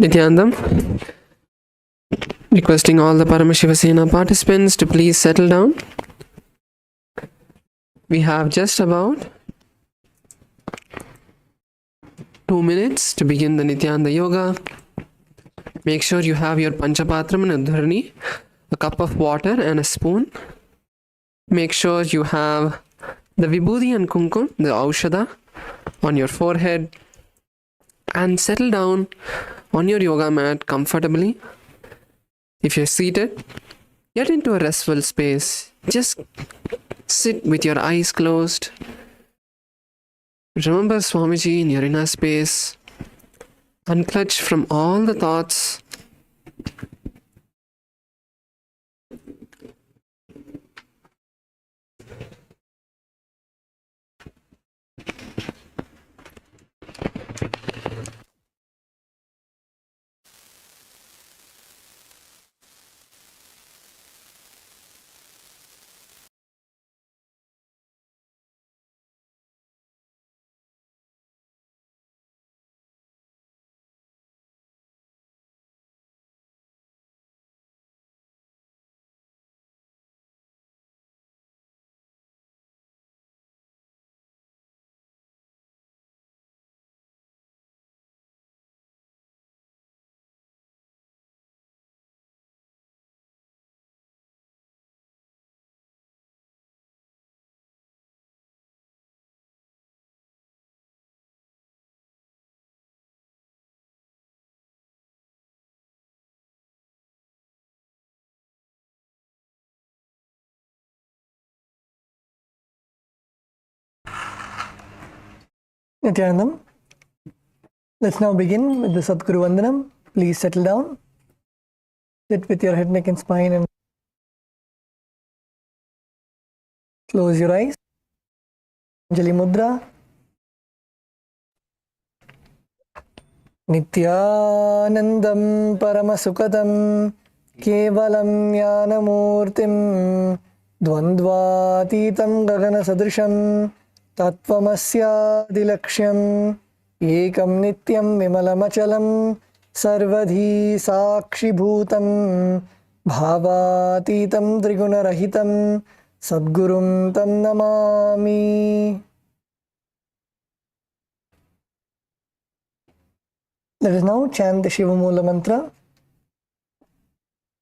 Nityanandam. Requesting all the Paramashivoham participants to please settle down. We have just about 2 minutes to begin the Nityananda Yoga. Make sure you have your Panchapatram and Udharani, a cup of water and a spoon. Make sure you have the Vibhuti and Kumkum, the Aushadha, on your forehead, and settle down on your yoga mat comfortably. If you're seated, get into a restful space. Just sit with your eyes closed. Remember Swamiji in your inner space. Unclutch from all the thoughts. Nityanandam. Let's now begin with the Sadguru Vandanam. Please settle down. Sit with your head, neck and spine and close your eyes. Anjali Mudra. Nityanandam Paramasukhatam Kevalam Jnanamurtim Dvandvatitam Gagana Sadrisham Tattvamasya-dilaksham Ekam Nityam Vimalamachalam Sarvadhi Sakshibhutam Bhavatitam Trigunarahitam Sadgurum Tam Namami. Let us now chant the Shiva Mula Mantra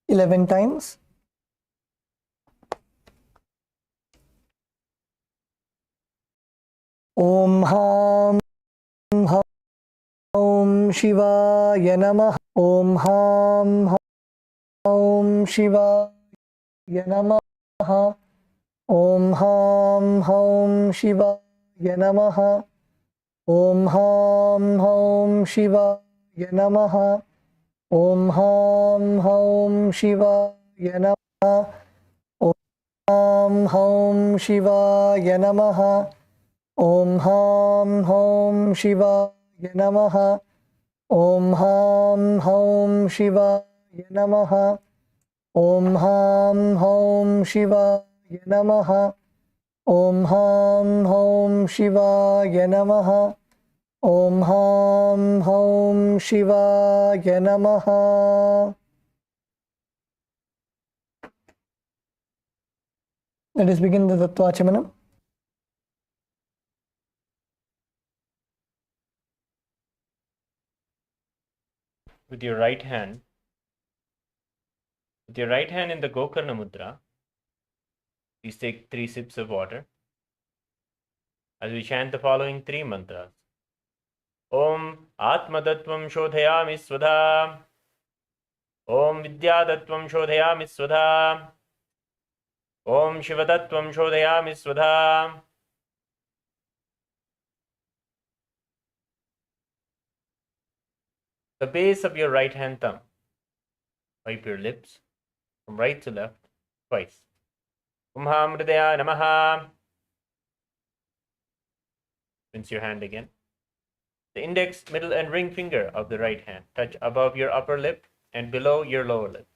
11 times. Om Ham Om Shivaya Namah. Om Ham Om Shivaya Namah. Om Ham Om Shivaya Namah. Om Ham Om Shivaya Namah. Om Ham Om Shivaya Namah. Om Ham Om Shivaya Namah. Om Ham Om Shivaya Namah. Om Ham Om Shivaya Namah. Om Ham Om Shivaya Namah. Om Ham Om Shivaya Namah. Om Ham Om Shivaya Namah. Let us begin the Tattvachamanam. With your right hand in the Gokarna Mudra, please take 3 sips of water as we chant the following 3 mantras. Om Atmadattvam Shodhayami Svadha. Om Vidyadattvam Shodhayami Svadha. Om Shivadattvam Shodhayami Svadha. The base of your right hand thumb. Wipe your lips from right to left twice. Mahamudra Namaha. Rinse your hand again. The index, middle, and ring finger of the right hand touch above your upper lip and below your lower lip.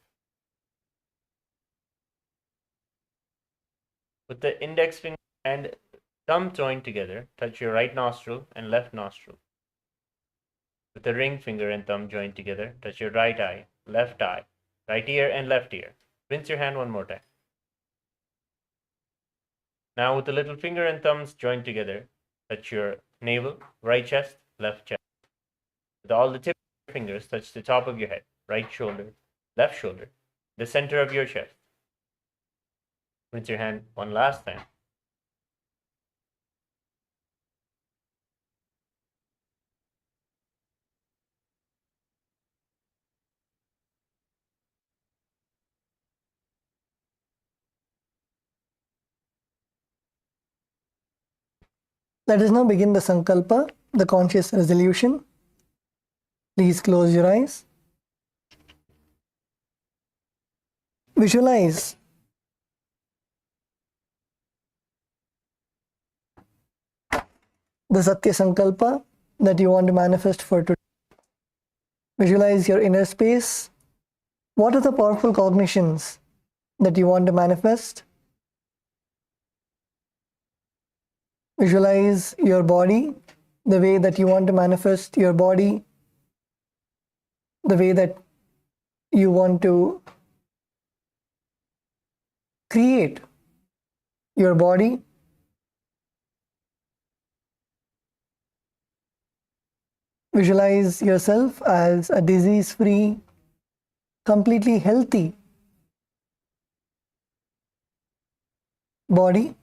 With the index finger and thumb joined together, touch your right nostril and left nostril. with the ring finger and thumb joined together. Touch your right eye, right ear and left ear. Rinse your hand one more time. Now with the little finger and thumbs joined together, touch your navel, right chest, left chest. With all the tips of your fingers, touch the top of your head, right shoulder, left shoulder, the center of your chest. Rinse your hand one last time. Let us now begin the Sankalpa, the conscious resolution. Please close your eyes. Visualize the Satya Sankalpa that you want to manifest for today. Visualize your inner space. What are the powerful cognitions that you want to manifest? Visualize your body, the way that you want to manifest your body, the way that you want to create your body. Visualize yourself as a disease-free, completely healthy body.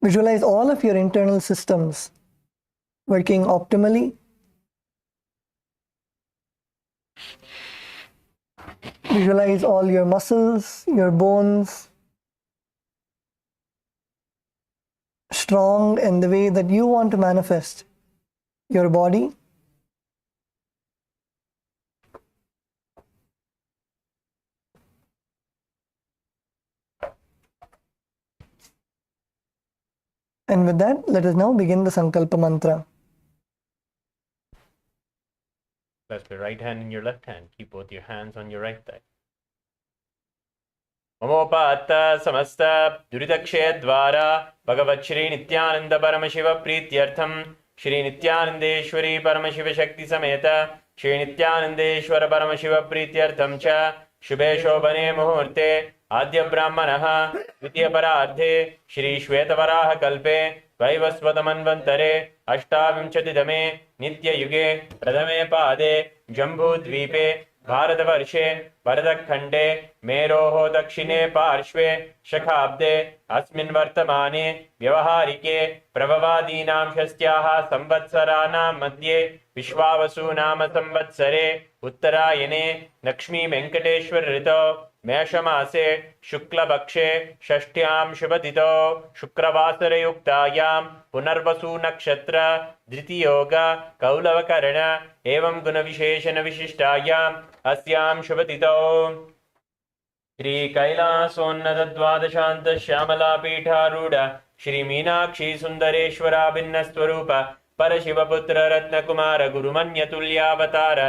Visualize all of your internal systems working optimally. Visualize all your muscles, your bones, strong in the way that you want to manifest your body. And with that, let us now begin the Sankalpa mantra. Clasp your right hand in your left hand. Keep both your hands on your right thigh. Mamopata samasta duritakshe dvara Bhagavat Shri Nityananda Paramashiva Prityartham Shri Nityanandeshwari Paramashiva Shakti Sameta Shri Nityanandeshwara Paramashiva Prityartham Cha Shubhe Shobhane Muhurte Adya Brahmanaha Vidya Pararthe Shri Shvetavaraha Kalpe Vaivasvatamanvantare Ashtavimchatidame Nitya Yuge Pradame Pade Jambu Dvipe भारतवर्षे भरतखण्डे मेरोः दक्षिणे पार्श्वे शखाब्दे अस्मिन् वर्तमाने व्यवहारिके प्रभवादीनां षष्ट्याः संवत्सराणां मध्ये विश्वावसु नाम संवत्सरे उत्तरायणे लक्ष्मी वेङ्कटेश्वर ऋतौ मेषमासे शुक्लपक्षे षष्ठ्यां शुभतिथौ शुक्रवासरयुक्तायां पुनर्वसु नक्षत्र द्वितीयोग कौलवकर्ण एवं गुणविशेषण विशिष्टायाम् अस्यां शुभतिथौ श्री कैलासोन्नत द्वादशान्त श्यामला पीठारूढ़ श्री मीनाक्षी सुंदरेश्वरा भिन्न स्वरूप परशिवपुत्र रत्नकुमार गुरुमन्यतुल्यावतार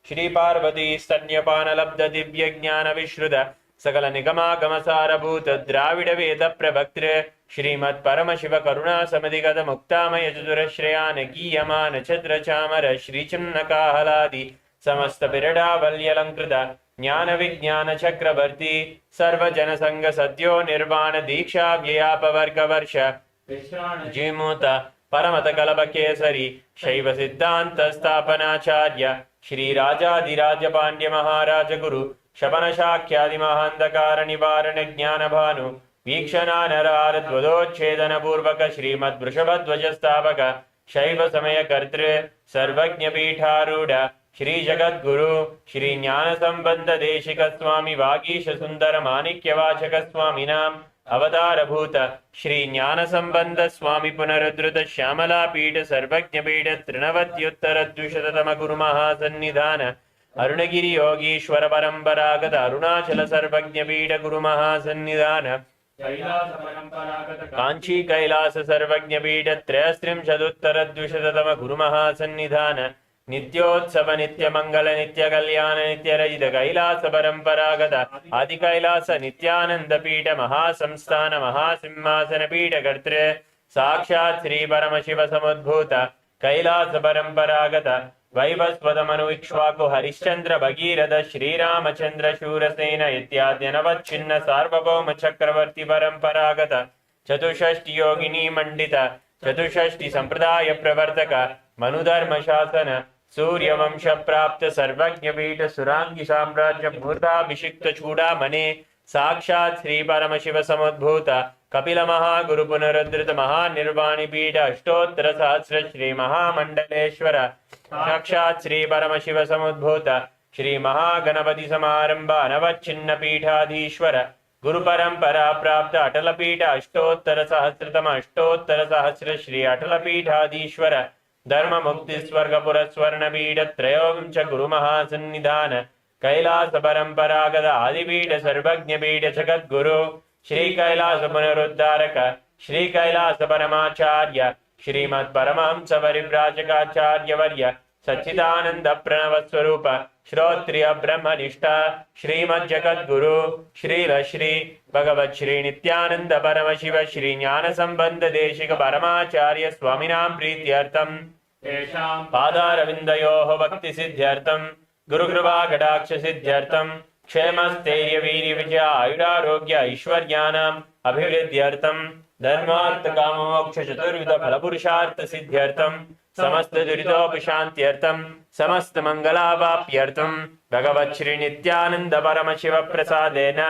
श्री पार्वती स्तन्यपान लब्ध दिव्य ज्ञान विश्रुत सकल निगमागम सारभूत द्राविड वेद प्रवक्तृ श्रीमत् परमशिव करुणा समितिगत मुक्तामय चतुरश्रयान गीयमान छद्र चामर श्री चिन्नकाहलादि समस्त बिरडावल्यलंकृत ज्ञान विज्ञान चक्रवर्ती सर्वजन संग सद्यो निर्वाण दीक्षा व्ययापवर्ग वर्ष जीमूत परमत कलप केसरी शैव सिद्धांत स्थापनाचार्य श्री राजाधिराज पांड्य महाराज गुरु शपन शाख्यादि महांधकार निवारण ज्ञान भानु वीक्षणा नरार ध्वदोच्छेदन पूर्वक श्रीमद् वृषभध्वज स्थापक शैव समय कर्तृ सर्वज्ञ पीठारूढ़ श्री जगद्गुरु श्री ज्ञान संबंध देशिक स्वामी वागीश सुंदर माणिक्य वाचक स्वामिनाम अवतार भूत श्री ज्ञान संबंध स्वामी पुनरुद्धृत श्यामला पीठ सर्वज्ञ पीठ तृणवत्युत्तर द्विशततम गुरु महासन्निधान अरुणगिरि योगीश्वर परंपरागत अरुणाचल सर्वज्ञ पीठ गुरु महासन्निधान कांची कैलास सर्वज्ञ पीठ त्रयस्त्रिंशदुत्तर द्विशततम गुरु महासन्निधान नित्योत्सव नित्य मंगल नित्य कल्याण नित्य रजित कैलास परंपरागत आदि कैलास नित्यानंद पीठ महासंस्थान महासिंहासन पीठ कर्तृ साक्षात् श्री परमशिव समुद्भूत कैलास परंपरागत वैवस्वतमनु इक्ष्वाकु हरिश्चंद्र भगीरथ श्रीरामचंद्र शूरसेन इत्याद्यनवच्छिन्न सार्वभौम चक्रवर्ती परंपरागत चतुष्षष्टि योगिनी मंडित चतुष्षष्टि संप्रदाय प्रवर्तक मनुधर्म शासन सूर्यवंश प्राप्त सर्वज्ञ पीठ सुरांगी साम्राज्य मूर्धाभिषिक्त चूड़ामणे साक्षात् श्री परमशिव समुद्भूत कपिल महागुरु पुनरुद्धृत महानिर्वाणी पीठ अष्टोत्तर सहस्र श्री महामंडलेश्वर साक्षात् श्री परमशिव समुद्भूत श्री महागणपति समारंभ अनवच्छिन्न पीठाधीश्वर गुरु परंपरा प्राप्त अटल पीठ अष्टोत्तर सहस्रतम अष्टोत्तर सहस्र श्री अटल पीठाधीश्वर धर्म मुक्ति स्वर्ग पुरस्वर्ण पीठ त्रयोविंश गुरु महासन्निधान कैलास परंपरागत आदिपीठ सर्वज्ञ पीठ जगद्गुरु श्री कैलास पुनरुद्धारक श्री कैलास परमाचार्य श्रीमद् परमहंस परिव्राजकाचार्य वर्य सच्चिदानंद प्रणव स्वरूप श्रोत्रिय ब्रह्मनिष्ठा श्रीमद् जगद्गुरु श्री भगवत् श्री नित्यानंद परम शिव श्री ज्ञान संबंध देशिक परमाचार्य स्वामिनां प्रीत्यर्थम पादारविन्दयोः भक्ति सिद्ध्यर्थम गुरुकृपा कटाक्ष सिद्ध्यर्थम क्षेमस्थैर्य वीर्य विजय आयुरारोग्य ऐश्वर्याणाम् अभिवृद्ध्यर्थम धर्मार्थ काम मोक्ष चतुर्विध फल पुरुषार्थ सिद्ध्यर्थम समस्त दुरितोपशान्त्यर्थम समस्त मंगलावाप्यर्थम भगवत् श्री नित्यानंद परम शिव प्रसादेन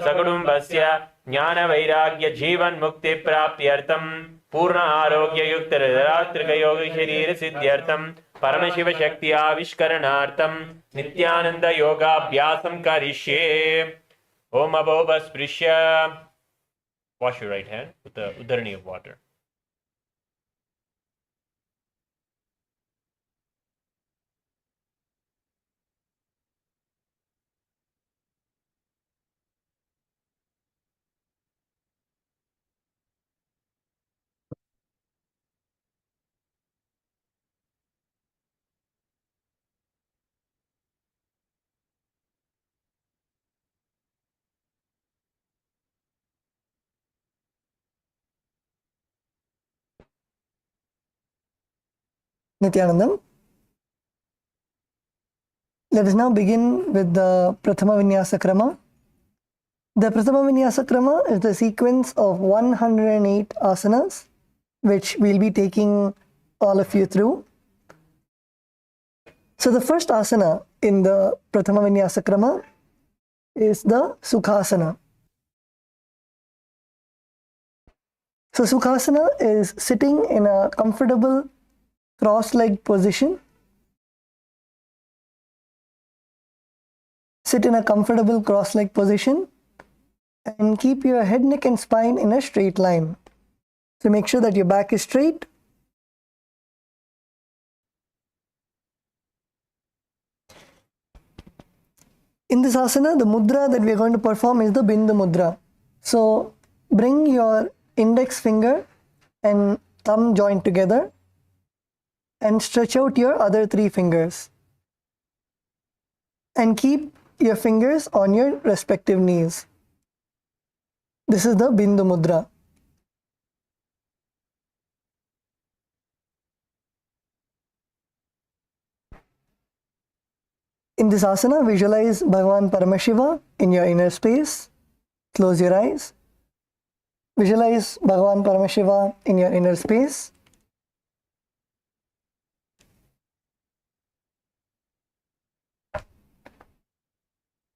सकुटुम्बस्य ज्ञान वैराग्य जीवन मुक्ति प्राप्त्यर्थम पूर्ण आरोग्य युक्त रात्रिक योग शरीर सिद्ध्यर्थम परमशिव शक्ति आविष्करणार्थम नित्यानंद योगाभ्यासं करिष्ये ओम अभोपस्पृश्य wash your right hand with the udharani of water. Nityanandam. Let us now begin with the Prathama Vinyasa Krama. The Prathama Vinyasa Krama is the sequence of 108 asanas, which we'll be taking all of you through. So the first asana in the Prathama Vinyasa Krama is the Sukhasana. So Sukhasana is sitting in a comfortable cross-legged position. Sit in a comfortable cross-legged position and keep your head, neck and spine in a straight line. So make sure that your back is straight. In this asana, the mudra that we are going to perform is the Bindu Mudra. So bring your index finger and thumb joined together and stretch out your other three fingers. And keep your fingers on your respective knees. This is the Bindu Mudra. In this asana, visualize Bhagavan Paramashiva in your inner space. Close your eyes. Visualize Bhagavan Paramashiva in your inner space.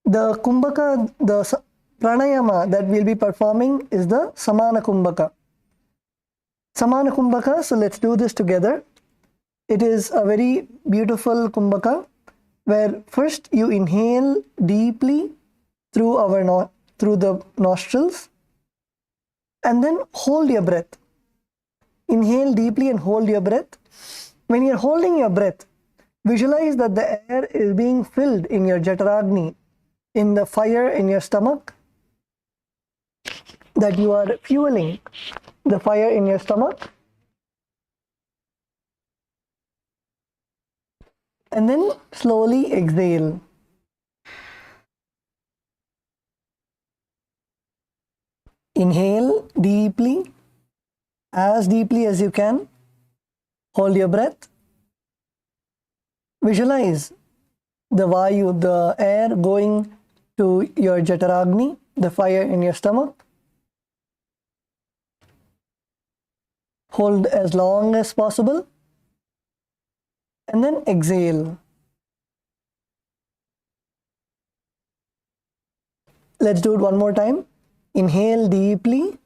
The kumbhaka, the pranayama that we'll be performing is the Samana Kumbhaka. Samana Kumbhaka, so let's do this together. It is a very beautiful kumbhaka where first you inhale deeply through the nostrils and then hold your breath. Inhale deeply and hold your breath. When you're holding your breath, visualize that the air is being filled in your Jataragni, in the fire in your stomach, that you are fueling the fire in your stomach. And then slowly exhale. Inhale deeply as deeply as you can. Hold your breath. Visualize the Vayu, the air going to your Jataragni, the fire in your stomach. Hold as long as possible. And then exhale. Let's do it one more time. Inhale deeply.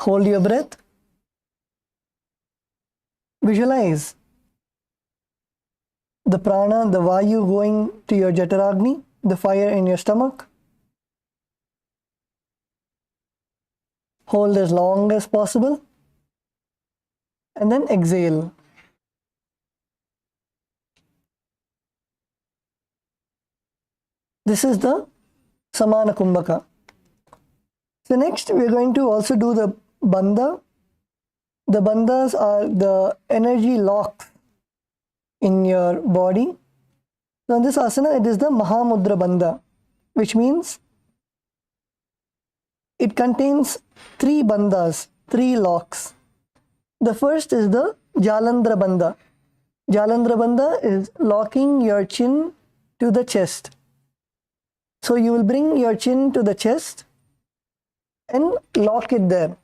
Hold your breath. Visualize the prana, the Vayu going to your Jataragni, the fire in your stomach. Hold as long as possible. And then exhale. This is the Samana Kumbhaka. So next we are going to also do the Bandha. The Bandhas are the energy locks in your body. So in this asana, it is the Mahamudra Bandha, which means it contains 3 bandhas, 3 locks. The first is the Jalandhara Bandha. Jalandhara Bandha is locking your chin to the chest. So you will bring your chin to the chest and lock it there.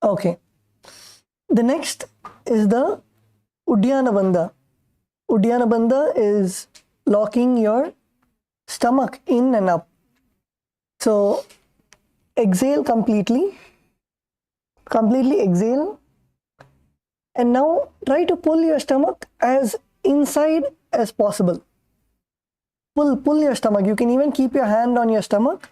Okay. The next is the Uddiyana Bandha. Uddiyana Bandha is locking your stomach in and up. So exhale completely. Completely exhale. And now try to pull your stomach as inside as possible. Pull your stomach. You can even keep your hand on your stomach.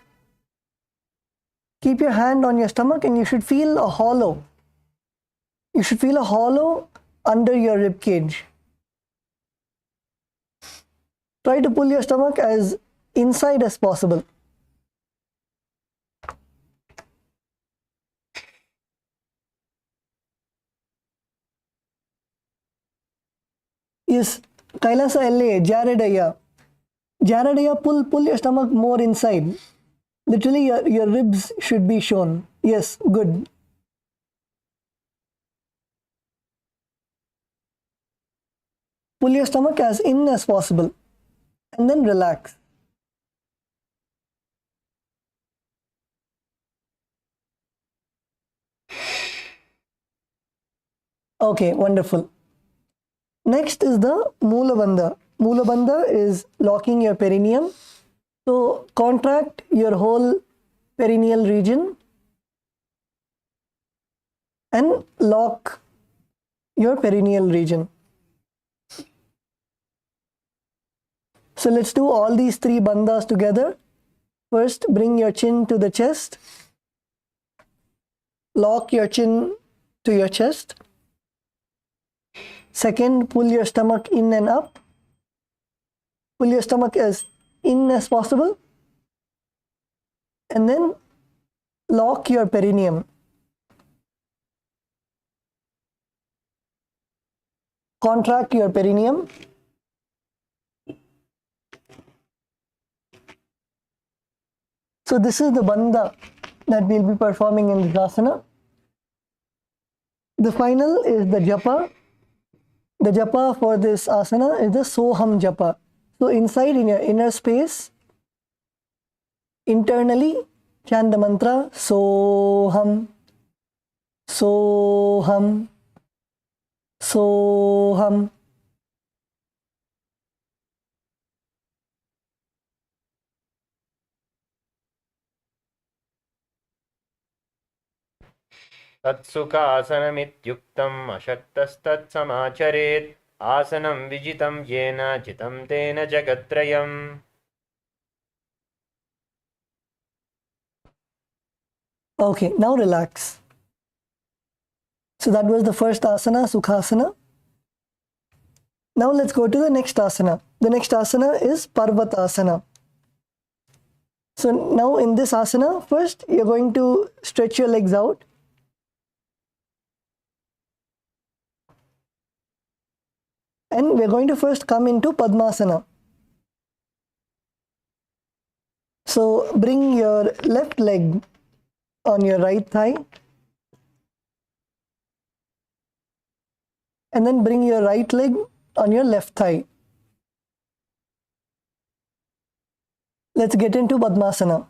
Keep your hand on your stomach and you should feel a hollow. You should feel a hollow under your rib cage. Try to pull your stomach as inside as possible. Yes, Kailasa LA, Jaredaya. Jaredaya, pull your stomach more inside. Literally your ribs should be shown. Yes, good. Pull your stomach as in as possible and then relax. Okay, wonderful. Next is the Moola Bandha. Moola Bandha is locking your perineum. So contract your whole perineal region and lock your perineal region. So let's do all these 3 bandhas together. First, bring your chin to the chest. Lock your chin to your chest. Second, pull your stomach in and up. Pull your stomach as in as possible. And then lock your perineum. Contract your perineum. So this is the bandha that we'll be performing in this asana. The final is the japa. The japa for this asana is the Soham japa. So inside in your inner space, internally chant the mantra Soham, Soham, Soham. तत्सुखासनमित्युक्तम् अशक्तस्तत्समाचरेत् आसनं विजितं येन जितं तेन जगत्त्रयम्. Okay, now relax. So that was the first asana, Sukhasana. Now let's go to the next asana. The next asana is Parvatasana. So now in this asana, first you're going to stretch your legs out. And we're going to first come into Padmasana. So bring your left leg on your right thigh. And then bring your right leg on your left thigh. Let's get into Padmasana.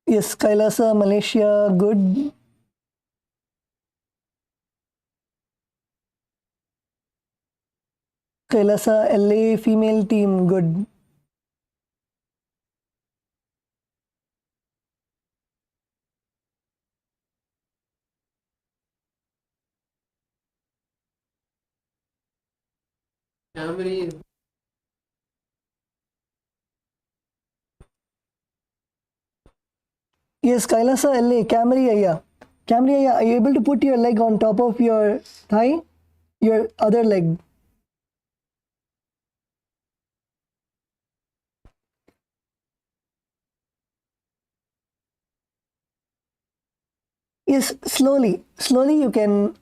Yes, Kailasa, Malaysia, good. Kailasa, LA, female team, good. Camry. Yes, Kailasa, LA, Camry Aya. Camry Aya, are you able to put your leg on top of your thigh? Your other leg. Yes, slowly. Slowly you can.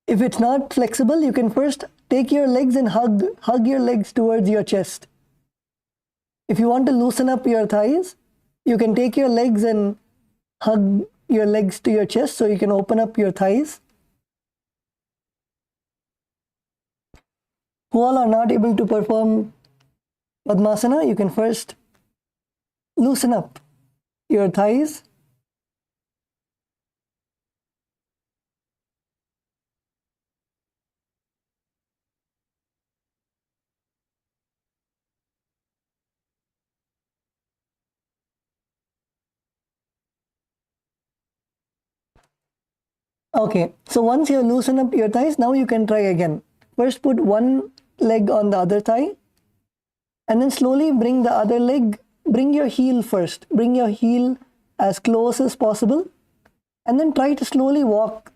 If it's not flexible, you can first take your legs and hug your legs towards your chest. If you want to loosen up your thighs, you can take your legs and hug your legs to your chest so you can open up your thighs. Who all are not able to perform Padmasana, you can first loosen up your thighs. Okay, so once you loosen up your thighs, now you can try again. First put one leg on the other thigh and then slowly bring the other leg, bring your heel first. Bring your heel as close as possible and then try to slowly walk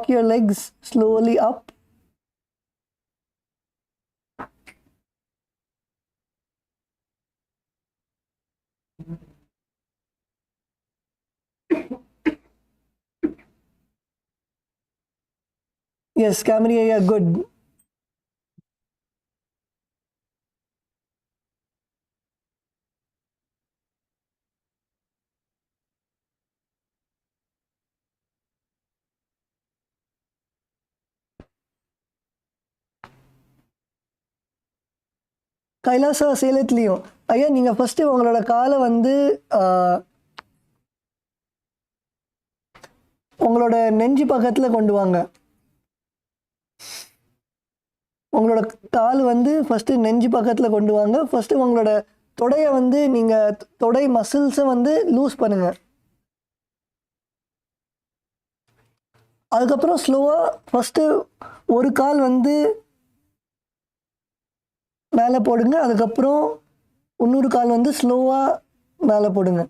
your legs slowly up. Yes, Camry, yeah, good. Kailasa சேலத்துலேயும் ஐயா நீங்கள் first உங்களோட காலை வந்து உங்களோட நெஞ்சு பக்கத்தில் கொண்டு வாங்க. உங்களோட கால் வந்து ஃபஸ்ட்டு நெஞ்சு பக்கத்தில் கொண்டு வாங்க. ஃபஸ்ட்டு உங்களோட தொடையை வந்து நீங்கள் தொடை மசில்ஸை வந்து லூஸ் பண்ணுங்கள். அதுக்கப்புறம் ஸ்லோவாக ஃபஸ்ட்டு ஒரு கால் வந்து மேலே போடுங்க. அதுக்கப்புறம் இன்னொரு கால் வந்து ஸ்லோவாக மேலே போடுங்க.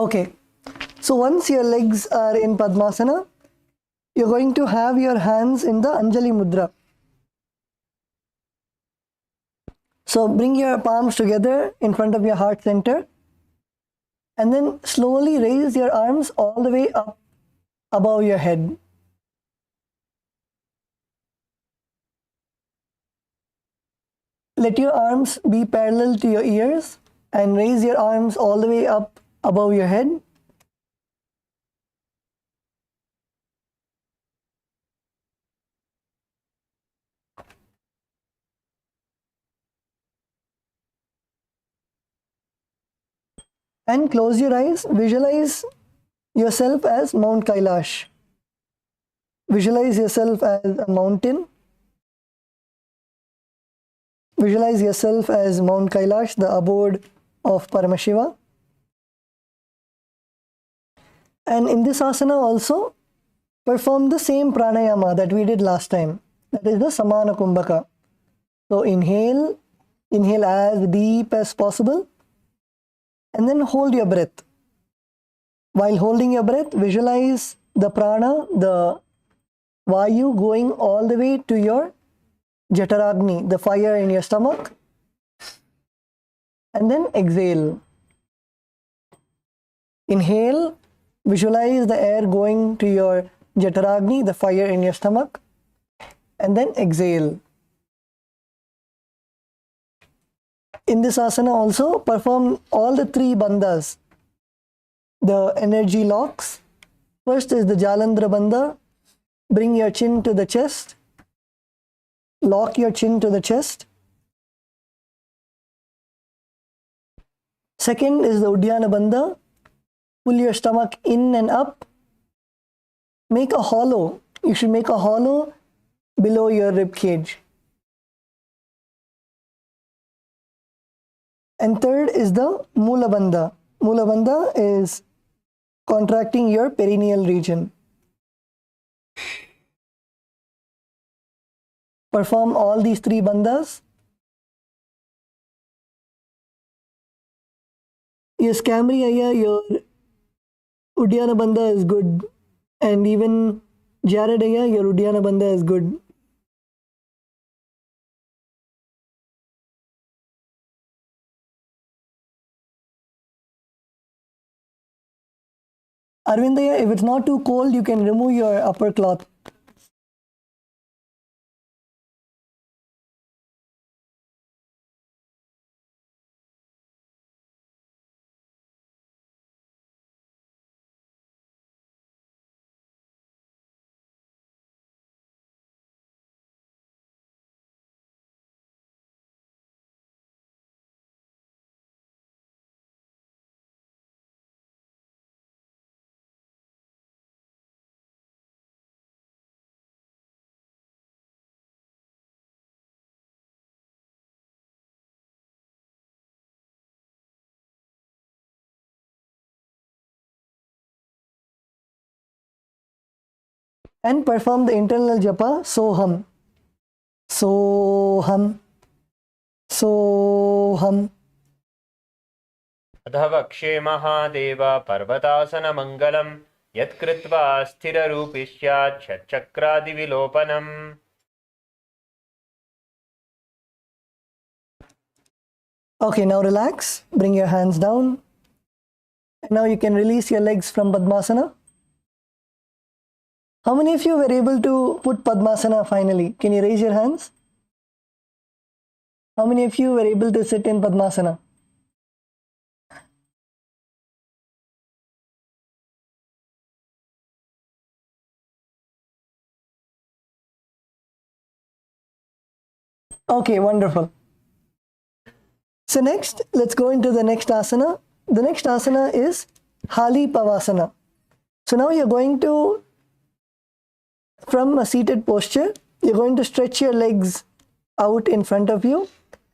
Okay, so once your legs are in Padmasana, you're going to have your hands in the Anjali Mudra. So bring your palms together in front of your heart center and then slowly raise your arms all the way up above your head. Let your arms be parallel to your ears and raise your arms all the way up above your head. And close your eyes. Visualize yourself as Mount Kailash. Visualize yourself as a mountain. Visualize yourself as Mount Kailash, the abode of Paramashiva. And in this asana also, perform the same pranayama that we did last time. That is the Samana Kumbhaka. So inhale as deep as possible, and then hold your breath. While holding your breath, visualize the prana, the Vayu, going all the way to your Jataragni, the fire in your stomach, and then exhale. Inhale, visualize the air going to your Jataragni, the fire in your stomach, and then exhale. In this asana also, perform all the three bandhas, the energy locks. First is the Jalandhara bandha. Bring your chin to the chest. Lock your chin to the chest. Second is the Uddiyana bandha. Pull your stomach in and up. Make a hollow. You should make a hollow below your rib cage. And third is the Mula bandha. Mula bandha is contracting your perineal region. Perform all these three bandhas. Yes, Camry Ayya, your Uddiyana bandha is good. And even Jared Ayya, your Uddiyana bandha is good. Arvindaya, if it's not too cold, you can remove your upper cloth. And perform the internal japa, Soham. Soham. Soham. अतः वक्षे महादेव पर्वतासन मङ्गलम् यत्कृत्वा स्थिररूपी स्यात् षट्चक्रादिविलोपनम्. Okay, now relax. Bring your hands down. And now you can release your legs from Padmasana. How many of you were able to put Padmasana finally? Can you raise your hands? How many of you were able to sit in Padmasana? Okay, wonderful. So next, let's go into the next asana. The next asana is Hali Pavasana. So now you're going to, from a seated posture, you're going to stretch your legs out in front of you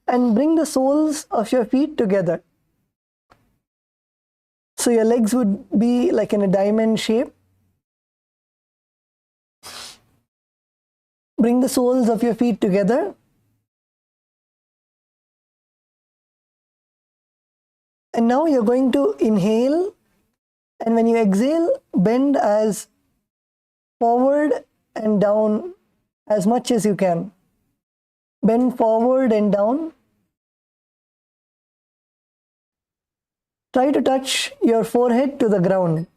and bring the soles of your feet together. So your legs would be like in a diamond shape. Bring the soles of your feet together. And now you're going to inhale, and when you exhale, bend as forward and down as much as you can. Bend forward and down. Try to touch your forehead to the ground,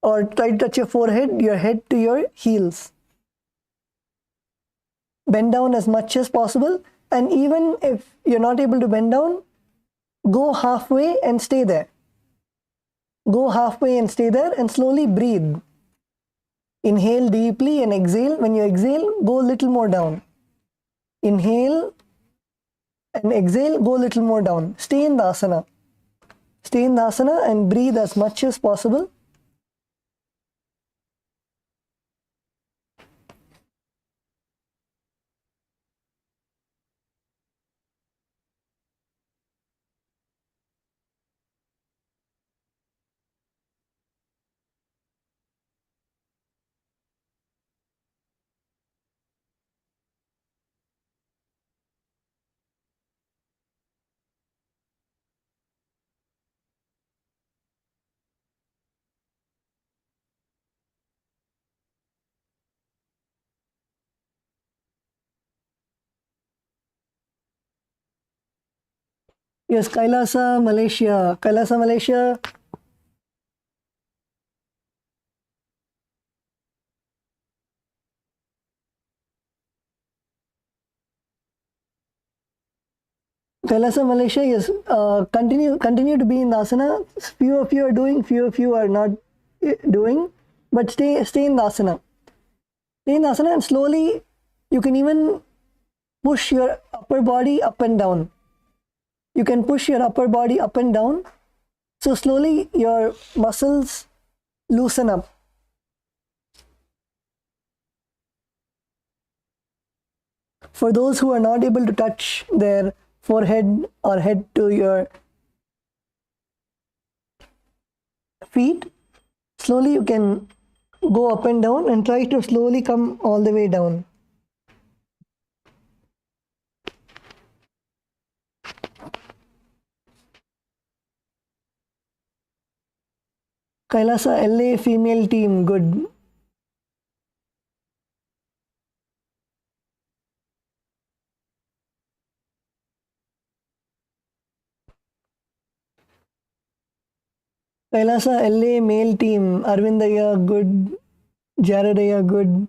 or try to touch your head to your heels. Bend down as much as possible, and even if you're not able to bend down, go halfway and stay there. Go halfway and stay there and slowly breathe. Inhale deeply and exhale. When you exhale, go a little more down. Inhale and exhale, go a little more down. Stay in the asana. Stay in the asana and breathe as much as possible. Yes, Kailasa, Malaysia. Kailasa, Malaysia. Kailasa, Malaysia, yes. Continue to be in the asana. Few of you are doing, few of you are not doing, but stay in the asana. Stay in the asana, and slowly you can even push your upper body up and down. You can push your upper body up and down. So slowly your muscles loosen up. For those who are not able to touch their forehead or head to your feet, slowly you can go up and down and try to slowly come all the way down. Kailasa LA female team, good. Kailasa LA male team, Arvindaya, good. Jaredaya, good.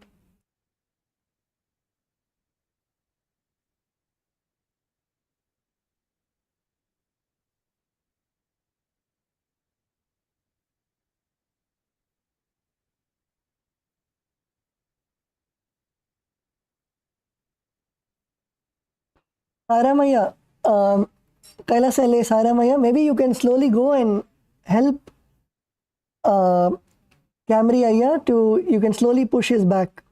Saramaya, Kailasa LA Saramaya, maybe you can slowly go and help Camry Aya to, you can slowly push his back.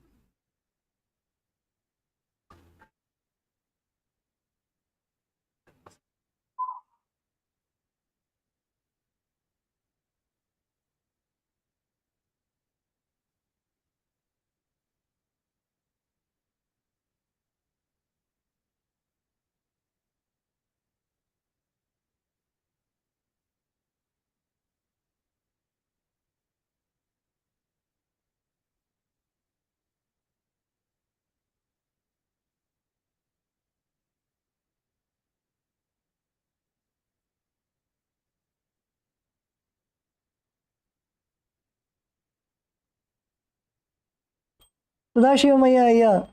Sudashivamaya Aya,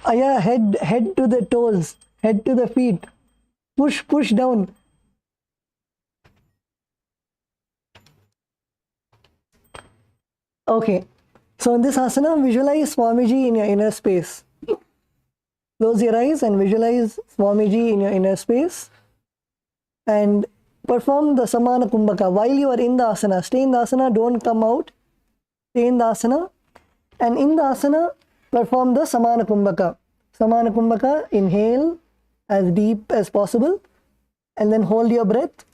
Aya, head to the toes, head to the feet. Push down. Okay. So in this asana, visualize Swamiji in your inner space. Close your eyes and visualize Swamiji in your inner space. And perform the Samana Kumbhaka while you are in the asana. Stay in the asana, don't come out. Stay in the asana. And in the asana, perform the Samana Kumbhaka. Samana Kumbhaka, inhale as deep as possible. And then hold your breath.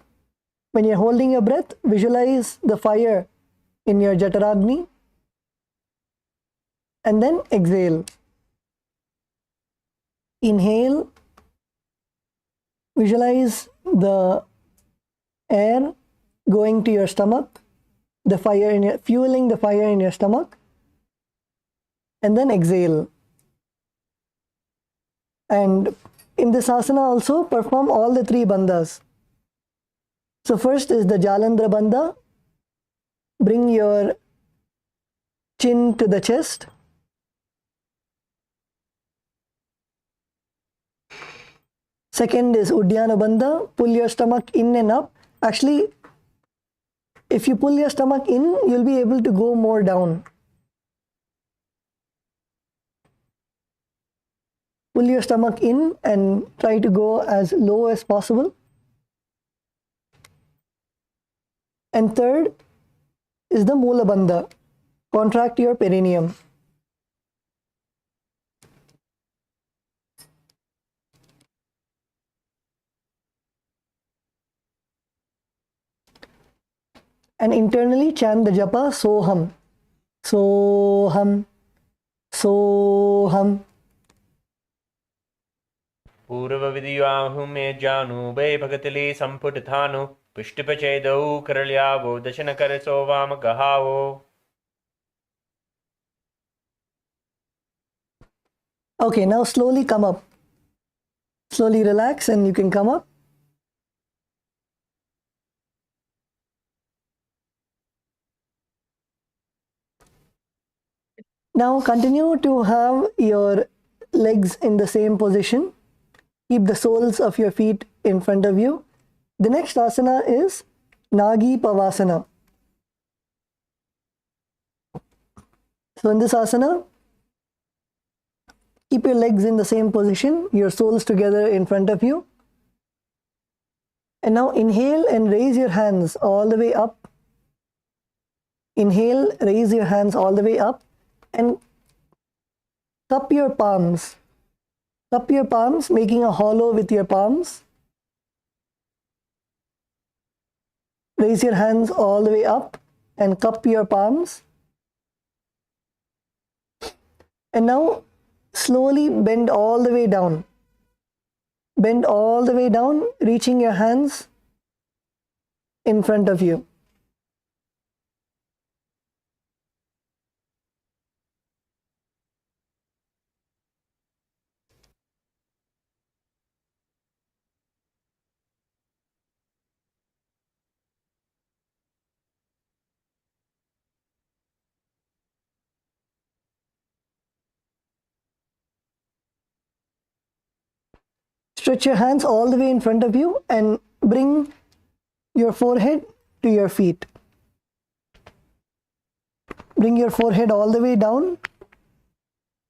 When you're holding your breath, visualize the fire in your Jataragni. And then exhale. Inhale. Visualize the air going to your stomach, the fire in your, fueling the fire in your stomach. And then exhale. And in this asana also perform all the three bandhas. So first is the Jalandhara bandha. Bring your chin to the chest. Second is Uddiyana bandha. Pull your stomach in and up. Actually, if you pull your stomach in, you'll be able to go more down. Pull your stomach in and try to go as low as possible. And third is the Mula bandha. Contract your perineum. And internally chant the japa Soham. Soham. Soham. पूर्व विदियाहु में जानू बे भगतले संपुट थानु पुष्टिप चेदौ करल्यावो दशन कर सोवाम गहावो. Okay, now slowly come up. Slowly relax and you can come up. Now continue to have your legs in the same position. Keep the soles of your feet in front of you. The next asana is Nagi pavasana. So in this asana, keep your legs in the same position, your soles together in front of you. And now inhale and raise your hands all the way up. Inhale, raise your hands all the way up and cup your palms. Cup your palms, making a hollow with your palms. Raise your hands all the way up and cup your palms. And now slowly bend all the way down. Bend all the way down, reaching your hands in front of you. Stretch your hands all the way in front of you and bring your forehead to your feet. Bring your forehead all the way down,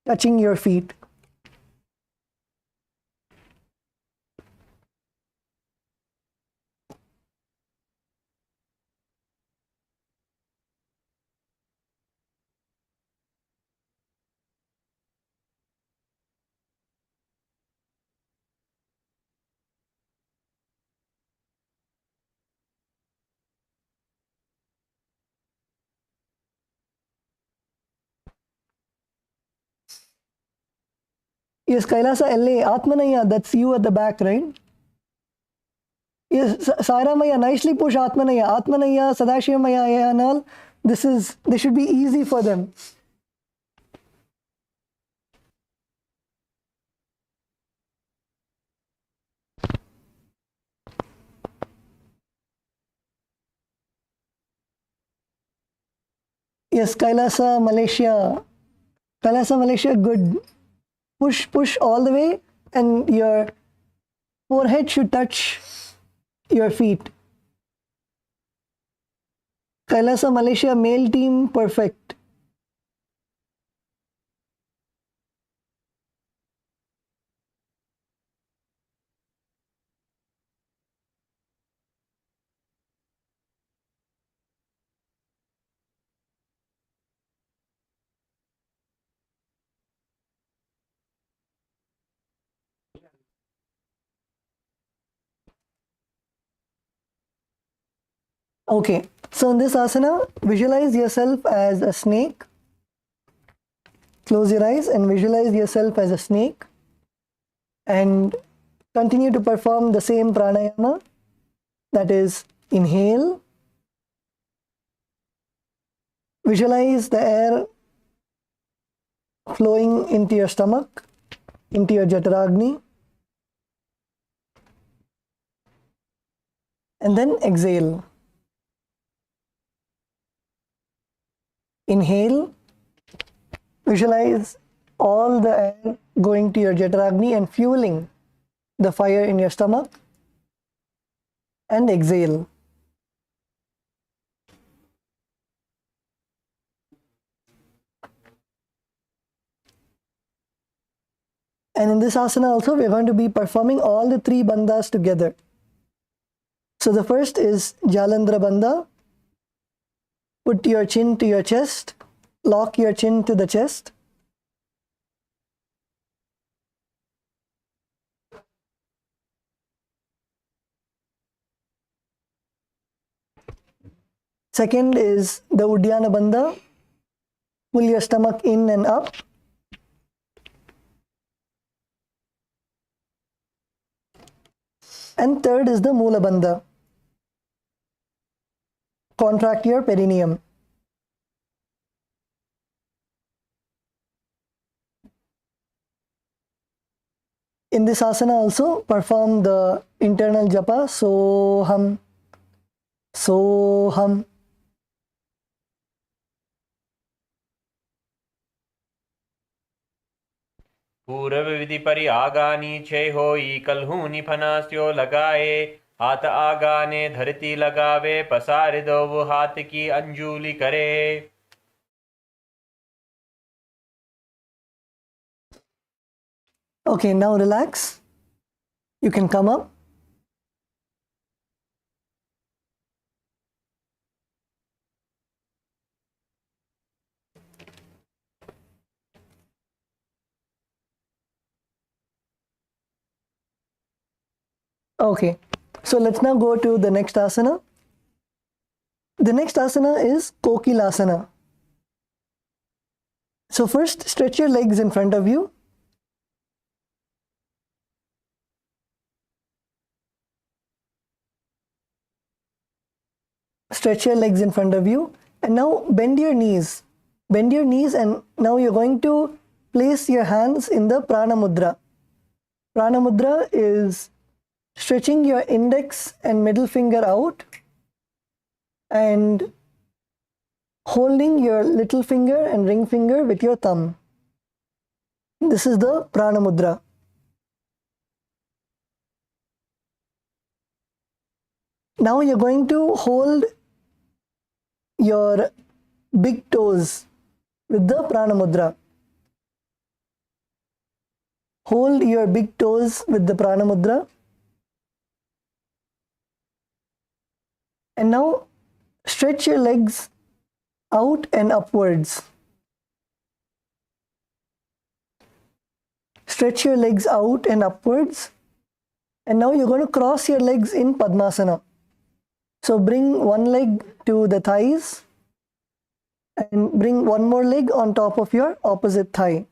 touching your feet. Yes, Kailasa LA, Atmanaya, that's you at the back, right? Yes, Sairamaya, nicely push Atmanaya. Atmanaya, Sadashivamaya and all. This should be easy for them. Yes, Kailasa, Malaysia. Kailasa, Malaysia, good. Push all the way and your forehead should touch your feet. Kailasa, Malaysia, male team, perfect. Okay, so in this asana, visualize yourself as a snake. Close your eyes and visualize yourself as a snake and continue to perform the same pranayama, that is inhale, visualize the air flowing into your stomach, into your Jataragni, and then exhale. Inhale, visualize all the air going to your Jataragni and fueling the fire in your stomach, and exhale. And in this asana also, we are going to be performing all the three bandhas together. So the first is Jalandhara bandha. Put your chin to your chest, lock your chin to the chest. Second is the Uddiyana bandha. Pull your stomach in and up. And third is the Mula bandha. Contract your perineum. In this asana also, perform the internal japa, Soham, Soham. 3 पूर्व विधि परि आगानी छे होई कलहूनि फनास्यो लगाए हाथ आगाने धरती लगावे पसार दो वो हाथ की अंजुली करे. Okay, now relax. You can come up. Okay, so let's now go to the next asana. The next asana is Kokilasana. So first, stretch your legs in front of you. Stretch your legs in front of you, and now bend your knees. Bend your knees, and now you're going to place your hands in the Prana Mudra. Prana Mudra is stretching your index and middle finger out and holding your little finger and ring finger with your thumb. This is the Prana Mudra. Now you're going to hold your big toes with the Prana Mudra. Hold your big toes with the Prana Mudra. And now stretch your legs out and upwards. Stretch your legs out and upwards. And now you're going to cross your legs in Padmasana. So bring one leg to the thighs and bring one more leg on top of your opposite thigh.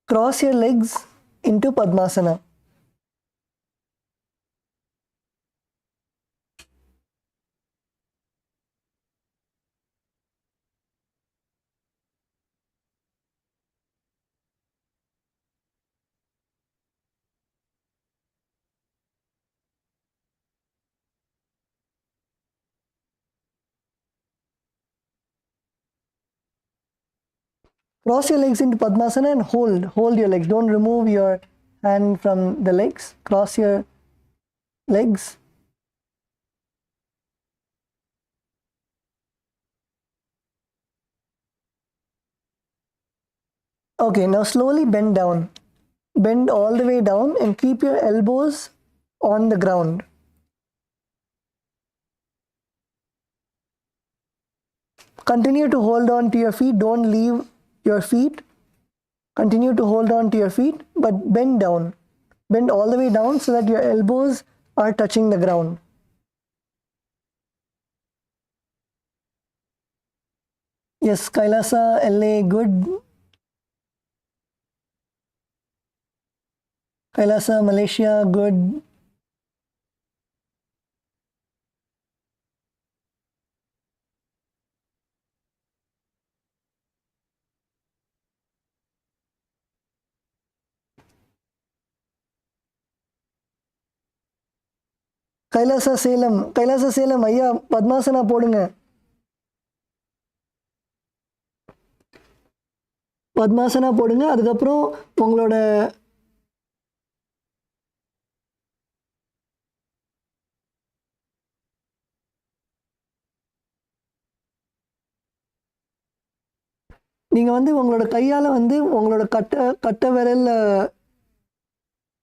Cross your legs into Padmasana. Cross your legs into Padmasana and hold your legs. Don't remove your hand from the legs. Cross your legs. Okay, now slowly bend down. Bend all the way down and keep your elbows on the ground. Continue to hold on to your feet. Don't leave your feet. Continue to hold on to your feet, but bend down. Bend all the way down so that your elbows are touching the ground. Yes, Kailasa, LA, good. Kailasa, Malaysia, good. கைலாச சேலம் ஐயா பத்மாசனா போடுங்க. பத்மாசனா போடுங்க. அதுக்கப்புறம் உங்களோட நீங்கள் உங்களோட கையால் உங்களோட கட்டை விரல்ல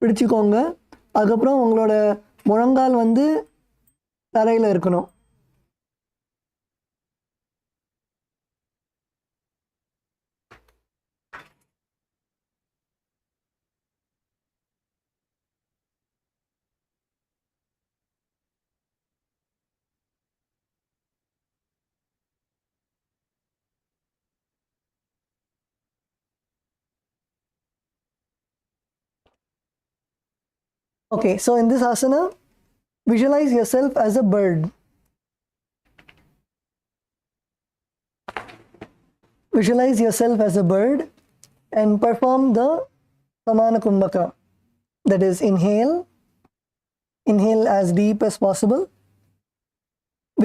பிடிச்சிக்கோங்க. அதுக்கப்புறம் உங்களோட முழங்கால் தரையில் இருக்கணும். Okay, so in this asana, visualize yourself as a bird. Visualize yourself as a bird and perform the Samana Kumbhaka. That is, inhale as deep as possible.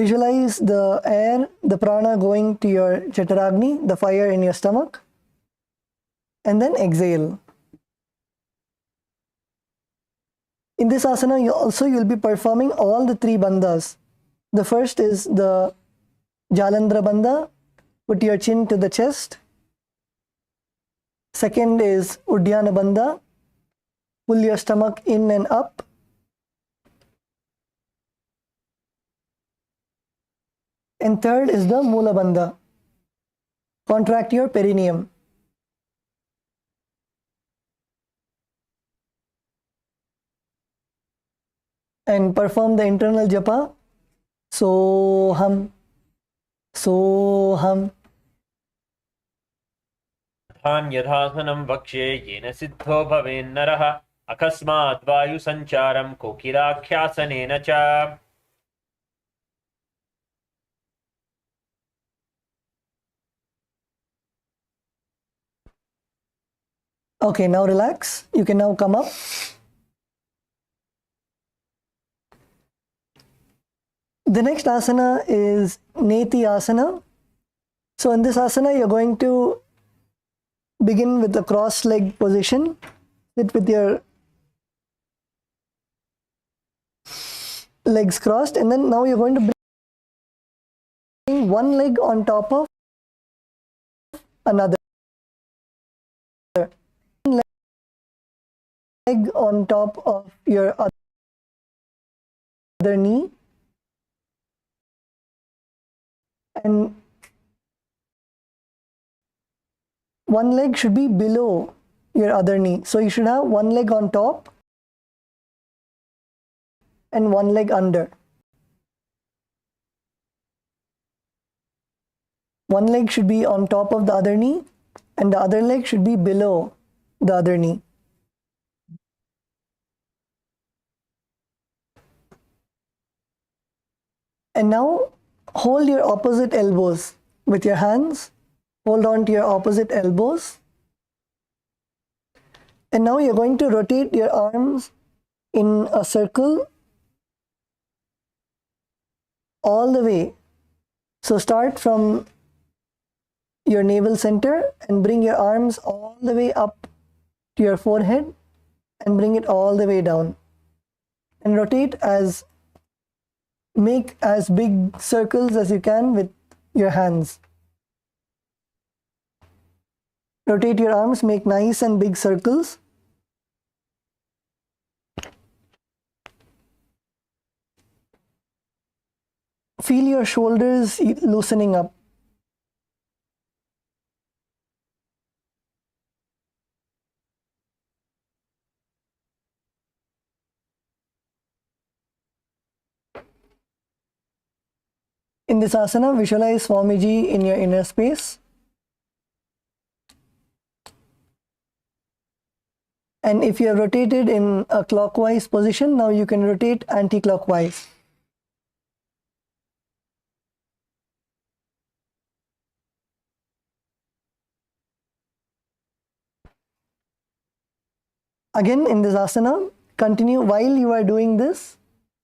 Visualize the air, the prana going to your Chaturagni, the fire in your stomach. and then exhale. In this asana, you'll be performing all the three bandhas. The first is the Jalandhara bandha. Put your chin to the chest. Second is Uddiyana bandha. Pull your stomach in and up. And third is the Mula bandha. Contract your perineum. And perform the internal japa. Soham, Soham. Than yadhasanam vakshe yena siddho bhaven naraha akasmat vayu sancharam kokilakyasanena cha. Okay, now relax. You can now come up. The next asana is Nati asana. So in this asana, you're going to begin with the cross leg position. Sit with your legs crossed, and then now you're going to bring one leg on top of another. One leg on top of your other knee. And one leg should be below your other knee. So you should have one leg on top and one leg under. One leg should be on top of the other knee and the other leg should be below the other knee. And now hold your opposite elbows with your hands. Hold on to your opposite elbows. And now you're going to rotate your arms in a circle all the way. So start from your navel center and bring your arms all the way up to your forehead and bring it all the way down. And rotate make as big circles as you can with your hands. Rotate your arms, make nice and big circles. Feel your shoulders loosening up. In this asana, visualize Swamiji in your inner space. And if you have rotated in a clockwise position, now you can rotate anti-clockwise. Again, in this asana, continue while you are doing this,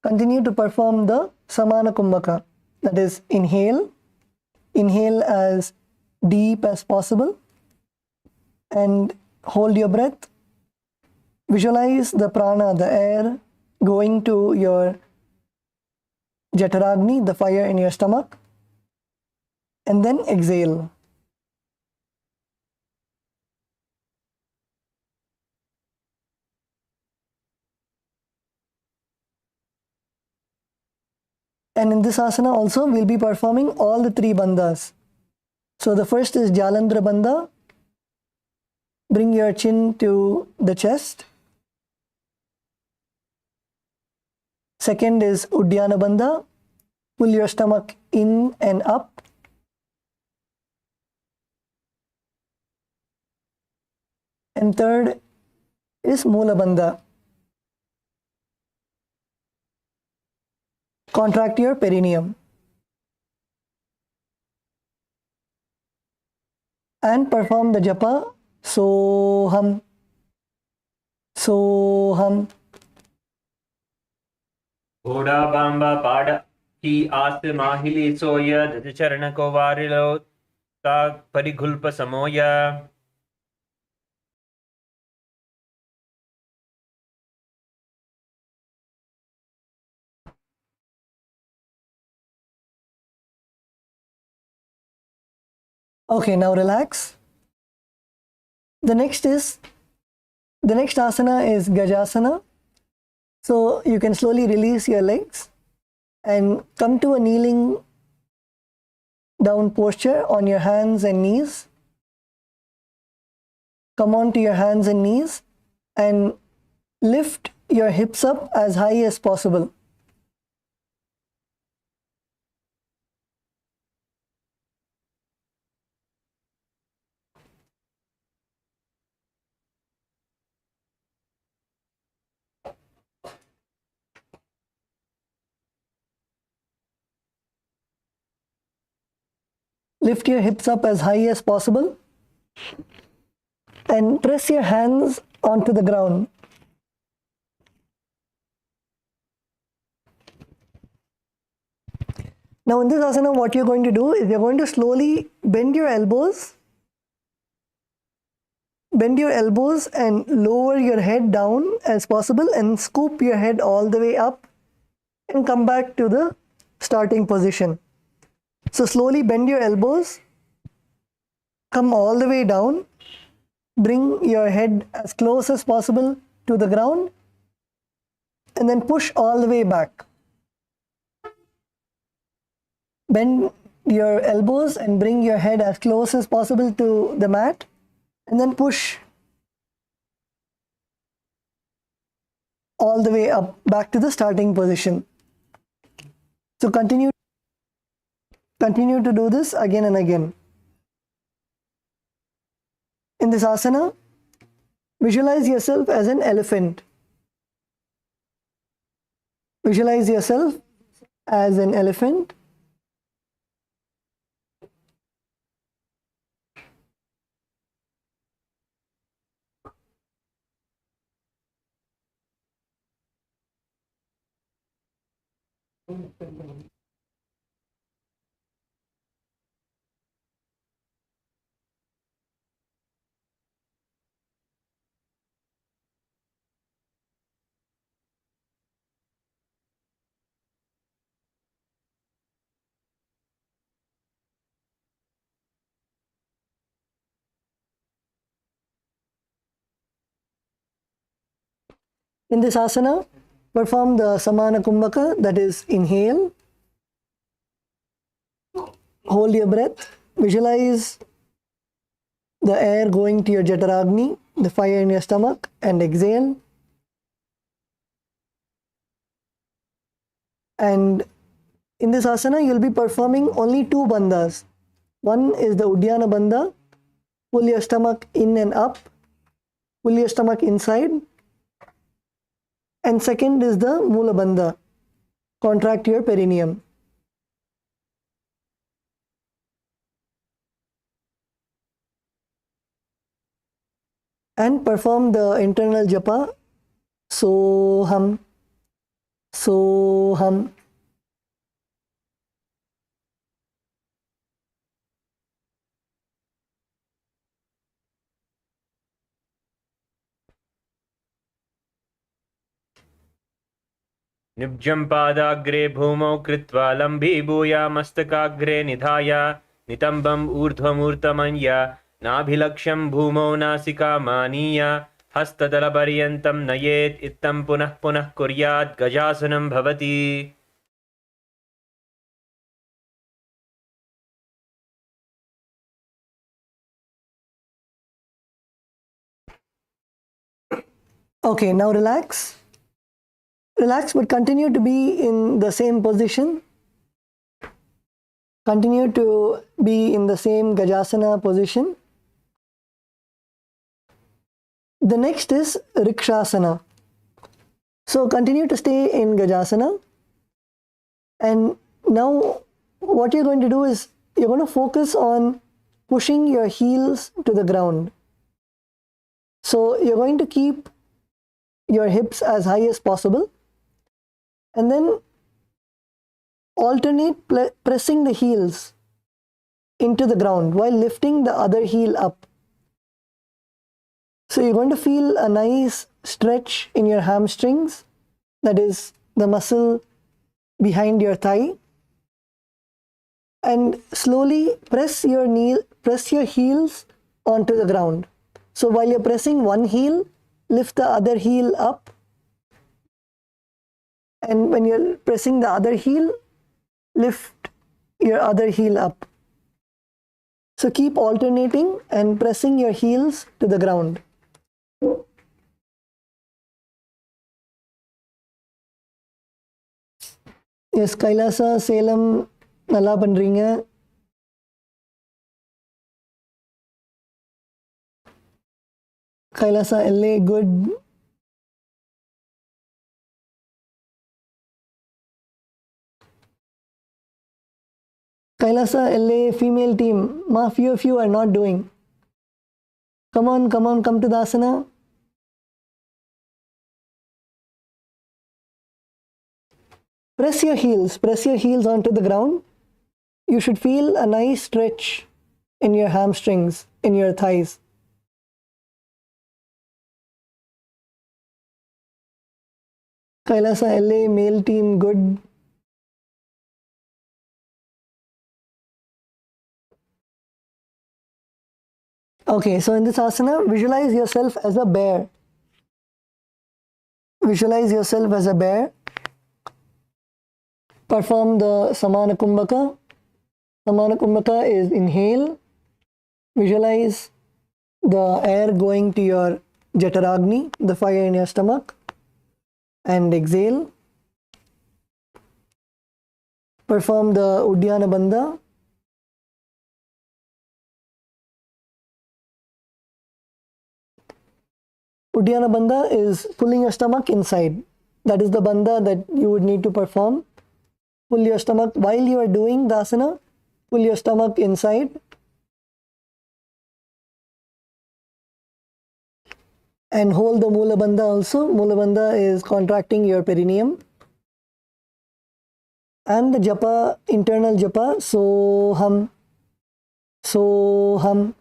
continue to perform the Samana Kumbhaka. That is, inhale as deep as possible and hold your breath. Visualize the prana, the air, going to your Jataragni, the fire in your stomach, and then exhale. And in this asana also, we'll be performing all the three bandhas. So the first is Jalandhara bandha. Bring your chin to the chest. Second is Uddiyana bandha. Pull your stomach in and up. And third is Mula bandha. Contract your perineum. And perform the japa Soham, Soham. Oda bamba pada ki aast mahili soya dacharana ko varilo ta parigulpa samoya. Okay, now relax. The next asana is Gajasana. So you can slowly release your legs and come to a kneeling down posture on your hands and knees. Come on to your hands and knees and lift your hips up as high as possible. Lift your hips up as high as possible and press your hands onto the ground. Now in this asana, what you're going to do is you're going to slowly bend your elbows and lower your head down as possible and scoop your head all the way up and come back to the starting position. So slowly bend your elbows, come all the way down, bring your head as close as possible to the ground and then push all the way back. Bend your elbows and bring your head as close as possible to the mat and then push all the way up back to the starting position. So continue to do this again and again. In this asana, visualize yourself as an elephant. Visualize yourself as an elephant. In this asana, perform the Samana Kumbhaka, that is inhale, hold your breath, visualize the air going to your Jataragni, the fire in your stomach, and exhale. And in this asana, you'll be performing only two bandhas. One is the Uddiyana bandha, pull your stomach in and up, pull your stomach inside. And second is the Mula bandha, contract your perineum. And perform the internal japa, Soham, Soham. निब्जं पादाग्रे भूमौ कृत्वा लम्बीभूया मस्तकाग्रे निधाय नितम्बम् ऊर्ध्वमूर्तमन्य नाभिलक्ष्यं भूमौ नासिकामानीय हस्तदलपर्यन्तं नयेत् इत्थं पुनः पुनः कुर्यात् गजासनं भवति. Okay, now relax. Relax, but continue to be in the same position. Continue to be in the same Gajasana position. The next is Rkshasana. So continue to stay in Gajasana. And now what you're going to do is you're going to focus on pushing your heels to the ground. So you're going to keep your hips as high as possible. And then alternate pressing the heels into the ground while lifting the other heel up. So you're going to feel a nice stretch in your hamstrings, that is the muscle behind your thigh. and slowly press your heels onto the ground. So while you're pressing one heel, lift the other heel up. And when you're pressing the other heel, lift your other heel up. So keep alternating and pressing your heels to the ground. Yes, Kailasa, Salem, நல்லா பண்றீங்க. Kailasa, LA, good. Kailasa, LA, female team. Few of you are not doing. Come on, come to the asana. Press your heels onto the ground. You should feel a nice stretch in your hamstrings, in your thighs. Kailasa, LA, male team, good. Okay, so in this asana, visualize yourself as a bear. Visualize yourself as a bear. Perform the Samana Kumbhaka. Samana Kumbhaka is inhale. Visualize the air going to your Jataragni, the fire in your stomach. And exhale. Perform the Uddiyana Bandha. Uddiyana Bandha is pulling your stomach inside. That is the bandha that you would need to perform. Pull your stomach while you are doing the asana. Pull your stomach inside. And hold the Mula Bandha also. Mula Bandha is contracting your perineum. And the japa, internal japa, Soham, Soham.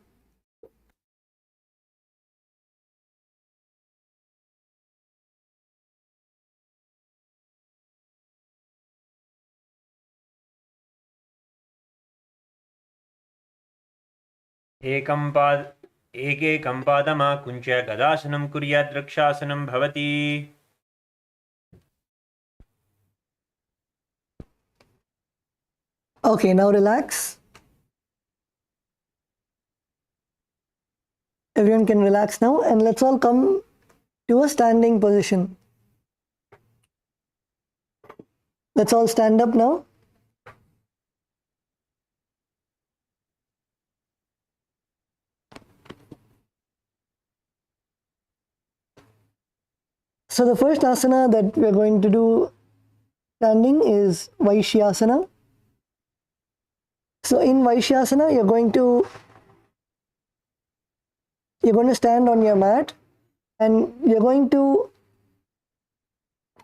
एकैकं पादमाकुञ्च्य गदासनं कुर्यात् रक्षासनं भवति. Okay, now relax. Everyone can relax now, and let's all come to a standing position. Let's all stand up now. So the first asana that we are going to do standing is Vaishyasana. So in Vaishyasana, you're going to stand on your mat, and you're going to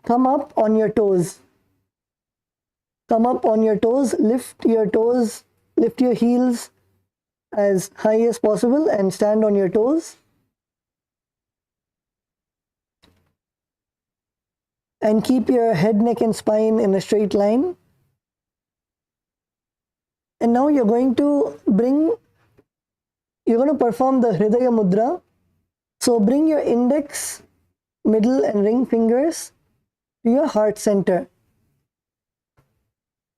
come up on your toes. Come up on your toes, lift your toes, lift your heels as high as possible and stand on your toes. And keep your head, neck and spine in a straight line. And now you're going to perform the Hridaya Mudra. So bring your index, middle and ring fingers to your heart center.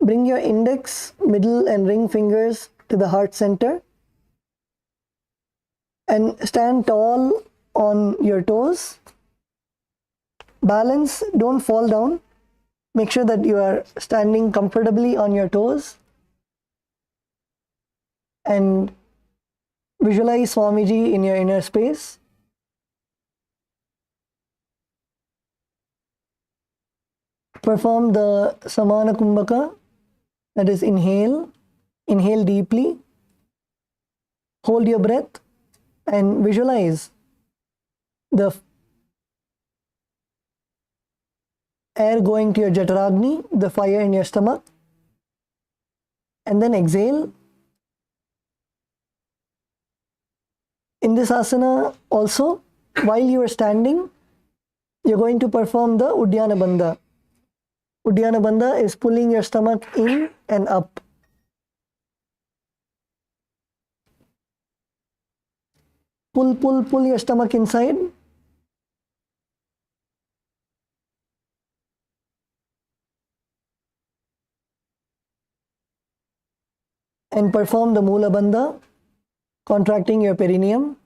Bring your index, middle and ring fingers to the heart center. And stand tall on your toes. Balance, don't fall down. Make sure that you are standing comfortably on your toes. And visualize Swamiji in your inner space. Perform the Samana Kumbhaka, that is inhale. Inhale deeply. Hold your breath and visualize the air going to your Jataragni, the fire in your stomach. And then exhale. In this asana also, while you are standing, you're going to perform the Uddiyana Bandha. Uddiyana Bandha is pulling your stomach in and up. Pull your stomach inside. And perform the Mula Bandha, contracting your perineum.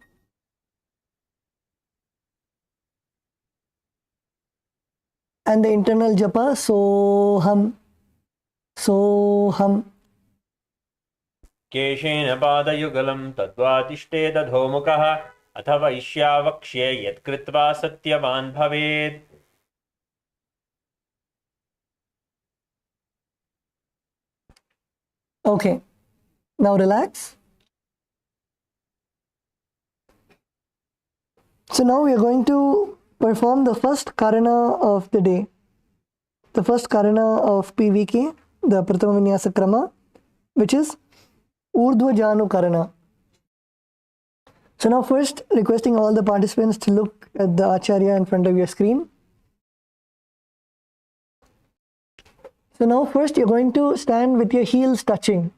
And the internal japa, Soham, Soham. केशेन पादयुगलं तद्वातिष्ठे दधोमुखः अथवा इष्यावक्ष्ये यत्कृत्वा सत्यवान् भवेत्. Okay, now relax. So now we are going to perform the first karana of the day. The first karana of PVK, the Pratama Vinyasa Krama, which is Urdhva Janu Karana. So now first requesting all the participants to look at the Acharya in front of your screen. So now first you're going to stand with your heels touching.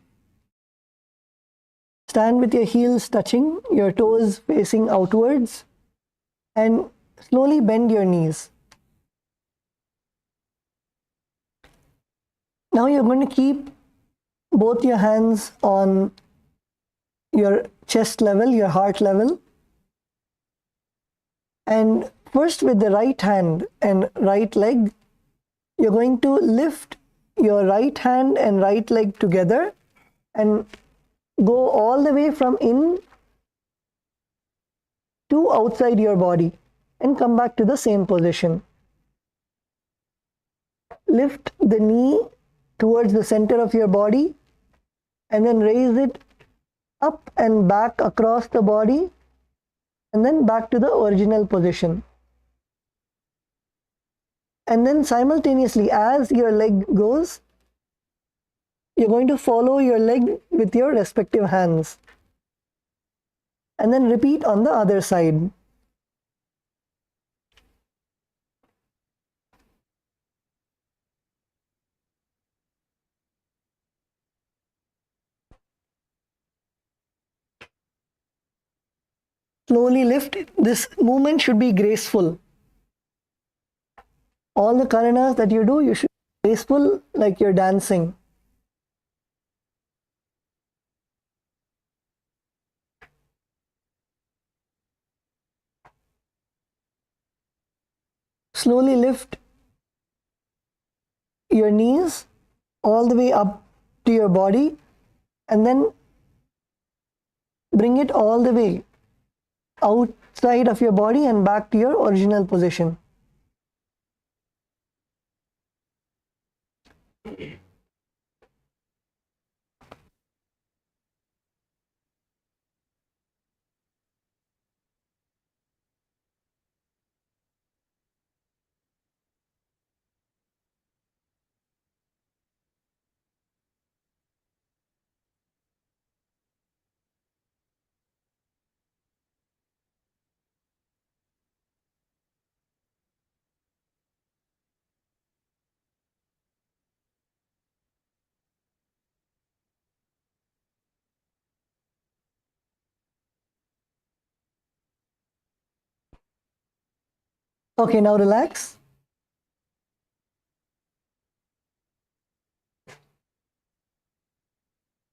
Stand with your heels touching, your toes facing outwards, and slowly bend your knees. Now you're going to keep both your hands on your chest level, your heart level. And first with the right hand and right leg, you're going to lift your right hand and right leg together and go all the way from in to outside your body and come back to the same position. Lift the knee towards the center of your body and then raise it up and back across the body and then back to the original position. And then simultaneously, as your leg goes, you're going to follow your leg with your respective hands. And then repeat on the other side. Slowly lift. This movement should be graceful. All the karanas that you do, you should be graceful like you're dancing. Slowly lift your knees all the way up to your body and then bring it all the way outside of your body and back to your original position. Okay, now relax.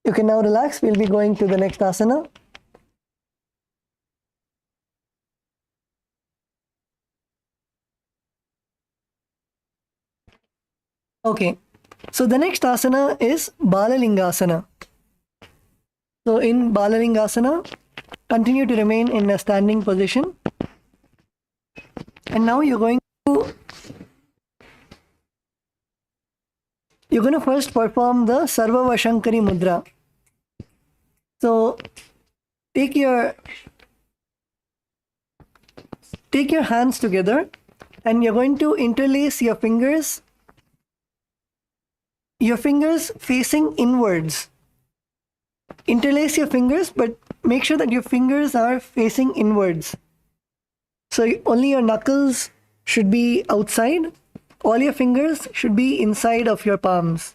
You can now relax. We'll be going to the next asana. Okay, so the next asana is Balalingasana. So in Balalingasana, continue to remain in a standing position. And now you're going to first perform the Sarvavashankari Mudra. So take your hands together and you're going to interlace your fingers facing inwards. Interlace your fingers, but make sure that your fingers are facing inwards. So only your knuckles should be outside. All your fingers should be inside of your palms.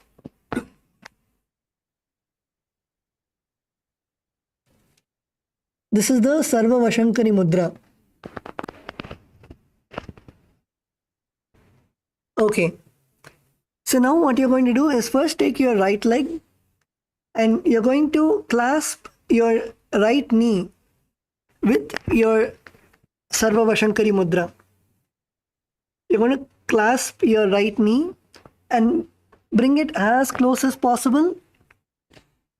This is the Sarva Vashankari Mudra. Okay. So now what you're going to do is first take your right leg and you're going to clasp your right knee with your Sarva Vashankari Mudra. You're going to clasp your right knee and bring it as close as possible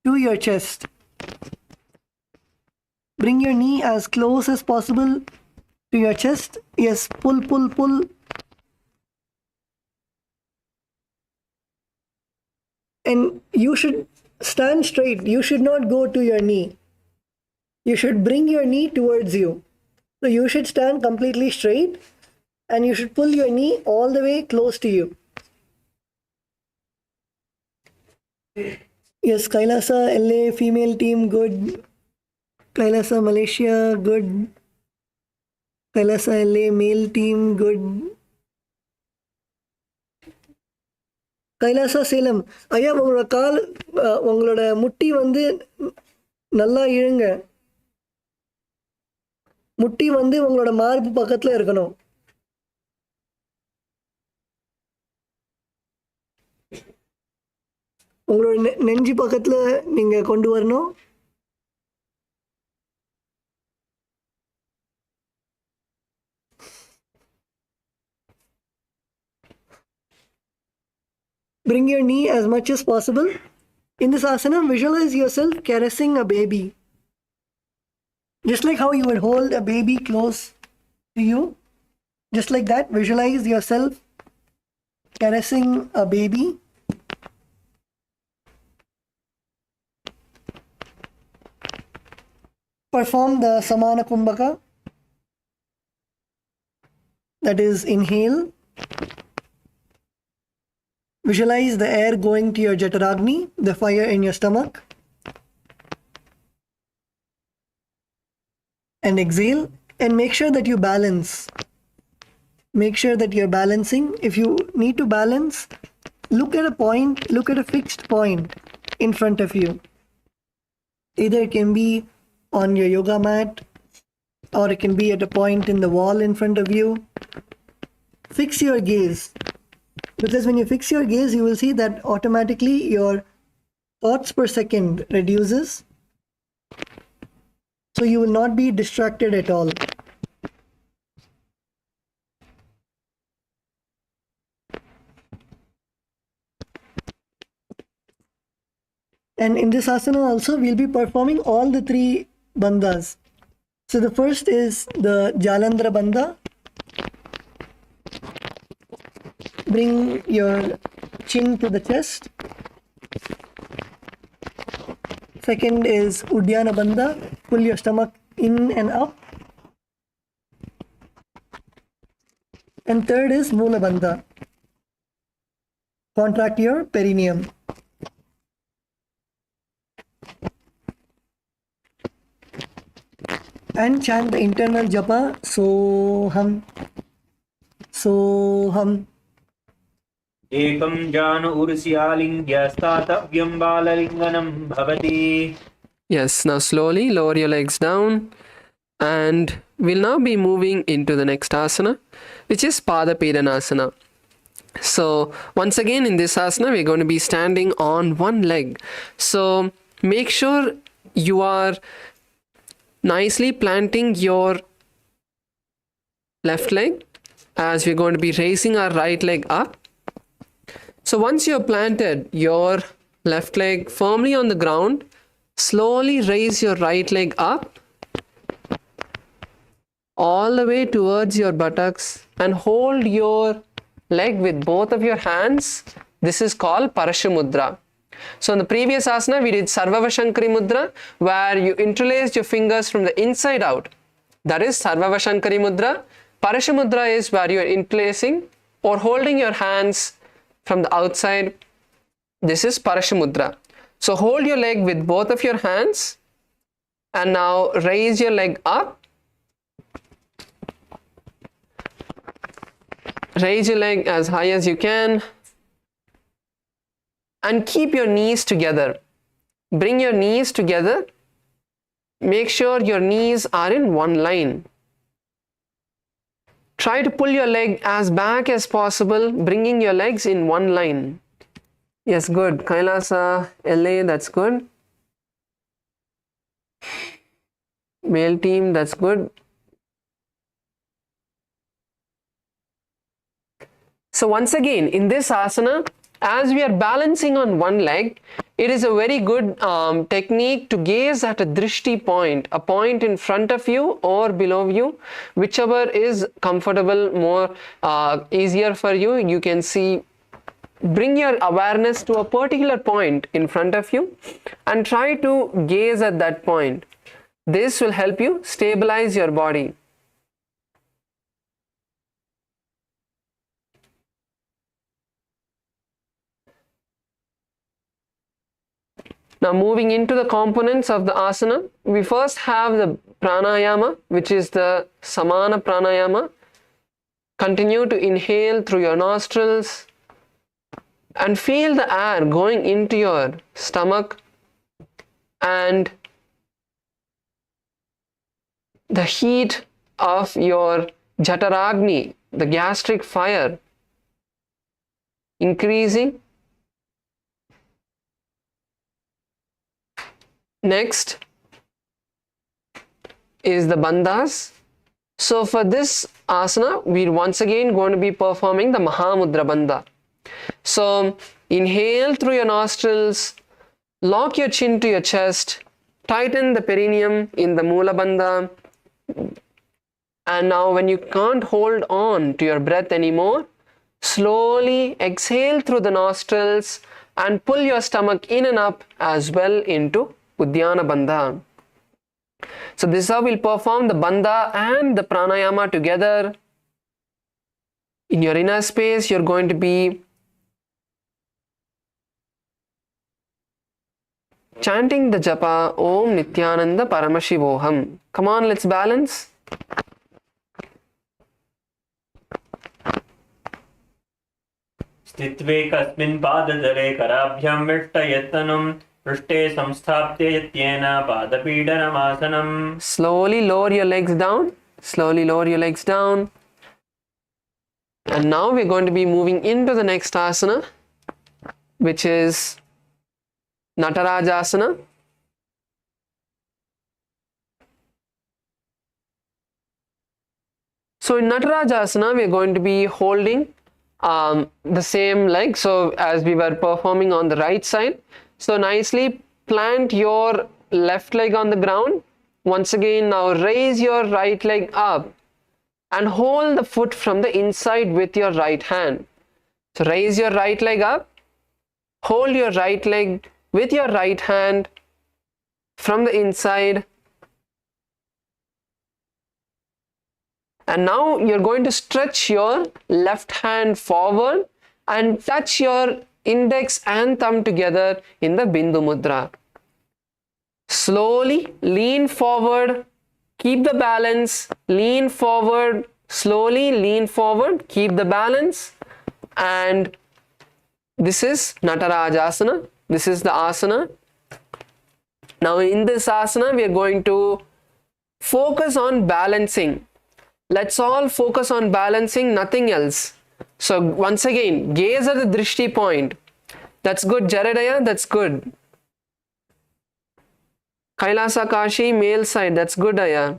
to your chest. Bring your knee as close as possible to your chest. Yes, pull, pull, pull. And you should stand straight. You should not go to your knee. You should bring your knee towards you. So you should stand completely straight and you should pull your knee all the way close to you. Yes, Kailasa, LA, female team, good. Kailasa, Malaysia, good. Kailasa, LA, male team, good. Kailasa Salem ஐயா உங்களோட கால் உங்களோட முட்டி வந்து நல்லா இழுங்க. முட்டி வந்து உங்களோட மார்பு பக்கத்துல இருக்கணும். உங்களோட நெஞ்சு பக்கத்துல நீங்க கொண்டு வரணும். Bring your knee as much as possible. In this asana, visualize yourself caressing a baby. Just like how you would hold a baby close to you. Just like that, visualize yourself caressing a baby. Perform the Samana Kumbhaka. That is, inhale. Visualize the air going to your Jataragni, the fire in your stomach. And exhale. And make sure that you balance. Make sure that you're balancing. If you need to balance, look at a point, look at a fixed point in front of you. Either it can be on your yoga mat, or it can be at a point in the wall in front of you. Fix your gaze. Because when you fix your gaze, you will see that automatically your thoughts per second reduces. So you will not be distracted at all. And in this asana also, we'll be performing all the three bandhas. So the first is the Jalandhara bandha. Bring your chin to the chest. Second is Uddiyana bandha. Pull your stomach in and up. And third is Moola bandha. Contract your perineum. And chant the internal japa, Soham, Soham. Ekam janu ursyalingya statavyam balalinganam bhavati. Yes, now slowly lower your legs down, and we'll now be moving into the next asana, which is Paradasana. So once again in this asana, we're going to be standing on one leg. So make sure you are nicely planting your left leg as we're going to be raising our right leg up. So once you've planted your left leg firmly on the ground, slowly raise your right leg up all the way towards your buttocks and hold your leg with both of your hands. This is called Parashamudra. So in the previous asana, we did Sarvavashankari Mudra, where you interlaced your fingers from the inside out. That is Sarvavashankari Mudra. Parashamudra is where you are interlacing or holding your hands from the outside. This is Parashamudra. So hold your leg with both of your hands and now raise your leg up. Raise your leg as high as you can. And keep your knees together. Bring your knees together make sure your knees are in one line. Try to pull your leg as back as possible, bringing your legs in one line. Yes, good. Kailasa, LA, that's good. Male team, that's good. So once again, in this asana, as we are balancing on one leg, it is a very good technique to gaze at a drishti point, a point in front of you or below you, whichever is comfortable, more easier for you. You can see, bring your awareness to a particular point in front of you and try to gaze at that point. This will help you stabilize your body. Now moving into the components of the asana, we first have the pranayama, which is the samana pranayama. Continue to inhale through your nostrils and feel the air going into your stomach and the heat of your jataragni, the gastric fire, increasing. Next is the bandhas. So for this asana, we're once again going to be performing the Mahamudra bandha. So inhale through your nostrils, lock your chin to your chest, tighten the perineum in the Mula bandha. And now when you can't hold on to your breath anymore, slowly exhale through the nostrils and pull your stomach in and up as well into Uddiyana bandha. So this is how we'll perform the bandha and the pranayama together. In your inner space, you're going to be chanting the japa Om Nityananda Paramashivoham. Come on, let's balance. स्थित्वे कस्मिन् पादतले कराभ्यां विष्टयत्तनुं पृष्ठे संस्थाप्य यत्येन पादपीडनमासनम्. Slowly lower your legs down. Slowly lower your legs down. And now we're going to be moving into the next asana, which is Natarajasana. So in Natarajasana, we're going to be holding the same leg. So as we were performing on the right side, so nicely plant your left leg on the ground. Once again, now raise your right leg up and hold the foot from the inside with your right hand. So raise your right leg up, hold your right leg with your right hand from the inside. And now you're going to stretch your left hand forward and touch your index and thumb together in the Bindu Mudra. Slowly lean forward, keep the balance, lean forward, slowly lean forward, keep the balance. And this is Natarajasana. This is the asana. Now in this asana, we are going to focus on balancing. Let's all focus on balancing, nothing else. So once again, gaze at the drishti point. That's good, Jaredaya, that's good. Kailasa Kashi, male side, that's good, Aya.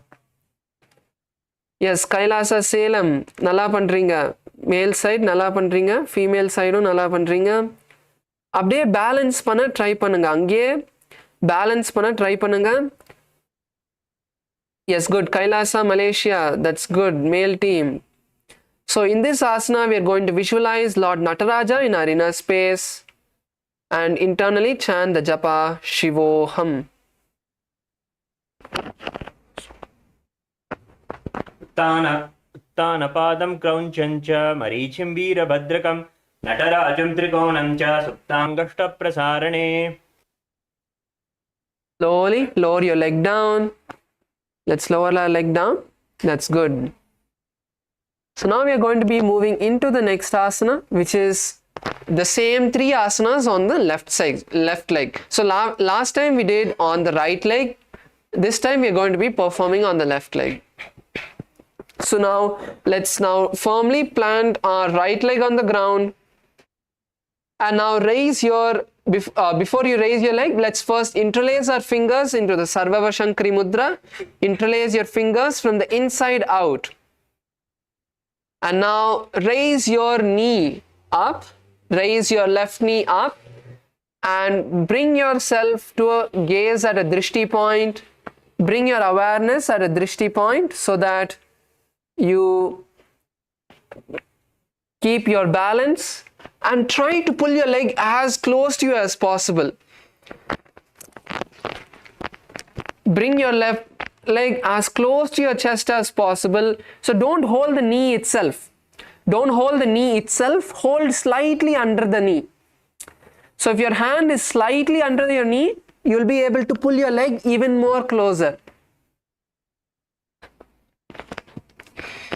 Yes, Kailasa Salem, nalla pandringa. Male side, nalla pandringa. Female side, nalla pandringa. அப்படியே balance பண்ண try பண்ணுங்க. அங்கேயே balance பண்ண try பண்ணுங்க. Yes, good. Kailasa, Malaysia. That's good. Male team. So in this asana, we are going to visualize Lord Nataraja in our inner space and internally chant the japa Shivoham. Uttana padam kraunchancha marichim veerabhadrakam Natarajam trikonam cha suptangashta prasarane. Slowly lower your leg down. Let's lower our leg down. That's good. So now we are going to be moving into the next asana, which is the same three asanas on the left side, left leg. So last time we did on the right leg, This time we are going to be performing on the left leg. So now let's now firmly plant our right leg on the ground, and now raise your before you raise your leg, let's first interlace our fingers into the Sarvava Shankari Mudra. Interlace your fingers from the inside out. And now raise your knee up, raise your left knee up, and bring yourself to a gaze at a drishti point. Bring your awareness at a drishti point so that you keep your balance and try to pull your leg as close to you as possible. Bring your left leg as close to your chest as possible. So don't hold the knee itself. Don't hold the knee itself. Hold slightly under the knee. So if your hand is slightly under your knee, you'll be able to pull your leg even more closer.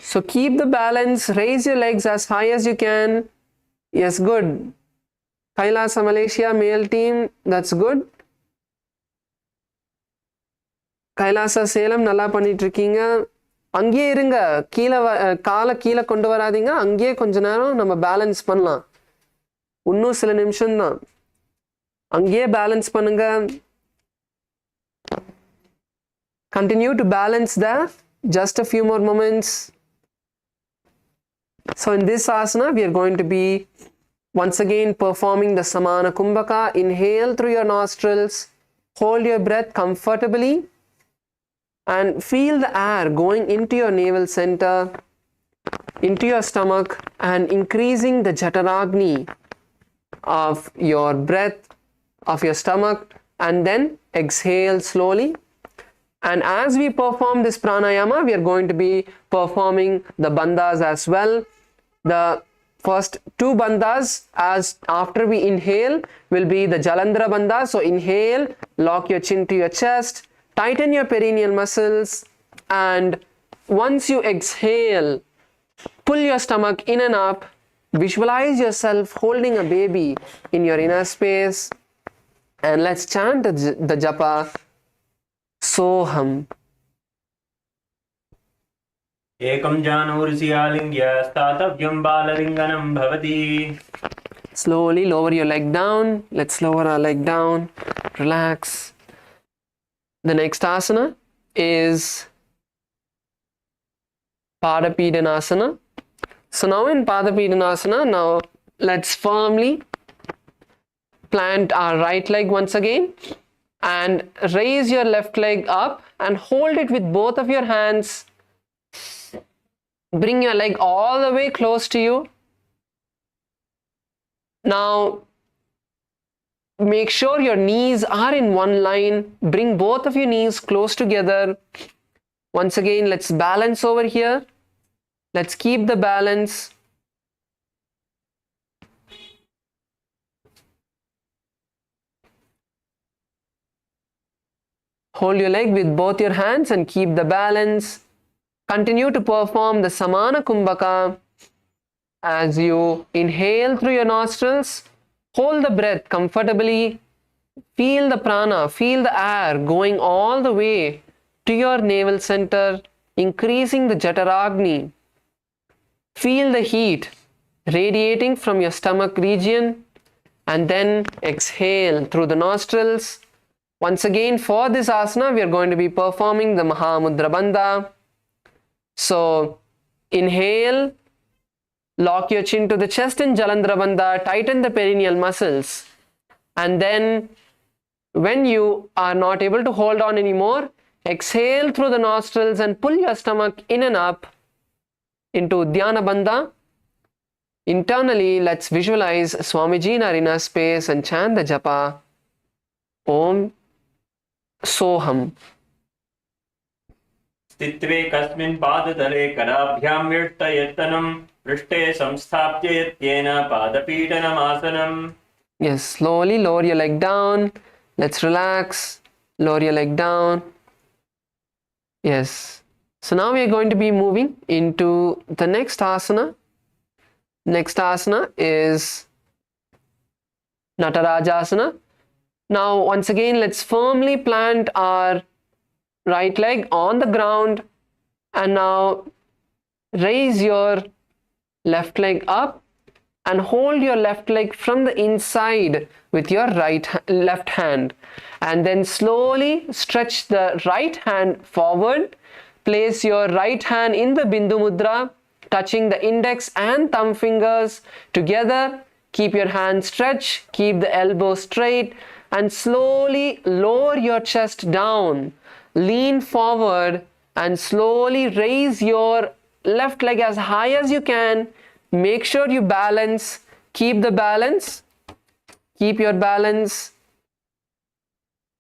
So keep the balance. Raise your legs as high as you can. Yes, good. Kailasa Malaysia male team, that's good. Kailasa Salem நல்லா பண்ணிட்டு இருக்கீங்க. அங்கேயே இருங்க, கீழே காலை கீழே கொண்டு வராதீங்க, அங்கேயே கொஞ்ச நேரம் நம்ம பேலன்ஸ் பண்ணலாம். இன்னும் சில நிமிஷம்தான், அங்கேயே பேலன்ஸ் பண்ணுங்க. Continue to balance there, just a few more moments. So in this asana, we are going to be once again performing the Samana Kumbhaka. Inhale through your nostrils, hold your breath comfortably, and feel the air going into your navel center, into your stomach, and increasing the Jataragni of your breath, of your stomach, and then exhale slowly. And as we perform this pranayama, we are going to be performing the bandhas as well. The first two bandhas, as after we inhale, will be the Jalandhara bandha. So inhale, lock your chin to your chest, tighten your perineal muscles, and once you exhale, pull your stomach in and up. Visualize yourself holding a baby in your inner space, and let's chant the japa Soham. Ekam janursi alingya statavyam balaringanam bhavati. Slowly lower your leg down. Let's lower our leg down. Relax. The next asana is Padapidanasana. So now in Padapidanasana, now let's firmly plant our right leg once again and raise your left leg up and hold it with both of your hands. Bring your leg all the way close to you. Now make sure your knees are in one line. Bring both of your knees close together. Once again, let's balance over here. Let's keep the balance. Hold your leg with both your hands and keep the balance. Continue to perform the Samana Kumbhaka. As you inhale through your nostrils, hold the breath comfortably. Feel the prana, feel the air going all the way to your navel center, increasing the Jataragni. Feel the heat radiating from your stomach region, and then exhale through the nostrils. Once again, for this asana, we are going to be performing the Mahamudra Bandha. So, inhale, lock your chin to the chest in Jalandhara Bandha, tighten the perineal muscles. And then, when you are not able to hold on anymore, exhale through the nostrils and pull your stomach in and up into Dhyana Bandha. Internally, let's visualize Swamiji in our inner space and chant the japa Om Soham. Stitve kasmin padatale karabhyam virtayatanam prishte samsthapya yatyena padapidanam asanam. Yes, slowly lower your leg down. Let's relax. Lower your leg down. Yes. So now we are going to be moving into the next asana. Next asana is Natarajasana. Now once again, let's firmly plant our right leg on the ground, and now raise your left leg up and hold your left leg from the inside with your left hand, and then slowly stretch the right hand forward. Place your right hand in the Bindu Mudra, touching the index and thumb fingers together. Keep your hand stretched, keep the elbow straight, and slowly lower your chest down. Lean forward and slowly raise your left leg as high as you can. Make sure you balance. Keep the balance. Keep your balance.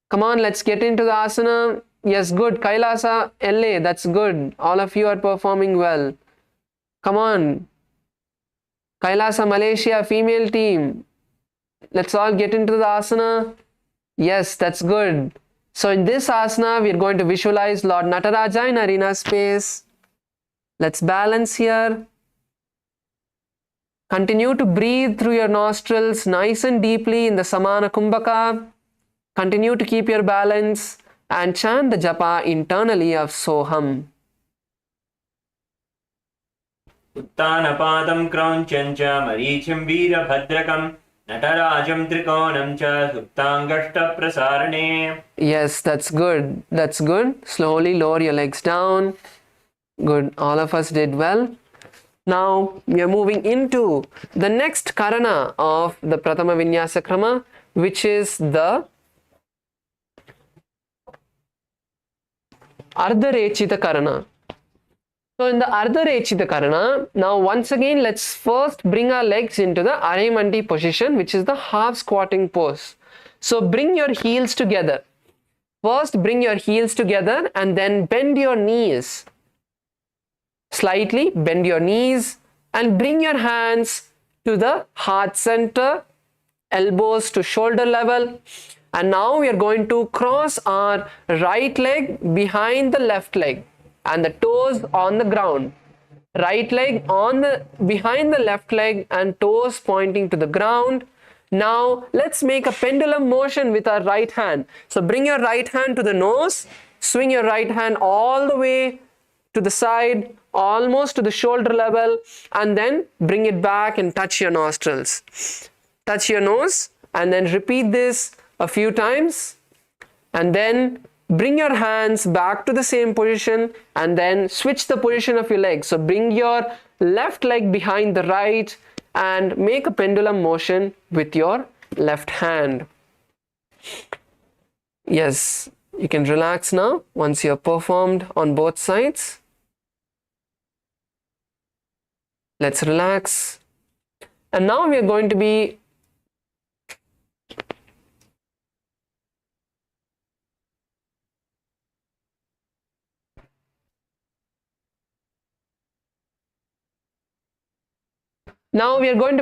Come on, let's get into the asana. Yes, good. Kailasa, LA, that's good. All of you are performing well. Come on. Kailasa, Malaysia, female team. Let's all get into the asana. Yes, that's good. So in this asana, we are going to visualize Lord Nataraja in arena space. Let's balance here. Continue to breathe through your nostrils nice and deeply in the Samana Kumbhaka. Continue to keep your balance and chant the japa internally of Soham. Uttanapadam kraunchanja marichim veerabhadrakam natarajam trikonam cha suptangashta prasarane. Yes, that's good. That's good. Slowly lower your legs down. Good. All of us did well. Now we are moving into the next karana of the Pratama Vinyasa Krama, which is the Ardharechita Karana. So in the Ardharechita Karana, now once again let's first bring our legs into the Areimandi position, which is the half squatting pose. So bring your heels together. First bring your heels together and then bend your knees. Slightly bend your knees and bring your hands to the heart center, elbows to shoulder level. And now we are going to cross our right leg behind the left leg and the toes on the ground. Right leg behind the left leg and toes pointing to the ground. Now let's make a pendulum motion with our right hand. So bring your right hand to the nose, swing your right hand all the way to the side, almost to the shoulder level, and then bring it back and touch your nostrils. Touch your nose and then repeat this a few times, and then bring your hands back to the same position and then switch the position of your legs. So bring your left leg behind the right and make a pendulum motion with your left hand. Yes, you can relax now once you have performed on both sides. Let's relax. And now we are going to be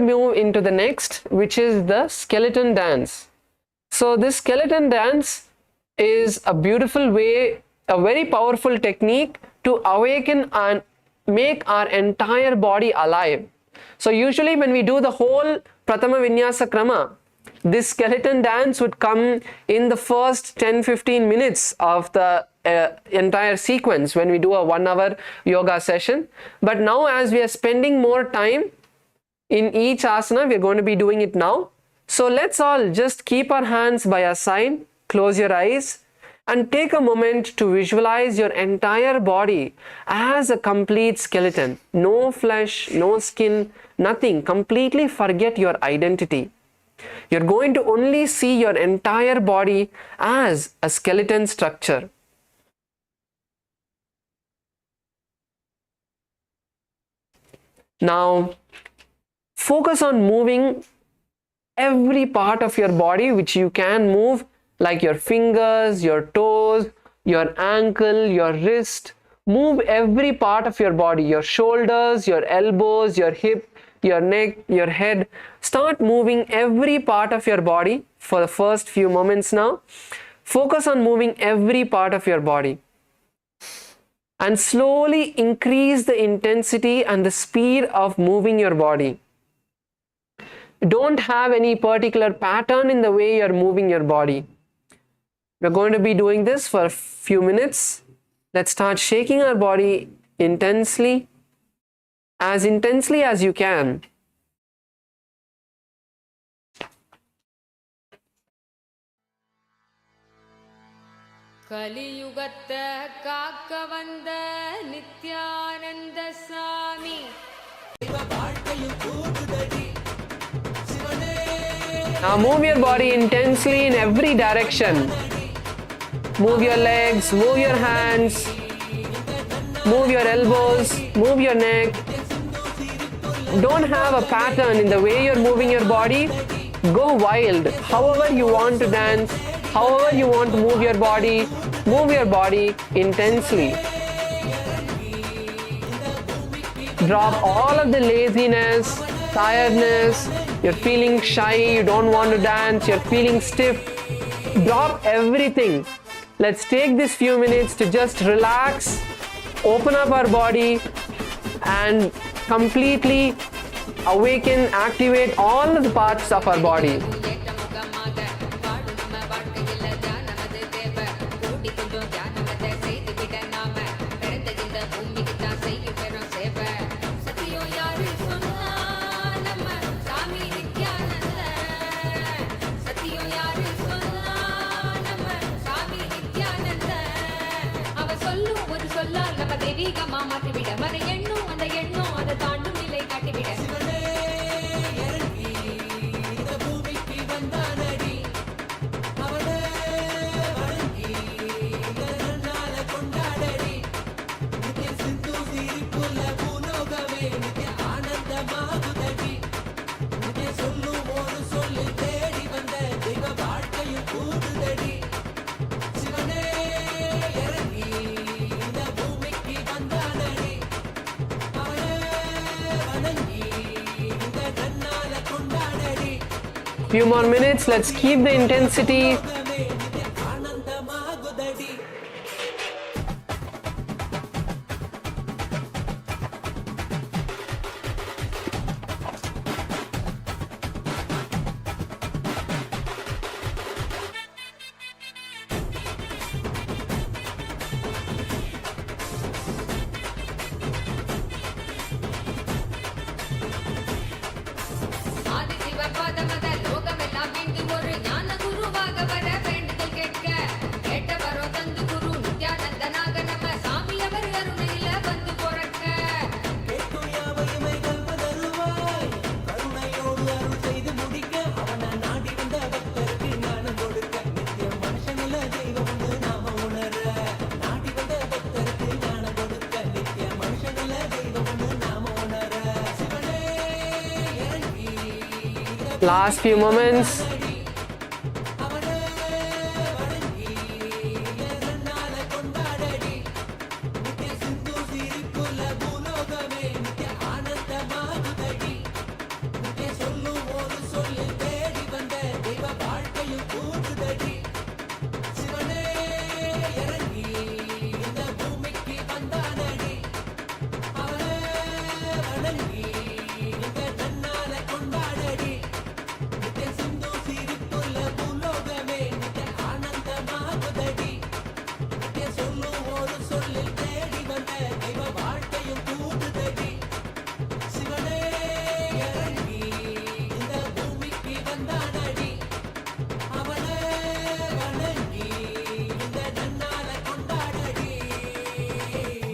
move into the next, which is the skeleton dance. So this skeleton dance is a beautiful way, a very powerful technique to awaken and make our entire body alive. So usually when we do the whole Pratama Vinyasa Krama, this skeleton dance would come in the first 10-15 minutes of the entire sequence when we do a 1 hour yoga session. But now as we are spending more time in each asana, we are going to be doing it now. So let's all just keep our hands by our side, close your eyes, and take a moment to visualize your entire body as a complete skeleton. No flesh, no skin, nothing. Completely forget your identity. You're going to only see your entire body as a skeleton structure. Now, focus on moving every part of your body which you can move, like your fingers, your toes, your ankle, your wrist. Move every part of your body, your shoulders, your elbows, your hip, your neck, your head. Start moving every part of your body for the first few moments now. Focus on moving every part of your body. And slowly increase the intensity and the speed of moving your body. Don't have any particular pattern in the way you're moving your body. We're going to be doing this for a few minutes. Let's start shaking our body intensely as you can. கலியுகத்த காக்க வந்த நித்யானந்த சாமி Now move your body intensely in every direction. Move your legs, move your hands, move your elbows, move your neck. Don't have a pattern in the way you're moving your body. Go wild. However you want to dance, however you want to move your body intensely. Drop all of the laziness, tiredness. You're feeling shy, you don't want to dance, you're feeling stiff. Drop everything. Let's take this few minutes to just relax, open up our body, and completely awaken, activate all of the parts of our body. Few more minutes, let's keep the intensity. Last few moments.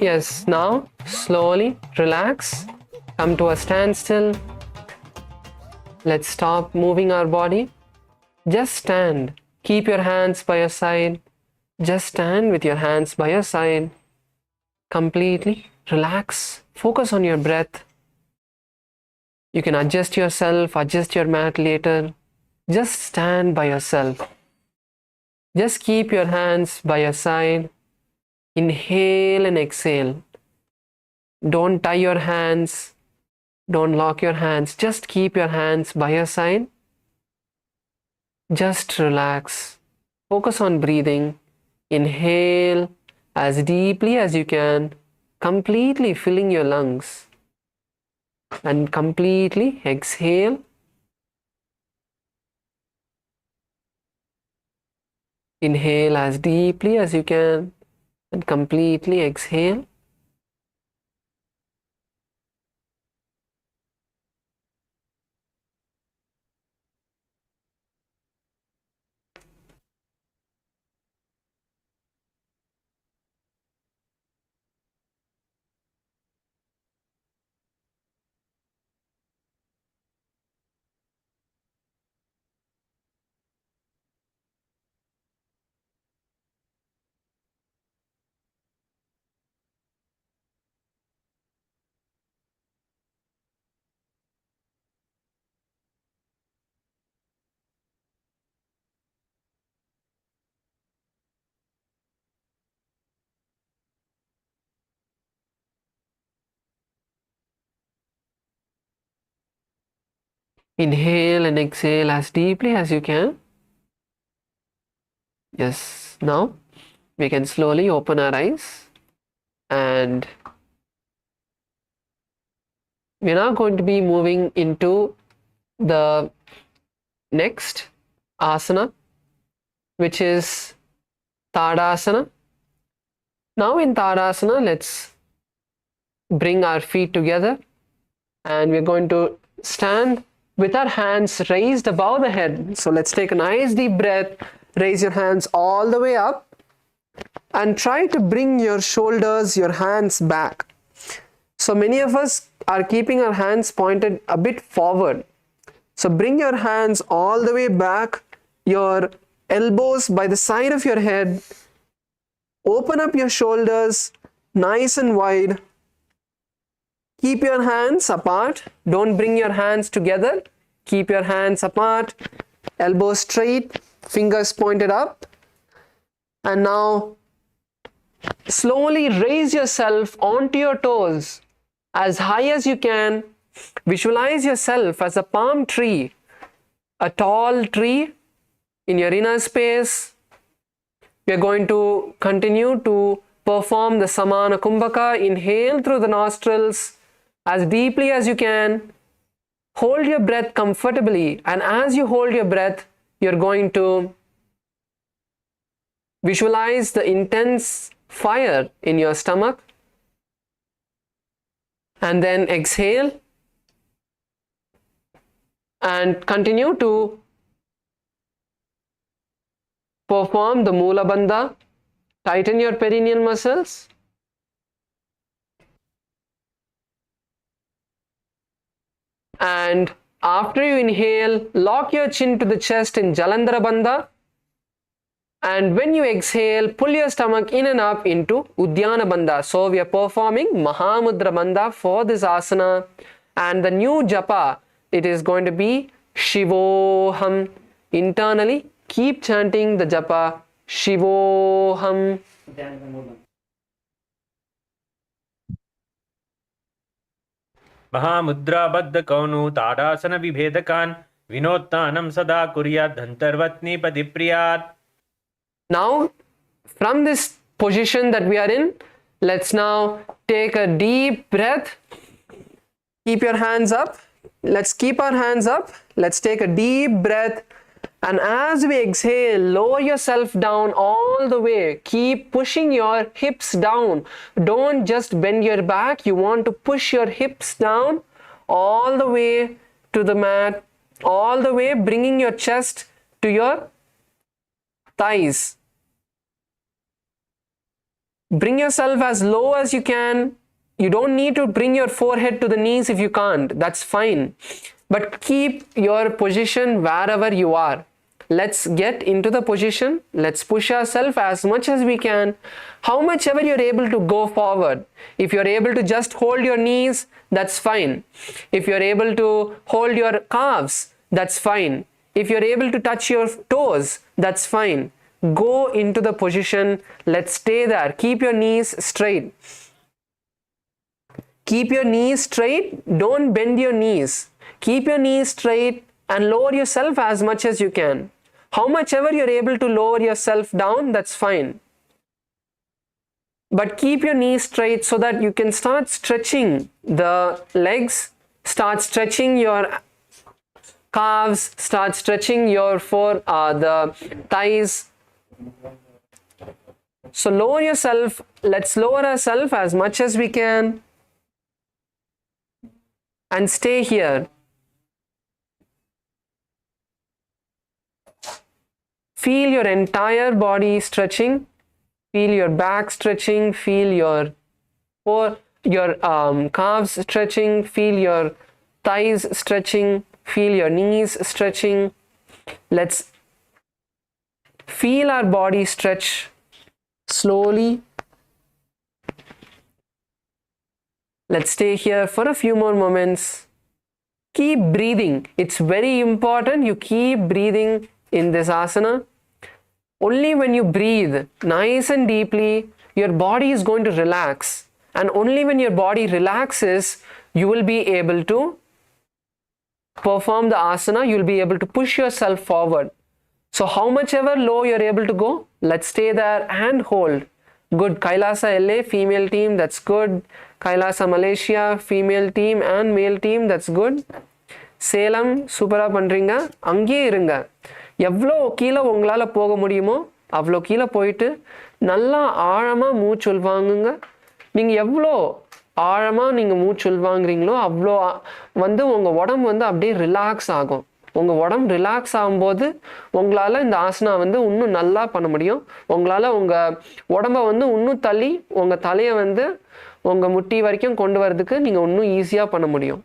Yes, now slowly relax, come to a standstill. Let's stop moving our body. Just stand. Keep your hands by your side. Just stand with your hands by your side. Completely relax. Focus on your breath. You can adjust yourself, adjust your mat later. Just stand by yourself. Just keep your hands by your side. Inhale and exhale. Don't tie your hands. Don't lock your hands. Just keep your hands by your side. Just relax. Focus on breathing. Inhale as deeply as you can, completely filling your lungs. And completely exhale. Inhale as deeply as you can and completely exhale. Inhale and exhale as deeply as you can. Yes, now we can slowly open our eyes, and we're now going to be moving into the next asana, which is Tadasana. Now in Tadasana, let's bring our feet together, and we're going to stand with our hands raised above the head. So let's take a nice deep breath. Raise your hands all the way up and try to bring your shoulders, your hands back. So many of us are keeping our hands pointed a bit forward. So bring your hands all the way back, your elbows by the side of your head. Open up your shoulders nice and wide. Keep your hands apart. Don't bring your hands together. Keep your hands apart. Elbows straight, fingers pointed up. And now slowly raise yourself onto your toes as high as you can. Visualize yourself as a palm tree, a tall tree in your inner space. We are going to continue to perform the Samana Kumbhaka. Inhale through the nostrils as deeply as you can. Hold your breath comfortably, and as you hold your breath, you're going to visualize the intense fire in your stomach. And then exhale and continue to perform the Mula Bandha. Tighten your perineal muscles. And after you inhale, lock your chin to the chest in Jalandhara Bandha. And when you exhale, pull your stomach in and up into Uddiyana Bandha. So we are performing Mahamudra Bandha for this asana. And the new japa, it is going to be Shivoham. Internally, keep chanting the japa Shivoham. महामुद्राबद्ध कौनु tadasana विभेदकान् विनोत्तानं सदा कुर्यात् धन्तर्वत्नी पतिप्रियात्. Now, from this position that we are in, let's now take a deep breath. Keep your hands up. Let's keep our hands up. Let's take a deep breath. And as we exhale, lower yourself down all the way. Keep pushing your hips down. Don't just bend your back. You want to push your hips down all the way to the mat, all the way, bringing your chest to your thighs. Bring yourself as low as you can. You don't need to bring your forehead to the knees if you can't. That's fine. But keep your position wherever you are. Let's get into the position. Let's push ourselves as much as we can. How much ever you're able to go forward. If you're able to just hold your knees, that's fine. If you're able to hold your calves, that's fine. If you're able to touch your toes, that's fine. Go into the position. Let's stay there. Keep your knees straight. Keep your knees straight. Don't bend your knees. Keep your knees straight and lower yourself as much as you can. How much ever you're able to lower yourself down, that's fine. But keep your knees straight so that you can start stretching the legs, start stretching your calves, start stretching your the thighs. So lower yourself. Let's lower ourselves as much as we can and stay here. Feel your entire body stretching. Feel your back stretching. Feel your calves stretching. Feel your thighs stretching. Feel your knees stretching. Let's feel our body stretch slowly. Let's stay here for a few more moments. Keep breathing. It's very important you keep breathing in this asana. Only when you breathe nice and deeply, your body is going to relax. And only when your body relaxes, you will be able to perform the asana. You will be able to push yourself forward. So how much ever low you're able to go, let's stay there and hold. Good. Kokilasana LA, female team, that's good. Kokilasana Malaysia, female team and male team, that's good. Salem, சூப்பரா பண்றீங்க. அங்கேயே இருங்க. எவ்வளோ கீழே உங்களால் போக முடியுமோ அவ்வளோ கீழே போயிட்டு நல்லா ஆழமாக மூச்சு உள்வாங்குங்க. நீங்கள் எவ்வளோ ஆழமாக நீங்கள் மூச்சு உள்வாங்குறீங்களோ அவ்வளோ உங்கள் உடம்பு அப்படியே ரிலாக்ஸ் ஆகும். உங்கள் உடம்பு ரிலாக்ஸ் ஆகும்போது உங்களால் இந்த ஆசனா இன்னும் நல்லா பண்ண முடியும். உங்களால் உங்கள் உடம்பை இன்னும் தள்ளி உங்கள் தலையை உங்கள் முட்டி வரைக்கும் கொண்டு வரதுக்கு நீங்கள் இன்னும் ஈஸியாக பண்ண முடியும்.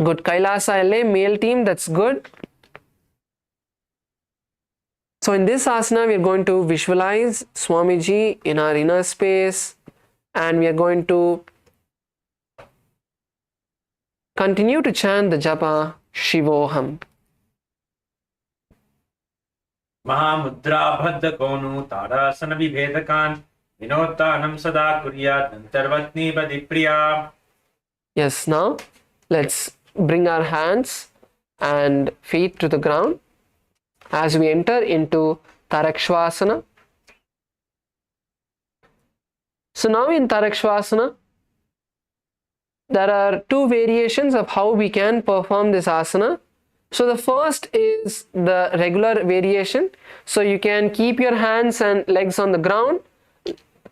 Good. Kokilasana LA, male team, that's good. So in this asana, we are going to visualize Swamiji in our inner space, and we are going to continue to chant the japa Shivoham. Mahamudra bhadda konu Tadasana vibhedakan vinottanam sada kuryat antarvatni badipriya. Yes, now let's bring our hands and feet to the ground as we enter into Rkshasana. So now in Rkshasana, there are two variations of how we can perform this asana. So the first is the regular variation. So you can keep your hands and legs on the ground,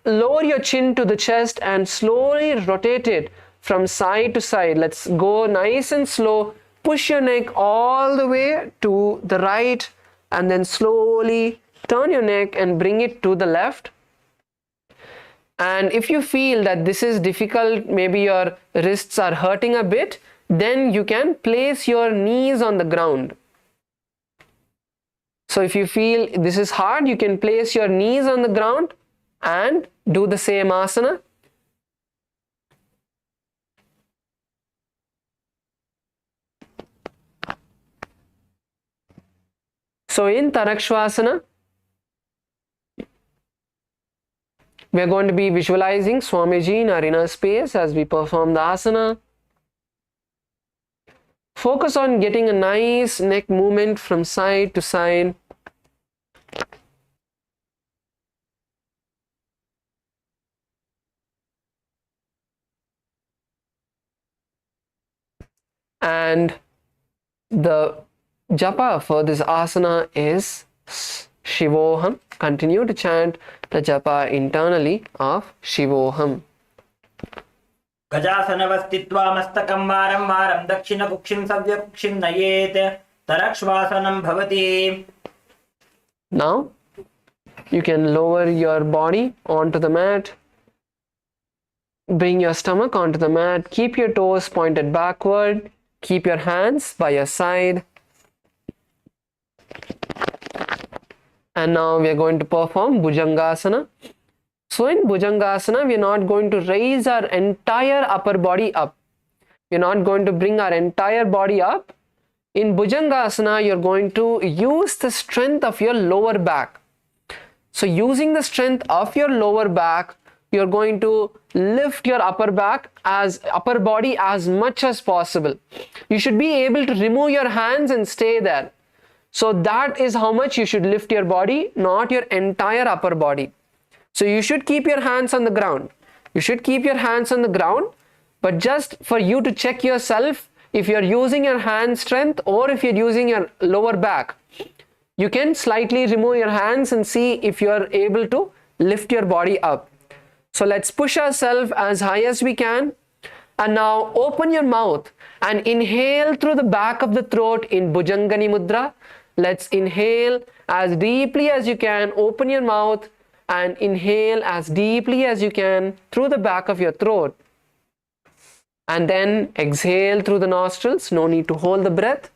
lower your chin to the chest and slowly rotate it from side to side. Let's go nice and slow. Push your neck all the way to the right and then slowly turn your neck and bring it to the left. And if you feel that this is difficult, maybe your wrists are hurting a bit, then you can place your knees on the ground. So if you feel this is hard, you can place your knees on the ground and do the same asana. So in Rkshasana, we are going to be visualizing Swamiji in our inner space as we perform the asana. Focus on getting a nice neck movement from side to side. And the japa for this asana is Shivoham. Continue to chant the japa internally of Shivoham. Gajasana vastitva mastakam varam varam dakshina kukshin savya kukshin nayet Rkshasana bhavati. Now you can lower your body onto the mat. Bring your stomach onto the mat. Keep your toes pointed backward. Keep your hands by your side. And now we are going to perform Bhujangasana. So in Bhujangasana, we are not going to raise our entire upper body up. We are not going to bring our entire body up. In Bhujangasana, you are going to use the strength of your lower back. So using the strength of your lower back, you are going to lift your upper body as much as possible. You should be able to remove your hands and stay there. So that is how much you should lift your body, not your entire upper body. So you should keep your hands on the ground. You should keep your hands on the ground, but just for you to check yourself if you're using your hand strength or if you're using your lower back. You can slightly remove your hands and see if you are able to lift your body up. So let's push ourselves as high as we can. And now open your mouth and inhale through the back of the throat in Bhujangani Mudra. Let's inhale as deeply as you can. Open your mouth and inhale as deeply as you can through the back of your throat. And then exhale through the nostrils. No need to hold the breath.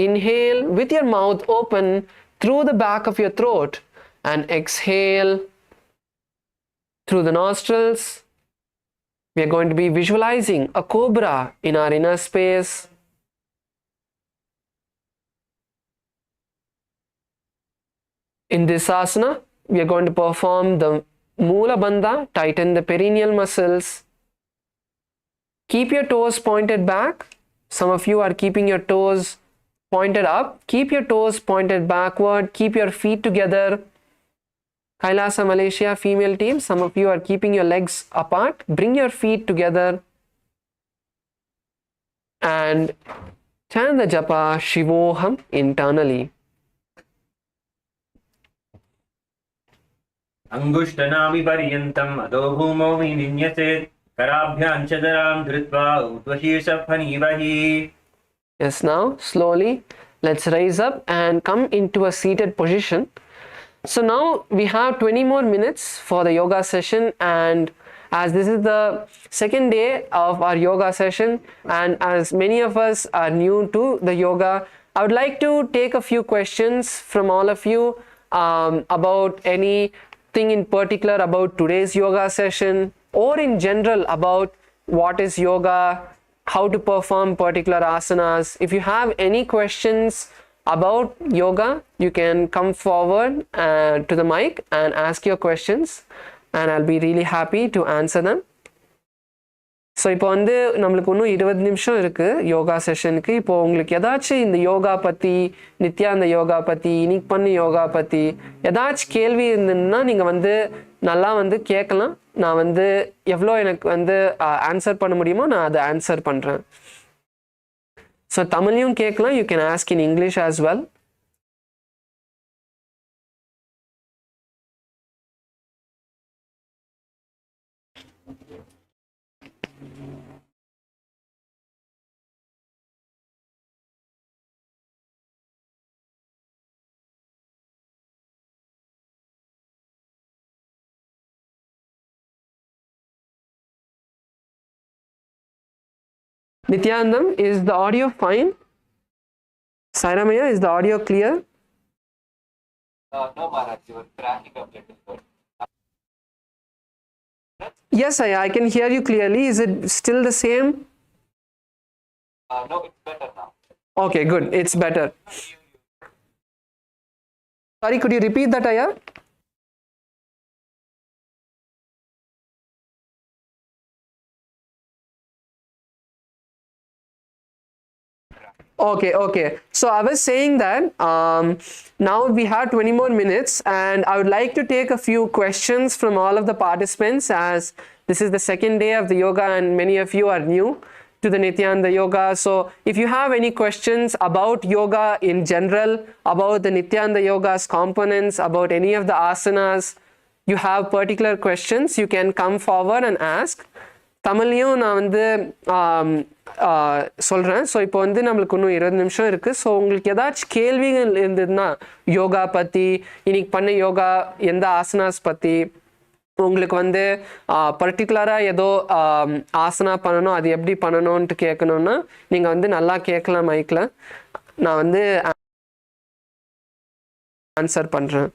Inhale with your mouth open through the back of your throat and exhale through the nostrils. We are going to be visualizing a cobra in our inner space. In this asana, we are going to perform the Mula Bandha, tighten the perineal muscles. Keep your toes pointed back. Some of you are keeping your toes pointed up. Keep your toes pointed backward. Keep your feet together. Kailasa Malaysia female team, some of you are keeping your legs apart. Bring your feet together and chant the japa Shivoham internally. Angushtanami paryantam adho bhumo ninyase karabhyam chadaram dhritva udvashirsa phanivahi. Yes, now slowly let's rise up and come into a seated position. So now we have 20 more minutes for the yoga session, and as this is the second day of our yoga session and as many of us are new to the yoga, I would like to take a few questions from all of you about anything in particular about today's yoga session or in general about what is yoga, how to perform particular asanas. If you have any questions about yoga, you can come forward to the mic and ask your questions and I'll be really happy to answer them. So இப்போ வந்து நம்மளுக்கு இன்னும் 20 நிமிஷம் இருக்குது யோகா செஷனுக்கு. இப்போது உங்களுக்கு ஏதாச்சும் இந்த யோகா பற்றி, நித்யானந்த யோகா பற்றி, இன்னைக்கு பண்ண யோகா பற்றி ஏதாச்சும் கேள்வி இருந்ததுன்னா நீங்கள் வந்து நல்லா வந்து கேட்கலாம். நான் வந்து எவ்வளோ எனக்கு வந்து ஆன்சர் பண்ண முடியுமோ நான் அதை ஆன்சர் பண்ணுறேன். ஸோ தமிழையும் கேட்கலாம். You can ask in English as well. Nityanandam, is the audio fine? Sairamaya, is the audio clear? No, Maharaj, you were cracking up little bit. Yes, I can hear you clearly. Is it still the same? No, it's better now. Okay, good. It's better. Sorry, could you repeat that, Aya? Okay. So I was saying that now we have 20 more minutes and I would like to take a few questions from all of the participants, as this is the second day of the yoga and many of you are new to the Nityananda yoga. So if you have any questions about yoga in general, about the Nityananda yoga's components, about any of the asanas, you have particular questions, you can come forward and ask. தமிழ்லையும் நான் வந்து சொல்கிறேன். So இப்போ வந்து நம்மளுக்கு இன்னும் 20 நிமிஷம் இருக்குது. ஸோ உங்களுக்கு ஏதாச்சும் கேள்விகள் இருந்ததுன்னா யோகா பற்றி, இன்னைக்கு பண்ண யோகா எந்த ஆசனாஸ் பற்றி, உங்களுக்கு வந்து பர்டிகுலராக ஏதோ ஆசனா பண்ணணும், அது எப்படி பண்ணணும்ன்ட்டு கேட்கணுன்னா நீங்கள் வந்து நல்லா கேட்கலாம் மைக்கில். நான் வந்து ஆன்சர் பண்ணுறேன்.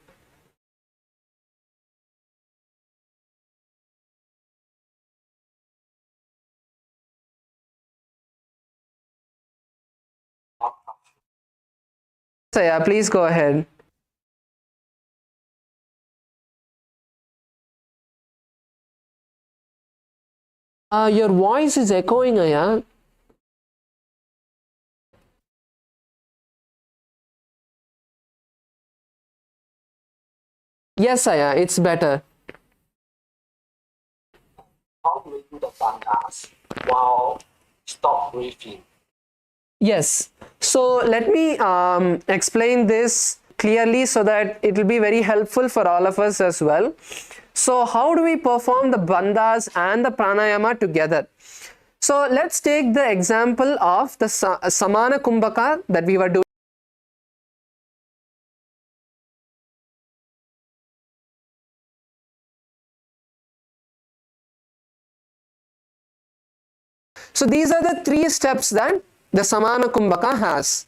So yeah, please go ahead. Your voice is echoing, Aya. Yes, Aya, it's better. How do we do the bandhas while stop breathing? Yes. So let me explain this clearly so that it will be very helpful for all of us as well. So how do we perform the bandhas and the pranayama together? So let's take the example of the Samana Kumbhaka that we were doing. So these are the 3 steps that the Samana Kumbhaka has.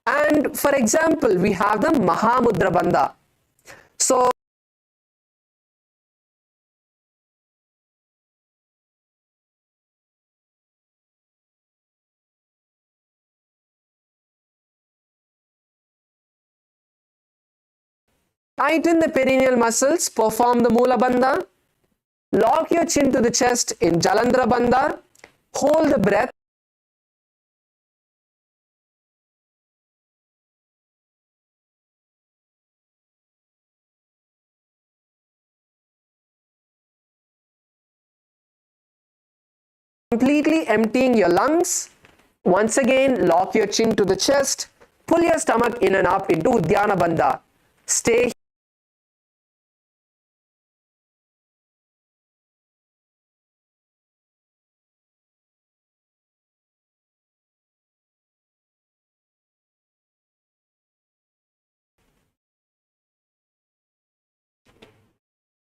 And for example, we have the Mahamudra Bandha. So tighten the perineal muscles, perform the Mula Bandha, lock your chin to the chest in Jalandhara Bandha, hold the breath. Completely emptying your lungs. Once again, lock your chin to the chest, pull your stomach in and up into Uddiyana Bandha. Stay.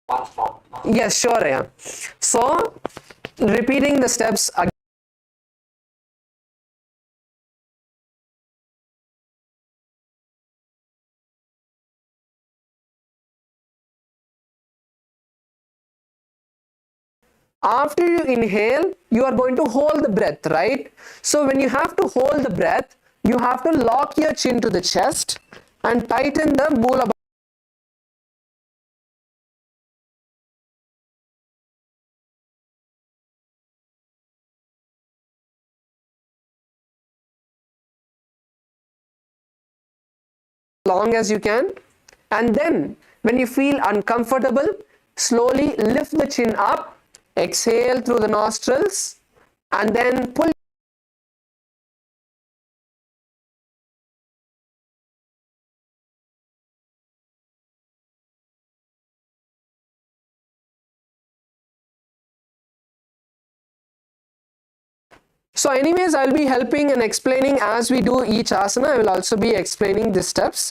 One more. Yes, sure, yeah. So, repeating the steps again. After you inhale, you are going to hold the breath, right? So when you have to hold the breath, you have to lock your chin to the chest and tighten the Mula. Long as you can, and then when you feel uncomfortable, slowly lift the chin up, exhale through the nostrils, and then pull. So anyways, I'll be helping and explaining as we do each asana. I will also be explaining the steps.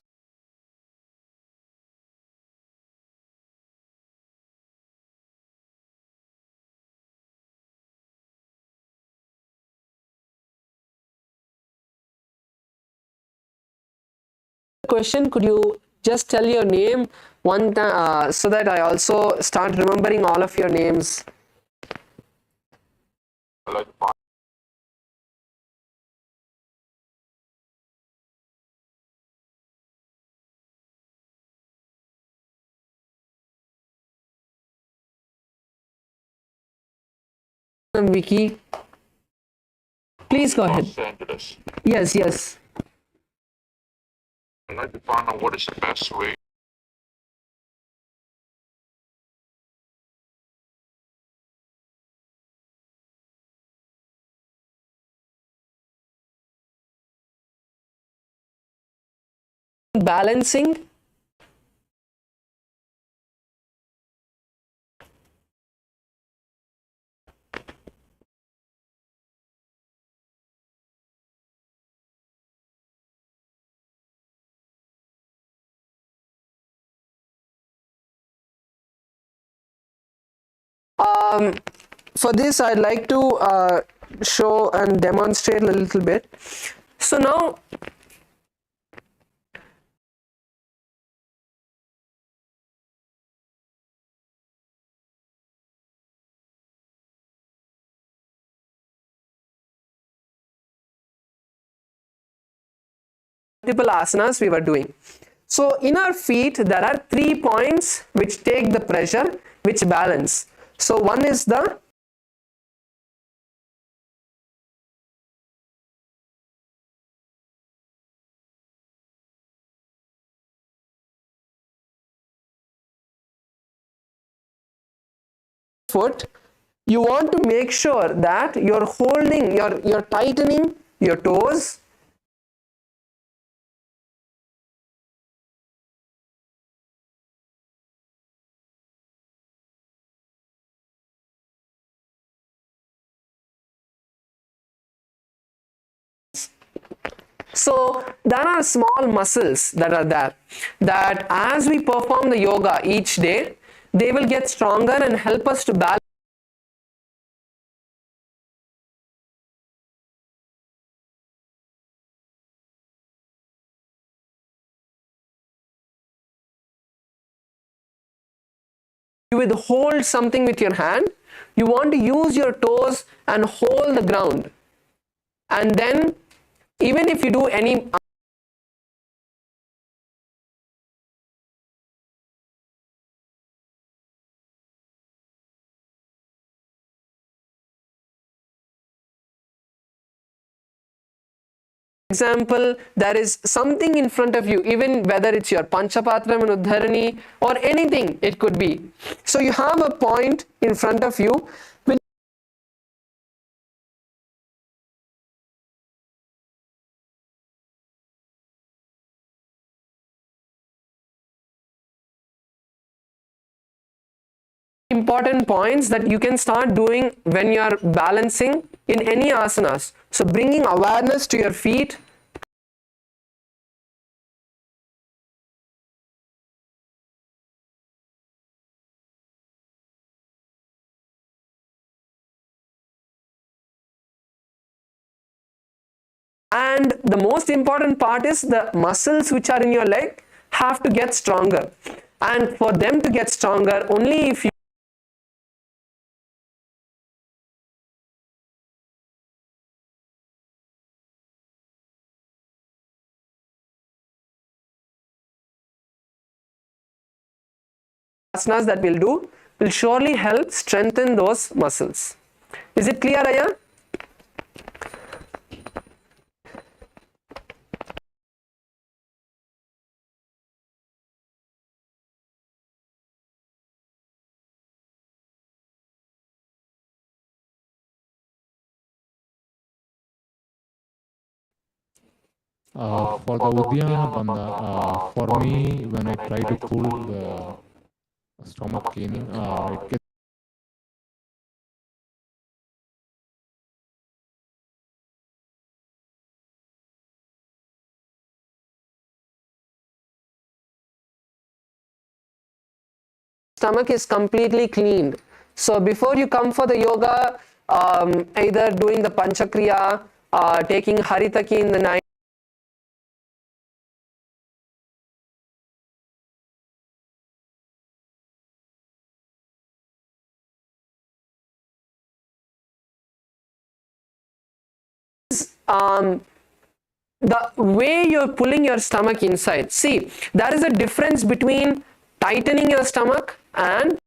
Question, could you just tell your name one time so that I also start remembering all of your names? Vicky, please go ahead. Los Angeles. Yes. I'd like to find out what is the best way Balancing. For this, I'd like to show and demonstrate a little bit. So now, multiple asanas we were doing. So in our feet, there are 3 points which take the pressure, which balance. So one is the foot. You want to make sure that you're holding, you're tightening your toes. So there are small muscles that are there, that as we perform the yoga each day, they will get stronger and help us to balance you will hold something with your hand. You want to use your toes and hold the ground. And then even if you do any example, there is something in front of you, even whether it's your Panchapatram and Uddharani or anything it could be. So you have a point in front of you. Important points that you can start doing when you are balancing in any asanas. So bringing awareness to your feet, and the most important part is the muscles which are in your leg have to get stronger, and for them to get stronger, only if you asanas that we'll do will surely help strengthen those muscles. Is it clear, Aya? For the Uddiyana Bandha, for me, when I try to pull the stomach in, it gets Stomach is completely cleaned. So before you come for the yoga, either doing the Panchakriya, taking Haritaki in the night, the way you're pulling your stomach inside. See, there is a difference between tightening your stomach and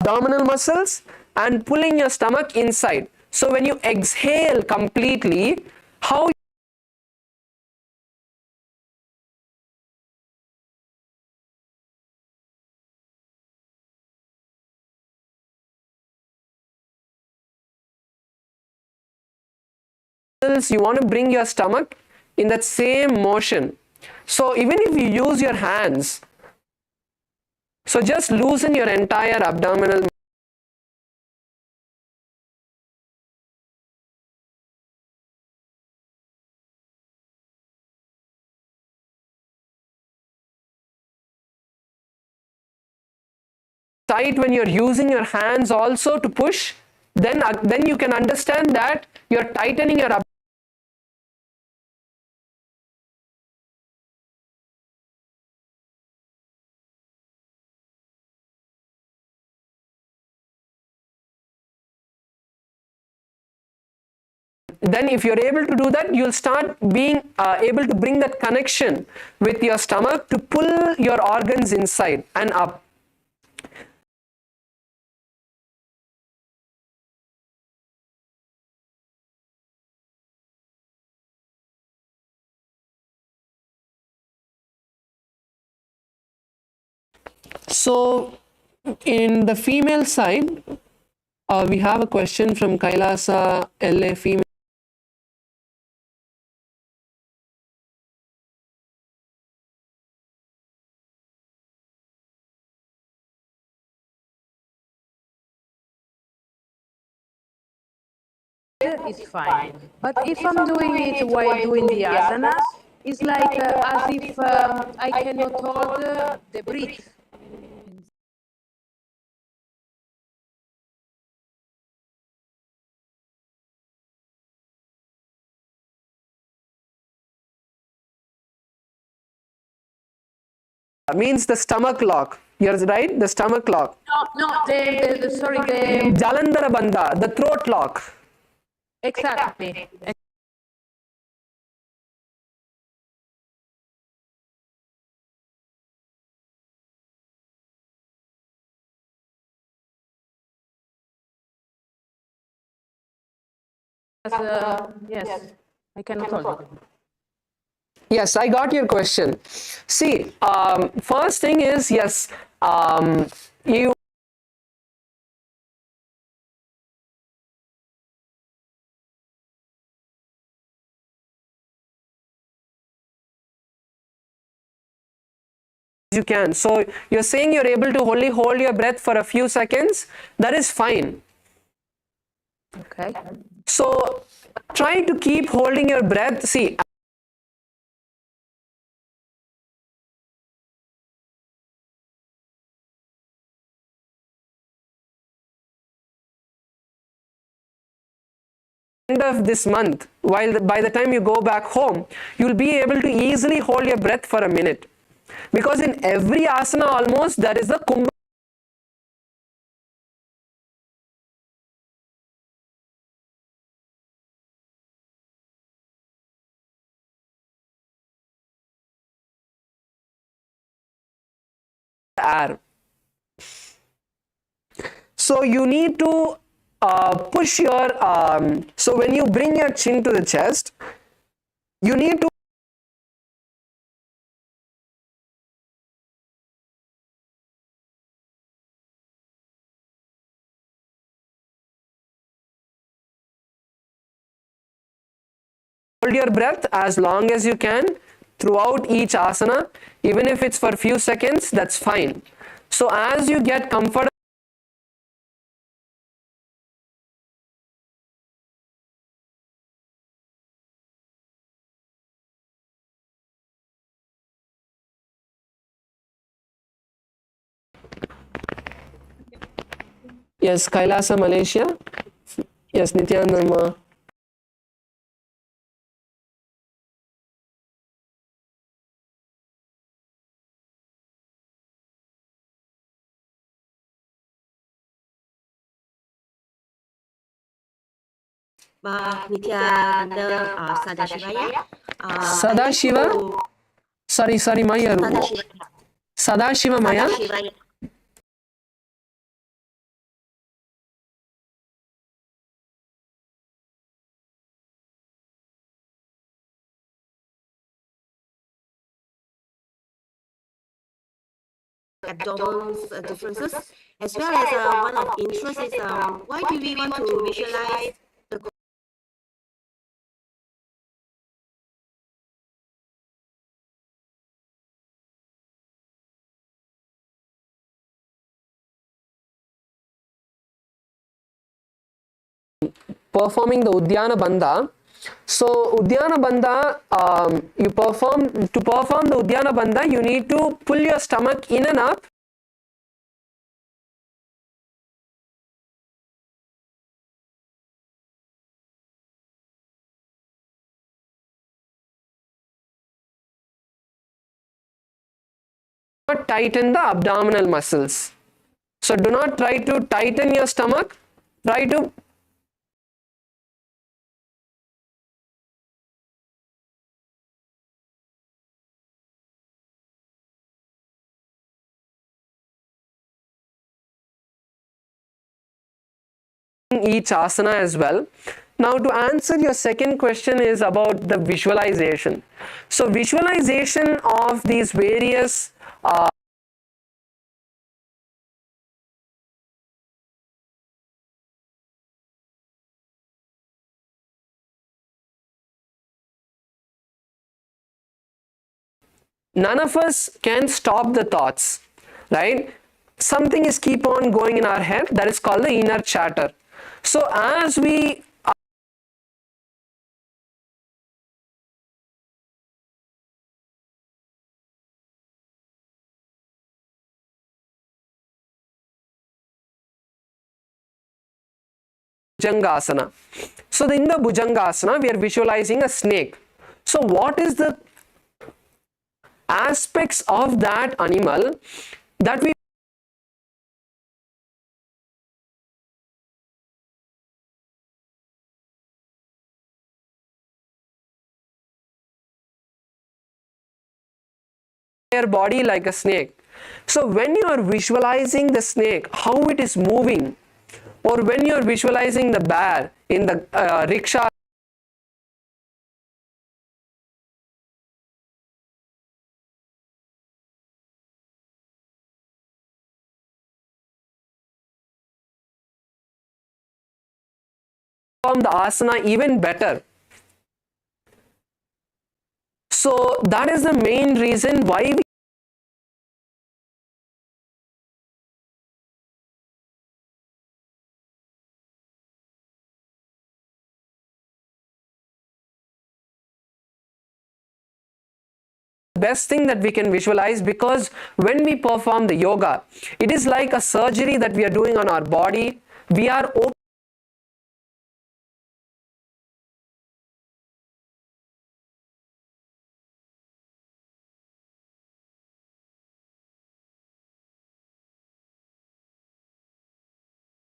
abdominal muscles and pulling your stomach inside. So when you exhale completely, how you want to bring your stomach in that same motion. So even if you use your hands, so just loosen your entire abdominal. Tight when you're using your hands also to push, then you can understand that you're tightening your abdomen. Then if you're able to do that, you'll start being able to bring that connection with your stomach to pull your organs inside and up. So in the female side, we have a question from Kailasa LA female. it's fine. But if I'm doing it while doing the asanas, it's like as if I cannot hold the breath. Means the stomach lock. You're right, the stomach lock. No, sorry, the Jalandhara bandha, the throat lock. exactly. Yes, I cannot hold it. Yes, I got your question. See, first thing is, yes, you can. So you're saying you're able to only hold your breath for a few seconds. That is fine. Okay. So try to keep holding your breath. See, end of this month, by the time you go back home, you'll be able to easily hold your breath for a minute. Because in every asana almost there is a kumbha. Air. So you need to push your, so when you bring your chin to the chest, you need to hold your breath as long as you can throughout each asana. Even if it's for few seconds, that's fine. So as you get comfortable, yes, Kailasa, Malaysia. Yes, Nityananda. Nityananda Sadashivaya. Sadashiva. Sorry, Maya. Sadashiva Maya. Abdominal differences, as well as one of interest is why do we want to visualize the Performing the Uddiyana Bandha. So Uddiyana Bandha, to perform the Uddiyana Bandha, you need to pull your stomach in and up. Tighten the abdominal muscles. So do not try to tighten your stomach. Try to each asana as well. Now to answer your second question is about the visualization. So visualization of these various none of us can stop the thoughts, right? Something is keep on going in our head, that is called the inner chatter. So as we Bhujangasana. So in the Bhujangasana, we are visualizing a snake. So what is the aspects of that animal that we their body like a snake? So when you are visualizing the snake, how it is moving, or when you are visualizing the bear in the rickshaw, the asana even better. So that is the main reason why we best thing that we can visualize, because when we perform the yoga, it is like a surgery that we are doing on our body. We are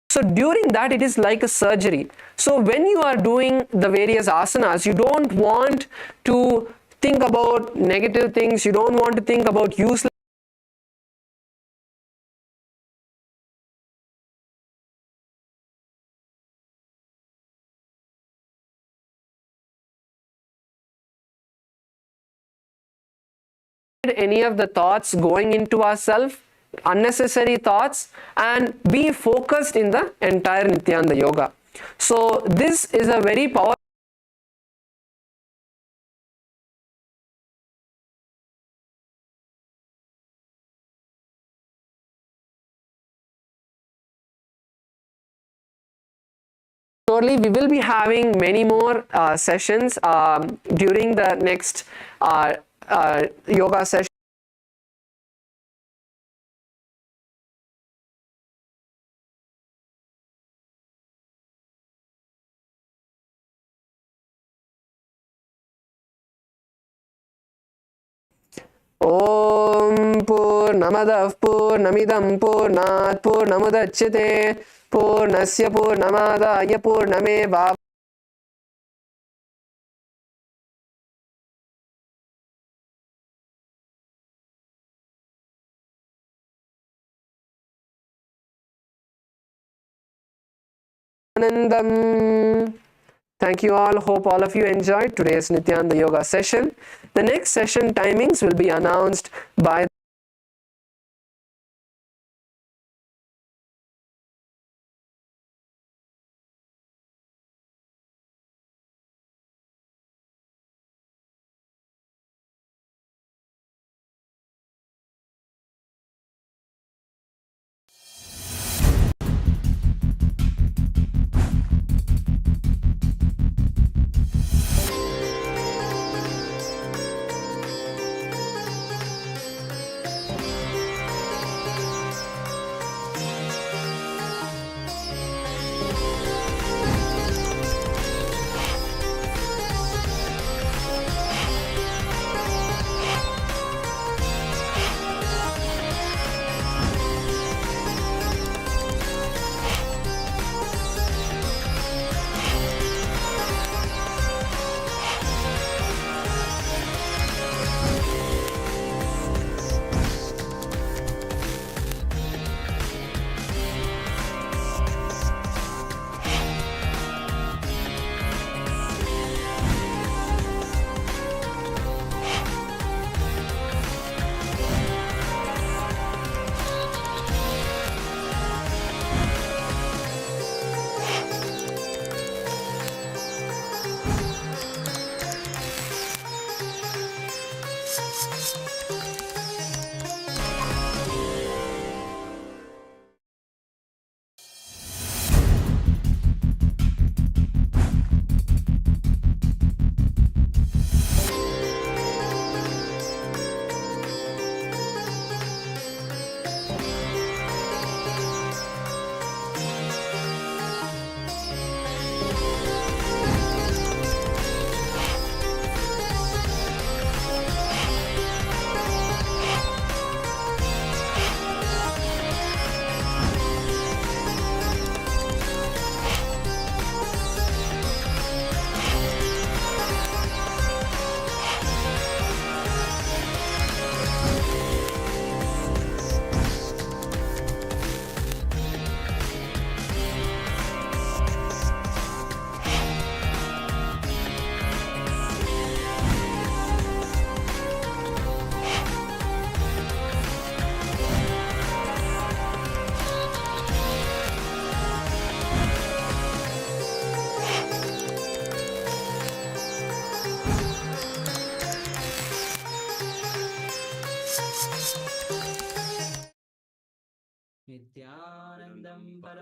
so during that, it is like a surgery. So when you are doing the various asanas, you don't want to think about negative things, you don't want to think about useless any of the thoughts going into ourselves, unnecessary thoughts, and be focused in the entire Nityanda yoga. So this is a very powerful surely we will be having many more sessions during the next yoga session. Om Purnamadah Purnamidam Purnat Purnamudachyate Purnasya Purnamadaya Purnameva Anandam. Thank you all. Hope all of you enjoyed today's Nityanda Yoga session. The next session timings will be announced by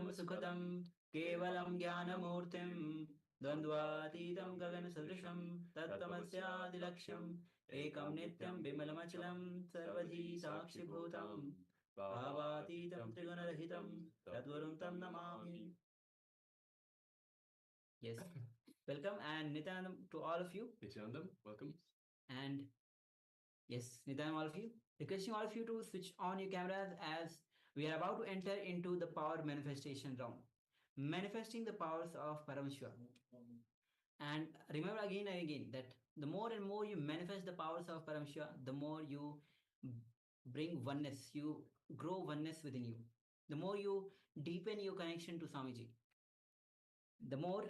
Nirmalam Sukhatam Kevalam Jnanamurtim Dandvatitam Gaganasudrisham Tattvamasyaadilaksham Ekam Nityam Bimalamachalam Sarvadhi Sakshibhutam Bhavatitam Trigunarahitam Tadvarum Tam Namami. Yes. Welcome and Nityanandam to all of you. Nityanandam, welcome. And yes, Nityanandam, all of you. Requesting all of you to switch on your cameras as we are about to enter into the power manifestation round. Manifesting the powers of Paramashiva. And remember again and again that the more and more you manifest the powers of Paramashiva, the more you bring oneness, you grow oneness within you. The more you deepen your connection to Swamiji. The more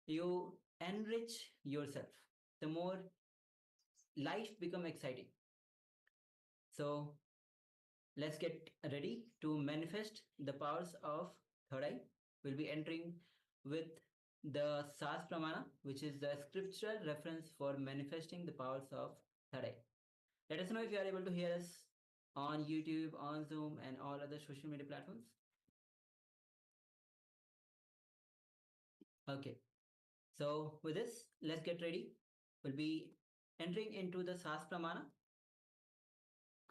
you enrich yourself, the more life become exciting. So let's get ready to manifest the powers of third eye. We'll be entering with the Sas Pramana, which is the scriptural reference for manifesting the powers of third eye. Let us know if you are able to hear us on YouTube, on Zoom, and all other social media platforms. Okay. So with this, let's get ready. We'll be entering into the Sas Pramana.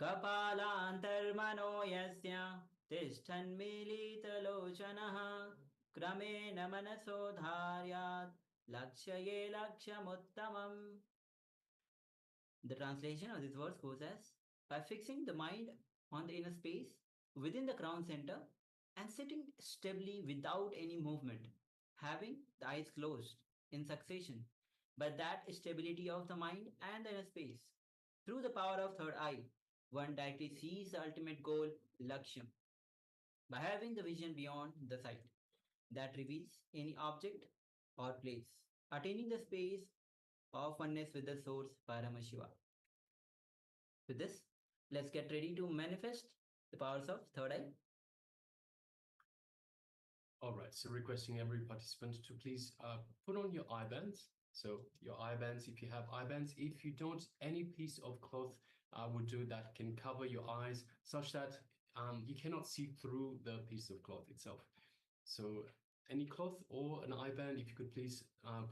Kapalantarmano yasya tishthanmilitalochanaha kramena manaso dharyat lakshaye lakshamuttamam. The translation of this verse goes as, by fixing the mind on the inner space within the crown center and sitting stably without any movement, having the eyes closed in succession, by that stability of the mind and the inner space, through the power of third eye, one directly sees the ultimate goal, Lakshyam, by having the vision beyond the sight that reveals any object or place, attaining the space of oneness with the source, Paramashiva. With this, let's get ready to manifest the powers of third eye. All right, so requesting every participant to please put on your eye bands. So your eye bands, if you have eye bands, if you don't, any piece of cloth would do that can cover your eyes such that you cannot see through the piece of cloth itself. So any cloth or an eye band, if you could please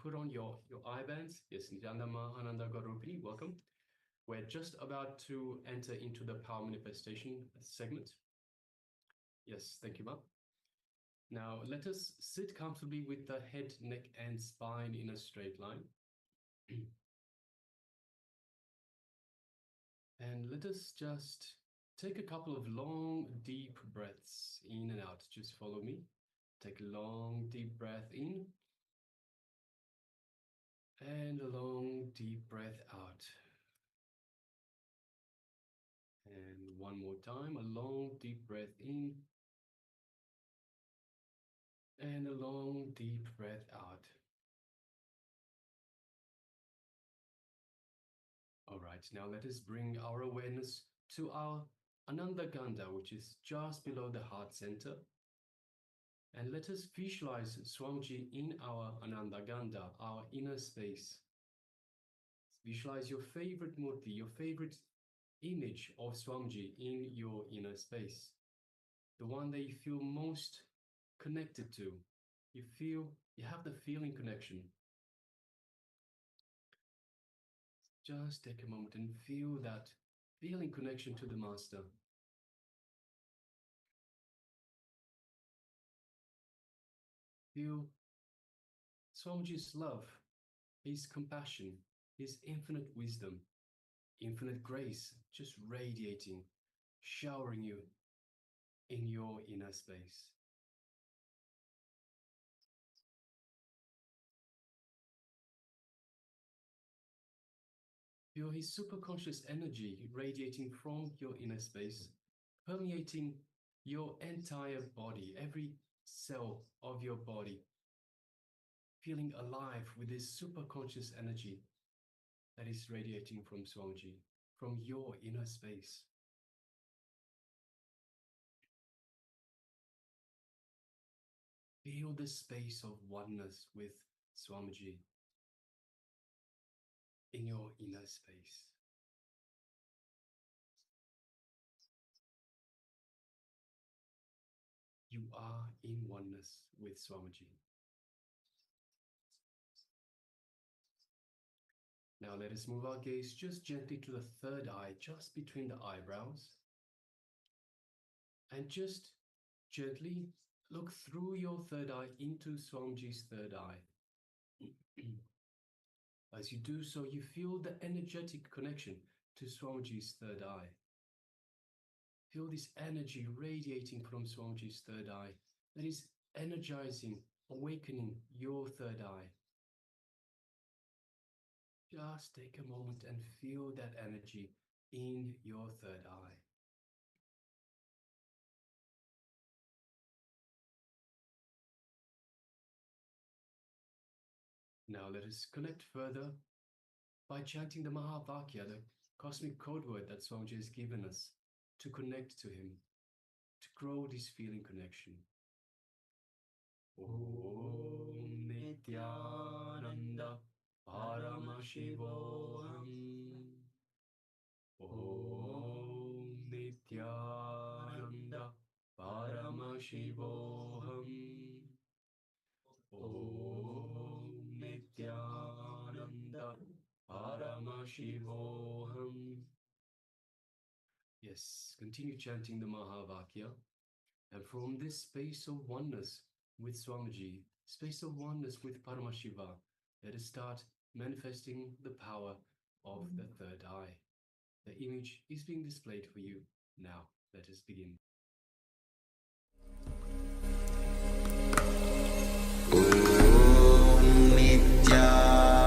put on your eye bands. Yes, Nityanandama Ananda Garupini, welcome. We're just about to enter into the power manifestation segment. Yes, thank you, Ma. Now, let us sit comfortably with the head, neck, and spine in a straight line. And let us just take a couple of long, deep breaths in and out. Just follow me. Take a long, deep breath in. And a long, deep breath out. And one more time, a long, deep breath in. And a long, deep breath out. All right, now let us bring our awareness to our Ananda Gandha, which is just below the heart center. And let us visualize Swamiji in our Ananda Gandha, our inner space. Visualize your favorite murti, your favorite image of Swamiji in your inner space. The one that you feel most connected to. You have the feeling connection. Just take a moment and feel that feeling connection to the Master. Feel Swamiji's love, his compassion, his infinite wisdom, infinite grace, just radiating, showering you in your inner space. Feel his superconscious energy radiating from your inner space, permeating your entire body, every cell of your body, feeling alive with this superconscious energy that is radiating from Swamiji, from your inner space. Feel the space of oneness with Swamiji in your inner space. you are in oneness with Swamiji. Now let us move our gaze just gently to the third eye, just between the eyebrows. And just gently look through your third eye into Swamiji's third eye. As you do so, you feel the energetic connection to Swamiji's third eye. Feel this energy radiating from Swamiji's third eye that is energizing, awakening your third eye. Just take a moment and feel that energy in your third eye. Now let us connect further by chanting the Mahavakya, the cosmic code word that Swamiji has given us to connect to him, to grow this feeling connection. Om Nityananda Paramashivoham. Om Nityananda Paramashivoham. Om Nityananda Paramashivoham. Yes, continue chanting the Mahavakya. And from this space of oneness with Swamiji, space of oneness with Paramashiva, let us start manifesting the power of the third eye. The image is being displayed for you now. Let us begin.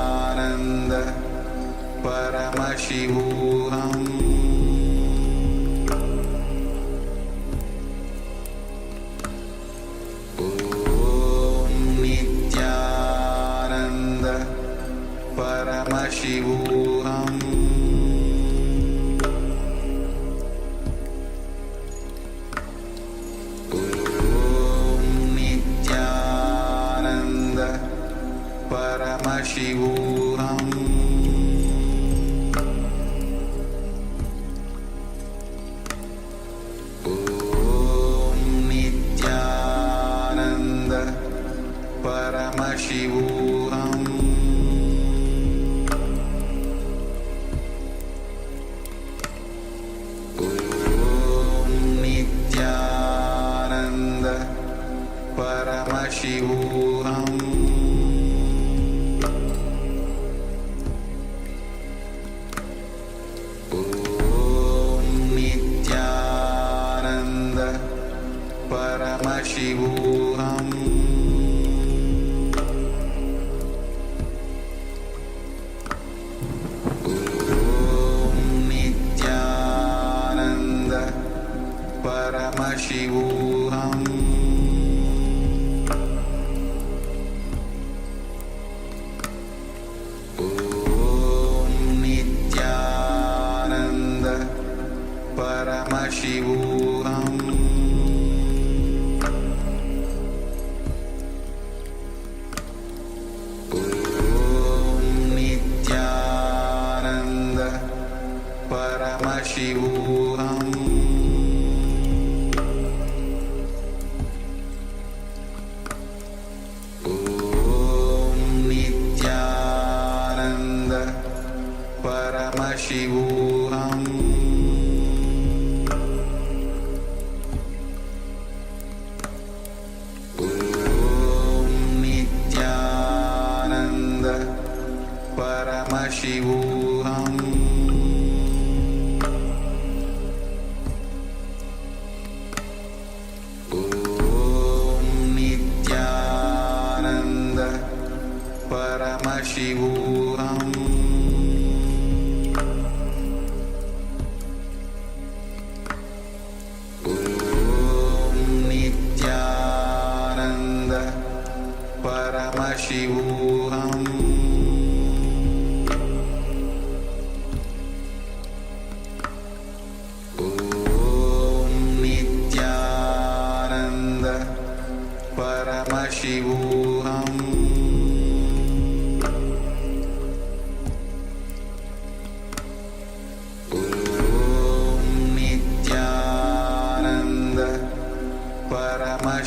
Nityananda Paramashivoham. Om Nityananda Paramashivoham. Paramashivoham. Om Nityananda Paramashivoham. Om Nityananda Paramashivoham. Paramashivoham. Om Nityananda Paramashivoham. Om Nityananda Paramashivoham. Paramashivoham. Om Nityananda Paramashivoham. Om Nityananda Paramashivoham. Paramashivoham. Om Nityananda Paramashivoham. Om Nityananda Paramashivoham.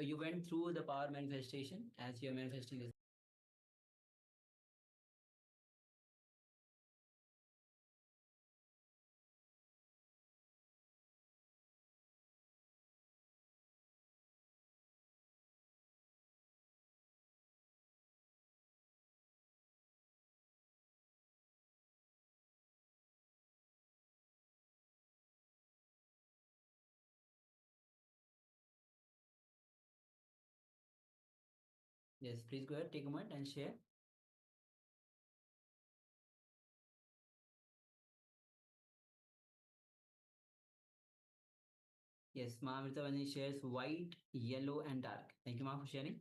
You went through the power manifestation as you're manifesting this. Yes, please go ahead, take a moment and share. Yes, Mahamudra when he shares white, yellow, and dark. Thank you, Ma, for sharing.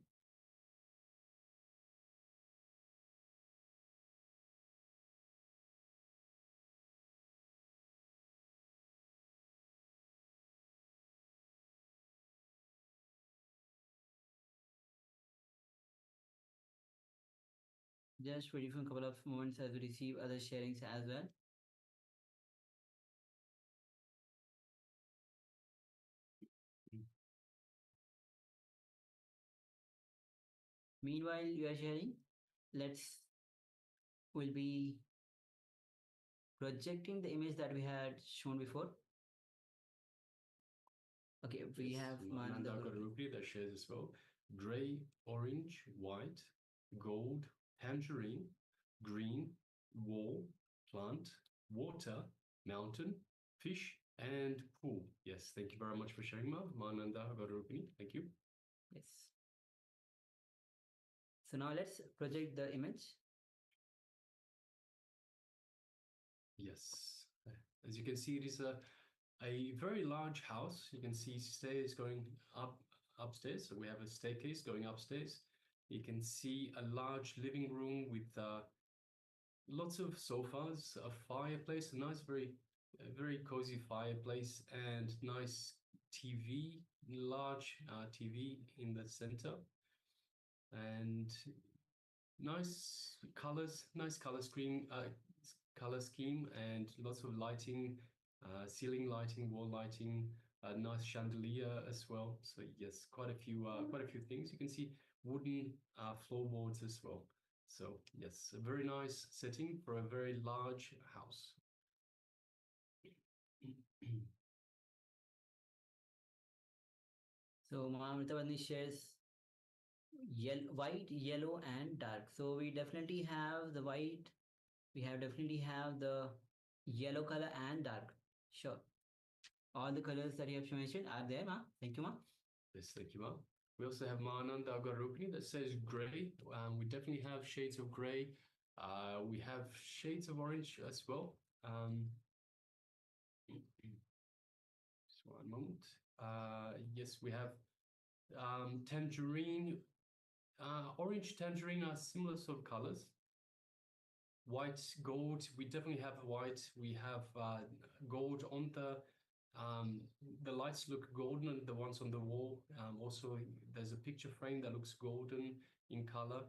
Just waiting for a couple of moments as we receive other sharings as well. Meanwhile, you are sharing. We'll be projecting the image that we had shown before. Okay, we have Mananda Garupi that shares as well. Gray, orange, white, gold, tangerine, green, wall, plant, water, mountain, fish, and pool. Yes, thank you very much for sharing, Mananda Garupi. Thank you. Yes. So now let's project the image. Yes. As you can see, it is a very large house. You can see stairs going upstairs. So we have a staircase going upstairs. You can see a large living room with lots of sofas, a fireplace, a nice, very cozy fireplace, and nice TV, large TV in the center, and nice color scheme, and lots of lighting, ceiling lighting, wall lighting, a nice chandelier as well. So yes, quite a few things. You can see wooden floorboards as well. So yes, a very nice setting for a very large house. So Mahamudra shares white, yellow, and dark. So we definitely have the white. We definitely have the yellow color and dark. Sure. All the colors that you have mentioned are there, Ma. Thank you, Ma. Yes, thank you, Ma. We also have Mananda Garupini that says gray. We definitely have shades of gray. We have shades of orange as well. Just one moment. Yes, we have tangerine, orange, tangerine are similar sort of colors. White, gold, we definitely have white. We have gold on the lights look golden, the ones on the wall. Also, there's a picture frame that looks golden in color.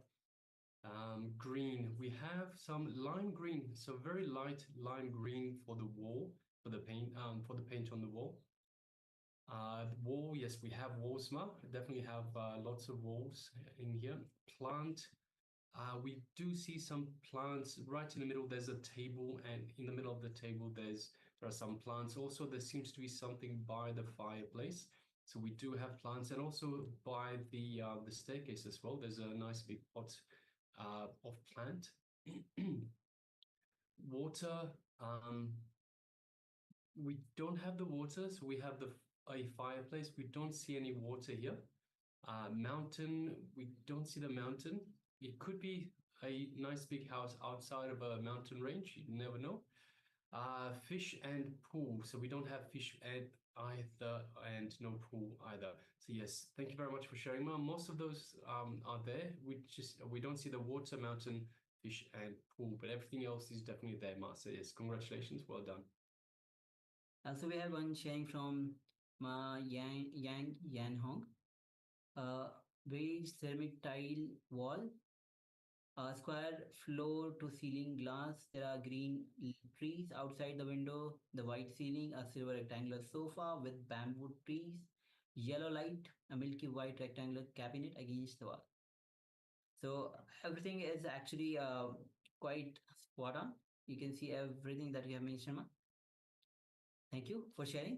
Green, we have some lime green, so very light lime green for the wall, for the paint on the wall. The wall, yes, we have walls, Ma. Definitely have lots of walls in here. Plant, we do see some plants right in the middle. There's a table, and in the middle of the table, there are some plants. Also, there seems to be something by the fireplace. So we do have plants, and also by the staircase as well. There's a nice big pot of plant. Water. We don't have the water, so we have a fireplace. We don't see any water here. Mountain. We don't see the mountain. It could be a nice big house outside of a mountain range. You never know. Fish and pool. So we don't have fish either, and no pool either. So yes, thank you very much for sharing, Mom. Most of those are there. We don't see the water, mountain, fish, and pool, but everything else is definitely there, Ma. So yes, congratulations, well done. Also, we have one sharing from Ma Yan Hong. Beige ceramic tile wall, square floor to ceiling glass. There are green trees outside the window, the white ceiling, a silver rectangular sofa with bamboo trees, yellow light, a milky white rectangular cabinet against the wall. So everything is actually quite spot on. You can see everything that you have mentioned, Ma. Thank you for sharing.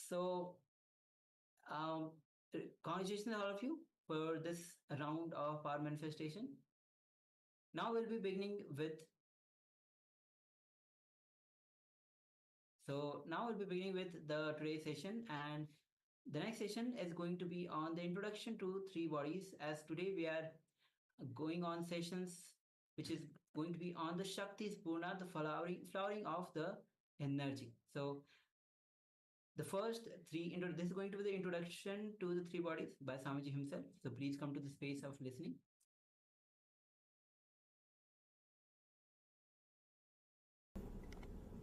So, congratulations all of you for this round of power manifestation. Now we'll be beginning with the today's session, and the next session is going to be on the introduction to three bodies, as today we are going on sessions which is going to be on the Shakti Spurana, the flowering of the energy. So the first three, this is going to be the introduction to the three bodies by Swamiji himself. So please come to the space of listening.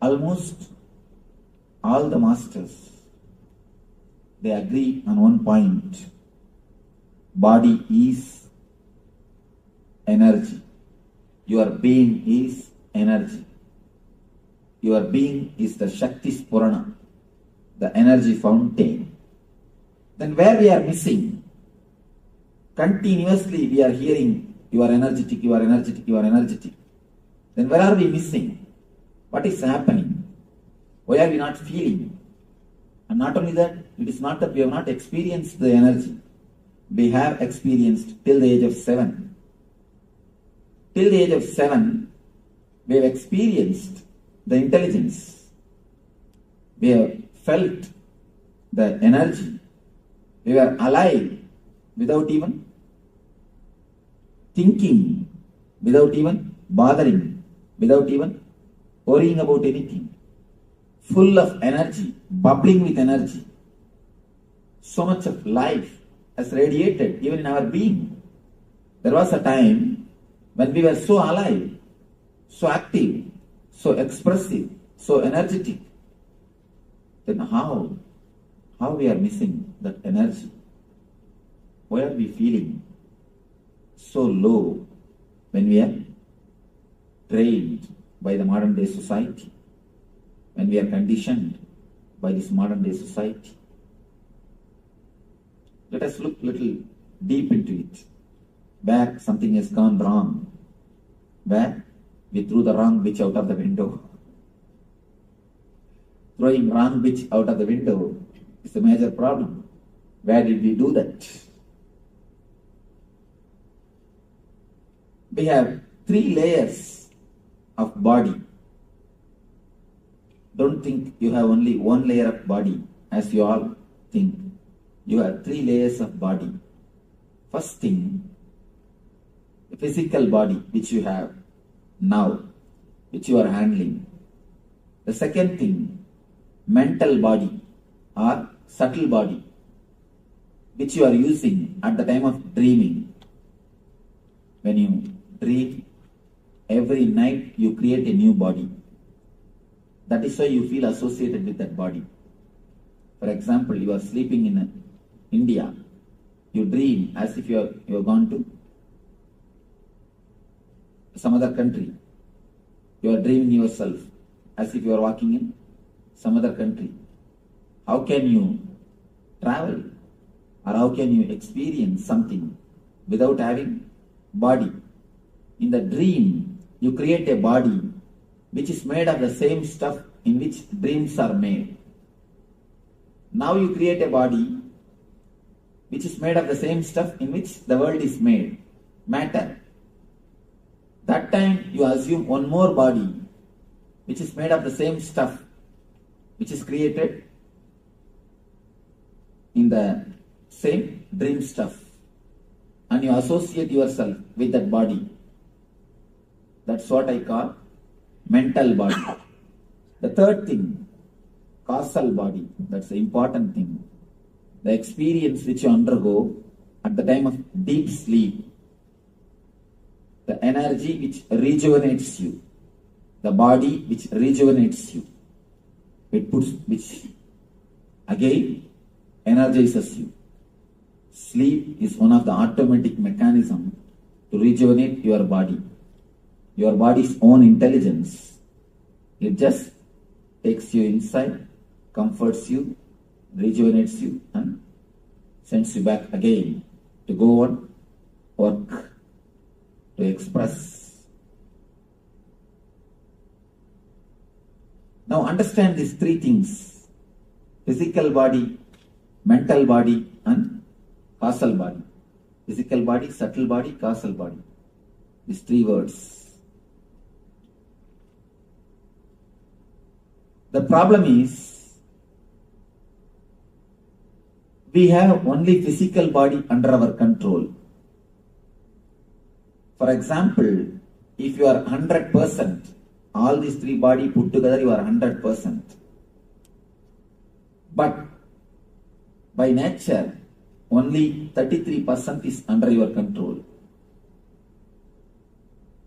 Almost all the masters, they agree on one point. Body is energy. Your being is energy. Your being is the Shakti Spurana, the energy fountain. Then where we are missing? Continuously we are hearing, you are energetic, you are energetic, you are energetic. Then where are we missing? What is happening? Why are we not feeling? And not only that, it is not that we have not experienced the energy. We have experienced till the age of 7. Till the age of 7, we have experienced the intelligence. We have felt the energy. We were alive without even thinking, without even bothering, without even worrying about anything. Full of energy, bubbling with energy. So much of life has radiated even in our being. There was a time when we were so alive, so active, so expressive, so energetic. Then how we are missing that energy? Why are we feeling so low when we are trained by the modern day society? When we are conditioned by this modern day society? Let us look little deep into it. Where something has gone wrong, where we threw the wrong bitch out of the window. Throwing wrong bitch out of the window is a major problem. Where did we do that? We have 3 layers of body. Don't think you have only 1 layer of body, as you all think. You have 3 layers of body. First thing, the physical body which you have now, which you are handling. The second thing, mental body or subtle body, which you are using at the time of dreaming. When you dream, every night you create a new body. That is why you feel associated with that body. For example, you are sleeping in India. You dream as if you have gone to some other country. You are dreaming yourself as if you are walking in some other country. How can you travel or how can you experience something without having body? In the dream, you create a body which is made of the same stuff in which dreams are made. Now you create a body which is made of the same stuff in which the world is made, matter. That time you assume one more body which is made of the same stuff which is created in the same dream stuff, and you associate yourself with that body. That's what I call mental body. The third thing, causal body. That's the important thing. The experience which you undergo at the time of deep sleep. The energy which rejuvenates you. The body which rejuvenates you. Which again energizes you. Sleep is one of the automatic mechanisms to rejuvenate your body. Your body's own intelligence. It just takes you inside, comforts you, rejuvenates you and sends you back again to go on work, to express. Now understand these three things: physical body, mental body and causal body. Physical body, subtle body, causal body. These three words. The problem is, we have only physical body under our control. For example, if you are 100%, all these three body put together, you are 100%. But by nature, only 33% is under your control.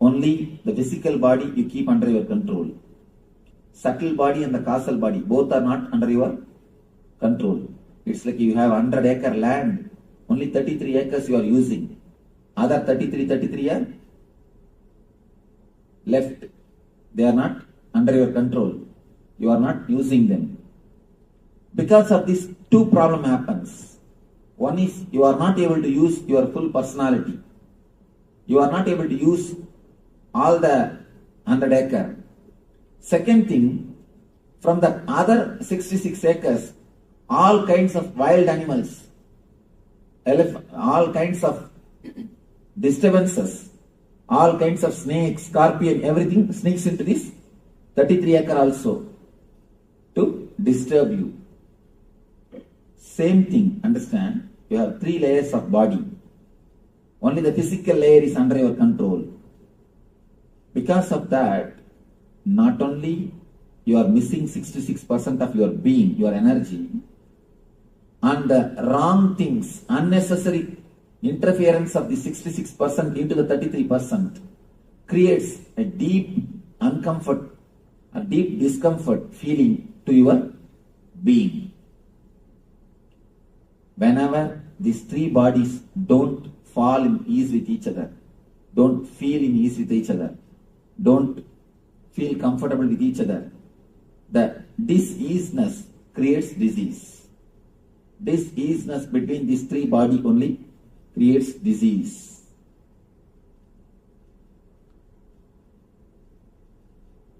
Only the physical body you keep under your control. Subtle body and the causal body, both are not under your control. It's like you have 100-acre land, only 33 acres you are using. Other 33 are left. They are not under your control. You are not using them. Because of this, two problem happens. One is you are not able to use your full personality. You are not able to use all the 100-acre. Second thing, from the other 66 acres, all kinds of wild animals, all kinds of disturbances, all kinds of snakes, scorpion, everything sneaks into this 33 acre also to disturb you. Same thing, understand? You have 3 layers of body. Only the physical layer is under your control. Because of that, not only you are missing 66% of your being, your energy, and the wrong things, unnecessary interference of the 66% into the 33% creates a deep discomfort feeling to your being. Whenever these 3 bodies don't fall in ease with each other, don't feel in ease with each other, don't feel comfortable with each other, the diseasiness creates disease. Diseasiness between these 3 bodies only creates disease.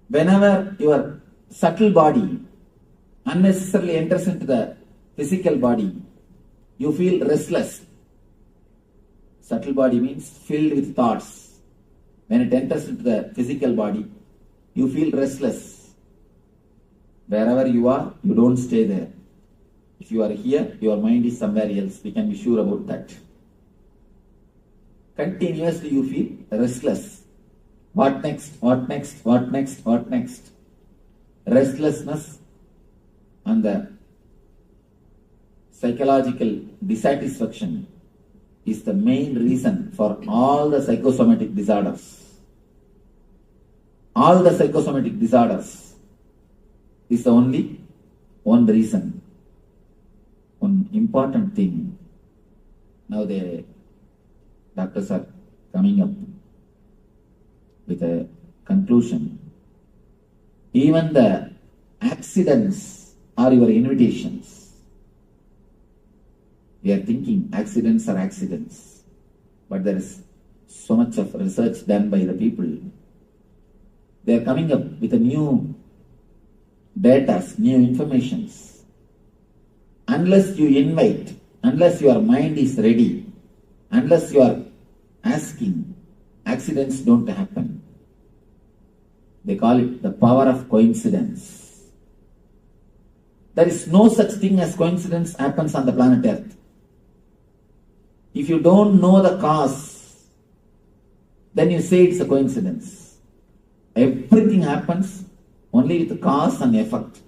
Whenever your subtle body unnecessarily enters into the physical body, you feel restless. Subtle body means filled with thoughts. When it enters into the physical body, you feel restless. Wherever you are, you don't stay there. If you are here, your mind is somewhere else. We can be sure about that. Continuously you feel restless. What next? What next? What next? What next? Restlessness and the psychological dissatisfaction is the main reason for all the psychosomatic disorders. All the psychosomatic disorders is the only one reason. One important thing. Now the doctors are coming up with a conclusion. Even the accidents are your invitations. We are thinking accidents are accidents, but there is so much of research done by the people. They are coming up with a new data, new informations. Unless you invite, unless your mind is ready, unless you are asking, accidents don't happen. They call it the power of coincidence. There is no such thing as coincidence happens on the planet Earth. If you don't know the cause, then you say it's a coincidence. Everything happens only with cause and effect.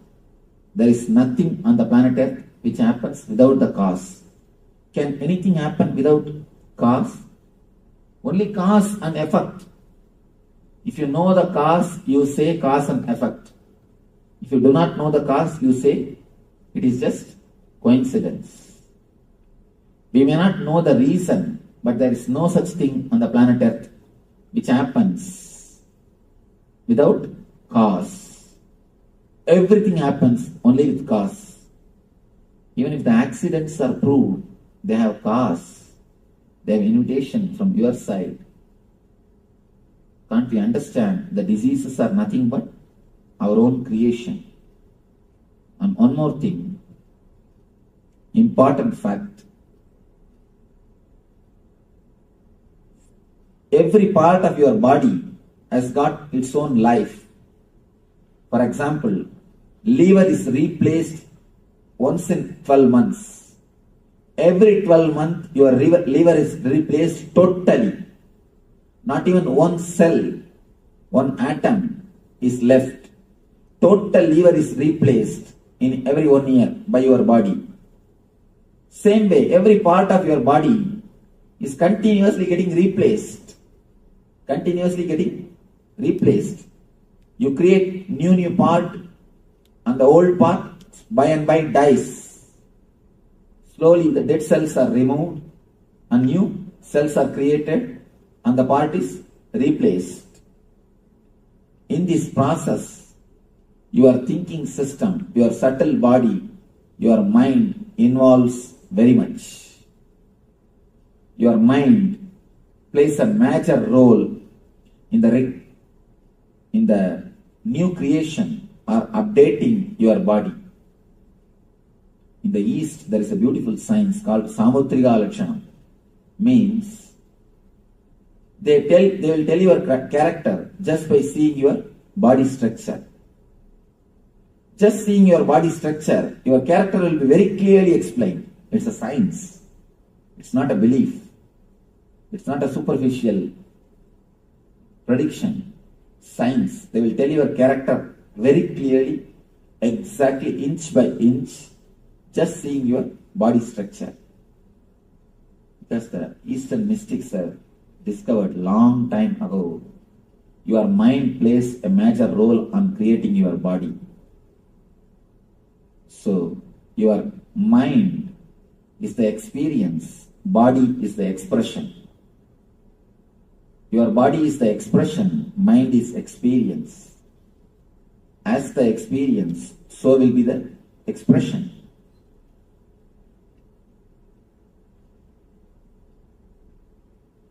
There is nothing on the planet Earth which happens without the cause. Can anything happen without cause? Only cause and effect. If you know the cause, you say cause and effect. If you do not know the cause, you say it is just coincidence. We may not know the reason, but there is no such thing on the planet Earth which happens without cause. Everything happens only with cause. Even if the accidents are proved, they have cause, they have invitation from your side. Can't we understand the diseases are nothing but our own creation? And one more thing, important fact. Every part of your body has got its own life. For example, liver is replaced once in 12 months. Every 12 months, your liver is replaced totally. Not even one cell, one atom is left. Total liver is replaced in every 1 year by your body. Same way, every part of your body is continuously getting replaced. Continuously getting replaced. You create new part, and the old part by and by dies. Slowly the dead cells are removed and new cells are created and the part is replaced. In this process, your thinking system, your subtle body, your mind involves very much. Your mind plays a major role in the new creation or updating your body. In the East, there is a beautiful science called Samutrika Lakshana. Means they will tell your character just by seeing your body structure. Just seeing your body structure, your character will be very clearly explained. It's a science. It's not a belief. It's not a superficial prediction. Science. They will tell your character very clearly, exactly inch by inch, just seeing your body structure. Because the Eastern mystics have discovered long time ago, your mind plays a major role on creating your body. So, your mind is the experience, body is the expression. Your body is the expression, mind is experience. As the experience, so will be the expression.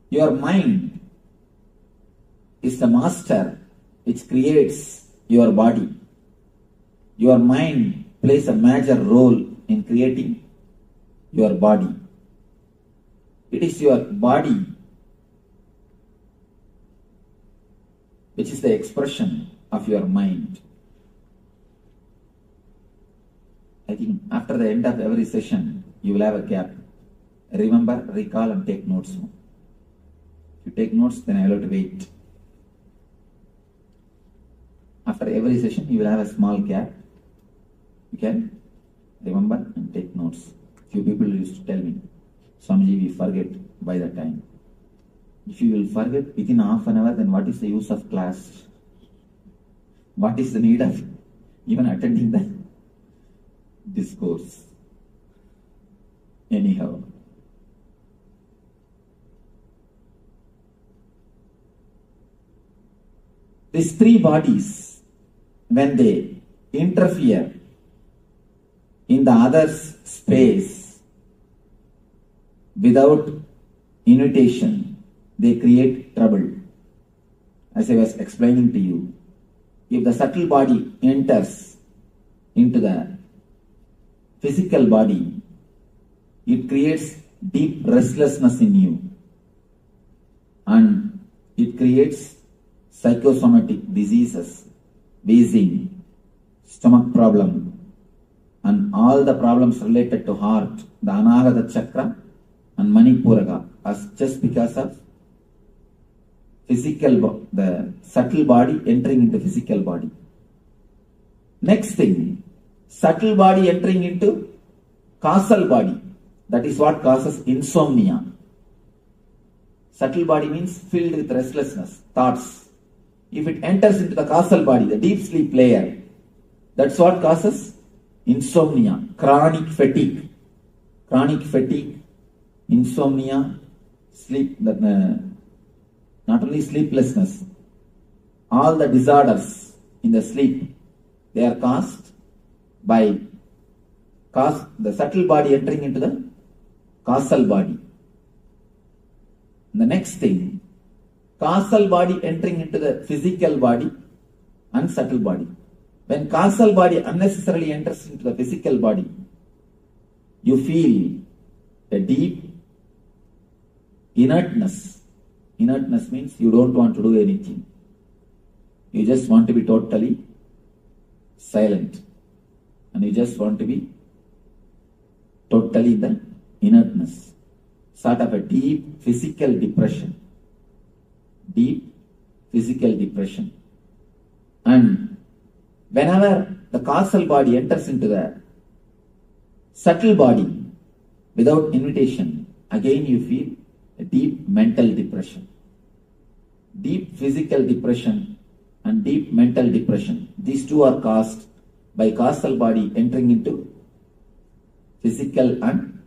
Your mind is the master which creates your body. Your mind plays a major role in creating your body. It is your body which is the expression of your mind. I think after the end of every session, you will have a gap. Remember, recall and take notes. If you take notes, then I will have to wait. After every session, you will have a small gap. You can remember and take notes. Few people used to tell me, Swamiji, we forget by the time. If you will forget within half an hour, then what is the use of class? What is the need of even attending the discourse? Anyhow. These three bodies, when they interfere in the other's space without invitation, they create trouble. As I was explaining to you, if the subtle body enters into the physical body, it creates deep restlessness in you and it creates psychosomatic diseases, wheezing, stomach problem, and all the problems related to heart, the Anahata chakra and Manipuraga, as just because of physical, the subtle body entering into physical body. Next thing, subtle body entering into causal body. That is what causes insomnia. Subtle body means filled with restlessness, thoughts. If it enters into the causal body, the deep sleep layer, that's what causes insomnia, chronic fatigue. Chronic fatigue, insomnia, sleep, not only sleeplessness, all the disorders in the sleep, they are caused by the subtle body entering into the causal body. The next thing, causal body entering into the physical body and subtle body. When causal body unnecessarily enters into the physical body, you feel a deep inertness. Inertness means you don't want to do anything. You just want to be totally silent. And you just want to be totally in the inertness. Sort of a deep physical depression. Deep physical depression. And whenever the causal body enters into the subtle body without invitation, again you feel a deep mental depression. Deep physical depression and deep mental depression. These two are caused by causal body entering into physical and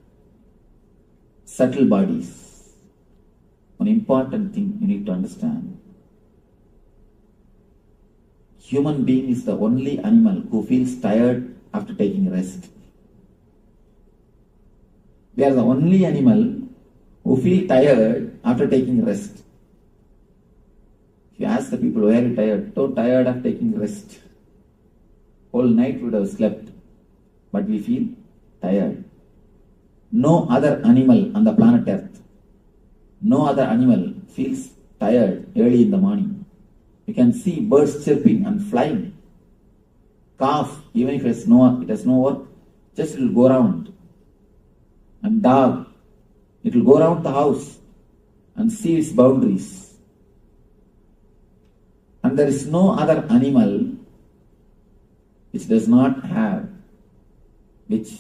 subtle bodies. One important thing you need to understand. Human being is the only animal who feels tired after taking rest. We are the only animal who feel tired after taking rest. If you ask the people, why are you tired? So tired of taking rest. Whole night we would have slept, but we feel tired. No other animal on the planet Earth, no other animal feels tired early in the morning. You can see birds chirping and flying. Calf, even if it has no work, just it will go around. And dog, it will go around the house and see its boundaries. And there is no other animal which does not have, which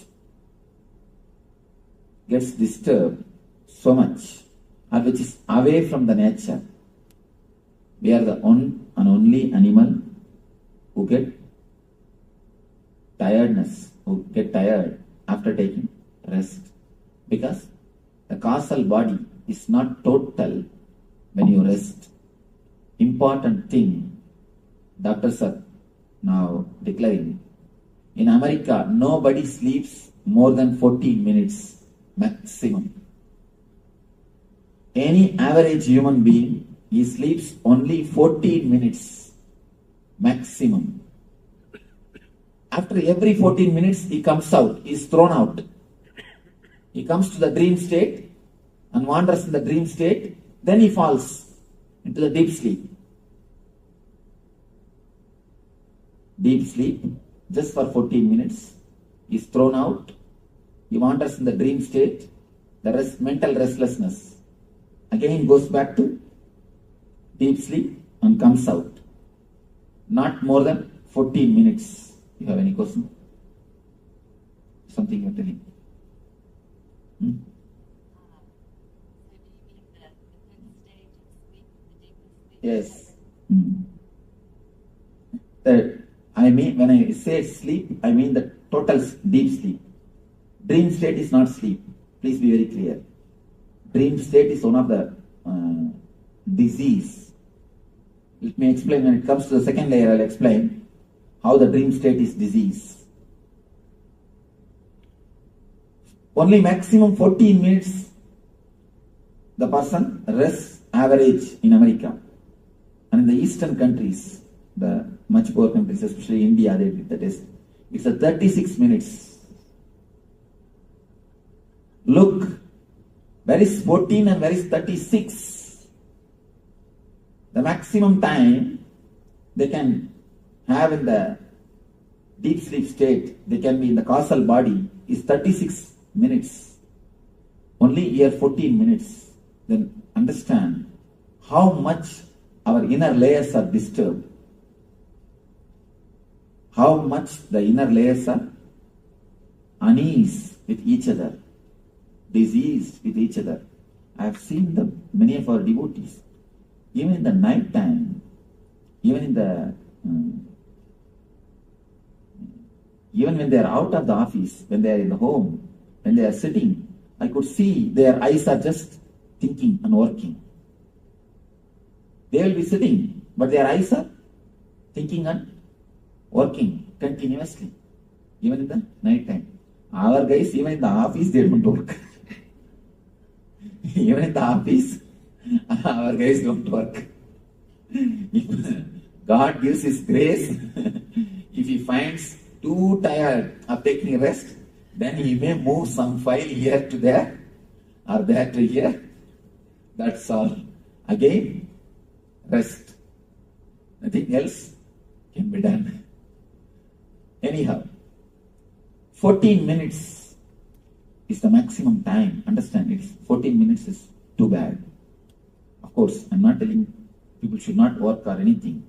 gets disturbed so much, or which is away from the nature. We are the one and only animal who get tired after taking rest. Because the causal body is not total when you rest. Important thing, doctors are now declaring. In America, nobody sleeps more than 14 minutes maximum. Any average human being, he sleeps only 14 minutes maximum. After every 14 minutes, he comes out, he is thrown out. He comes to the dream state and wanders in the dream state, then he falls into the deep sleep. Deep sleep, just for 14 minutes, he is thrown out, he wanders in the dream state, the mental restlessness again goes back to deep sleep and comes out. Not more than 14 minutes. You have any question? Something you're telling? Yes. I mean, when I say sleep, I mean the total deep sleep. Dream state is not sleep. Please be very clear. Dream state is one of the disease. Let me explain. When it comes to the second layer, I'll explain how the dream state is disease. Only maximum 14 minutes the person rests average in America. And in the eastern countries, the much poor countries, especially India, they did the test. It's a 36 minutes. Look, where is 14 and where is 36? The maximum time they can have in the deep sleep state, they can be in the causal body, is 36 minutes. Only here 14 minutes. Then understand how much our inner layers are disturbed. How much the inner layers are unease with each other, diseased with each other. I have seen many of our devotees, even in the night time, even when they are out of the office, when they are in the home, when they are sitting, I could see their eyes are just thinking and working. They will be sitting, but their eyes are thinking and working continuously, even in the night time. Our guys, even in the office, they don't work. Even in the office, our guys don't work. If God gives His grace, if He finds too tired of taking rest, then He may move some file here to there or there to here. That's all. Again, rest. Nothing else can be done. Anyhow, 14 minutes is the maximum time. Understand, it is 14 minutes is too bad. Of course, I'm not telling people should not work or anything,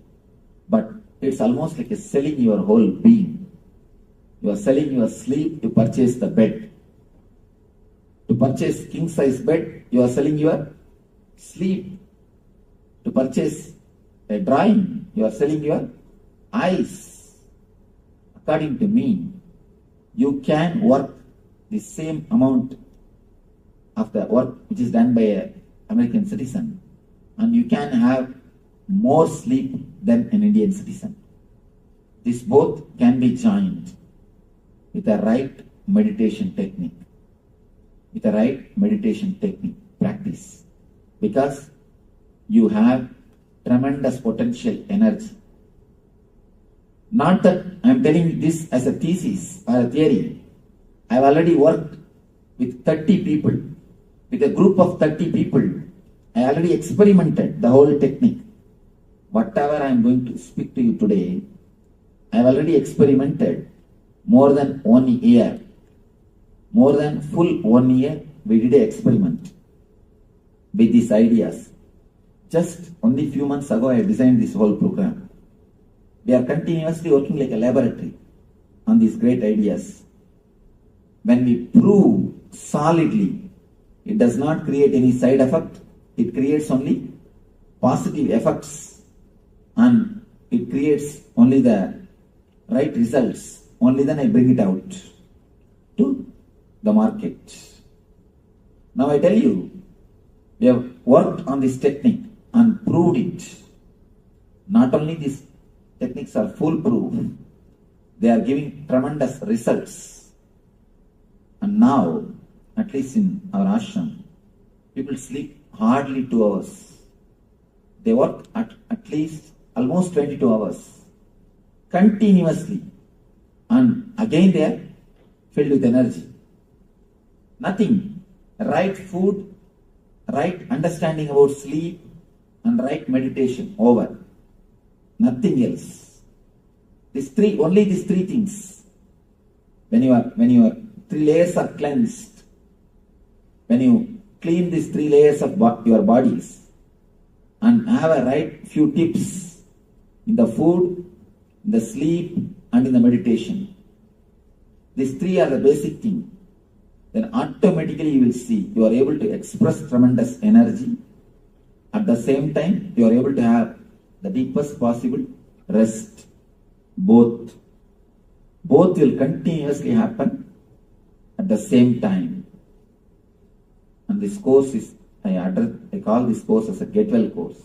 but it's almost like selling your whole being. You are selling your sleep to purchase the bed. To purchase king size bed, you are selling your sleep. To purchase a drawing, you are selling your eyes. According to me, you can work the same amount of the work which is done by an American citizen, and you can have more sleep than an Indian citizen. This both can be joined with a right meditation technique. With a right meditation technique practice, because you have tremendous potential energy. Not that I am telling this as a thesis or a theory. I have already worked with 30 people. With a group of 30 people, I already experimented the whole technique. Whatever I am going to speak to you today, I have already experimented more than 1 year. More than full 1 year, we did an experiment with these ideas. Just only few months ago, I designed this whole program. We are continuously working like a laboratory on these great ideas. When we prove solidly, it does not create any side effect. It creates only positive effects, and it creates only the right results. Only then I bring it out to the market. Now I tell you, we have worked on this technique and proved it. Not only these techniques are foolproof, they are giving tremendous results. And now, at least in our ashram, people sleep hardly 2 hours. They work at least almost 22 hours continuously, and again they are filled with energy. Nothing. Right food, right understanding about sleep, and right meditation. Over. Nothing else. Only these three things. When your 3 layers are cleansed, when you clean these 3 layers of your bodies, and have a right few tips in the food, in the sleep, and in the meditation. These 3 are the basic thing. Then automatically you will see you are able to express tremendous energy. At the same time, you are able to have the deepest possible rest. Both will continuously happen at the same time. And this course is, I call this course as a get well course.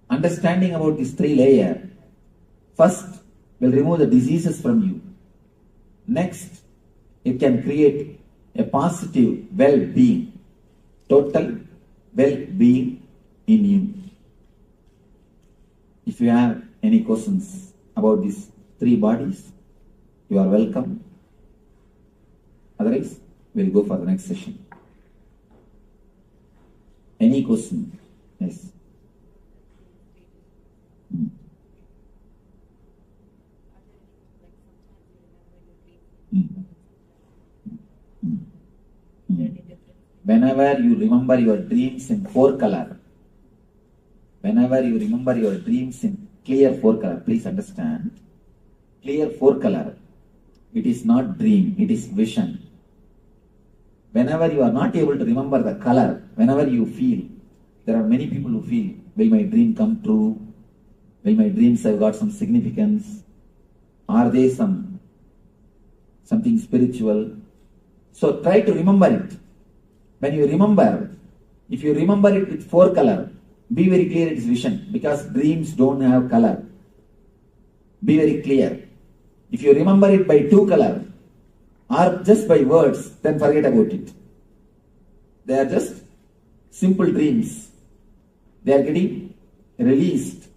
Understanding about these 3 layers, first will remove the diseases from you. Next, it can create a positive well-being, total well-being in you. If you have any questions about these 3 bodies, you are welcome. Otherwise, we'll go for the next session. Any question? Yes. Whenever you remember your dreams in 4 color, whenever you remember your dreams in clear 4 color, please understand, clear 4 color, it is not dream, it is vision. Whenever you are not able to remember the color, whenever you feel, there are many people who feel, will my dream come true? Will my dreams have got some significance? Are they something spiritual? So try to remember it. When you remember, if you remember it with 4 color, be very clear it is vision, because dreams don't have color. Be very clear. If you remember it by 2 color, or just by words, then forget about it. They are just simple dreams. They are getting released.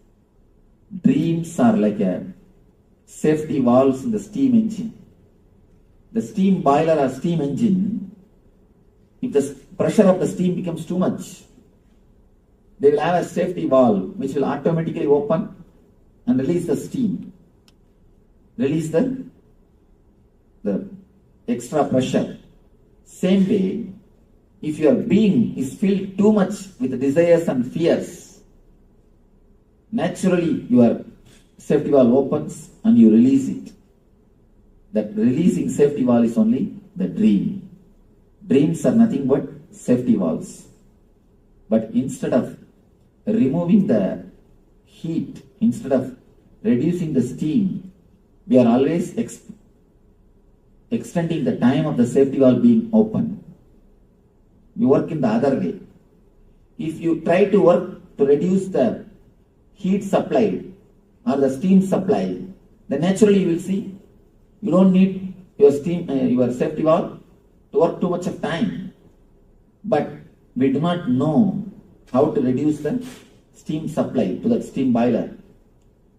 Dreams are like a safety valves in the steam engine. The steam boiler or steam engine, if the pressure of the steam becomes too much, they will have a safety valve which will automatically open and release the steam. Release the extra pressure. Same way, if your being is filled too much with desires and fears, naturally your safety valve opens and you release it. That releasing safety valve is only the dream. Dreams are nothing but safety valves. But instead of removing the heat, instead of reducing the steam, we are always extending the time of the safety valve being open. We work in the other way. If you try to work to reduce the heat supply or the steam supply, then naturally you will see you don't need your your safety valve to work too much of time. But we do not know how to reduce the steam supply to that steam boiler,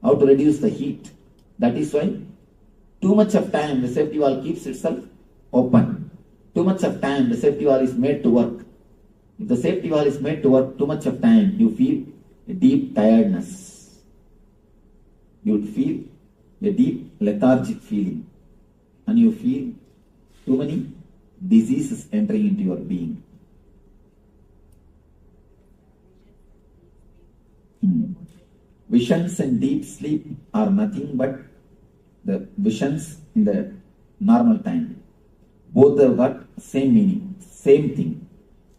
how to reduce the heat. That is why too much of time the safety valve keeps itself open. Too much of time the safety valve is made to work. If the safety valve is made to work too much of time, you feel a deep tiredness. You would feel a deep lethargic feeling. And you feel too many diseases entering into your being. Visions in deep sleep are nothing but the visions in the normal time. Both have got same meaning, same thing.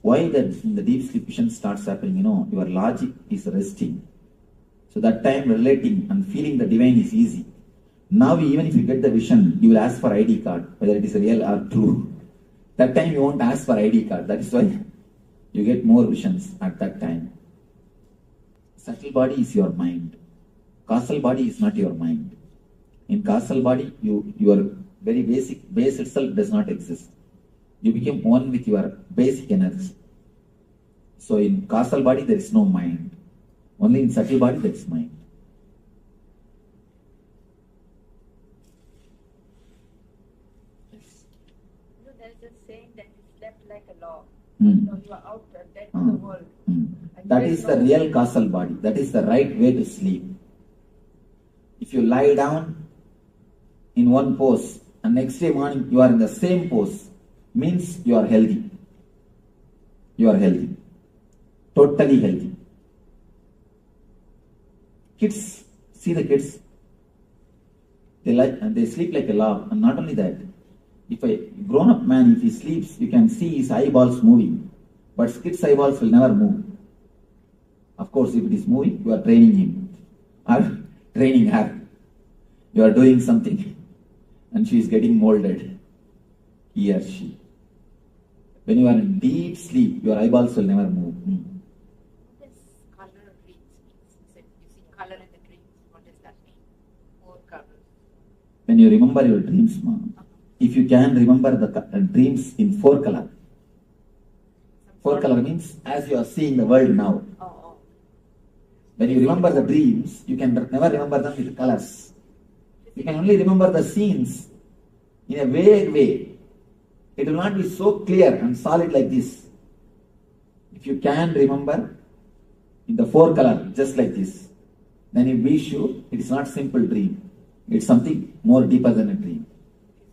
Why that in the deep sleep vision starts happening? Your logic is resting. So that time relating and feeling the divine is easy. Now even if you get the vision, you will ask for ID card, whether it is real or true. That time you won't ask for ID card. That is why you get more visions at that time. Subtle body is your mind. Causal body is not your mind. In causal body, your very basic base itself does not exist. You become one with your basic energy. So in causal body there is no mind. Only in subtle body there is mind. There's a saying that you slept like a log. So you are out dead to the world. That is the real causal body. That is the right way to sleep. If you lie down in one pose and next day morning you are in the same pose, means you are healthy. You are healthy. Totally healthy. Kids, see the kids. They sleep like a log. And not only that, if a grown-up man, if he sleeps, you can see his eyeballs moving. But kids' eyeballs will never move. Of course, if it is moving, you are training him or training her. You are doing something and she is getting molded. He or she. When you are in deep sleep, your eyeballs will never move. What does color dreams mean? You see color in the dreams. What does that mean? 4 colors. When you remember your dreams, if you can remember the dreams in 4 color. 4 color means as you are seeing the world now. When you remember the dreams, you can never remember them with colors. You can only remember the scenes in a vague way. It will not be so clear and solid like this. If you can remember in the 4 color, just like this, then you be sure it is not simple dream. It's something more deeper than a dream.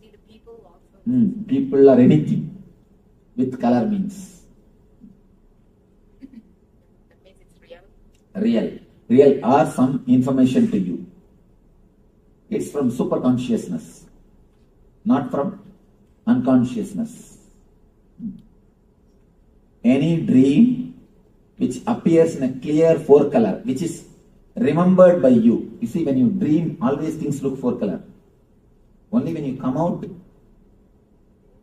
You see the people also. People or anything with color means. That means it's real. Real or some information to you. It's from super consciousness, not from unconsciousness. Any dream which appears in a clear 4 color, which is remembered by you. You see, when you dream, always things look 4 color. Only when you come out,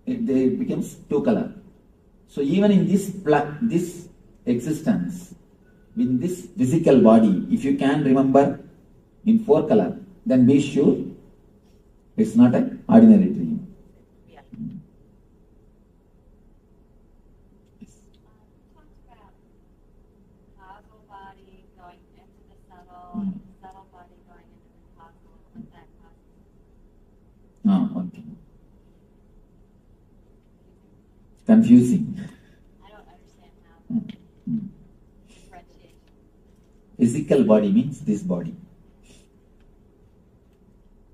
it becomes 2 color. So even in this existence, in this physical body, if you can remember in 4 color, then be sure it's not an ordinary dream. Confusing. I don't understand how. Differentiation. Physical body means this body.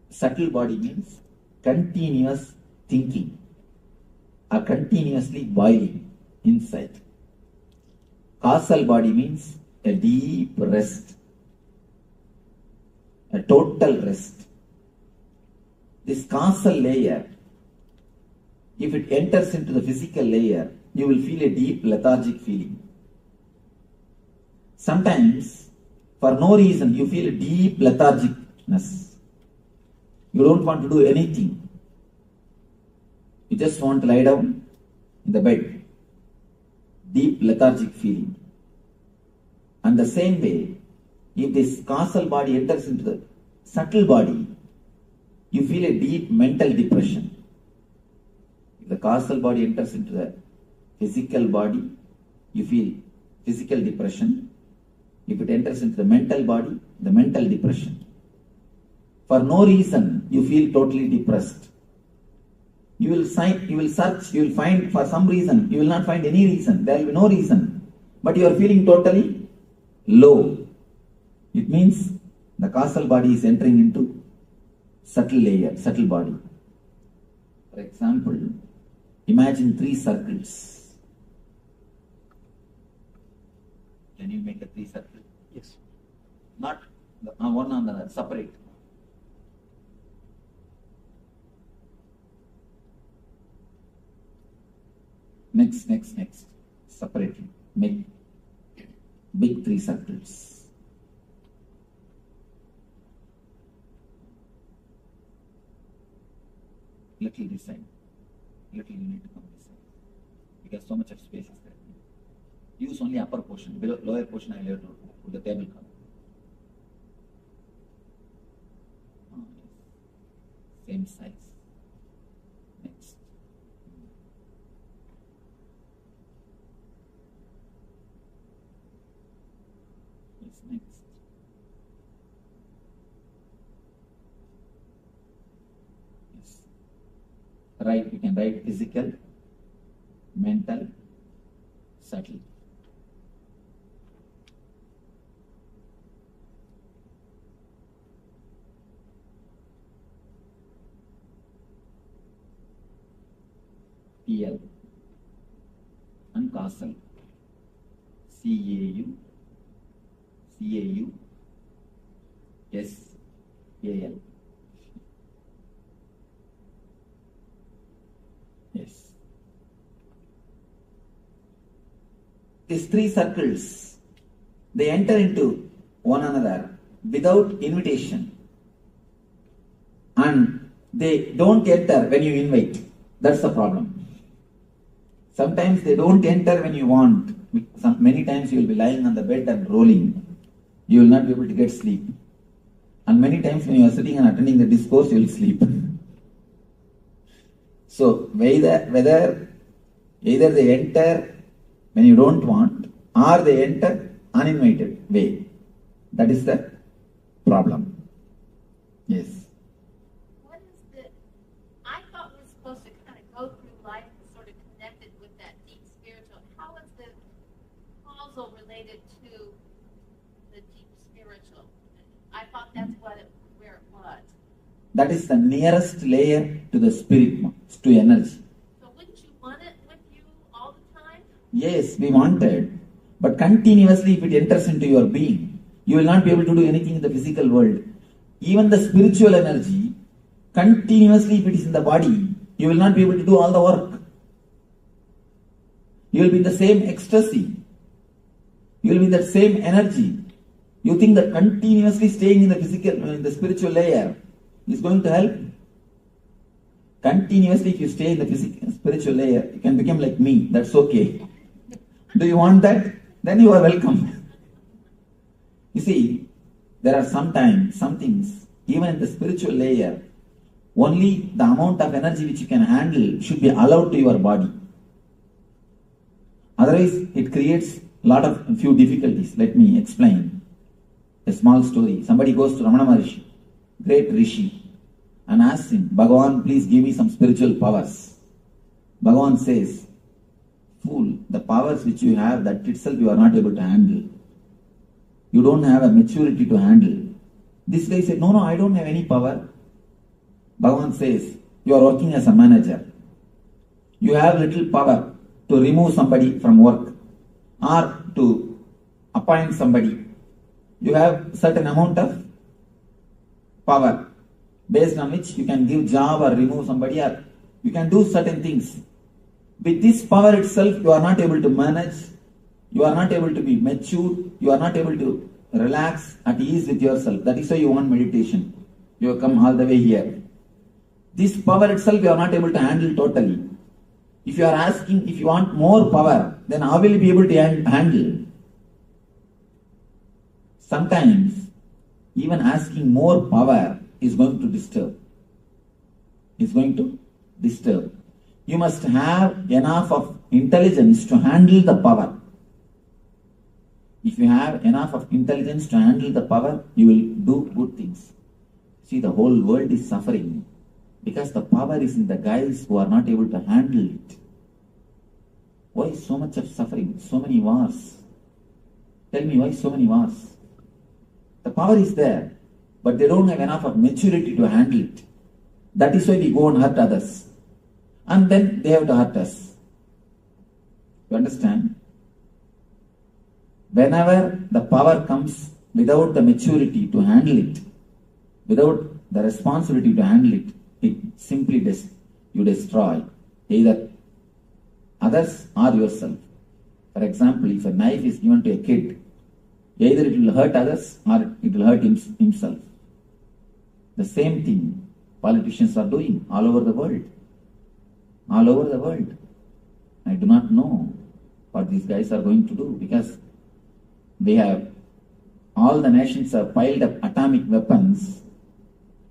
Subtle body means continuous thinking or continuously boiling inside. Causal body means a deep rest, a total rest. This causal layer, if it enters into the physical layer, you will feel a deep lethargic feeling. Sometimes, for no reason, you feel a deep lethargicness. You don't want to do anything. You just want to lie down in the bed. Deep lethargic feeling. And the same way, if this causal body enters into the subtle body, you feel a deep mental depression. If the causal body enters into the physical body, you feel physical depression. If it enters into the mental body, the mental depression. For no reason, you feel totally depressed. You will search, you will find for some reason, you will not find any reason, there will be no reason. But you are feeling totally low. It means the causal body is entering into subtle layer, subtle body. For example, imagine 3 circles. Can you make a 3 circles? Yes. Not one on the other, separate. Next. Separately. Make big 3 circles. Little this side. Little you need to come this side. Because so much of space is there. Use only upper portion. Below, lower portion I will have to put the table cover. Same size. Next. Yes, next. Yes. Right, you can write physical, mental, subtle. PL and causal. CAU, SAL. Yes. These 3 circles, they enter into one another without invitation. And they don't enter when you invite. That's the problem. Sometimes they don't enter when you want. Many times you will be lying on the bed and rolling. You will not be able to get sleep. And many times when you are sitting and attending the discourse, you will sleep. So whether either they enter when you don't want or they enter uninvited way. That is the problem. Yes. What is the, I thought we were supposed to kind of go through life and sort of connected with that deep spiritual. How is the causal related to the deep spiritual? I thought that's where it was. That is the nearest layer to the spirit, to energy. So wouldn't you want it with you all the time? Yes, we wanted. But continuously if it enters into your being, you will not be able to do anything in the physical world. Even the spiritual energy, continuously if it is in the body, you will not be able to do all the work. You will be in the same ecstasy. You will be in that same energy. You think that continuously staying in the physical, in the spiritual layer is going to help? Continuously, if you stay in the physical, spiritual layer, you can become like me. That's okay. Do you want that? Then you are welcome. You see, there are sometimes, some things, even in the spiritual layer, only the amount of energy which you can handle should be allowed to your body. Otherwise, it creates a few difficulties. Let me explain a small story. Somebody goes to Ramana Maharishi, great Rishi, and asks him, Bhagavan, please give me some spiritual powers. Bhagavan says, the powers which you have, that itself you are not able to handle. You don't have a maturity to handle. This guy said, no, I don't have any power. Bhagavan says, you are working as a manager. You have little power to remove somebody from work or to appoint somebody. You have certain amount of power based on which you can give job or remove somebody, or you can do certain things. With this power itself, you are not able to manage, you are not able to be mature, you are not able to relax at ease with yourself. That is why you want meditation. You have come all the way here. This power itself you are not able to handle totally. If you are asking, if you want more power, then how will you be able to handle? Sometimes, even asking more power is going to disturb. It's going to disturb. You must have enough of intelligence to handle the power. If you have enough of intelligence to handle the power, you will do good things. See, the whole world is suffering because the power is in the guys who are not able to handle it. Why so much of suffering? So many wars. Tell me, why so many wars? The power is there, but they don't have enough of maturity to handle it. That is why we go and hurt others. And then they have to hurt us. You understand? Whenever the power comes without the maturity to handle it, without the responsibility to handle it, it simply you destroy either others or yourself. For example, if a knife is given to a kid, either it will hurt others or it will hurt himself. The same thing politicians are doing all over the world. All over the world. I do not know what these guys are going to do because all the nations have piled up atomic weapons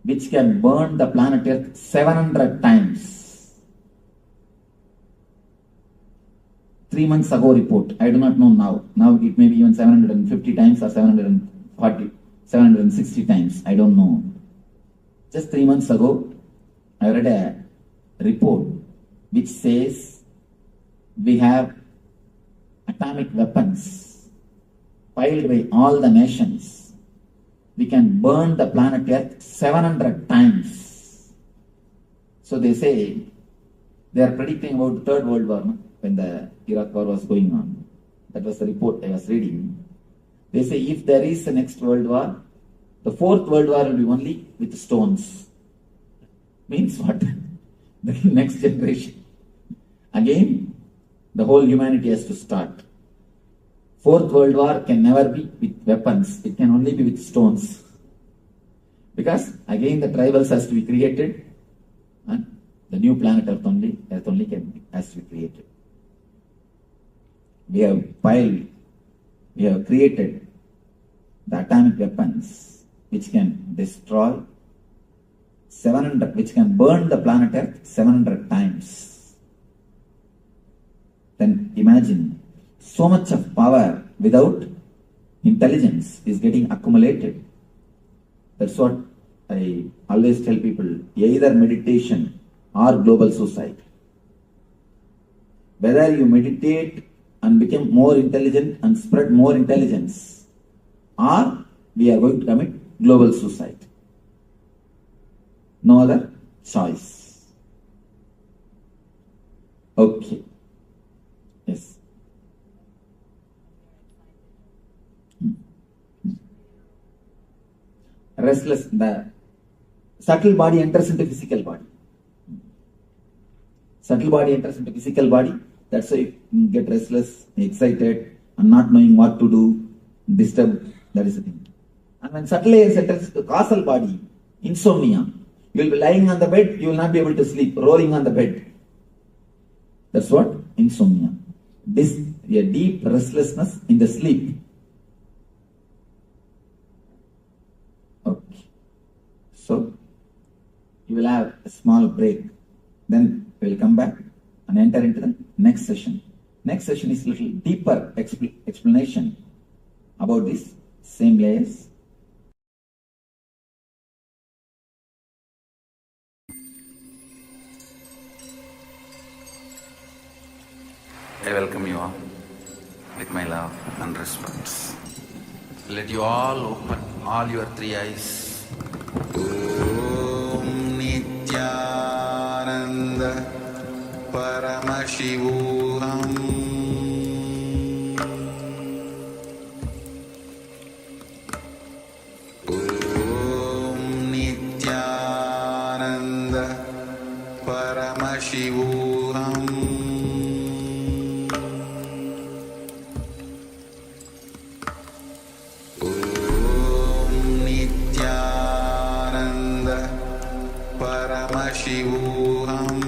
which can burn the planet Earth 700 times. 3 months ago report, I do not know now. Now it may be even 750 times or 740, 760 times, I don't know. Just 3 months ago, I read a report which says we have atomic weapons piled by all the nations. We can burn the planet Earth 700 times. So they say, they are predicting about the Third World War, no? When the Iraq War was going on. That was the report I was reading. They say if there is a next World War, the Fourth World War will be only with stones. Means what? The next generation. Again, the whole humanity has to start. Fourth World War can never be with weapons. It can only be with stones. Because again the tribals has to be created and the new planet Earth only has to be created. We have created the atomic weapons which can destroy 700, which can burn the planet Earth 700 times. Then imagine, so much of power without intelligence is getting accumulated. That's what I always tell people, either meditation or global suicide. Whether you meditate and become more intelligent and spread more intelligence, or we are going to commit global suicide. No other choice. Okay. Yes. Restless, the subtle body enters into physical body. Subtle body enters into physical body. That's why you get restless, excited, and not knowing what to do, disturbed. That is the thing. And when subtle enters into the causal body, insomnia, you will be lying on the bed, you will not be able to sleep, rolling on the bed. That's what? Insomnia. A deep restlessness in the sleep. Okay. So, you will have a small break. Then we will come back and enter into the next session. Next session is a little deeper explanation about these same layers. I welcome you all with my love and respect. Let you all open all your three eyes. Om Nityananda Paramashivoham Om Nityananda Paramashivoham Paramashivoham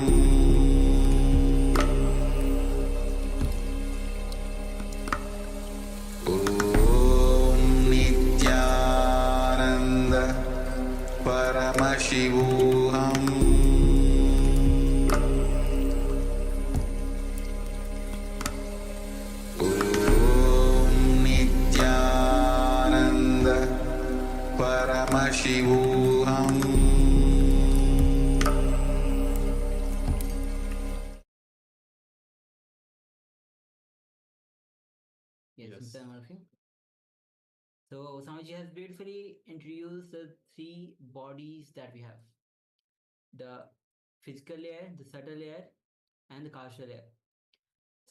Om Nityananda Paramashivoham Om Nityananda Paramashivoham. Yes, Mr. Murphy. So Swamiji has beautifully introduced the three bodies that we have: the physical layer, the subtle layer, and the causal layer.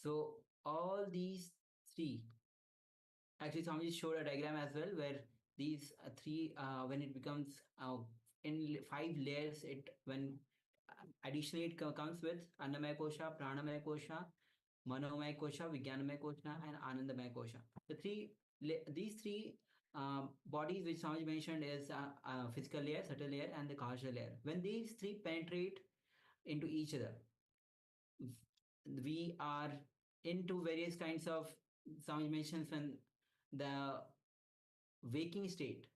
So all these three, actually Swamiji showed a diagram as well where these three, when it becomes in 5 layers, when additionally it comes with Annamaya Kosha, Pranamaya Kosha, Manomaya Kosha, Vijnanamaya Kosha, and Anandamaya Kosha. These three bodies which Swamiji mentioned is physical layer, subtle layer, and the causal layer. When these three penetrate into each other, we are into various kinds of, Swamiji mentions, when the waking state,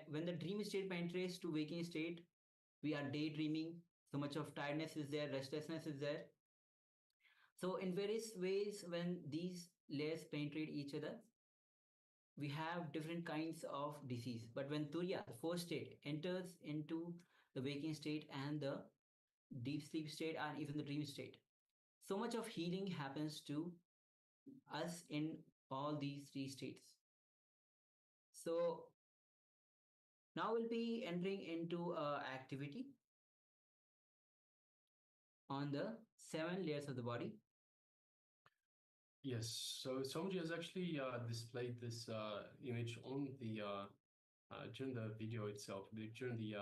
when the dream state penetrates to waking state, we are daydreaming. So much of tiredness is there, restlessness is there. So in various ways, when these layers penetrate each other, we have different kinds of disease. But when Turiya, the fourth state, enters into the waking state and the deep sleep state and even the dream state, so much of healing happens to us in all these three states. So now we'll be entering into activity on the 7 layers of the body. Yes, so Swamiji has actually displayed this image on the during the video itself, during the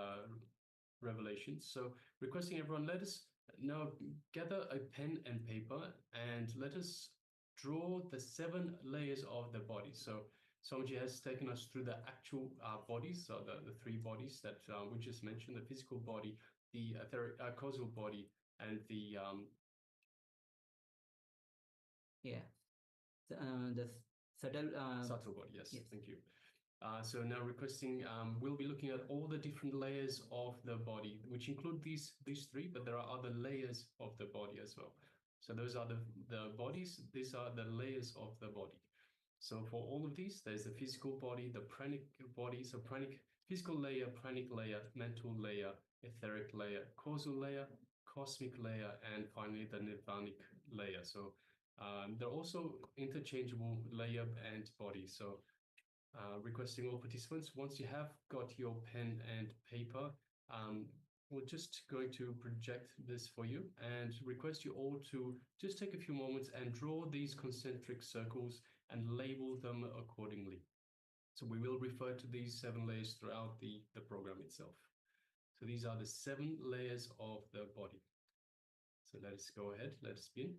revelations. So requesting everyone, let us now gather a pen and paper and let us draw the 7 layers of the body. So Swamiji has taken us through the actual bodies, so the 3 bodies that we just mentioned: the physical body, the causal body, and the the subtle body. Yes, thank you. So now requesting, we'll be looking at all the different layers of the body, which include these 3, but there are other layers of the body as well. So those are the bodies, these are the layers of the body. So for all of these, there's the physical body, the pranic body, so pranic, physical layer, pranic layer, mental layer, etheric layer, causal layer, cosmic layer, and finally the nirvanic layer. So they're also interchangeable layer and body. So requesting all participants, once you have got your pen and paper, we're just going to project this for you and request you all to just take a few moments and draw these concentric circles and label them accordingly. So we will refer to these 7 layers throughout the program itself. So these are the 7 layers of the body. So let us go ahead, let us begin.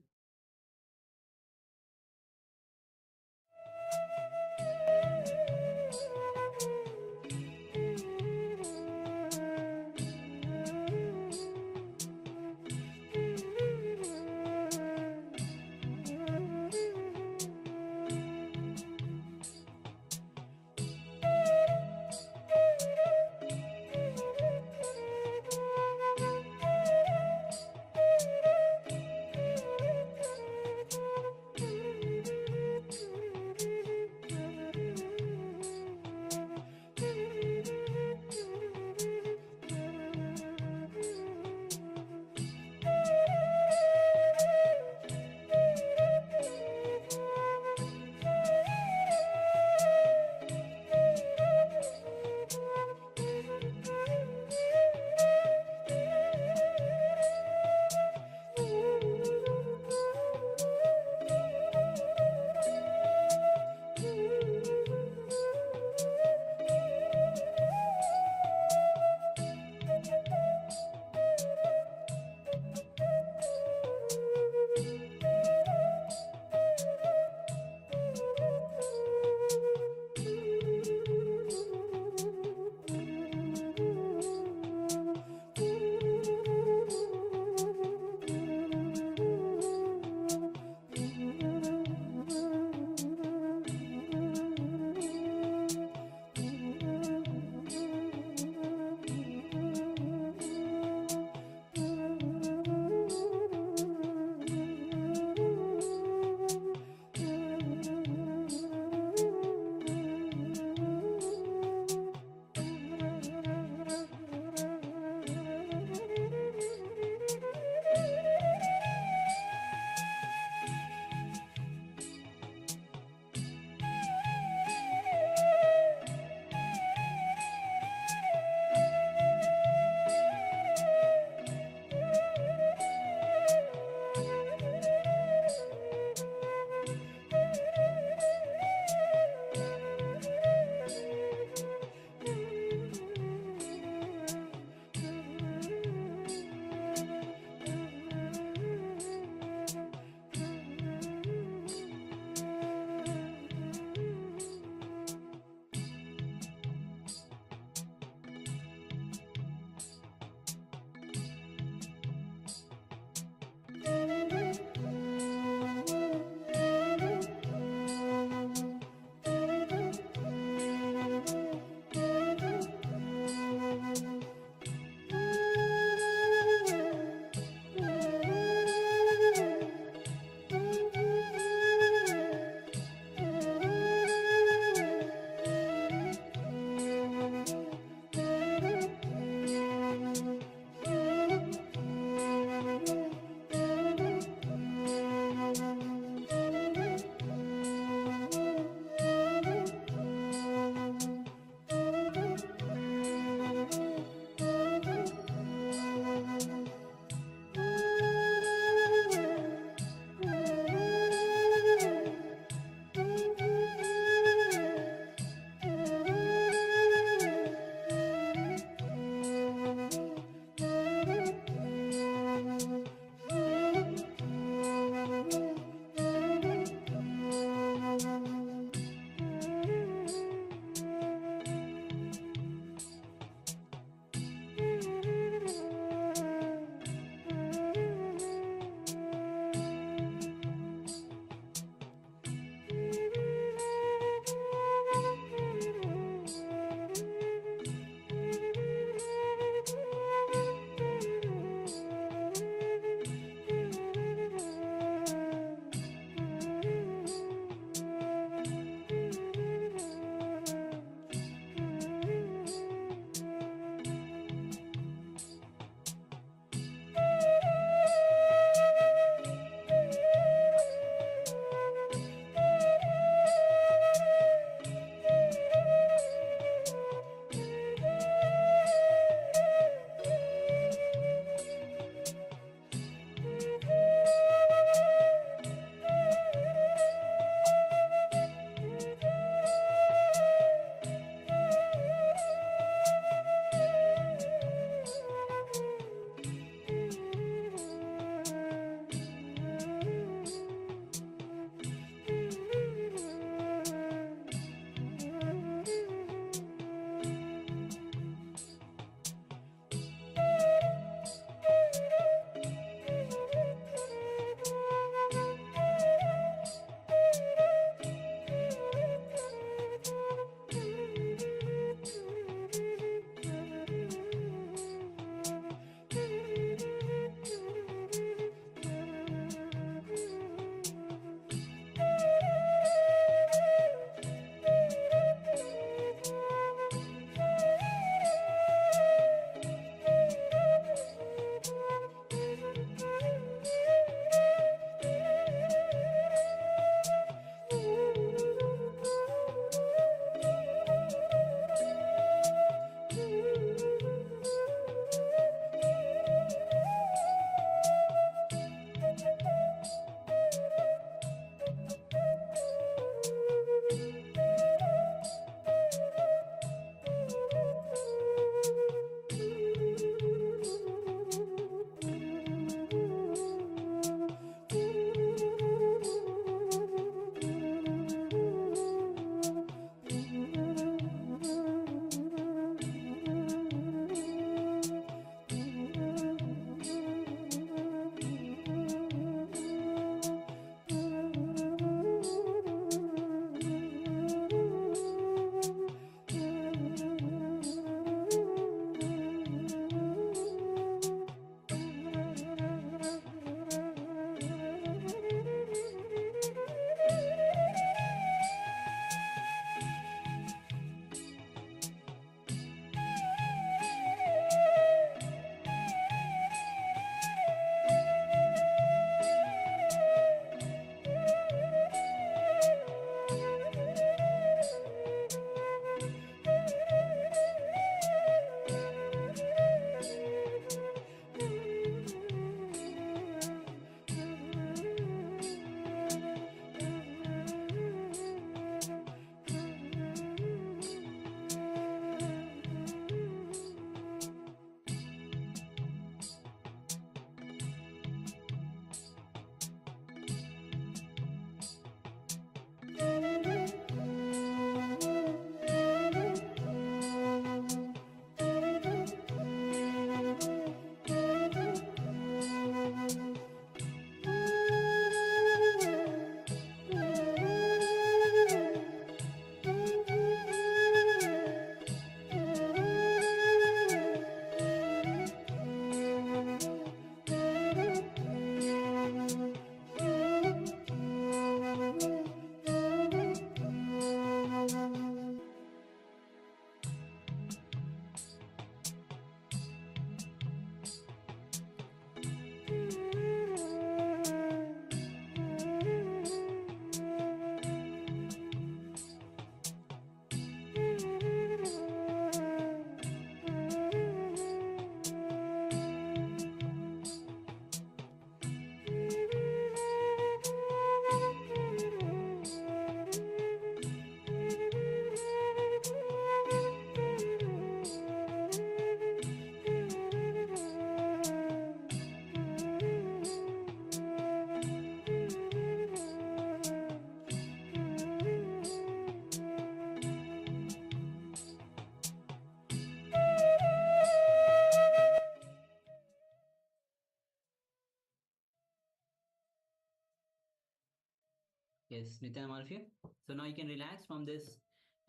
Yes, Nityanam, all of you. So now you can relax from this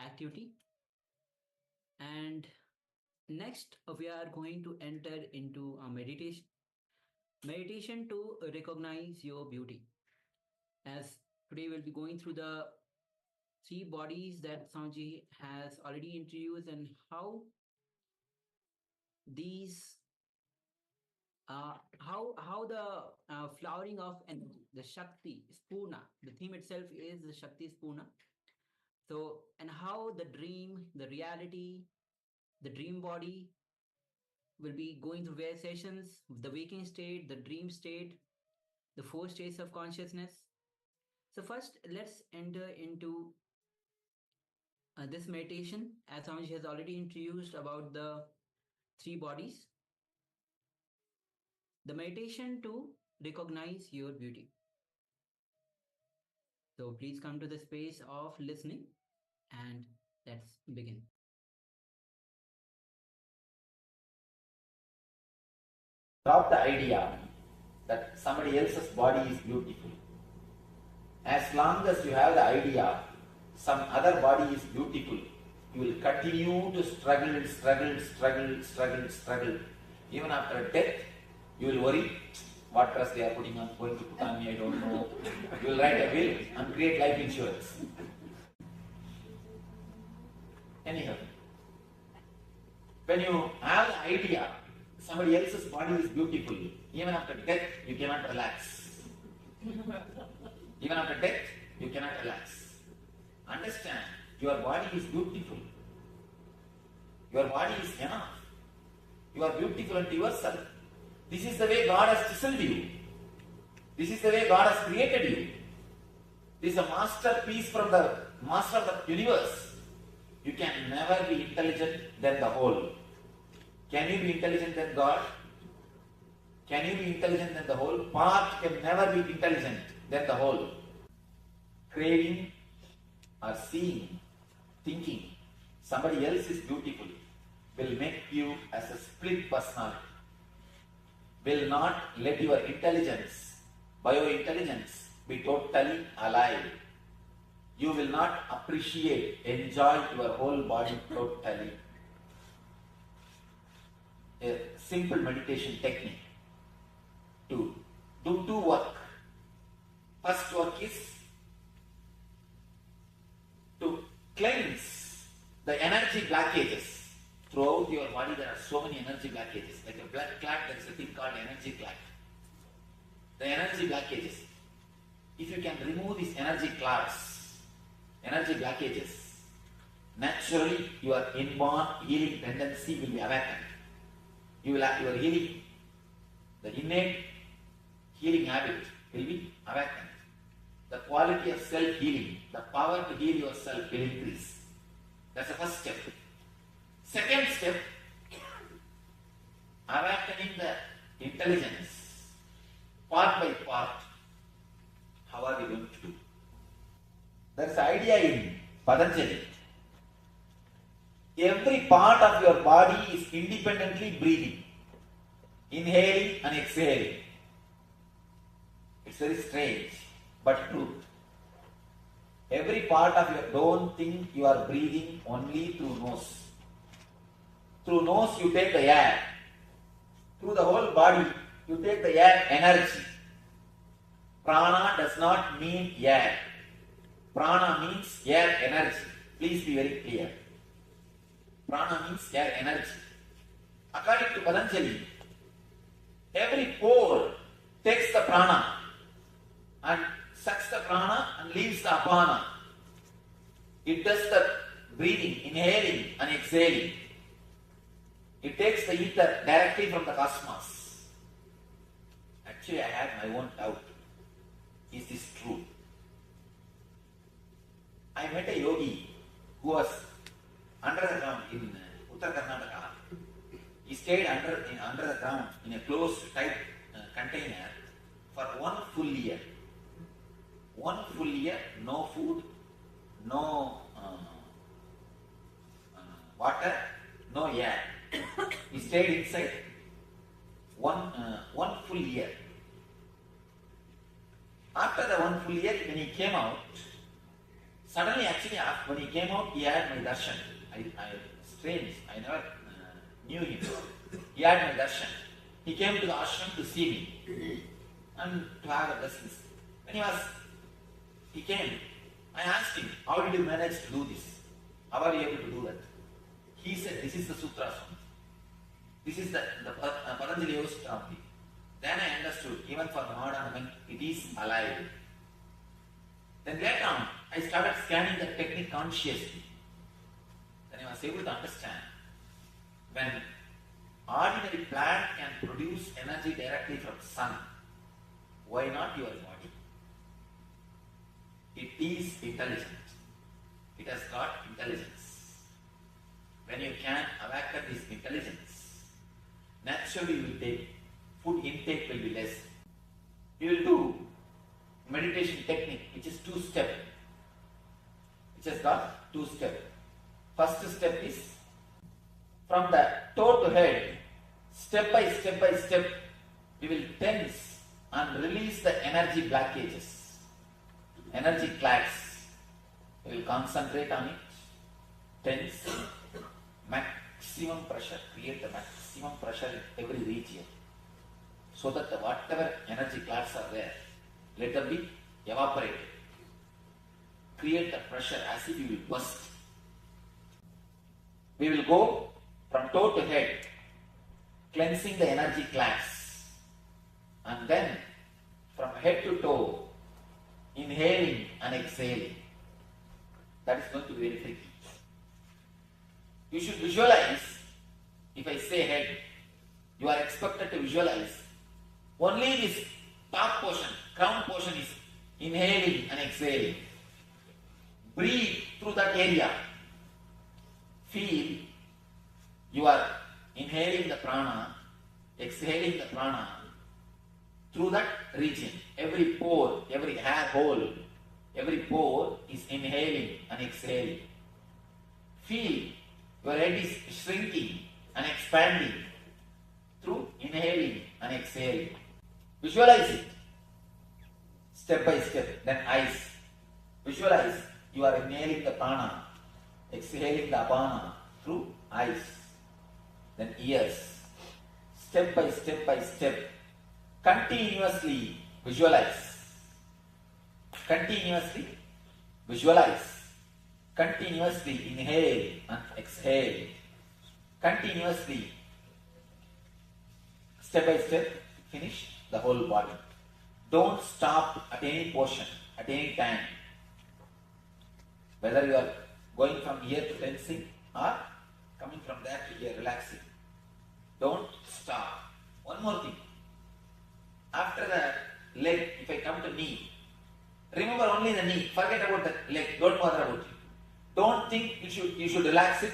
activity. And next, we are going to enter into a meditation. Meditation to recognize your beauty. As today we'll be going through the 3 bodies that Swamiji has already introduced and how these how the flowering of the Shakti Spurana, the theme itself is the Shakti Spurana. So, and how the dream, the reality, the dream body will be going through various sessions, the waking state, the dream state, the 4 states of consciousness. So first, let's enter into this meditation, as Swamiji has already introduced about the 3 bodies. The meditation to recognize your beauty. So please come to the space of listening and let's begin. Drop the idea that somebody else's body is beautiful. As long as you have the idea some other body is beautiful, you will continue to struggle. Even after death, you will worry what dress they are going to put on me, I don't know. You will write a will and create life insurance. Anyhow, when you have the idea somebody else's body is beautiful, even after death you cannot relax. Even after death you cannot relax. Understand, your body is beautiful. Your body is enough. You are beautiful unto yourself. This is the way God has chiseled you. This is the way God has created you. This is a masterpiece from the master of the universe. You can never be intelligent than the whole. Can you be intelligent than God? Can you be intelligent than the whole? Part can never be intelligent than the whole. Craving or seeing, thinking somebody else is beautiful will make you as a split personality. Will not let your intelligence, biointelligence, be totally alive. You will not appreciate, enjoy your whole body totally. A simple meditation technique to do 2 work. First work is to cleanse the energy blockages. Throughout your body there are so many energy blockages. Like a blood clot, there is a thing called energy clot. The energy blockages. If you can remove these energy clots, energy blockages, naturally your inborn healing tendency will be awakened. You will have your healing, the innate healing habit will be awakened. The quality of self-healing, the power to heal yourself will increase. That's the first step. Second step, awakening the intelligence, part by part. How are we going to do? There is an idea in Patanjali. Every part of your body is independently breathing, inhaling and exhaling. It's very strange, but true. Every part of your, don't think you are breathing only through nose. Through nose you take the air. Through the whole body you take the air energy. Prana does not mean air. Prana means air energy. Please be very clear. Prana means air energy. According to Patanjali, every pore takes the prana and sucks the prana and leaves the apana. It does the breathing, inhaling and exhaling. It takes the ether directly from the cosmos. Actually, I had my own doubt. Is this true? I met a yogi who was under the ground in Uttar Karnataka. He stayed under the ground in a closed tight container for 1 full year. 1 full year, no food, no water, no air. He stayed inside one full year. After the 1 full year, when he came out, suddenly actually when he came out, he had my darshan. Strange, I never knew him. He had my darshan. He came to the ashram to see me and to have a blessings. When he came, I asked him, how did you manage to do this? How are you able to do that? He said, this is the Sutrasana. This is the Patanjali Yoga Sutra. Then I understood, even for modern women, it is alive. Then later on, I started scanning the technique consciously. Then I was able to understand, when ordinary plant can produce energy directly from sun, why not your body? It is intelligent. It has got intelligence. When you can awaken this intelligence, naturally you will take, food intake will be less. You will do meditation technique which is 2-step. Which has got 2 steps. First step is from the toe to head, step by step, we will tense and release the energy blockages, energy clasps. We will concentrate on it, tense, maximum pressure, create the maximum pressure in every region, so that whatever energy clasps are there, let them be evaporated. Create the pressure as if you will burst. We will go from toe to head, cleansing the energy clasps, and then from head to toe, inhaling and exhaling. That is going to be very tricky. You should visualize, if I say head, you are expected to visualize only this top portion, crown portion is inhaling and exhaling. Breathe through that area. Feel you are inhaling the prana, exhaling the prana through that region. Every pore, every hair hole, every pore is inhaling and exhaling. Feel your head is shrinking and expanding through inhaling and exhaling. Visualize it step by step. Then eyes. Visualize you are inhaling the prana, exhaling the apana through eyes. Then ears. Step by step. Continuously visualize. Continuously visualize. Continuously inhale and exhale. Continuously, step by step, finish the whole body. Don't stop at any portion, at any time. Whether you are going from here to tensing or coming from there to here relaxing. Don't stop. One more thing. After the leg, if I come to knee, remember only the knee. Forget about the leg. Don't bother about it. Don't think you should relax it.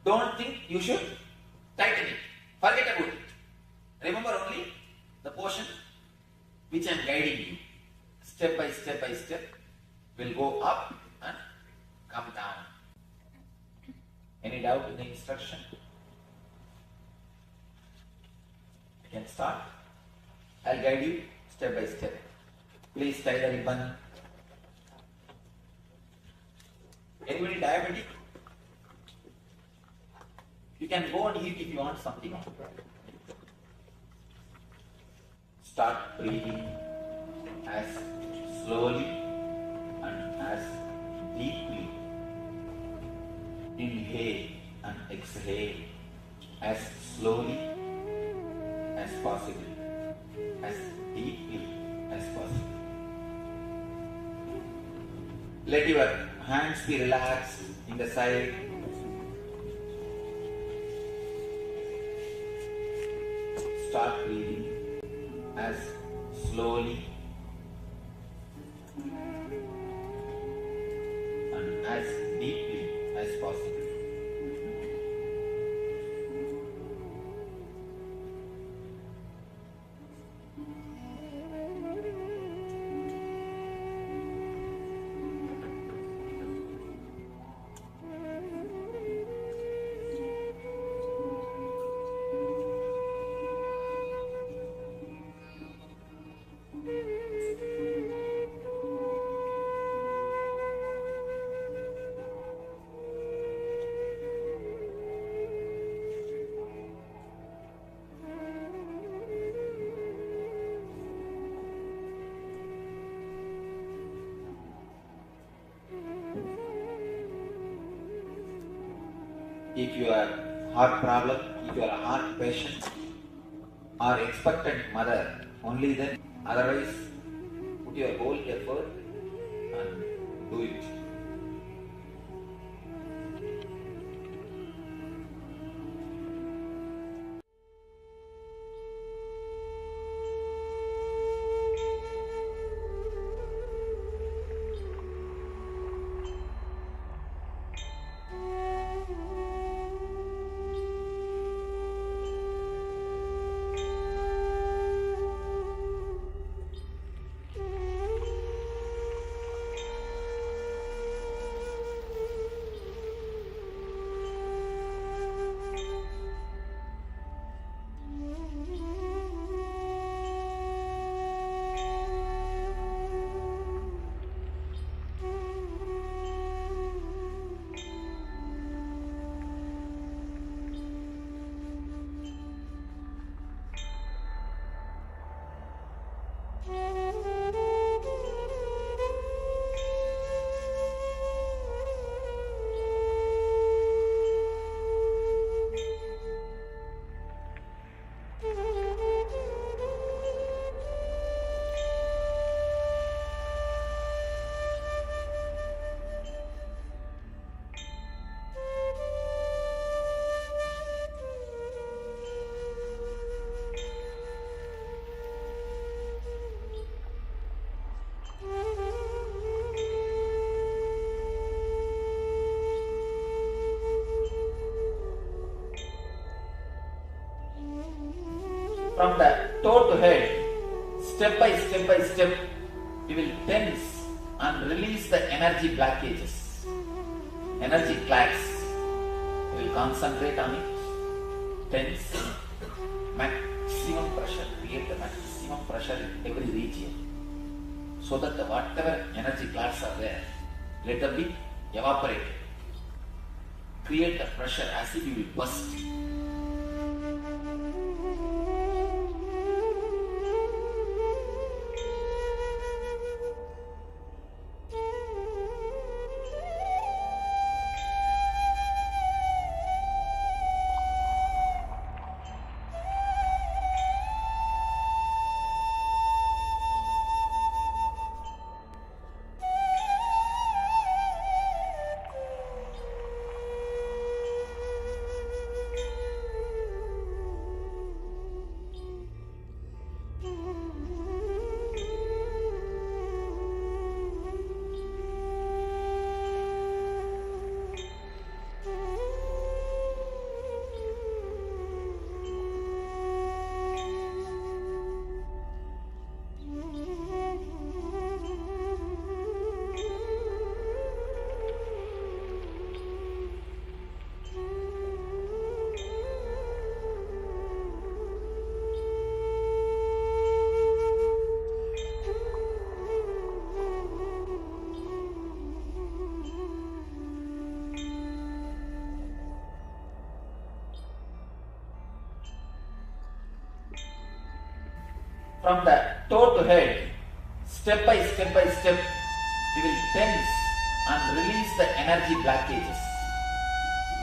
Don't think you should tighten it. Forget about it. Remember only the portion which I am guiding you. Step by step will go up and come down. Any doubt in the instruction? I can start. I'll guide you step by step. Please tie the ribbon. Anybody diabetic? You can go and eat if you want something. Start breathing as slowly and as deeply. Inhale and exhale as slowly as possible, as deeply as possible. Let your hands be relaxed in the side. Start breathing as slowly and as deeply as possible. if you are heart problem, if you are a heart patient or expectant mother, only then. Otherwise, put your whole effort and do it. From the toe to head, step by step, you will tense and release the energy blockages, energy clasps. You will concentrate on it, tense, maximum pressure, create the maximum pressure in every region, so that whatever energy clasps are there, let them be evaporated. Create the pressure as if you will burst. From the toe to head, step by step, you will tense and release the energy blockages,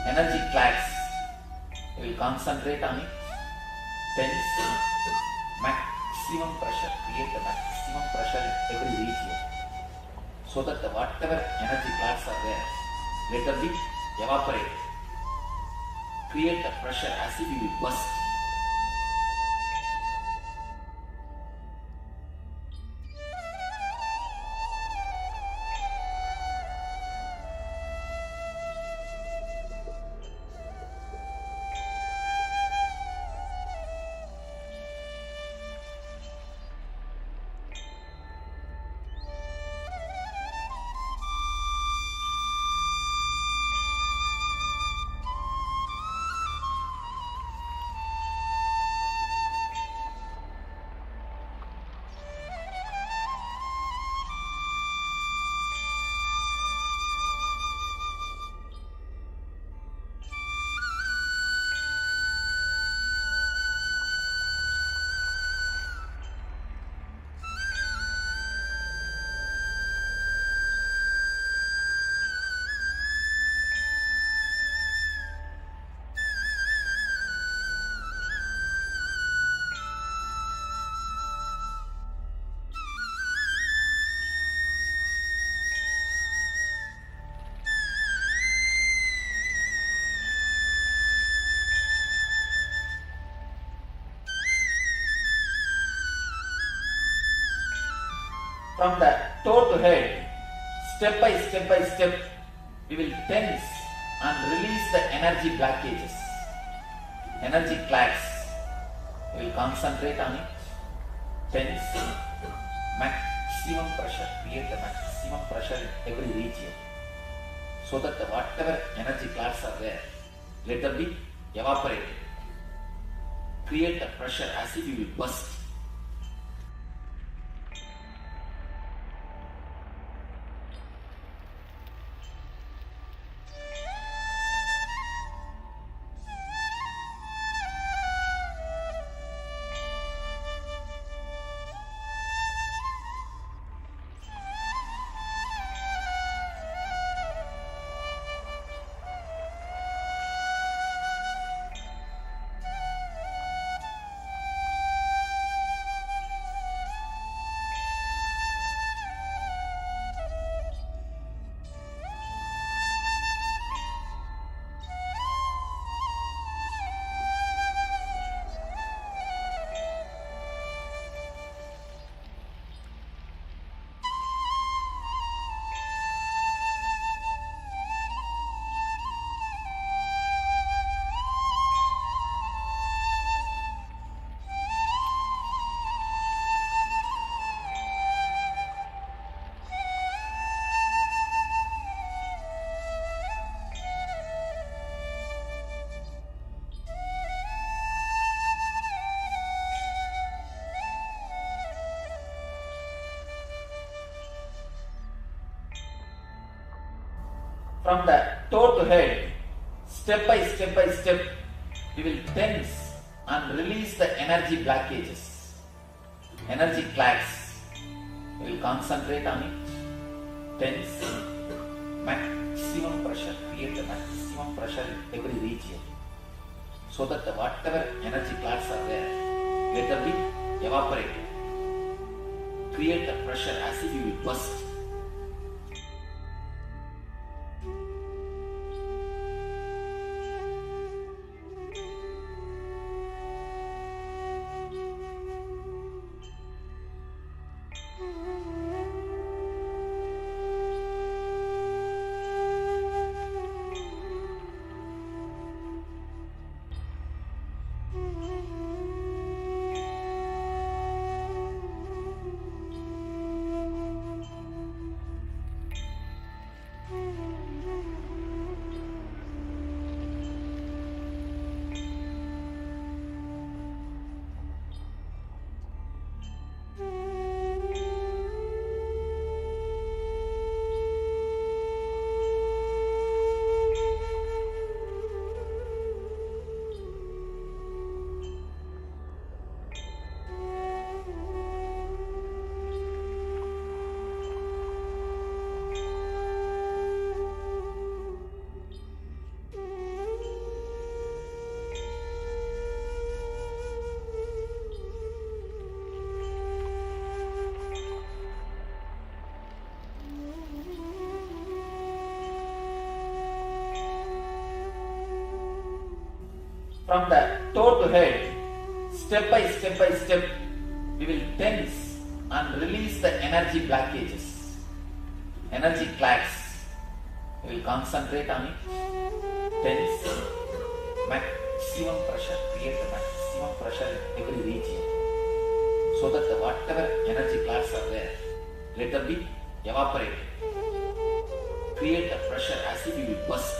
energy clasps. You will concentrate on it, tense, maximum pressure, create the maximum pressure in every region, so that whatever energy clasps are there, let them be evaporated. Create the pressure as if you will burst. From the toe to head, step by step, we will tense and release the energy blockages, energy clasps. We will concentrate on it, tense, maximum pressure, create the maximum pressure in every region, so that whatever energy clasps are there, let them be evaporated. Create the pressure as if you will burst. From the toe to head, step by step, we will tense and release the energy blockages, energy clasps. We will concentrate on it, tense, maximum pressure, create the maximum pressure in every region, so that whatever energy clasps are there, let them be evaporated. Create the pressure as if you will burst. From the toe to head, step by step, we will tense and release the energy blockages, energy clasps. We will concentrate on it, tense, maximum pressure, create the maximum pressure in every region, so that whatever energy clasps are there, let them be evaporated. Create the pressure as if you will burst.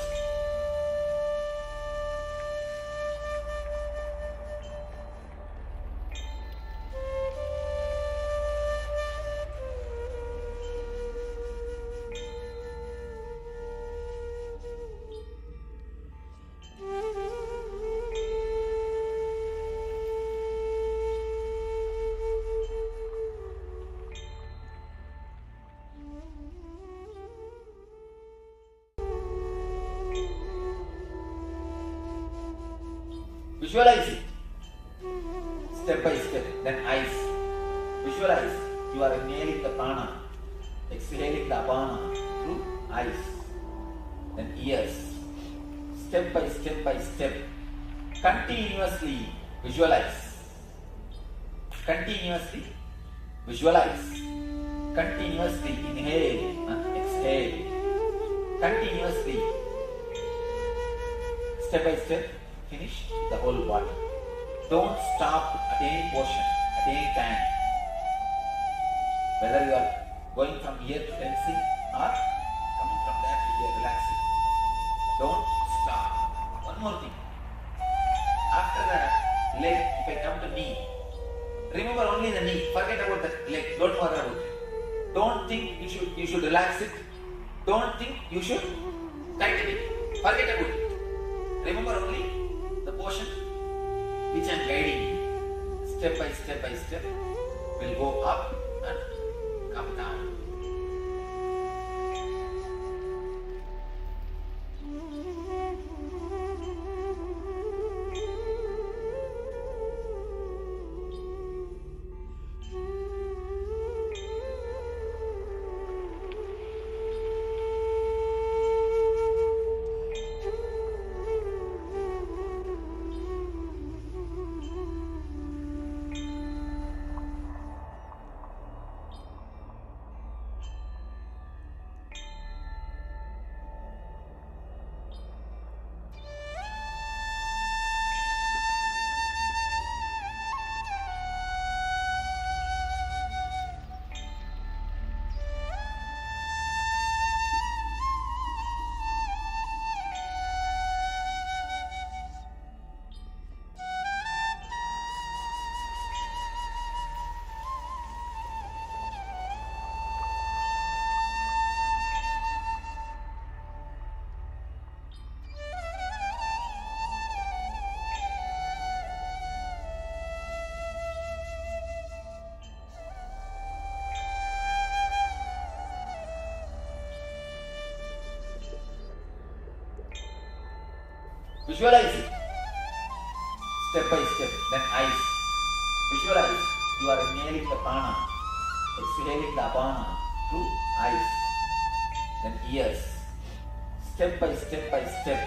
Visualize it, step by step, then eyes. Visualize you are inhaling the prana, exhaling the apana through eyes, then ears. Step by step, continuously visualize. Continuously visualize. Continuously inhale and exhale. Continuously. Step by step, finish the whole body. Don't stop at any portion, at any time. Whether you are going from here to tensing or coming from there to here relaxing. Don't stop. One more thing. After that, leg, if I come to knee, remember only the knee. Forget about the leg. Don't worry about it. Don't think you should relax it. Don't think you should tighten it. Forget about it. Remember only the portion which I am guiding you. Step by step by step. Will go up and come down. Visualize it. Step by step. Then eyes. Visualize. You are inhaling the prana, exhaling the apana through eyes. Then ears. Step by step by step.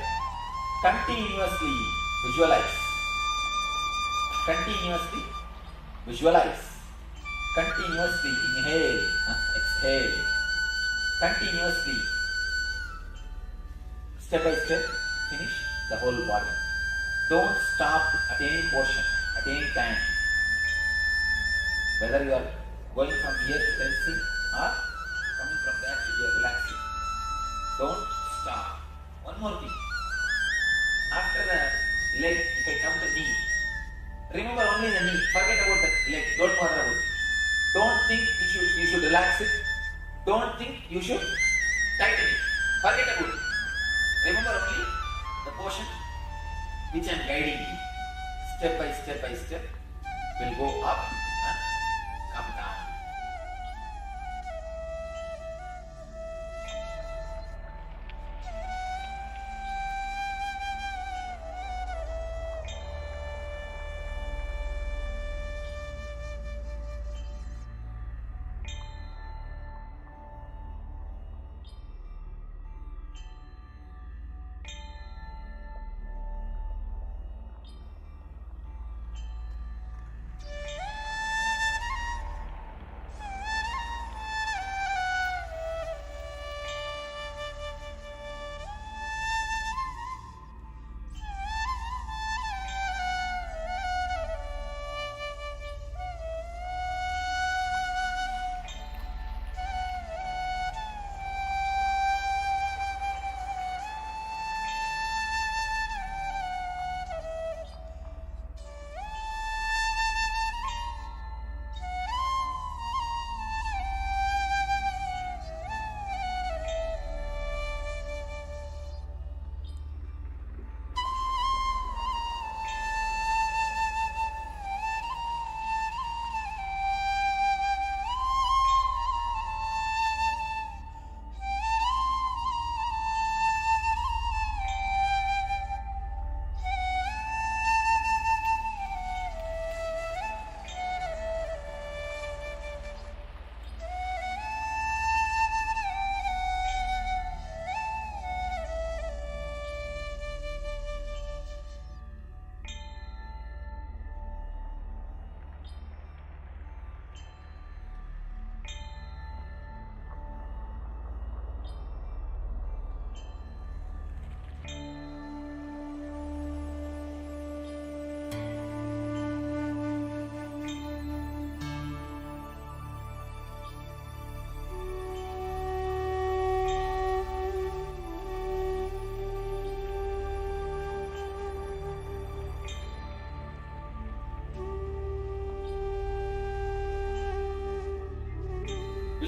Continuously visualize. Continuously visualize. Continuously inhale and exhale. Continuously. Step by step. Finish the whole body. Don't stop at any portion, at any time. Whether you are going from here to tensing or coming from there to here relaxing. Don't stop. One more thing. After the leg, if I come to knee, remember only the knee. Forget about the leg. Don't worry about it. Don't think you should relax it. Don't think you should tighten it. Forget about it. Remember only the portion which I am guiding you. Step by step by step will go up and come down.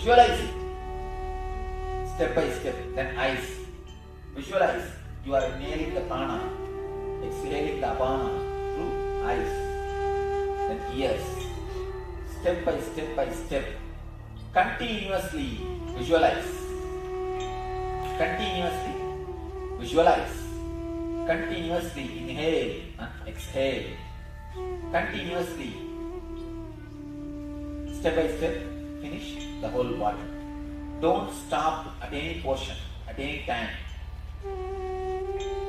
Visualize it. Step by step. Then eyes. Visualize. You are inhaling the prana, exhaling the apana through eyes. Then ears. Step by step by step. Continuously visualize. Continuously visualize. Continuously inhale and exhale. Continuously. Step by step, finish the whole body. Don't stop at any portion, at any time.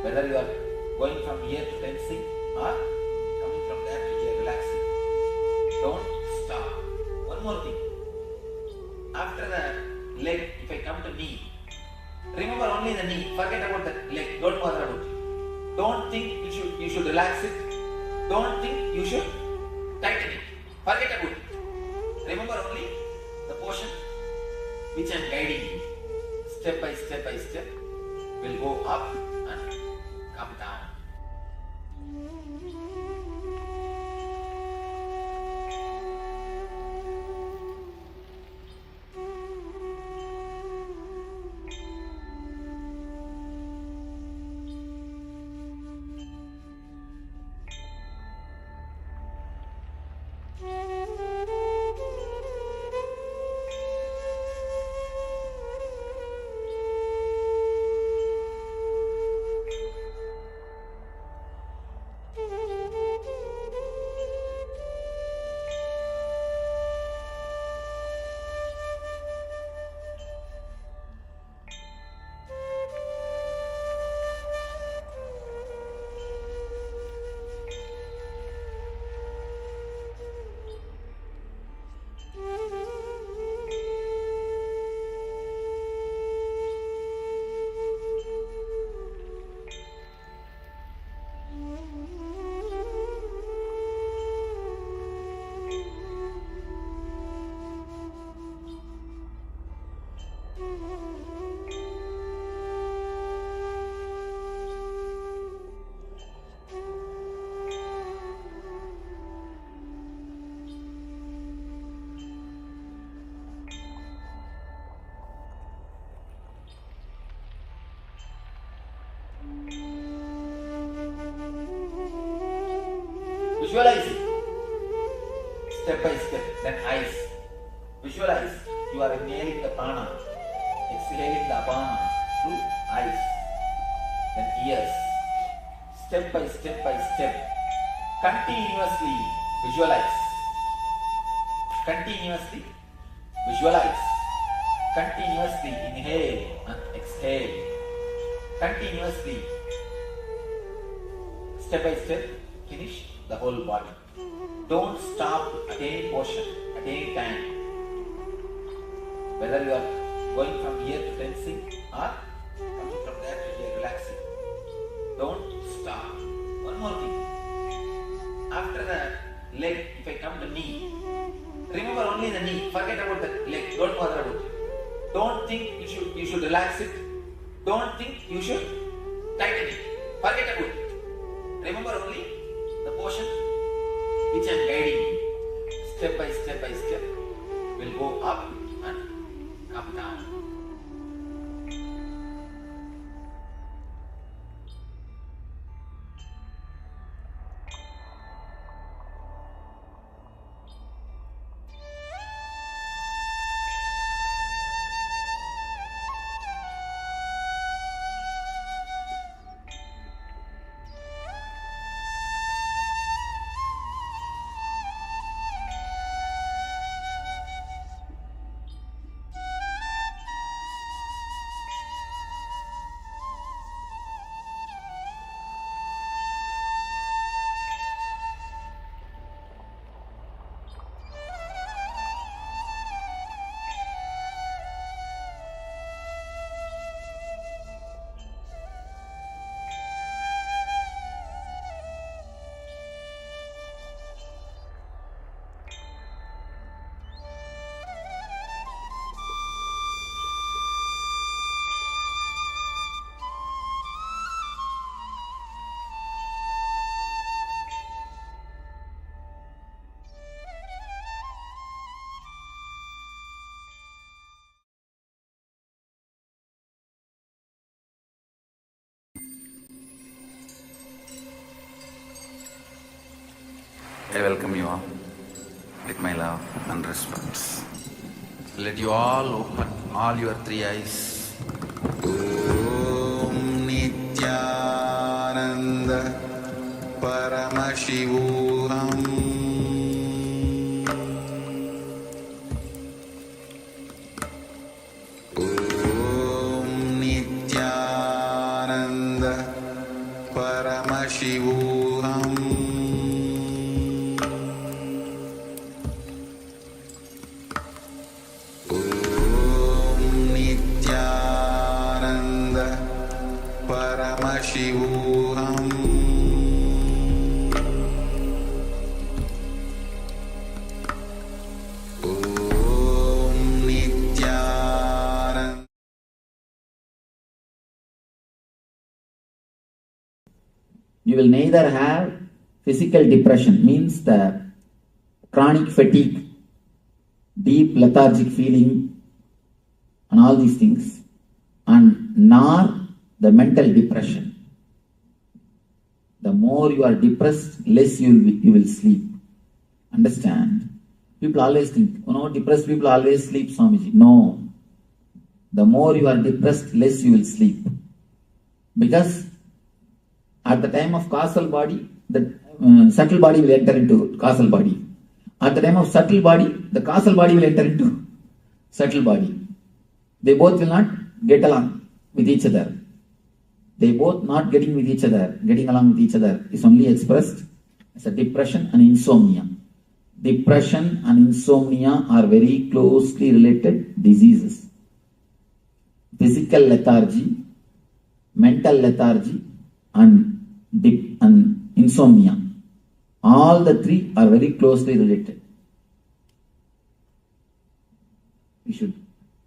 Whether you are going from here to tensing or coming from there to here relaxing. Don't stop. One more thing. After the leg, if I come to knee, remember only the knee. Forget about the leg. Don't bother about it. Don't think you should relax it. Don't think you should tighten it. Forget about it. Remember only the portion which I am guiding you. Step by step by step will go up and come down. Visualize it. Step by step. Then eyes. Visualize. You are inhaling the prana, exhaling the apana through eyes. Then ears. Step by step by step. Continuously visualize. Continuously visualize. Continuously inhale and exhale. Continuously. Step by step, finish the whole body. Don't stop at any portion, at any time. Whether you are going from here to tensing or coming from there to here relaxing. Don't stop. One more thing. After the leg, if I come to knee, remember only the knee. Forget about the leg. Don't bother about it. Don't think you should relax it. Don't think you should tighten it. Forget about it. Remember only the portion which I am guiding you. Step by step by step will go up and come down. I welcome you all with my love and respects. Let you all open all your three eyes. Om Nityananda Paramashivoham Om Nityananda Paramashivoham Paramashivoham Om Nityananda. You will neither have physical depression, means the chronic fatigue, deep lethargic feeling, and all these things, and nor the mental depression. The more you are depressed, less you will sleep. Understand? People always think, depressed people always sleep, Swamiji. No. The more you are depressed, less you will sleep. Because at the time of causal body, the subtle body will enter into causal body. At the time of subtle body, the causal body will enter into subtle body. They both will not get along with each other. They both not getting along with each other is only expressed as a depression and insomnia. Depression and insomnia are very closely related diseases. Physical lethargy, mental lethargy, and insomnia. All the three are very closely related. We should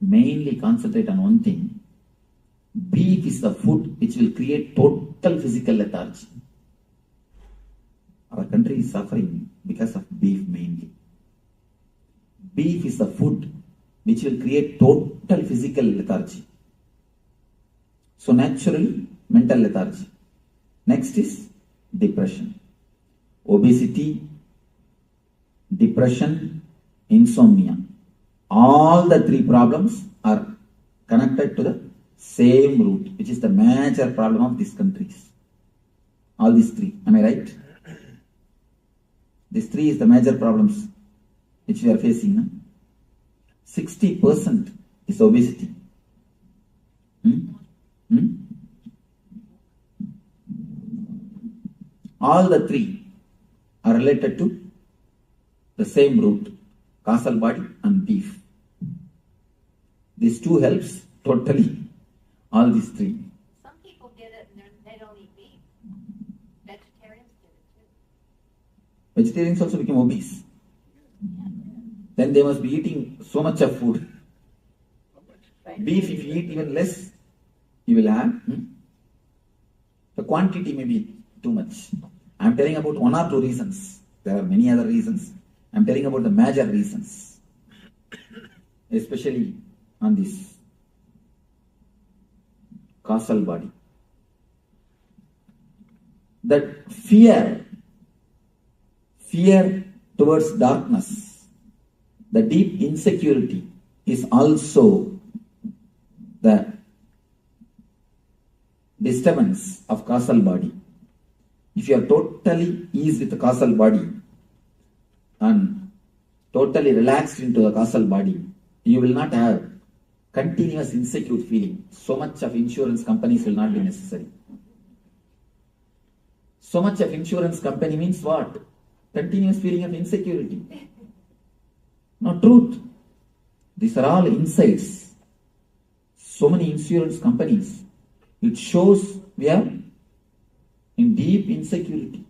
mainly concentrate on one thing. Beef is the food which will create total physical lethargy. Our country is suffering because of beef mainly. Beef is the food which will create total physical lethargy. So naturally, mental lethargy. Next is depression. Obesity, depression, insomnia. All the three problems are connected to the same root, which is the major problem of these countries. All these three. Am I right? These three is the major problems which we are facing. 60% is obesity. All the three are related to the same root, causal body and beef. These two helps totally all these three. Some people get it and they don't eat beef. Vegetarians get it too. Vegetarians also become obese. Then they must be eating so much of food. Beef, if you eat even less, you will have. The quantity may be too much. I am telling about one or two reasons. There are many other reasons. I am telling about the major reasons. Especially on this causal body. That fear towards darkness, the deep insecurity is also the disturbance of causal body. If you are totally eased with the causal body and totally relaxed into the causal body, you will not have continuous insecure feeling. So much of insurance companies will not be necessary. So much of insurance company means what? Continuous feeling of insecurity. No, truth. These are all insights. So many insurance companies. It shows we are in deep insecurity.